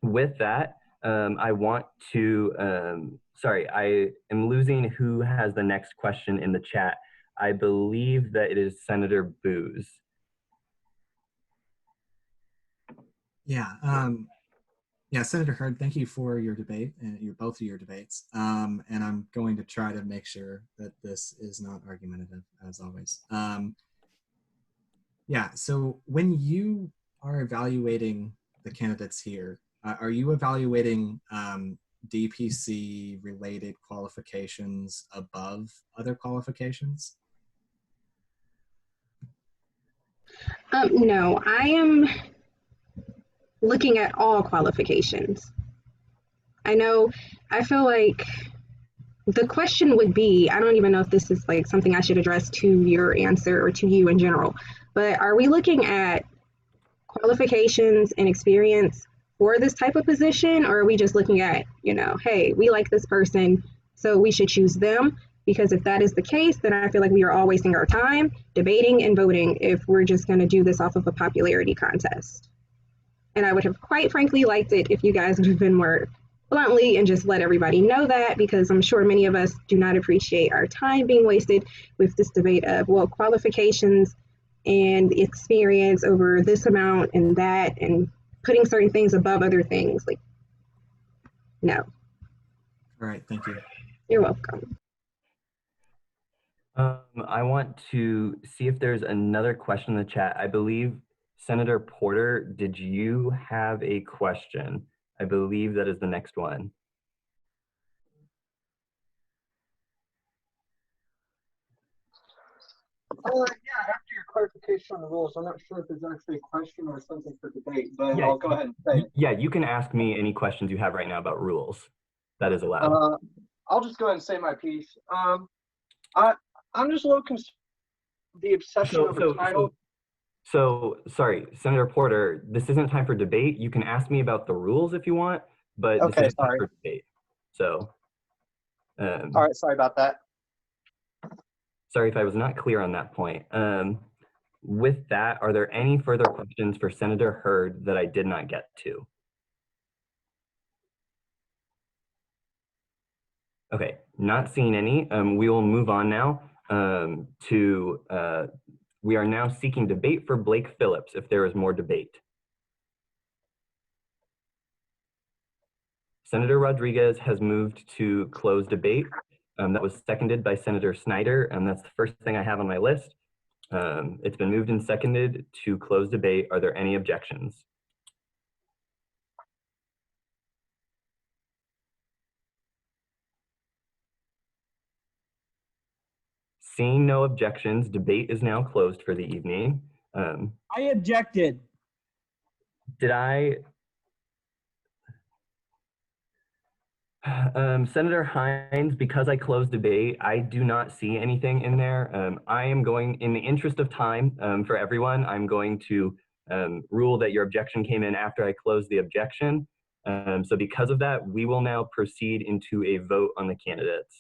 With that, I want to, sorry, I am losing who has the next question in the chat. I believe that it is Senator Booz. Yeah, yeah, Senator Hurd, thank you for your debate and both of your debates. And I'm going to try to make sure that this is not argumentative, as always. Yeah, so when you are evaluating the candidates here, are you evaluating DPC related qualifications above other qualifications? No, I am looking at all qualifications. I feel like the question would be, I don't even know if this is like something I should address to your answer or to you in general, but are we looking at qualifications and experience for this type of position, or are we just looking at, you know, hey, we like this person, so we should choose them? Because if that is the case, then I feel like we are all wasting our time debating and voting if we're just going to do this off of a popularity contest. And I would have quite frankly liked it if you guys would have been more bluntly and just let everybody know that, because I'm sure many of us do not appreciate our time being wasted with this debate of, well, qualifications and experience over this amount and that, and putting certain things above other things. Like, no. All right, thank you. You're welcome. I want to see if there's another question in the chat. I believe Senator Porter, did you have a question? I believe that is the next one. Yeah, after your clarification on the rules, I'm not sure if there's actually a question or something for debate, but Yeah, I'll go ahead and say it. Yeah, you can ask me any questions you have right now about rules. That is allowed. I'll just go ahead and say my piece. I'm just a little concerned with the obsession over title. So, sorry, Senator Porter, this isn't time for debate. You can ask me about the rules if you want, but this isn't time for debate. So, all right, sorry about that. Sorry if I was not clear on that point. With that, are there any further questions for Senator Hurd that I did not get to? Okay, not seeing any. We will move on now we are now seeking debate for Blake Phillips if there is more debate. Senator Rodriguez has moved to close debate. That was seconded by Senator Snyder, and that's the first thing I have on my list. It's been moved and seconded to close debate. Are there any objections? Seeing no objections, debate is now closed for the evening. I objected. Did I? Senator Hines, because I closed debate, I do not see anything in there. I am going, in the interest of time for everyone, I'm going to rule that your objection came in after I closed the objection. So because of that, we will now proceed into a vote on the candidates.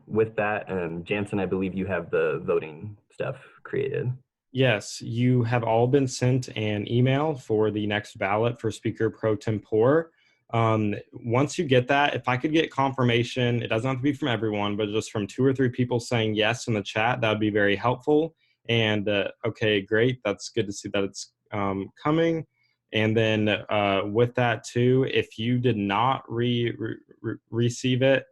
With that, Jansen, I believe you have the voting stuff created. Yes, you have all been sent an email for the next ballot for Speaker Pro Tempore. Once you get that, if I could get confirmation, it doesn't have to be from everyone, but just from 2 or 3 people saying yes in the chat, that would be very helpful. And okay, great. That's good to see that it's coming. And then with that too, if you did not receive it,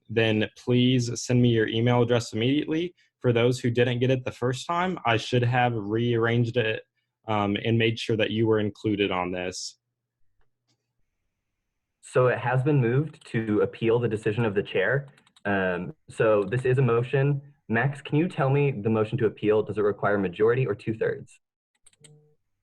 then please send me your email address immediately. For those who didn't get it the first time, I should have rearranged it and made sure that you were included on this. So it has been moved to appeal the decision of the chair. So this is a motion. Max, can you tell me the motion to appeal, does it require majority or 2/3?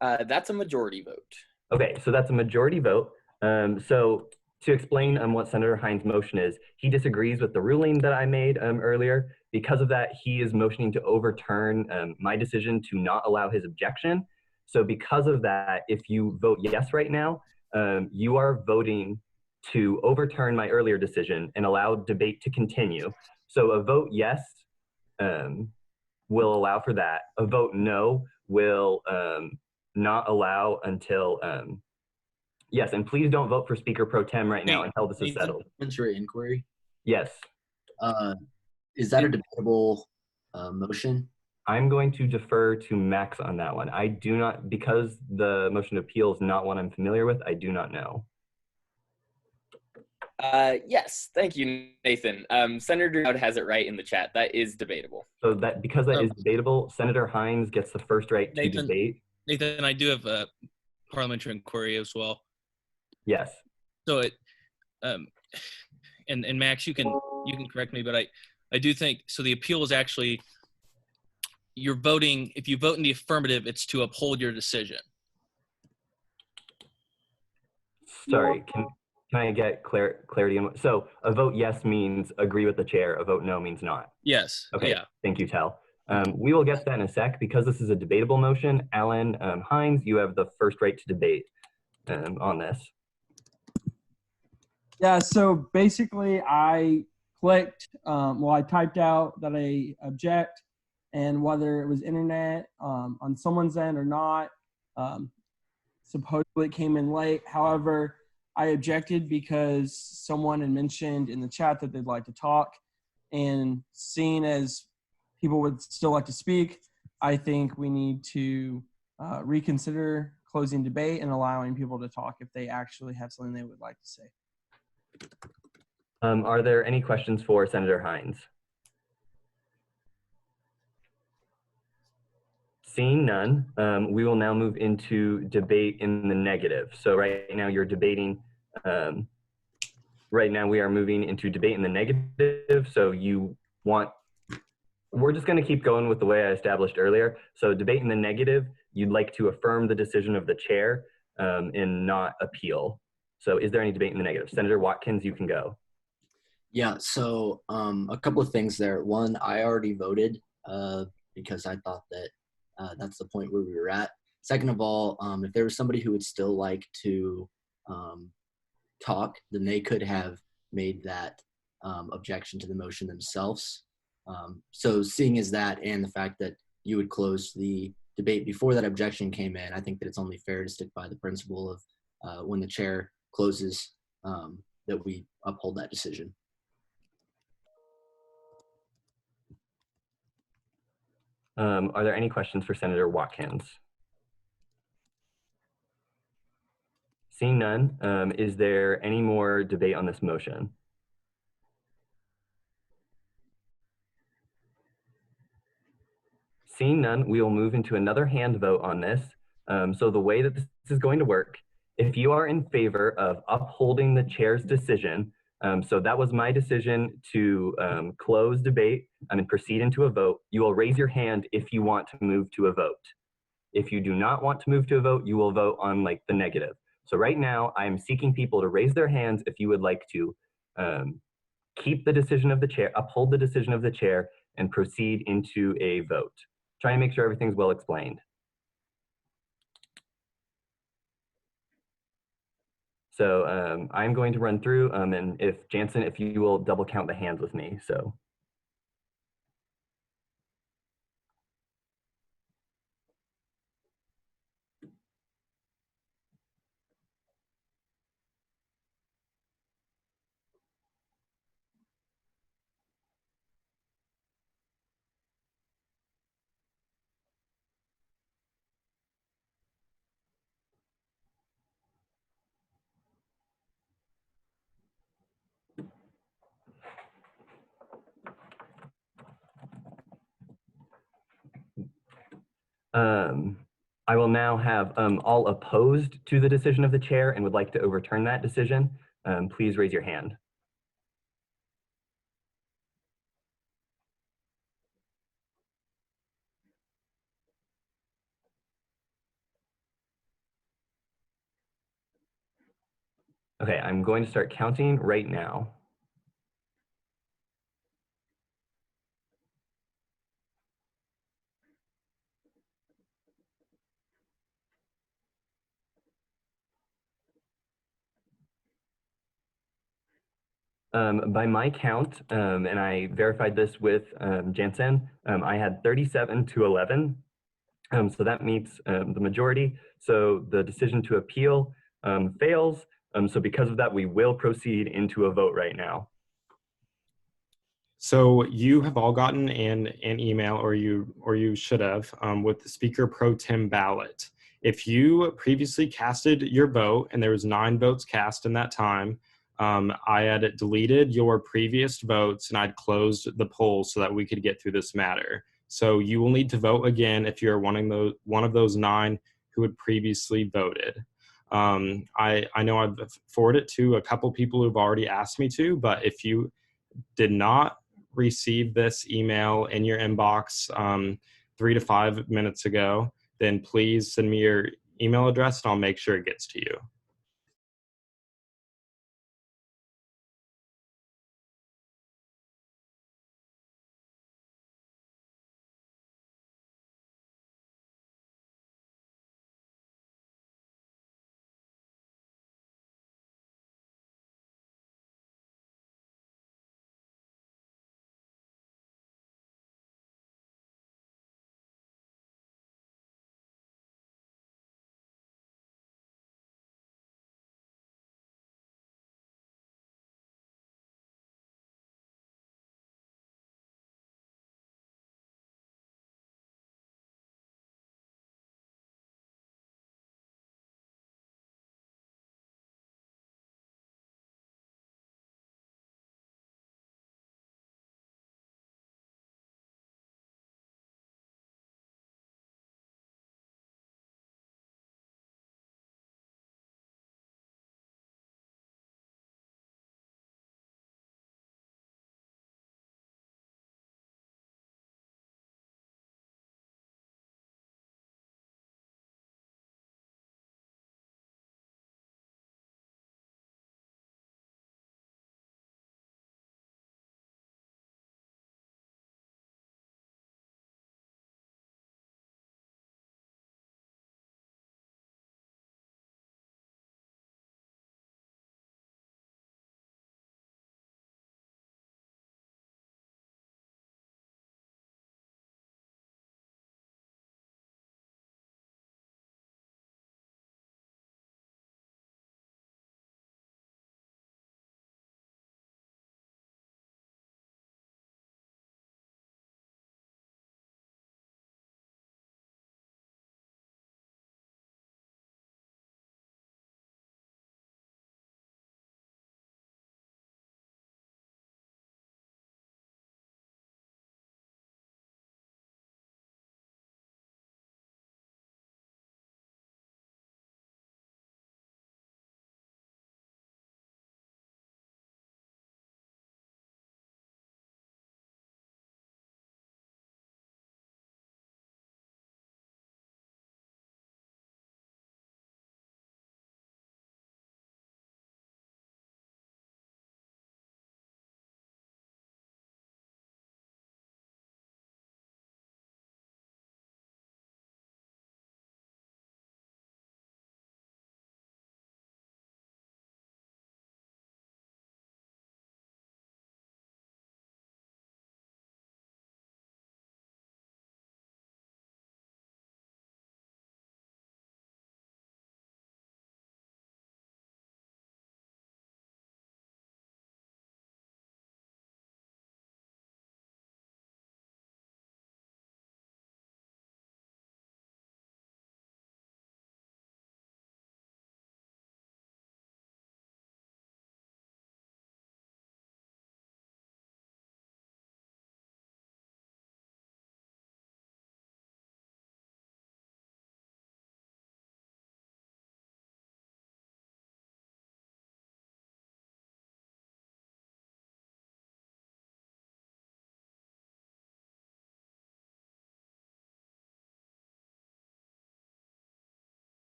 That's a majority vote. Okay, so that's a majority vote. So to explain what Senator Hines' motion is, he disagrees with the ruling that I made earlier. Because of that, he is motioning to overturn my decision to not allow his objection. So because of that, if you vote yes right now, you are voting to overturn my earlier decision and allow debate to continue. So a vote yes will allow for that. A vote no will not allow until, yes, and please don't vote for Speaker Pro Tem right now until this is settled. Parliamentary inquiry. Yes. Is that a debatable motion? I'm going to defer to Max on that one. I do not, because the motion to appeal is not one I'm familiar with, I do not know. Yes, thank you, Nathan. Senator Dowd has it right in the chat. That is debatable. So that because that is debatable, Senator Hines gets the first right to debate. Nathan, I do have a parliamentary inquiry as well. Yes. So it, and Max, you can correct me, but I do think so. The appeal is actually you're voting. If you vote in the affirmative, it's to uphold your decision. Sorry, can I get clarity on? So a vote yes means agree with the chair. A vote no means not. Yes. Okay. Yeah. Thank you, Tal. We will get to that in a sec. Because this is a debatable motion, Alan Hines, you have the first right to debate on this. Yeah, so basically I clicked, I typed out that I object, and whether it was internet on someone's end or not, supposedly it came in late. However, I objected because someone had mentioned in the chat that they'd like to talk, and seeing as people would still like to speak, I think we need to reconsider closing debate and allowing people to talk if they actually have something they would like to say. Are there any questions for Senator Hines? Seeing none, we will now move into debate in the negative. So right now you're debating, right now we are moving into debate in the negative. So we're just gonna keep going with the way I established earlier. So debate in the negative, you'd like to affirm the decision of the chair and not appeal. So is there any debate in the negative? Senator Watkins, you can go. Yeah, so a couple of things there. One, I already voted because I thought that that's the point where we were at. Second of all, if there was somebody who would still like to talk, then they could have made that objection to the motion themselves. So seeing as that and the fact that you would close the debate before that objection came in, I think that it's only fair to stick by the principle of when the chair closes that we uphold that decision. Are there any questions for Senator Watkins? Seeing none, is there any more debate on this motion? Seeing none, we will move into another hand vote on this. So the way that this is going to work, if you are in favor of upholding the chair's decision, so that was my decision to close debate and proceed into a vote, you will raise your hand if you want to move to a vote. If you do not want to move to a vote, you will vote on like the negative. So right now, I am seeking people to raise their hands if you would like to keep the decision of the chair, uphold the decision of the chair, and proceed into a vote. Try and make sure everything's well explained. So I'm going to run through, and if Jansen, if you will double count the hands with me, so. I will now have all opposed to the decision of the chair and would like to overturn that decision. Please raise your hand. Okay, I'm going to start counting right now. By my count, and I verified this with Jansen, I had 37 to 11. So that meets the majority. So the decision to appeal fails. So because of that, we will proceed into a vote right now. So you have all gotten an email, or you should have, with the Speaker Pro Tem ballot. If you previously casted your vote and there was 9 votes cast in that time, I had deleted your previous votes and I'd closed the poll so that we could get through this matter. So you will need to vote again if you're one of those 9 who had previously voted. I know I've forwarded it to a couple people who've already asked me to, but if you did not receive this email in your inbox 3 to 5 minutes ago, then please send me your email address and I'll make sure it gets to you.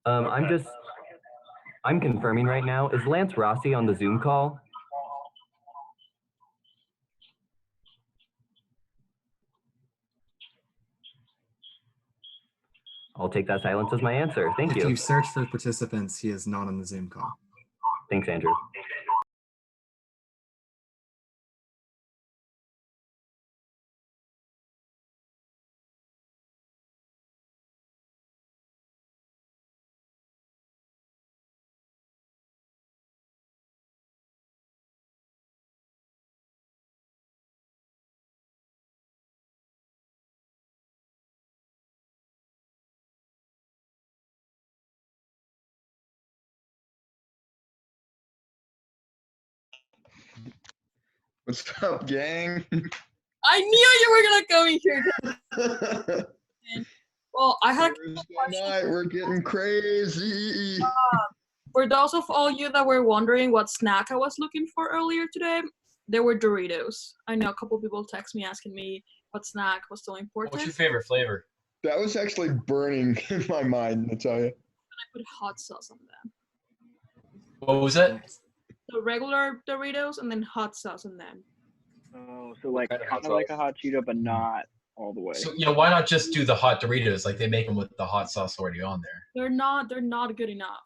I'm confirming right now. Is Lance Rossi on the Zoom call? I'll take that silence as my answer. Thank If you. you search for participants, he is not on the Zoom call. Thanks, Andrew. What's up, gang? I knew you were gonna come in here. Well, I had a couple Thursday night, we're getting crazy. For those of all you that were wondering what snack I was looking for earlier today, there were Doritos. I know a couple people text me asking me what snack was so important. What's your favorite flavor? That was actually burning in my mind, I tell you. And I put hot sauce on them. What was it? The regular Doritos and then hot sauce on them. Oh, so like kind of kind hot of like a sauce? hot Cheeto, but not all the way. So why not just do the hot Doritos? Like they make them with the hot sauce already on there. They're not good enough.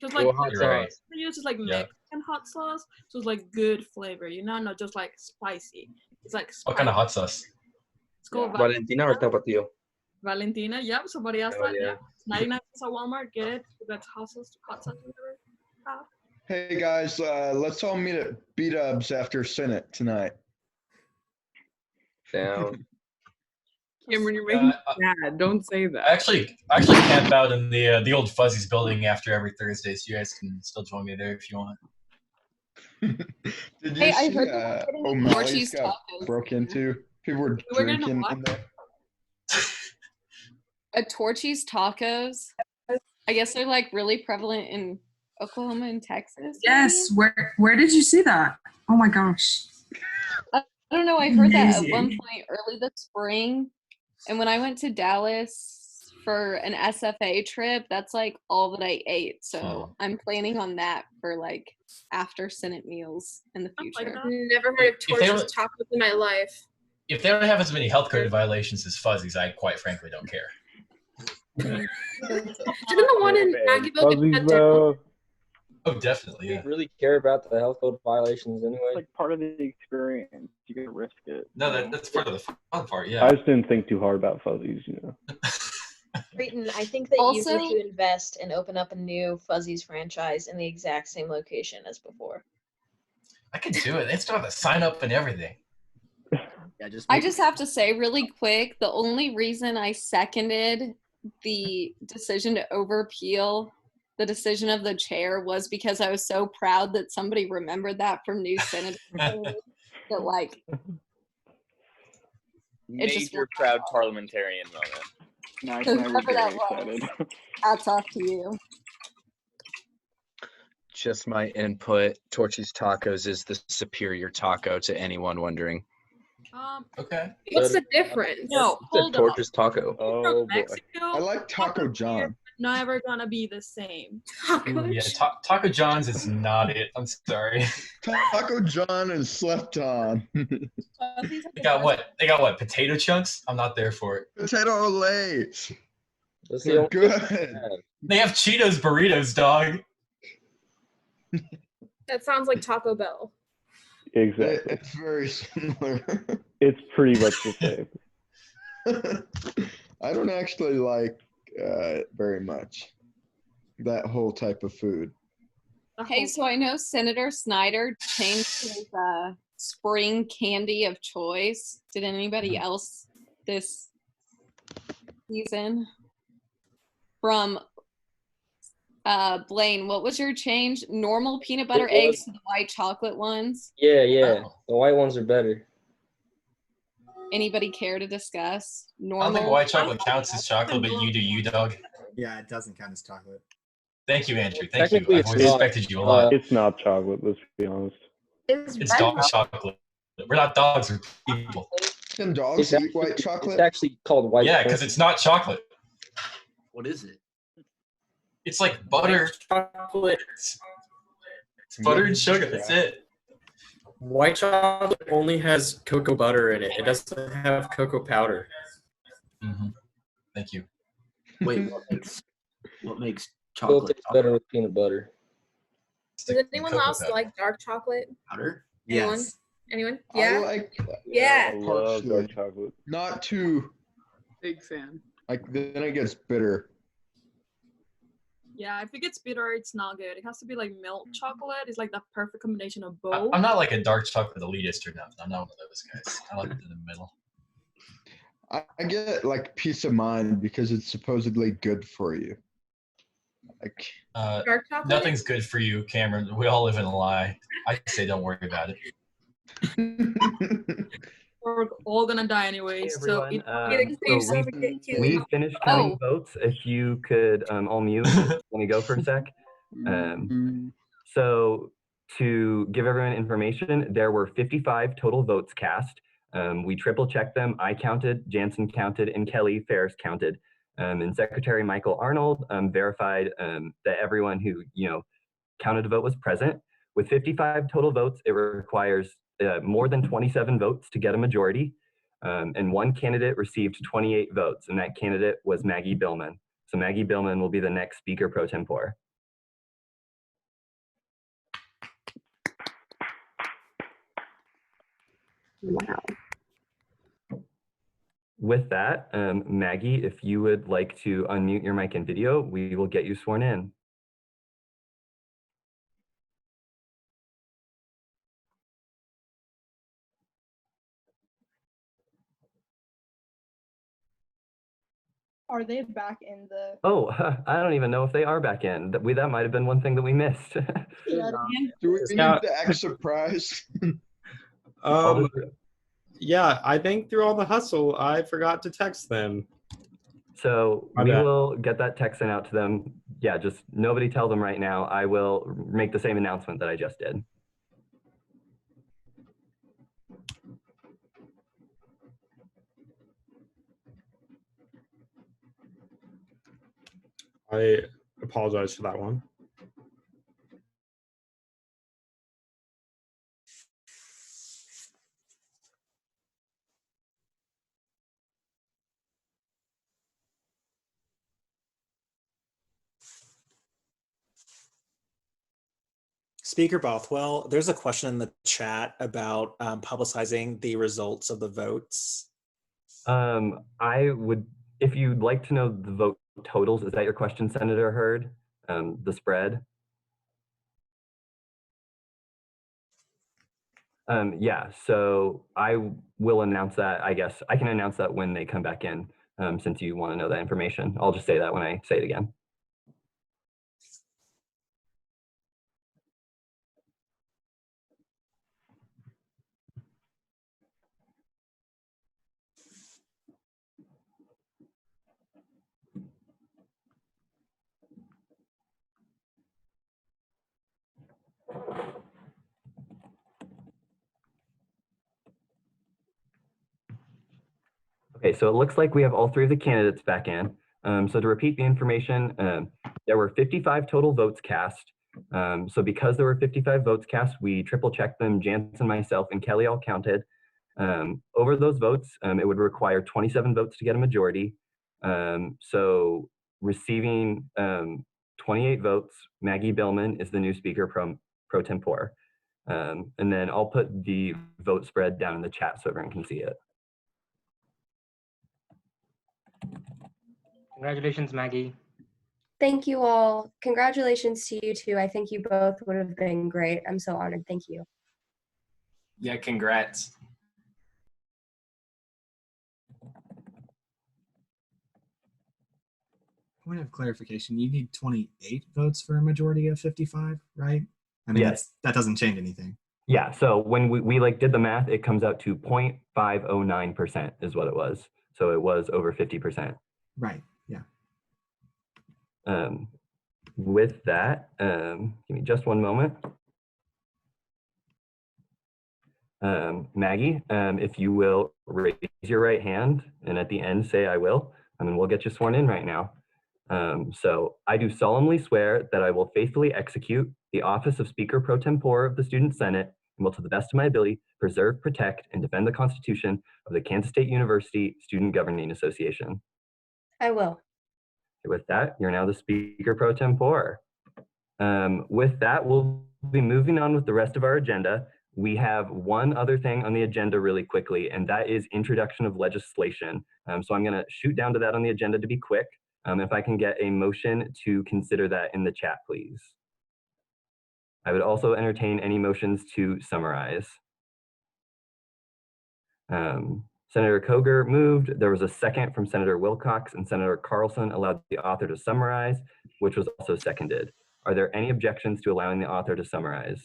Just like Well, you're right. they use is like Yeah. Mexican hot sauce, so it's like good flavor, not just like spicy. It's like What kind of hot sauce? It's called Valentina or Tapatio? Valentina. Yep, somebody asked Oh, that. yeah. Yeah. It's 99 cents at Walmart. Get it. That's hot sauce, whatever. Hey guys, let's all meet at B-Dubs after Senate tonight. Down. Cameron, you're making me mad. Don't say that. I actually camp out in the old Fuzzies building after every Thursday, so you guys can still join me there if you want. Did you Hey, I see heard that we're getting O'Malley's Torchy's got tacos. broke into? People were We're getting drinking what? in there. A Torchy's tacos. I guess they're like really prevalent in Oklahoma and Texas. Yes. Where did you see that? Oh my gosh. I don't know. I heard that at Amazing. one point early this spring. And when I went to Dallas for an SFA trip, that's like all that I ate. So I'm planning on that for like after Senate meals in the future. Never heard of If they Torchy's were- tacos in my life. If they don't have as many health code violations as Fuzzies, I quite frankly don't care. Didn't the one in Aggieville Fuzzies, get shut down? bro. Oh, definitely, yeah. Really care about the health code violations anyway. Like part of the experience. You gotta risk it. No, that's part of the fun part, yeah. I just didn't think too hard about Fuzzies, you know. Creighton, I think that Also- you need to invest and open up a new Fuzzies franchise in the exact same location as before. I can do it. They still have to sign up and everything. Yeah, just I just have to say really quick, the only reason I seconded the decision to overappeal the decision of the chair was because I was so proud that somebody remembered that from New Senate. that like it just Major proud parliamentarian moment. Now So I was whoever that very was. excited. hats off to you. Just my input. Torchy's Tacos is the superior taco to anyone wondering. Okay. What's the difference? No, It's hold a on. tortoise taco. From Oh boy. Mexico, I like Taco John. never gonna be the same. Yeah, Taco John's is not it. I'm sorry. Taco John and slept on. They got what? Potato chunks? I'm not there for it. Potato Olay. That's the They're only good. They have Cheetos burritos, dog. That sounds like Taco Bell. Exactly. It's very similar. It's pretty much the same. I don't actually like very much that whole type of food. Hey, so I know Senator Snyder changed his spring candy of choice. Did anybody else this season? From Blaine, what was your change? Normal peanut butter It was- eggs to the white chocolate ones? Yeah. The white ones are better. Anybody care to discuss? I don't Normal. think white chocolate counts as chocolate, but you do you, dog. Yeah, it doesn't count as chocolate. Thank you, Andrew. Thank you. Technically, I've it's always not. respected you a lot. It's not chocolate, let's be honest. It's dog chocolate. We're not dogs, we're people. Can dogs It's eat white actually, chocolate? it's actually called white. Yeah, because it's not chocolate. What is it? It's like butter. Chocolate. It's butter and sugar. That's it. White chocolate only has cocoa butter in it. It doesn't have cocoa powder. Mm-hmm. Thank you. Wait, what makes Still chocolate tastes better with peanut butter. Does anyone else like dark chocolate? powder? Anyone? Yes. Anyone? I Yeah. like Yeah. I love partially. dark chocolate. Not too Big fan. like then it gets bitter. Yeah, if it gets bitter, it's not good. It has to be like milk chocolate. It's like the perfect combination of both. I'm not like a dark chocolate elitist or nothing. I'm not one of those guys. I like it in the middle. I get like peace of mind because it's supposedly good for you. Like Dark chocolate? Nothing's good for you, Cameron. We all live in a lie. I say don't worry about it. We're all gonna die anyway. So Everyone, we we finished counting votes. If you could all mute, let me go for a sec. So to give everyone information, there were 55 total votes cast. We triple checked them. I counted, Jansen counted, and Kelly Ferris counted. And Secretary Michael Arnold verified that everyone who counted a vote was present. With 55 total votes, it requires more than 27 votes to get a majority. And one candidate received 28 votes, and that candidate was Maggie Billman. So Maggie Billman will be the next Speaker Pro Tempore. Wow. With that, Maggie, if you would like to unmute your mic and video, we will get you sworn in. Are they back in the? Oh, I don't even know if they are back in. That might have been one thing that we missed. Do we need to act surprised? Yeah, I think through all the hustle, I forgot to text them. So My we bad. will get that text sent out to them. Yeah, just nobody tell them right now. I will make the same announcement that I just did. I apologize for that one. Speaker Bothwell, there's a question in the chat about publicizing the results of the votes. I would, if you'd like to know the vote totals, is that your question, Senator Hurd? The spread? Yeah, so I will announce that, I guess. I can announce that when they come back in, since you want to know that information. I'll just say that when I say it again. Okay, so it looks like we have all three of the candidates back in. So to repeat the information, there were 55 total votes cast. So because there were 55 votes cast, we triple checked them. Jansen, myself, and Kelly all counted. Over those votes, it would require 27 votes to get a majority. So receiving 28 votes, Maggie Billman is the new Speaker pro tempore. And then I'll put the vote spread down in the chat so everyone can see it. Congratulations, Maggie. Thank you all. Congratulations to you too. I think you both would have been great. I'm so honored. Thank you. Yeah, congrats. Point of clarification, you need 28 votes for a majority of 55, right? I mean, Yes. that doesn't change anything. Yeah, so when we like did the math, it comes out to 0.509% is what it was. So it was over 50%. Right, yeah. With that, give me just one moment. Maggie, if you will raise your right hand and at the end say I will, and then we'll get you sworn in right now. So I do solemnly swear that I will faithfully execute the office of Speaker Pro Tempore of the Student Senate and will, to the best of my ability, preserve, protect, and defend the Constitution of the Kansas State University Student Governing Association. I will. With that, you're now the Speaker Pro Tempore. With that, we'll be moving on with the rest of our agenda. We have one other thing on the agenda really quickly, and that is introduction of legislation. So I'm going to shoot down to that on the agenda to be quick. If I can get a motion to consider that in the chat, please. I would also entertain any motions to summarize. Senator Koger moved. There was a second from Senator Wilcox, and Senator Carlson allowed the author to summarize, which was also seconded. Are there any objections to allowing the author to summarize?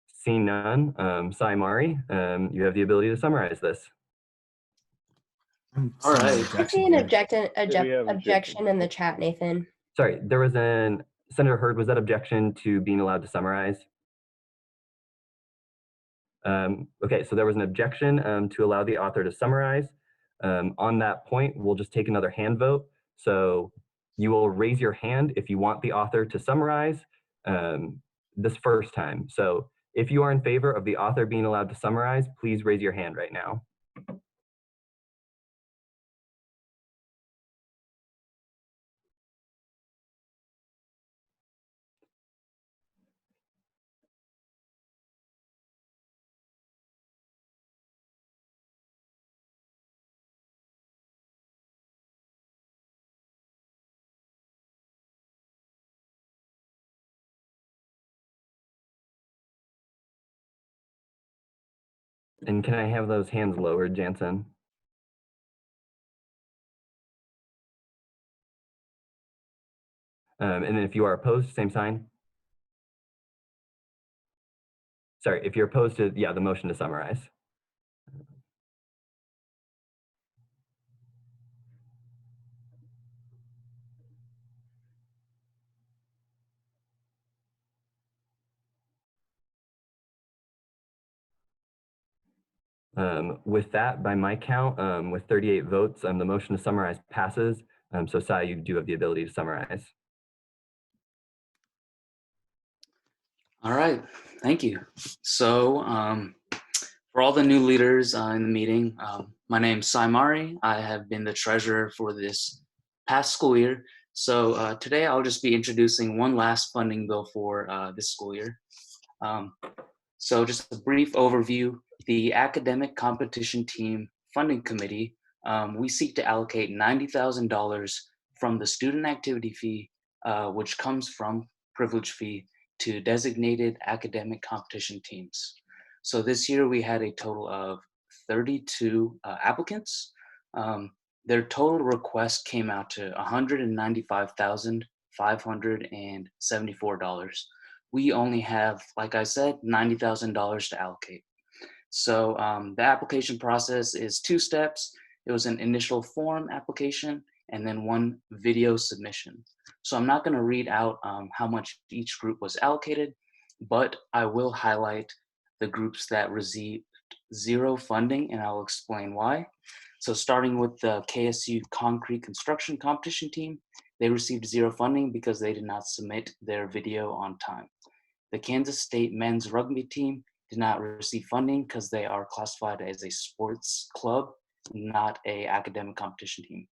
Seeing none, Sai Mari, you have the ability to summarize this. All right. I see an objection in the chat, Nathan. Sorry, there was Senator Hurd, was that objection to being allowed to summarize? Okay, so there was an objection to allow the author to summarize. On that point, we'll just take another hand vote. So you will raise your hand if you want the author to summarize this first time. So if you are in favor of the author being allowed to summarize, please raise your hand right now. And can I have those hands lowered, Jansen? And then if you are opposed, same sign. Sorry, if you're opposed to, the motion to summarize. With that, by my count, with 38 votes, the motion to summarize passes. So Sai, you do have the ability to summarize. All right, thank you. So for all the new leaders in the meeting, my name's Sai Mari. I have been the treasurer for this past school year. So today I'll just be introducing one last funding bill for this school year. So just a brief overview, the Academic Competition Team Funding Committee, we seek to allocate $90,000 from the student activity fee, which comes from privilege fee, to designated academic competition teams. So this year we had a total of 32 applicants. Their total request came out to $195,574. We only have, like I said, $90,000 to allocate. So the application process is 2 steps. It was an initial form application and then 1 video submission. So I'm not going to read out how much each group was allocated, but I will highlight the groups that received 0 funding, and I'll explain why. So starting with the KSU Concrete Construction Competition Team, they received 0 funding because they did not submit their video on time. The Kansas State Men's Rugby Team did not receive funding because they are classified as a sports club, not an academic competition team.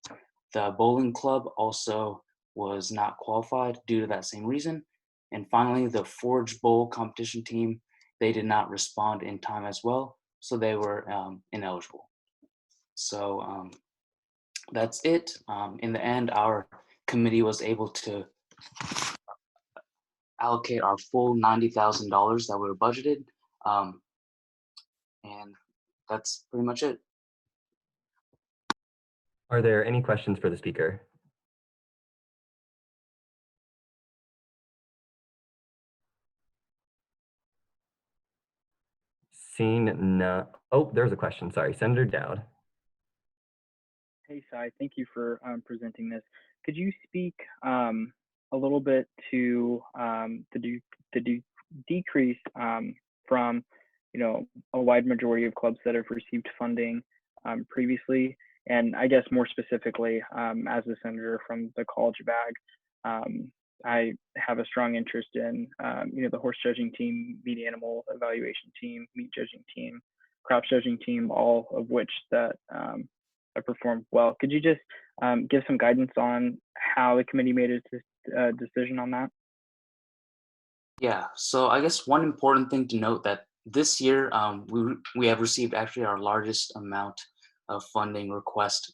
The bowling club also was not qualified due to that same reason. And finally, the Forge Bowl competition team, they did not respond in time as well, so they were ineligible. So that's it. In the end, our committee was able to allocate our full $90,000 that we were budgeted. And that's pretty much it. Are there any questions for the speaker? Seeing none. Oh, there's a question. Sorry, Senator Dowd. Hey, Sai, thank you for presenting this. Could you speak a little bit to the decrease from, a wide majority of clubs that have received funding previously, And I guess more specifically, as a senator from the College of Ag, I have a strong interest in, the horse judging team, meat animal evaluation team, meat judging team, crop judging team, all of which that have performed well. Could you just give some guidance on how the committee made its decision on that? Yeah, so I guess one important thing to note that this year we have received actually our largest amount of funding request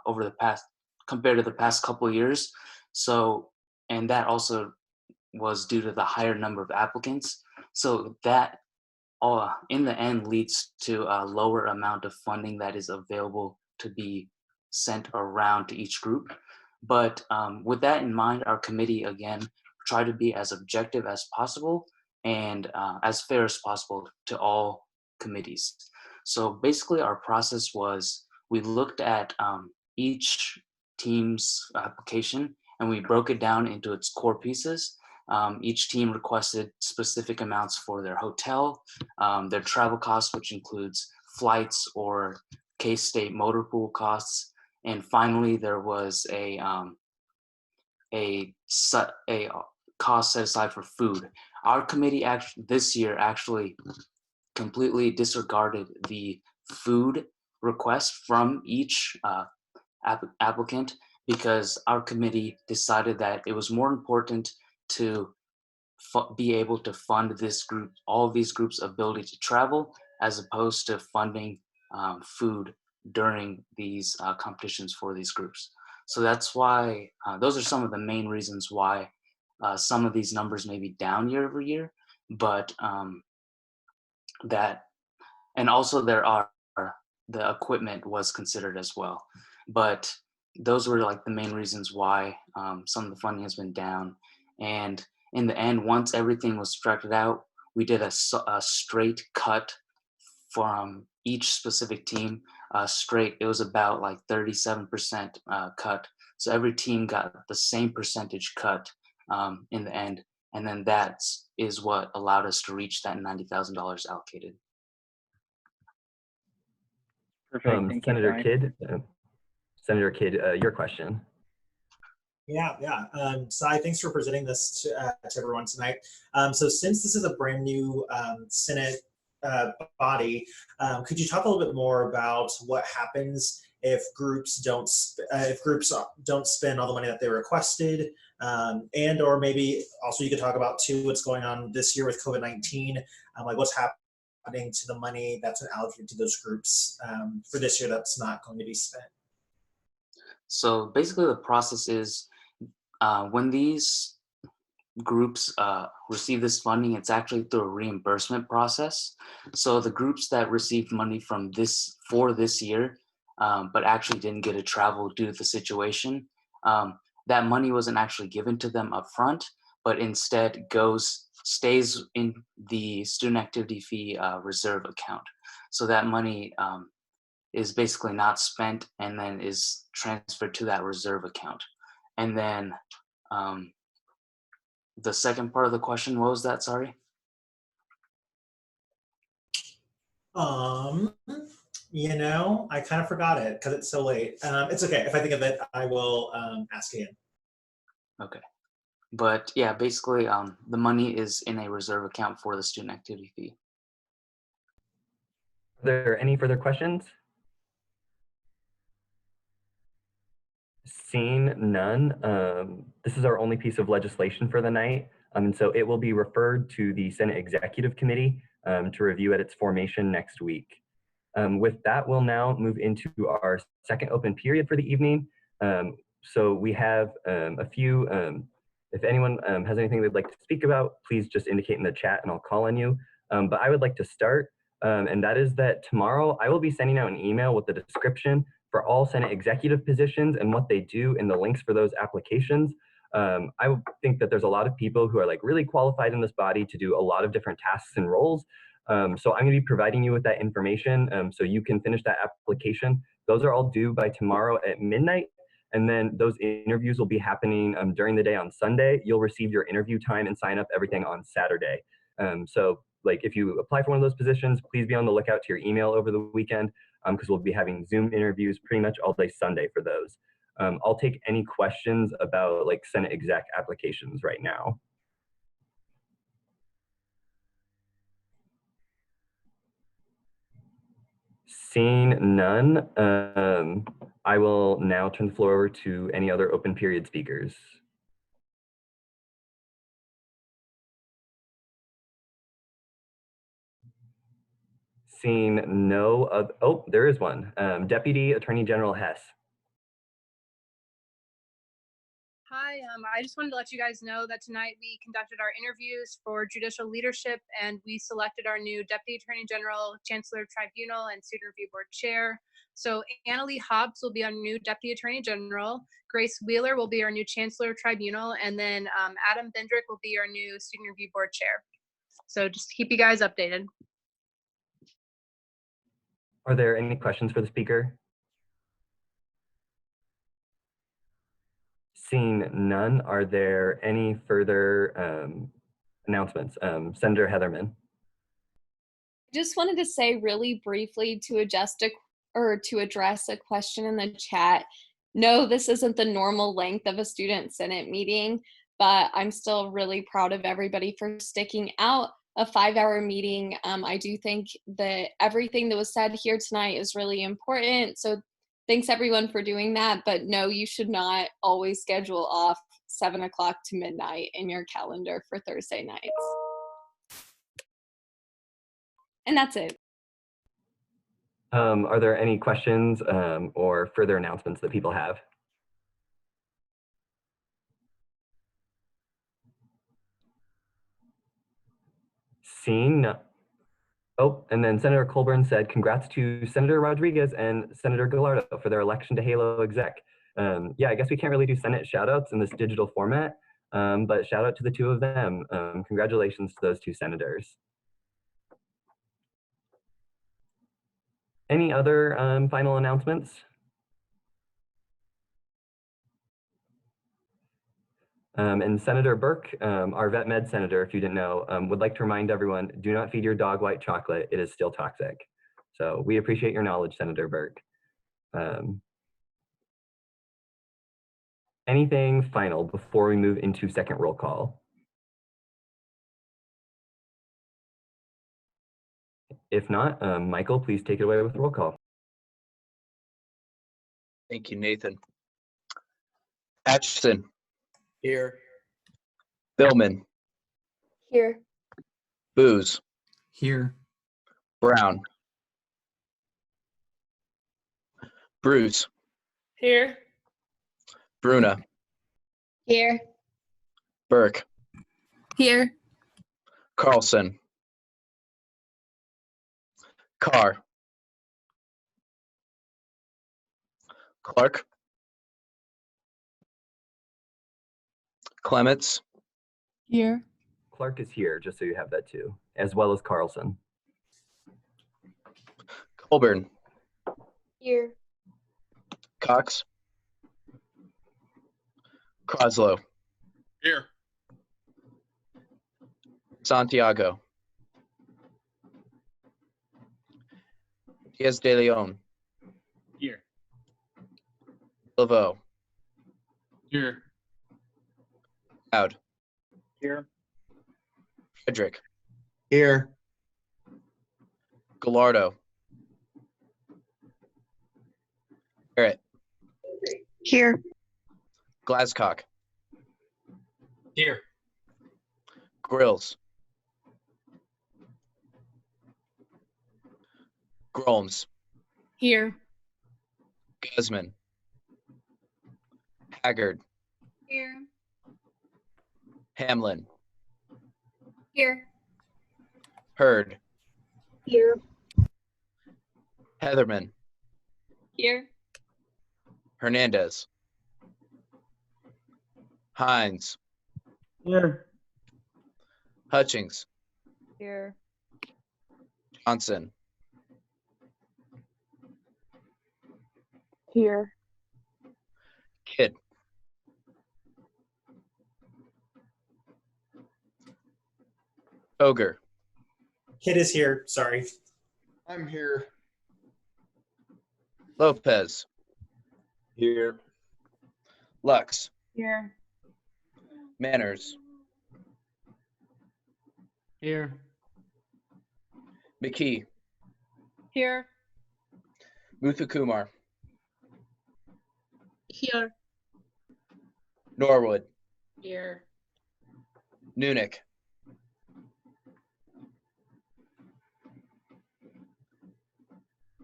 over the past, compared to the past couple of years. So, and that also was due to the higher number of applicants. So that in the end leads to a lower amount of funding that is available to be sent around to each group. But with that in mind, our committee again tried to be as objective as possible and as fair as possible to all committees. So basically our process was we looked at each team's application and we broke it down into its core pieces. Each team requested specific amounts for their hotel, their travel costs, which includes flights or K-State motor pool costs. And finally, there was a cost set aside for food. Our committee this year actually completely disregarded the food request from each applicant because our committee decided that it was more important to be able to fund this group, all of these groups' ability to travel, as opposed to funding food during these competitions for these groups. So that's why, those are some of the main reasons why some of these numbers may be down year over year, but and also the equipment was considered as well. But those were like the main reasons why some of the funding has been down. And in the end, once everything was structured out, we did a straight cut from each specific team. It was about like 37% cut. So every team got the same percentage cut in the end. And then that is what allowed us to reach that $90,000 allocated. Perfect. Thank Senator you, Kidd, Senator Kidd, your question. Yeah. Sai, thanks for presenting this to everyone tonight. So since this is a brand new Senate body, could you talk a little bit more about what happens if groups don't spend all the money that they requested, and or maybe also you could talk about too what's going on this year with COVID-19, like what's happening to the money that's been allocated to those groups for this year that's not going to be spent. So basically the process is when these groups receive this funding, it's actually through a reimbursement process. So the groups that received money from for this year, but actually didn't get to travel due to the situation, that money wasn't actually given to them up front, but instead stays in the student activity fee reserve account. So that money is basically not spent and then is transferred to that reserve account. And then the second part of the question, what was that? Sorry. I kind of forgot it because it's so late. It's okay. If I think of it, I will ask again. Okay. But yeah, basically the money is in a reserve account for the student activity fee. Are there any further questions? Seeing none, this is our only piece of legislation for the night. And so it will be referred to the Senate Executive Committee to review at its formation next week. With that, we'll now move into our second open period for the evening. So we have a few, if anyone has anything they'd like to speak about, please just indicate in the chat and I'll call on you. But I would like to start, and that is that tomorrow I will be sending out an email with the description for all Senate executive positions and what they do and the links for those applications. I think that there's a lot of people who are like really qualified in this body to do a lot of different tasks and roles. So I'm gonna be providing you with that information so you can finish that application. Those are all due by tomorrow at midnight. And then those interviews will be happening during the day on Sunday. You'll receive your interview time and sign up everything on Saturday. So like if you apply for one of those positions, please be on the lookout to your email over the weekend. because we'll be having Zoom interviews pretty much all day Sunday for those. I'll take any questions about like Senate exec applications right now. Seeing none, I will now turn the floor over to any other open period speakers. Seeing no, oh, there is one. Deputy Attorney General Hess. Hi, I just wanted to let you guys know that tonight we conducted our interviews for judicial leadership and we selected our new Deputy Attorney General, Chancellor Tribunal, and Student Review Board Chair. So Annalee Hobbs will be our new Deputy Attorney General, Grace Wheeler will be our new Chancellor Tribunal, and then Adam Bendrick will be our new Student Review Board Chair. So just keep you guys updated. Are there any questions for the speaker? Seeing none, are there any further announcements? Senator Heatherman. Just wanted to say really briefly to address a question in the chat. No, this isn't the normal length of a student senate meeting, but I'm still really proud of everybody for sticking out a 5-hour meeting. I do think that everything that was said here tonight is really important. So thanks everyone for doing that. But no, you should not always schedule off 7 o'clock to midnight in your calendar for Thursday nights. And that's it. Are there any questions or further announcements that people have? Seeing none. Oh, and then Senator Colburn said, congrats to Senator Rodriguez and Senator Gallardo for their election to Halo exec. Yeah, I guess we can't really do Senate shout outs in this digital format, but shout out to the two of them. Congratulations to those two senators. Any other final announcements? And Senator Burke, our vet med senator, if you didn't know, would like to remind everyone, do not feed your dog white chocolate. It is still toxic. So we appreciate your knowledge, Senator Burke. Anything final before we move into second roll call? If not, Michael, please take it away with the roll call. Thank you, Nathan. Atchison. Here. Billman. Here. Booz. Here. Brown. Bruce. Here. Bruna. Here. Burke. Here. Carlson. Carr. Clark. Clements. Here. Clark is here, just so you have that too, as well as Carlson. Colburn. Here. Cox. Croslow. Here. Santiago. Diaz de Leon. Here. Laveau. Here. Dowd. Here. Frederick. Here. Gallardo. Barrett. Here. Glasscock. Here. Grills. Gromes. Here. Guzman. Haggard. Here. Hamlin. Here. Hurd. Here. Heatherman. Here. Hernandez. Hines. Here. Hutchings. Here. Johnson. Here. Kidd. Ogre. Kid is here. Sorry. I'm here. Lopez. Here. Lux. Here. Manners. Here. McKee. Here. Muthukumar. Here. Norwood. Here. Nunick.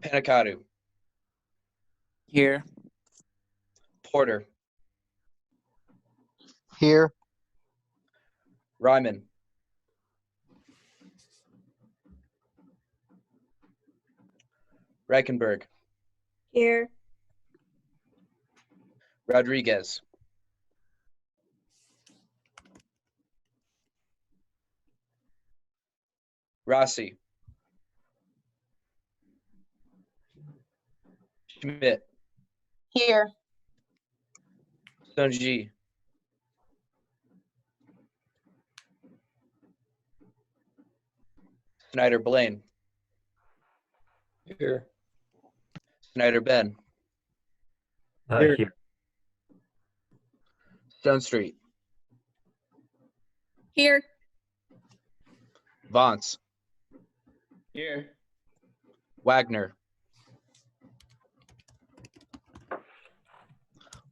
Panicatu. Here. Porter. Here. Ryman. Reichenberg. Here. Rodriguez. Rossi. Schmidt. Here. Sunji. Snyder Blaine. Here. Snyder Ben. Here. Stone Street. Here. Vance. Here. Wagner.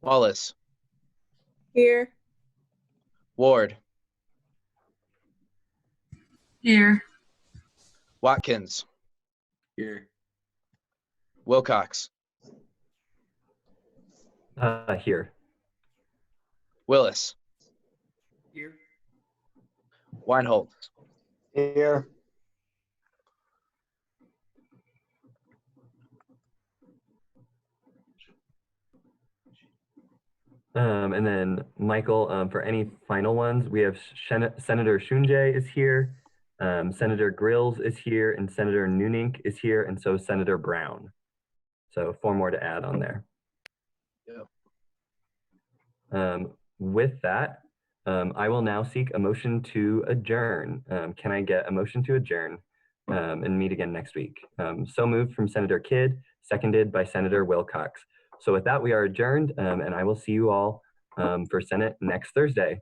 Wallace. Here. Ward. Here. Watkins. Here. Wilcox. Here. Willis. Here. Weinholtz. Here. And then Michael, for any final ones, we have Senator Shunjay is here, Senator Grills is here, and Senator Nunink is here, and so Senator Brown. So 4 more to add on there. With that, I will now seek a motion to adjourn. Can I get a motion to adjourn and meet again next week? So moved from Senator Kidd, seconded by Senator Wilcox. So with that, we are adjourned, and I will see you all for Senate next Thursday.